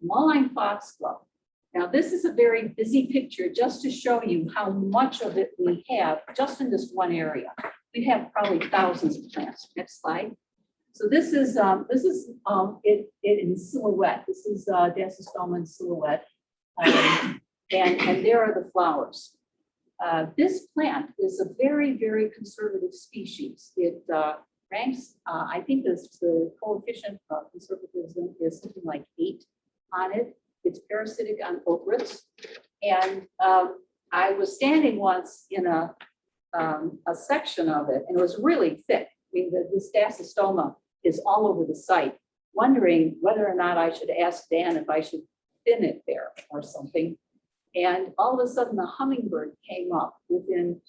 mullein foxglove. Now this is a very busy picture just to show you how much of it we have just in this one area. We have probably thousands of plants. Next slide. So this is it in silhouette. This is Dasystoma in silhouette. And there are the flowers. This plant is a very, very conservative species. It ranks, I think the coefficient of conservatism is something like 8 on it. It's parasitic on oak roots. And I was standing once in a section of it, and it was really thick. I mean, this Dasystoma is all over the site, wondering whether or not I should ask Dan if I should thin it there or something. And all of a sudden, the hummingbird came up within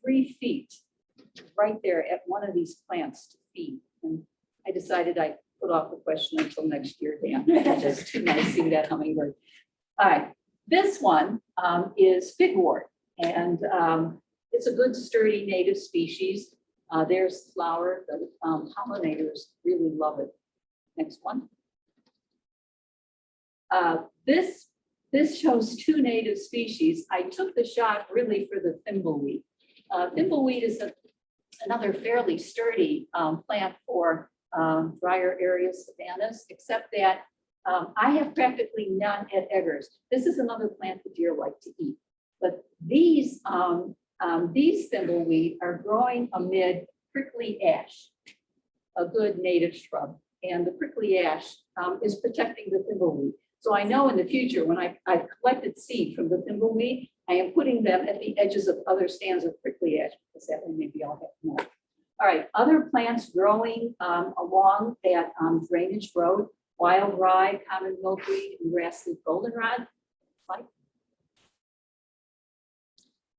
3 feet, right there at one of these plants to feed. And I decided I'd put off the question until next year, Dan. It's just too nice seeing that hummingbird. All right, This one is figwort, and it's a good sturdy native species. There's the flower. The pollinators really love it. Next one. This shows two native species. I took the shot really for the thimbleweed. Thimbleweed is another fairly sturdy plant for drier areas, savannas, except that I have practically none at Eggers. This is another plant that deer like to eat. But these thimbleweed are growing amid prickly ash, a good native shrub. And the prickly ash is protecting the thimbleweed. So I know in the future, when I've collected seed from the thimbleweed, I am putting them at the edges of other stands of prickly ash, because that way maybe I'll have more. All right, other plants growing along that drainage road, wild rye, common milkweed, and grassleaf goldenrod.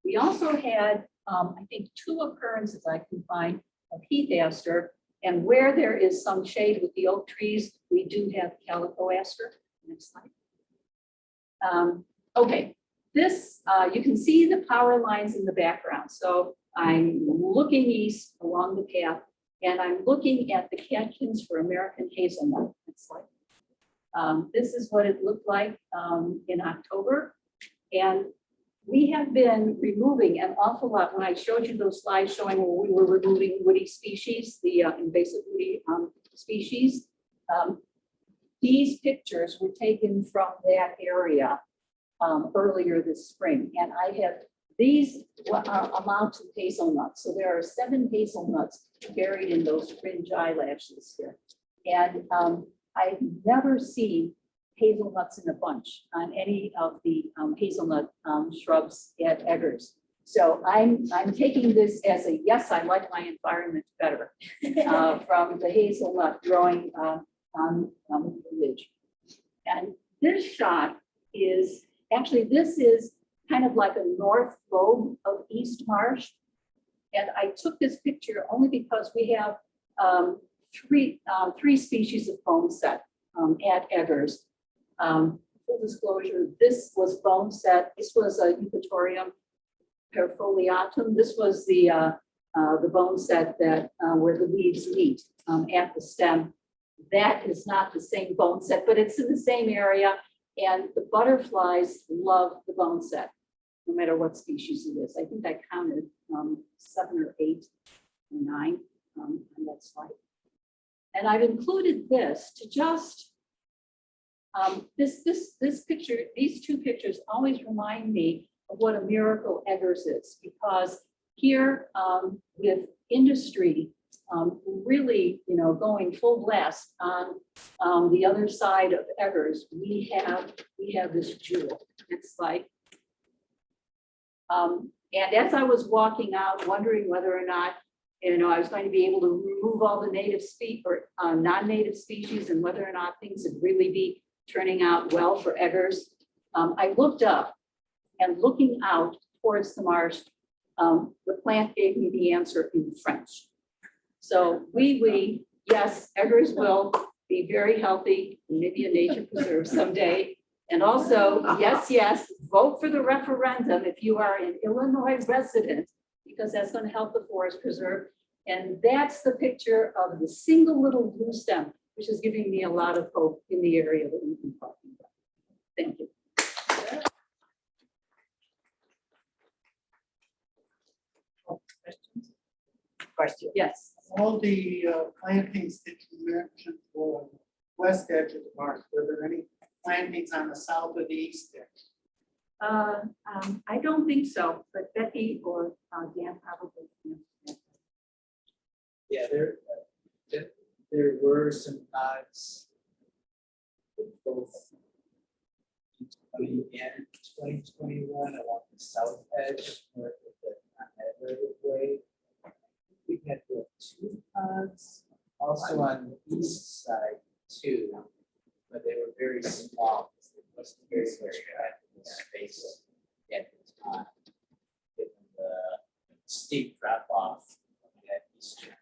We also had, I think, 2 occurrences I can find of heath aster, and where there is some shade with the oak trees, we do have calico aster. Next slide. Okay, this, you can see the power lines in the background. So I'm looking east along the path, and I'm looking at the catkins for American hazelnut. Next slide. This is what it looked like in October. And we have been removing an awful lot. When I showed you those slides showing where we were removing woody species, the invasive woody species, these pictures were taken from that area earlier this spring. And I have, these amount to hazelnuts. So there are 7 hazelnuts buried in those fringe eyelashes here. And I've never seen hazelnuts in a bunch on any of the hazelnut shrubs at Eggers. So I'm taking this as a yes, I like my environment better from the hazelnut growing on the ridge. And this shot is, actually this is kind of like a north lobe of East Marsh. And I took this picture only because we have three species of bone set at Eggers. Full disclosure, this was bone set. This was a Eupatorium perfoliatum. This was the bone set that where the leaves meet at the stem. That is not the same bone set, but it's in the same area. And the butterflies love the bone set, no matter what species it is. I think I counted 7 or 8 or 9 on that slide. And I've included this to just, this picture, these 2 pictures always remind me of what a miracle Eggers is, because here with industry really, going full blast on the other side of Eggers, we have this jewel. It's like, and as I was walking out, wondering whether or not, I was going to be able to remove all the native or non-native species, and whether or not things would really be turning out well for Eggers, I looked up, and looking out towards the marsh, the plant gave me the answer in French. So yes, Eggers will be very healthy, maybe a nature preserve someday. And also, yes, vote for the referendum if you are an Illinois resident, because that's going to help the forest preserve. And that's the picture of the single little blue stem, which is giving me a lot of hope in the area that we've been talking about. Thank you. Question? Yes. All the plantings that you mentioned for the west edge of the marsh, were there any plantings on the south or the east edge? I don't think so, but Becky or Dan probably. Yeah, there were some pods both 2020 and 2021 along the south edge north of the Federated way. We had 2 pods also on the east side too, but they were very small because there wasn't very much practical space at the time, given the steep drop off of that eastern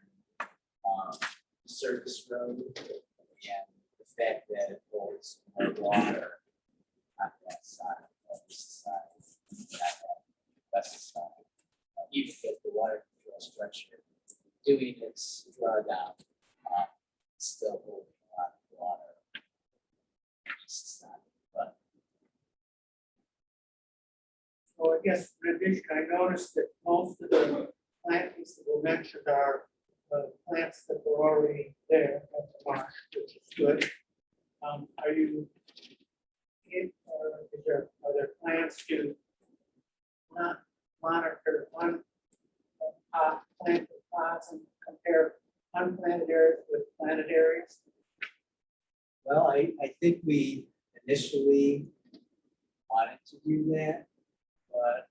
service road and the fact that it holds more water on that side of doing its drawdown. It's still holding a lot of water. It's not, but So I guess in addition, I noticed that most of the plantings that were mentioned are plants that were already there at the marsh, which is good. Are you, are there plans to not monitor one planted plots and compare unplanted areas with planted areas? Well, I think we initially wanted to do that, but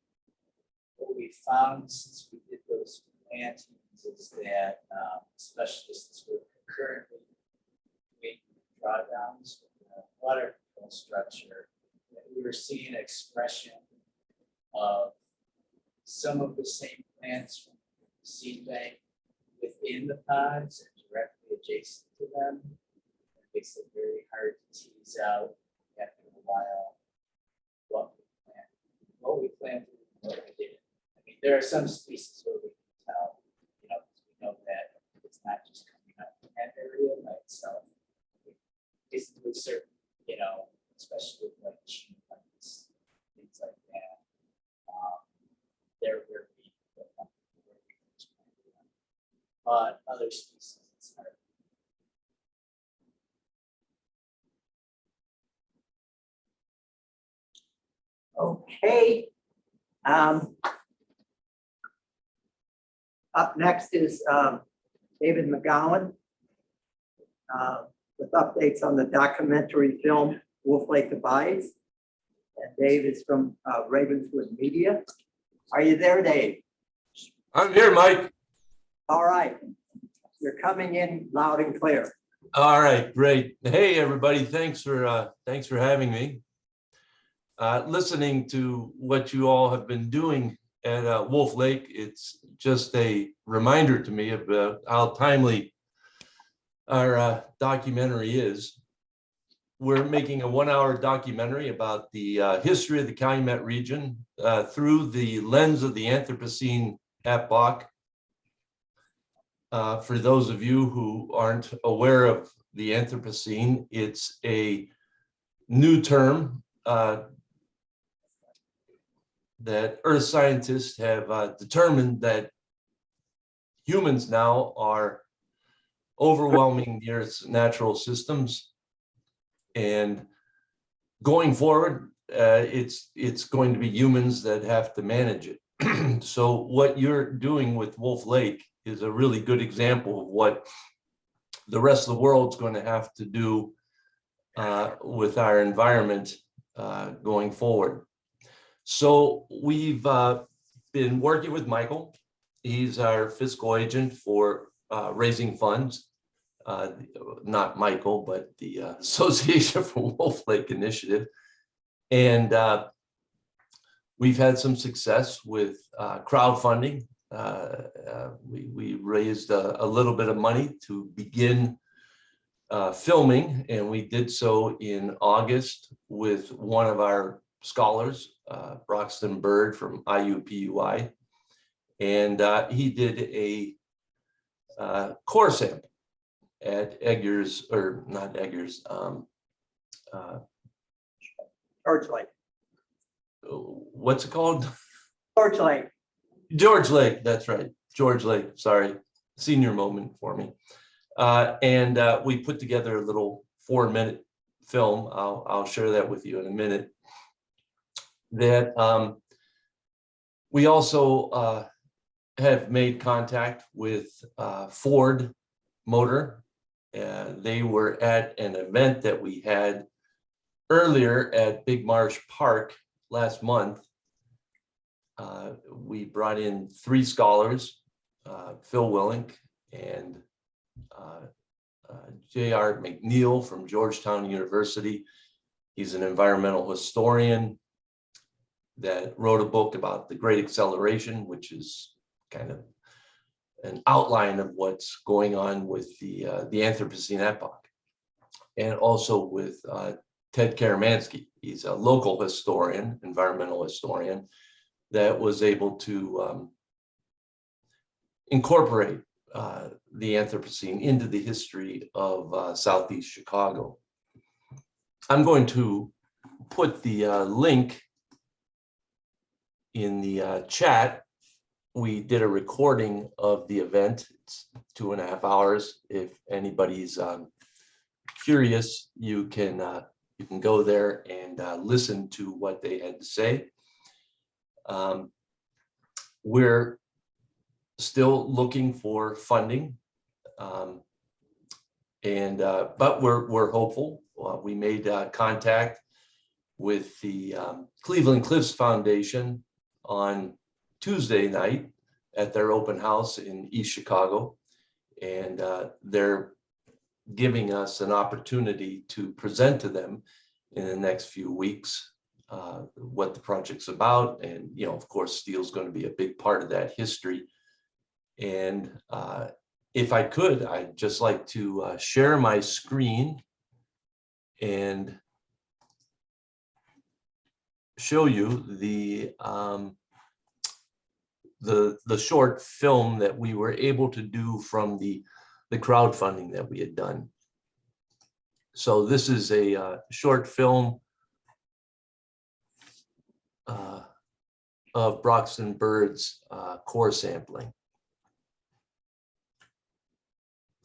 what we found since we did those plantings is that specialists were currently doing drawdowns with the water control structure, that we were seeing expression of some of the same plants from the seed bank within the pods and directly adjacent to them. It makes it very hard to tease out after a while what we planted and what we didn't. I mean, there are some species where we can tell, you know, we know that it's not just coming up in that area by itself. Basically certain, you know, especially with like cheap plants, things like that. They're where we but other species, it's hard. Okay. Up next is David McGowan with updates on the documentary film Wolf Lake Abides. And Dave is from Ravenswood Media. Are you there, Dave? I'm here, Mike. All right. You're coming in loud and clear. All right, great. Hey, everybody. Thanks for having me. Listening to what you all have been doing at Wolf Lake, it's just a reminder to me of how timely our documentary is. We're making a 1-hour documentary about the history of the Calumet region through the lens of the Anthropocene epoch. For those of you who aren't aware of the Anthropocene, it's a new term that earth scientists have determined that humans now are overwhelming the Earth's natural systems. And going forward, it's going to be humans that have to manage it. So what you're doing with Wolf Lake is a really good example of what the rest of the world's going to have to do with our environment going forward. So we've been working with Michael. He's our fiscal agent for raising funds. Not Michael, but the Association for Wolf Lake Initiative. And we've had some success with crowdfunding. We raised a little bit of money to begin filming, and we did so in August with one of our scholars, Broxton Bird from IUPUI. And he did a core sample at Eggers, or not Eggers, George Lake. What's it called? George Lake. George Lake, that's right. George Lake, sorry. Senior moment for me. And we put together a little 4-minute film. I'll share that with you in a minute. That we also have made contact with Ford Motor. They were at an event that we had earlier at Big Marsh Park last month. We brought in 3 scholars, Phil Willink and J.R. McNeil from Georgetown University. He's an environmental historian that wrote a book about the Great Acceleration, which is kind of an outline of what's going on with the Anthropocene epoch. And also with Ted Karamansky. He's a local historian, environmental historian, that was able to incorporate the Anthropocene into the history of Southeast Chicago. I'm going to put the link in the chat. We did a recording of the event. It's 2.5 hours. If anybody's curious, you can go there and listen to what they had to say. We're still looking for funding, but we're hopeful. We made contact with the Cleveland Cliffs Foundation on Tuesday night at their open house in East Chicago, and they're giving us an opportunity to present to them in the next few weeks what the project's about. And, you know, of course, steel's going to be a big part of that history. And if I could, I'd just like to share my screen and show you the short film that we were able to do from the crowdfunding that we had done. So this is a short film of Broxton Bird's core sampling.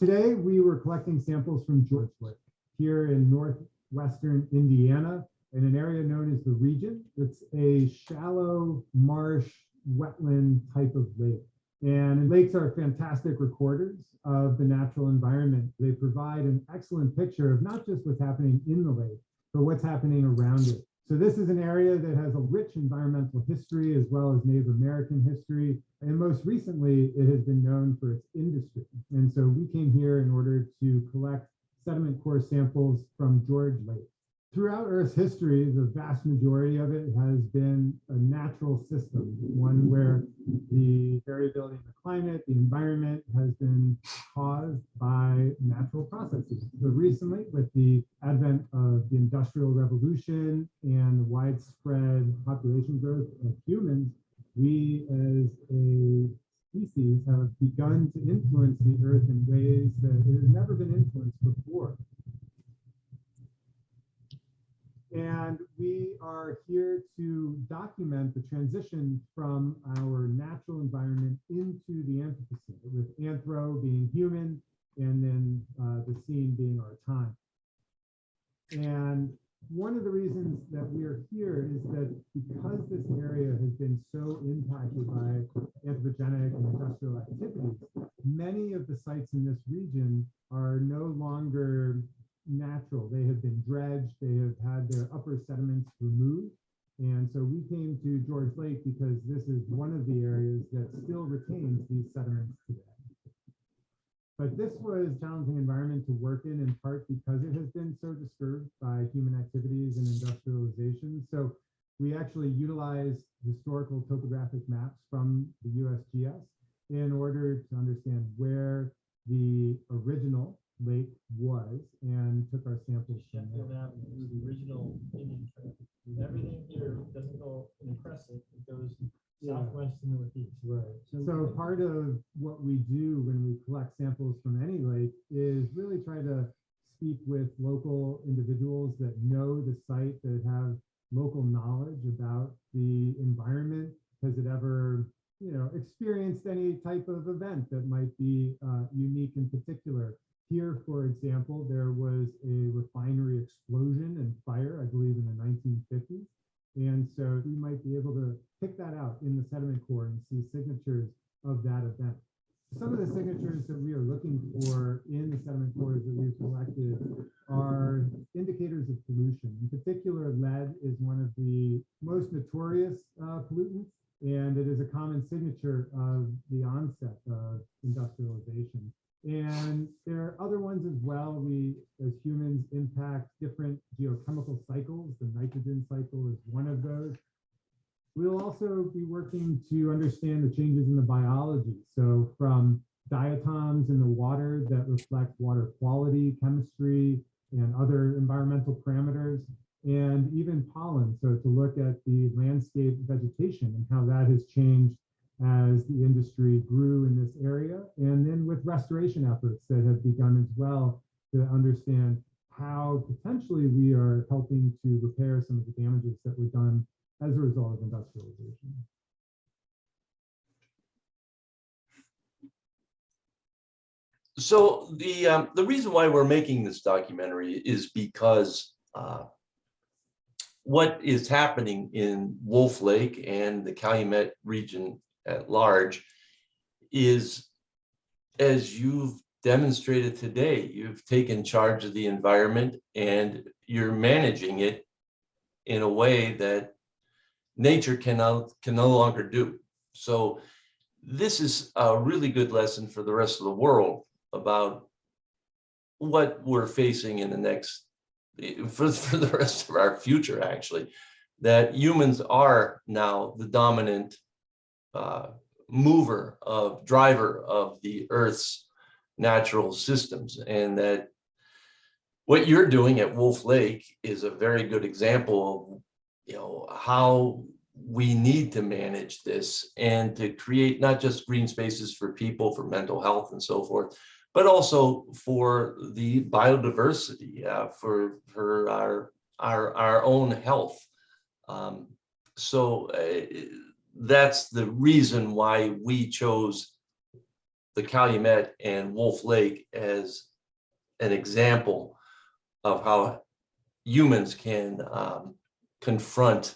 Today, we were collecting samples from George Lake here in northwestern Indiana in an area known as the Region. It's a shallow marsh wetland type of lake. And lakes are fantastic recorders of the natural environment. They provide an excellent picture of not just what's happening in the lake, but what's happening around it. So this is an area that has a rich environmental history as well as Native American history. And most recently, it has been known for its industry. And so we came here in order to collect sediment core samples from George Lake. Throughout Earth's history, the vast majority of it has been a natural system, one where the variability in the climate, the environment has been caused by natural processes. But recently, with the advent of the Industrial Revolution and the widespread population growth of humans, we as a species have begun to influence the Earth in ways that it has never been influenced before. And we are here to document the transition from our natural environment into the Anthropocene, with anthro being human and then the scene being our time. And one of the reasons that we are here is that because this area has been so impacted by anthropogenic and industrial activities, many of the sites in this region are no longer natural. They have been dredged, they have had their upper sediments removed. And so we came to George Lake because this is one of the areas that still retains these sediments today. But this was a challenging environment to work in part because it has been so disturbed by human activities and industrialization. So we actually utilized historical topographic maps from the USGS in order to understand where the original lake was and took our samples from there. The original Indian trail. Everything here doesn't go in a crescent, it goes southwest to northeast. Right. So part of what we do when we collect samples from any lake is really try to speak with local individuals that know the site, that have local knowledge about the environment. Has it ever, experienced any type of event that might be unique in particular? Here, for example, there was a refinery explosion and fire, I believe, in the 1950s. And so we might be able to pick that out in the sediment core and see signatures of that event. Some of the signatures that we are looking for in the sediment cores that we've collected are indicators of pollution. In particular, lead is one of the most notorious pollutants, and it is a common signature of the onset of industrialization. And there are other ones as well. We, as humans, impact different geochemical cycles. The nitrogen cycle is one of those. We'll also be working to understand the changes in the biology. So from diatoms in the water that reflect water quality, chemistry, and other environmental parameters, and even pollen. So to look at the landscape vegetation and how that has changed as the industry grew in this area, and then with restoration efforts that have begun as well to understand how potentially we are helping to repair some of the damages that were done as a result of industrialization. So the reason why we're making this documentary is because what is happening in Wolf Lake and the Calumet region at large is, as you've demonstrated today, you've taken charge of the environment and you're managing it in a way that nature can no longer do. So this is a really good lesson for the rest of the world about what we're facing in the next, for the rest of our future, actually, that humans are now the dominant driver of the Earth's natural systems, and that what you're doing at Wolf Lake is a very good example of, how we need to manage this and to create not just green spaces for people, for mental health and so forth, but also for the biodiversity, for our own health. So that's the reason why we chose the Calumet and Wolf Lake as an example of how humans can confront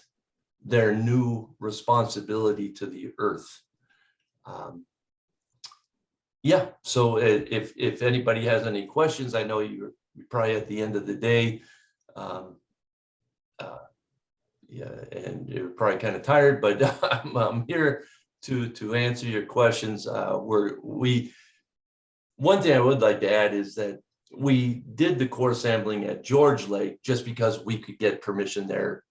their new responsibility to the earth. Yeah, so if anybody has any questions, I know you're probably at the end of the day, yeah, and you're probably kind of tired, but I'm here to answer your questions. One thing I would like to add is that we did the core sampling at George Lake just because we could get permission there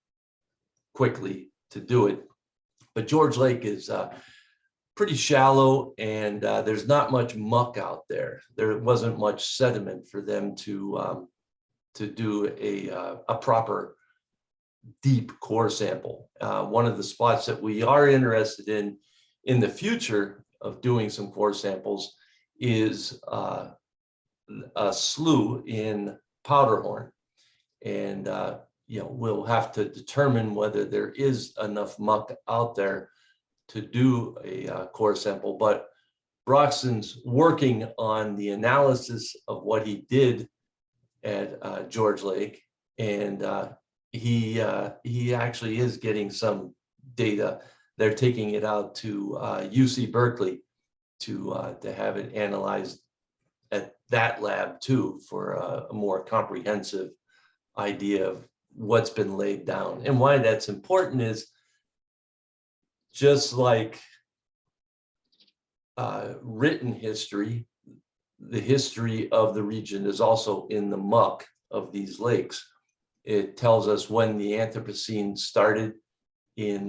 quickly to do it. But George Lake is pretty shallow, and there's not much muck out there. There wasn't much sediment for them to do a proper deep core sample. One of the spots that we are interested in the future of doing some core samples is a slough in Powderhorn, and we'll have to determine whether there is enough muck out there to do a core sample. But Broxton's working on the analysis of what he did at George Lake, and he actually is getting some data. They're taking it out to UC Berkeley to have it analyzed at that lab too, for a more comprehensive idea of what's been laid down. And why that's important is, just like written history, the history of the region is also in the muck of these lakes. It tells us when the Anthropocene started in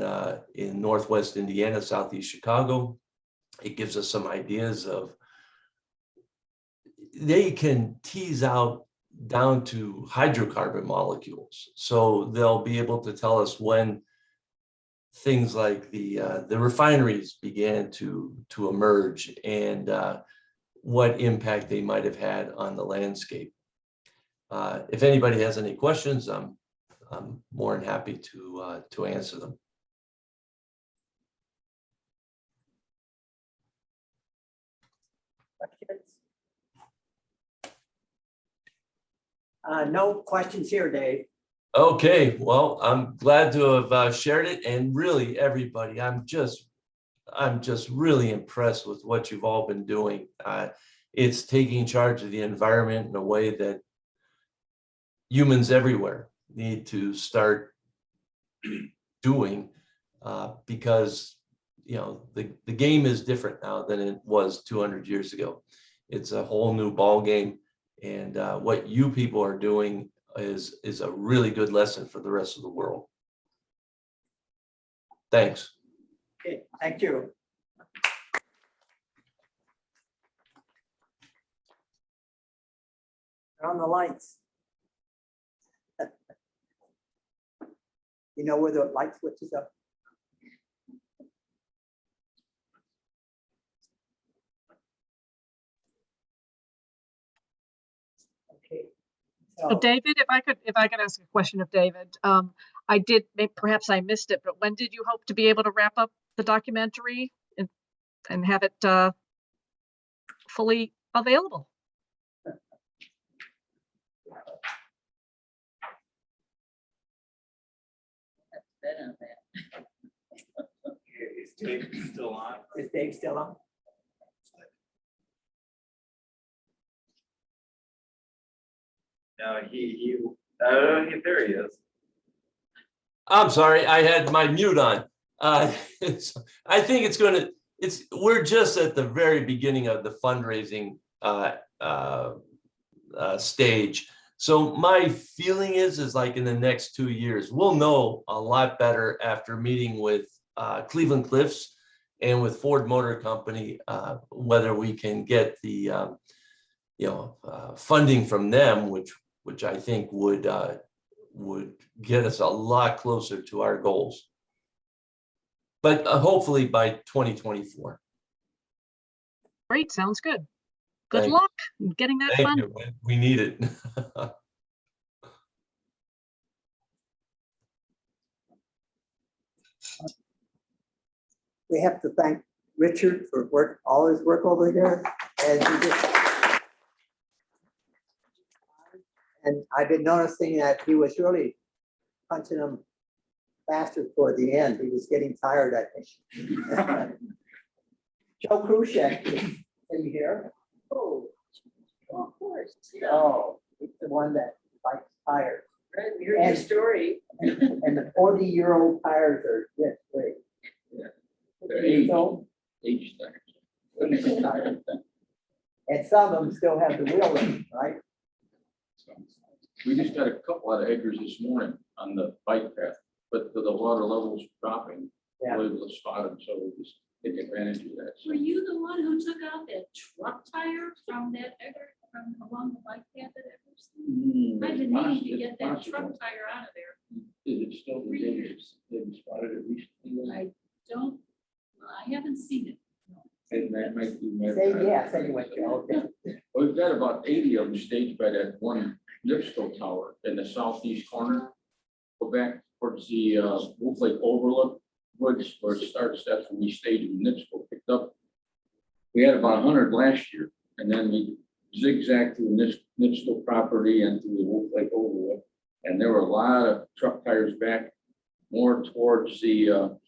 Northwest Indiana, Southeast Chicago. It gives us some ideas of, they can tease out down to hydrocarbon molecules. So they'll be able to tell us when things like the refineries began to emerge, and what impact they might have had on the landscape. If anybody has any questions, I'm more than happy to answer them. No questions here, Dave. Okay, well, I'm glad to have shared it, and really everybody, I'm just really impressed with what you've all been doing. It's taking charge of the environment in a way that humans everywhere need to start doing, because the game is different now than it was 200 years ago. It's a whole new ball game, and what you people are doing is a really good lesson for the rest of the world. Thanks. Okay, thank you. Turn on the lights. You know where the light switch is up? So, David, if I could ask a question of David, perhaps I missed it, but when did you hope to be able to wrap up the documentary and have it fully available? Is Dave still on? is Dave still on? No, there he is. I'm sorry, I had my mute on. I think we're just at the very beginning of the fundraising stage. So my feeling is like in the next 2 years, we'll know a lot better after meeting with Cleveland Cliffs and with Ford Motor Company, whether we can get the funding from them, which I think would get us a lot closer to our goals. But hopefully by 2024. Great, sounds good. Good Thank luck in getting that Thank funded. you. We need it. We have to thank Richard for all his work over there. And I've been noticing that he was really punching them faster toward the end. He was getting tired, I think. Joe Krushek is in here. Oh, of course. Oh, he's the one that likes tires. Right, we heard your story. And the 40-year-old tires are just great. Yeah. 50 years old. Age tires. And some of them still have the wheel in them, right? We just got a couple out of acres this morning on the bike path, but the water levels dropping, Yeah. we're able to spot them, so we just take advantage of that. Were you the one who took out that truck tire from that from along the bike path at Everson? I've been needing to get that truck tire out of there. Is it still the days they spotted it recently? I haven't seen it. And that might be. Say yes, anyway, Joe. Well, we've got about 80 of them staged by that one NIPSCO tower in the southeast corner. Go back towards the Wolf Lake Overlook woods where it starts. That's when we staged and NIPSCO picked up. We had about 100 last year, and then we zigzagged through NIPSCO property and through the Wolf Lake Overlook. And there were a lot of truck tires back more towards the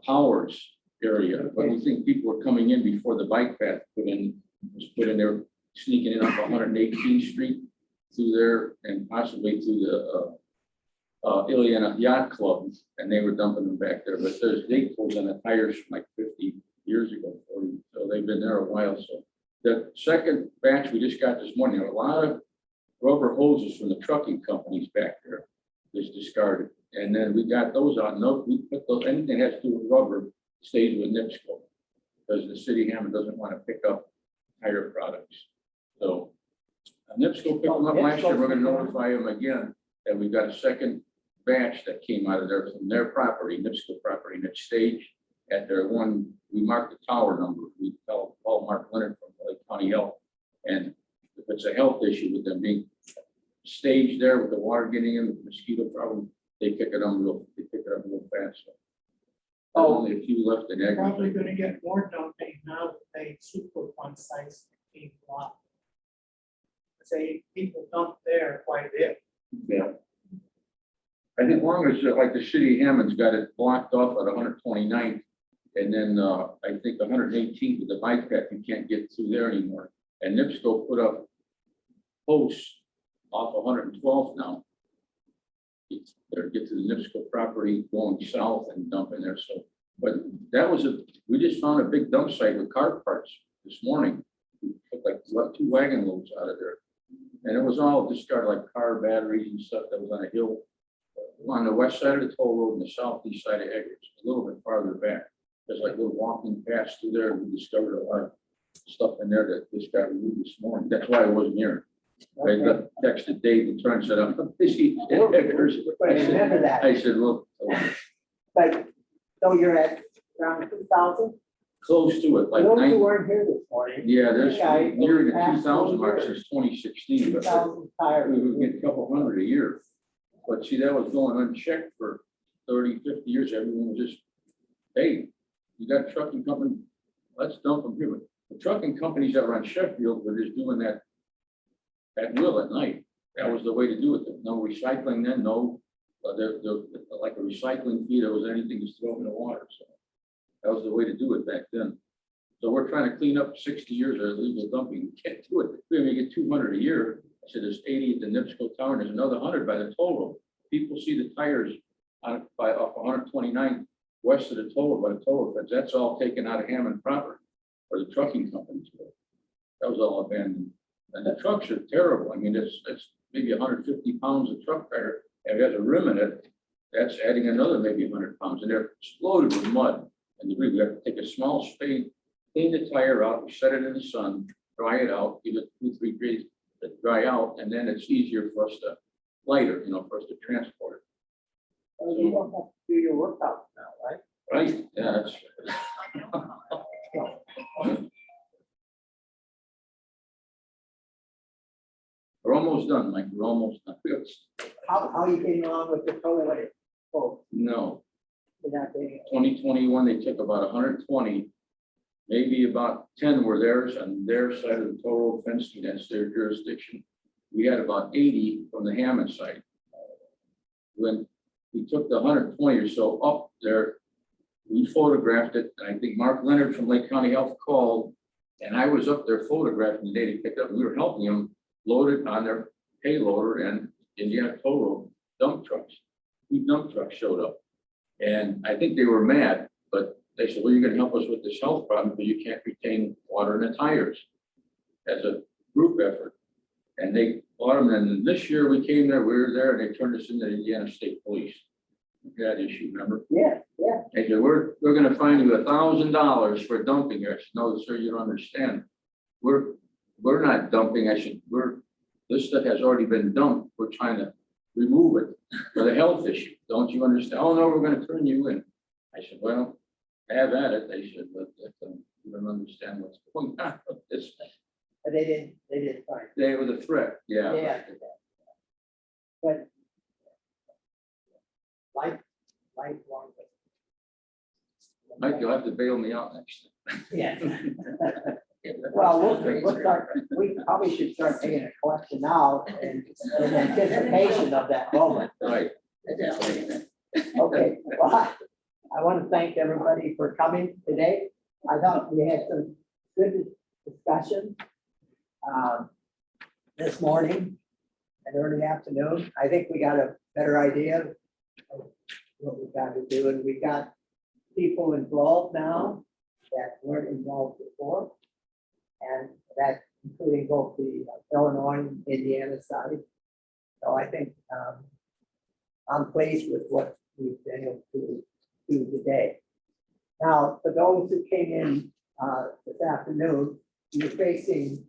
Powers area, but we think people are coming in before the bike path was put in there, sneaking in off 118th Street through there and possibly through the Ileana Yacht Club, and they were dumping them back there. But there's date pulls on the tires from like 50 years ago, 40, so they've been there a while. So the second batch we just got this morning, a lot of rubber hoses from the trucking companies back there is discarded. And then we got those out. No, we put those, anything that has to do with rubber stays with NIPSCO because the city of Hammond doesn't want to pick up tire products. So NIPSCO picked them up last year. We're going to notify them again that we've got a second batch that came out of there from their property, NIPSCO property, and it's staged at their one. We marked the tower number. We call Mark Leonard from Lake County Health. And if it's a health issue with them being staged there with the water getting in, with the mosquito problem, they pick it up real fast. So only a few left in aggregate. Probably gonna get more dumping now that they Superfund sites being blocked. Say people dump there quite a bit. Yeah. I think long as like the city of Hammond's got it blocked off at 129th, and then I think 118th with the bike path, you can't get through there anymore. And NIPSCO put up posts off 112th now. They're get to the NIPSCO property going south and dump in there. So, but that was we just found a big dump site with car parts this morning. We took like 2 wagon loads out of there. And it was all discarded like car batteries and stuff that was on a hill on the west side of the toll road and the southeast side of Eggers, a little bit farther back. There's like little walking paths through there, and we discovered a lot of stuff in there that just got removed this morning. That's why I wasn't here. I texted Dave and Trent said, I'm busy in Eggers. Remember that. I said, look. But so you're at around 2,000? close to it, like Those who 90. weren't here this morning. Yeah, there's Yeah, nearing the past 2,000 mark 20 since 2016, but 2,000 tires. we would get a couple hundred a year. But see, that was going unchecked for 30, 50 years. Everyone was just, hey, you got a trucking company, let's dump them here. The trucking companies that run Sheffield were just doing that at will at night. That was the way to do it. No recycling then, no, they're like a recycling fee, there was anything just throw in the water. So that was the way to do it back then. So we're trying to clean up 60 years of illegal dumping. We can't do it. We only get 200 a year. I said there's 80 at the NIPSCO tower, and there's another 100 by the toll road. People see the tires on off 129 west of the toll road by the toll road fence. That's all taken out of Hammond property or the trucking companies. That was all abandoned. And the trucks are terrible. I mean, it's maybe 150 pounds of truck tire. And it has a rim in it. That's adding another maybe 100 pounds. And they're exploded with mud and debris. We have to take a small spade, clean the tire out, we set it in the sun, dry it out, give it 2-3 days to dry out, and then it's easier for us to, lighter, for us to transport it. So you don't have to do your workouts now, right? Right, yeah, that's. We're almost done, Mike, we're almost done. How are you getting along with the tollway? Oh, No, you're not getting. 2021, they took about 120, maybe about 10 were theirs on their side of the toll road fencing, that's their jurisdiction. We had about 80 from the Hammond side. When we took the 120 or so up there, we photographed it, and I think Mark Leonard from Lake County Health called, and I was up there photographing the day they picked up. We were helping them load it on their payloader, and Indiana toll road dump trucks. 2 dump trucks showed up, and I think they were mad, but they said, well, you're gonna help us with this health problem, but you can't retain water in the tires as a group effort. And they bought them, and this year we came there, we were there, and they turned us into the Indiana State Police. That issue, remember? Yeah, yeah. They said, we're gonna fine you $1,000 for dumping here. I said, no, sir, you don't understand. We're not dumping. I said, this stuff has already been dumped. We're trying to remove it for the health issue. Don't you understand? Oh, no, we're gonna turn you in. I said, well, have at it. They said, but you don't understand what's going on with this. But they didn't find. They were the threat, yeah. Yeah. But lifelong. Mike, you'll have to bail me out next time. Yeah. Well, we'll start, we probably should start taking a collection now in anticipation of that moment. Right. Okay, well, I want to thank everybody for coming today. I thought we had some good discussion this morning and early afternoon. I think we got a better idea of what we've got to do, and we got people involved now that weren't involved before, and that including both the Illinois and Indiana side. So I think I'm pleased with what we've been able to do today. Now, for those who came in this afternoon, you're facing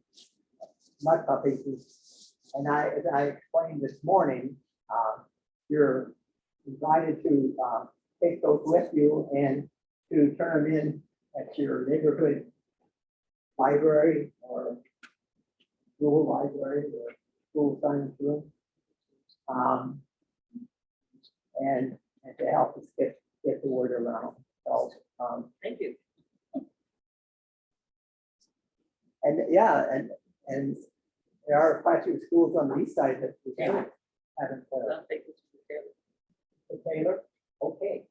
mud puppies, and as I explained this morning, you're invited to take those with you and to turn them in at your neighborhood library or school library or school science room. And to help us get the word around. So thank you. And yeah, and there are quite a few schools on the east side that we haven't. The Taylor, okay.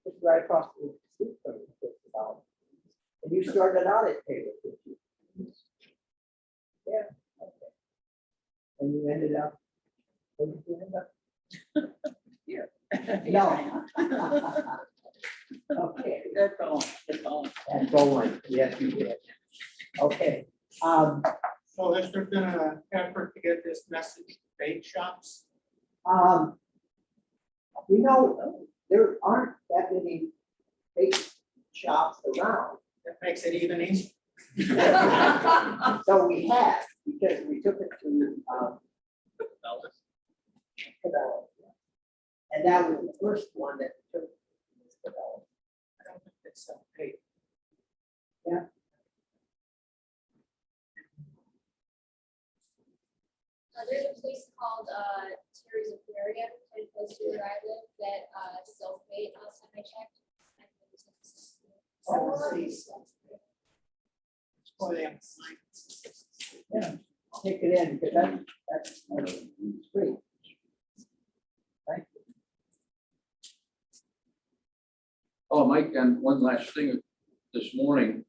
Just right across the street from you, just about. And you started out at Taylor, did you? Yeah, okay. And you ended up, where did you end up? Here. No. Okay. They're going. And going, yes, you did. Okay. So has there been an effort to get this message to bait shops? You know, there aren't that many bait shops around. That makes it even easier. So we have, because we took it to Cabela's. And that was the first one that took. I don't think they sell paper. Yeah. There's a place called Terry's Aquarium, kind of close to where I live, that self-made last time I checked. Yeah, take it in, because that's great. Thank you. Oh, Mike, and one last thing, this morning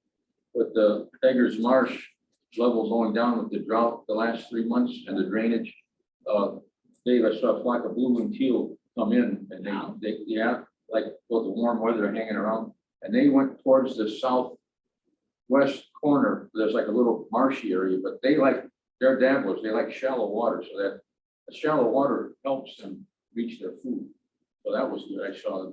with the Eggers Marsh level going down with the drought the last 3 months and the drainage. Dave, I saw a flock of blue and teal come in and they yeah, like with the warm weather hanging around, and they went towards the southwest corner. There's like a little marshy area, but they like, their dabblers, they like shallow water, so that the shallow water helps them reach their food. So that was good. I saw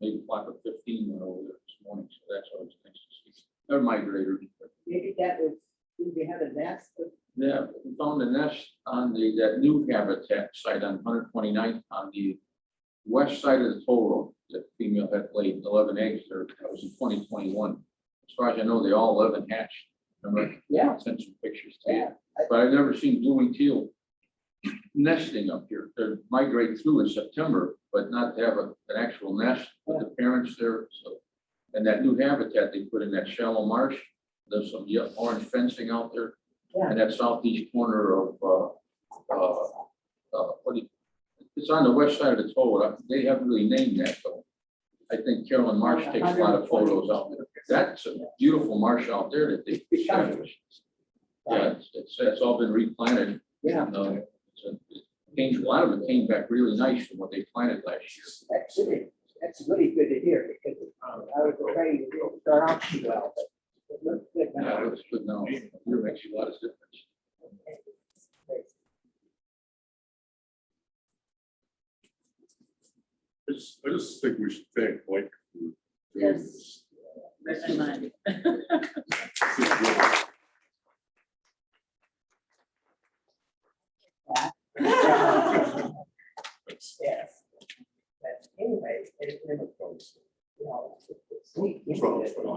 maybe a flock of 15 went over there this morning, so that's always nice to see. They're migrators. Maybe that was, did we have a nest? Yeah, we found a nest on that new habitat site on 129th on the west side of the toll road. The female had laid 11 eggs there. That was in 2021. As far as I know, they all 11 hatched. Remember? Yeah. I sent some pictures to you. But I've never seen blue and teal nesting up here. They migrate through in September, but not to have an actual nest with the parents there. So, and that new habitat they put in that shallow marsh, there's some orange fencing out there. Yeah. And that southeast corner of, it's on the west side of the toll road. They haven't really named that though. I think Carolyn Marsh takes a lot of photos out there. That's a beautiful marsh out there that they established. Yeah, it's all been replanted. Yeah. And, a lot of it came back really nice from what they planted last year. That's really good to hear, because I was afraid it didn't start out too well, but it looks good now. Yeah, it looks good now. It makes a lot of difference. I just think we should thank Mike for doing Yes. this. Recommend. Yes. But anyway, it was close. You know, it's neat.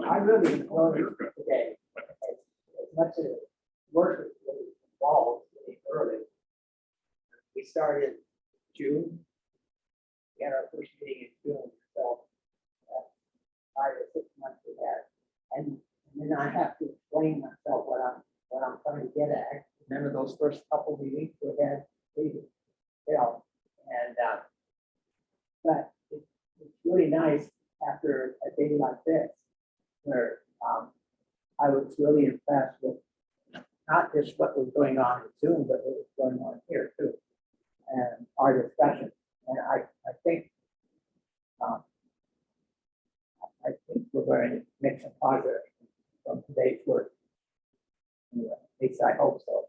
I really enjoyed it today. As much as work was really involved really early. We started June. We had our first meeting in June, so 5 or 6 months we had. And then I have to explain myself what I'm trying to get at. Remember those first couple meetings we had, you know, and but it's really nice after a day like this, where I was really impressed with not just what was going on in Zoom, but what was going on here too, and our discussion. And I think we're going to make some progress from today's work. Anyway, at least I hope so.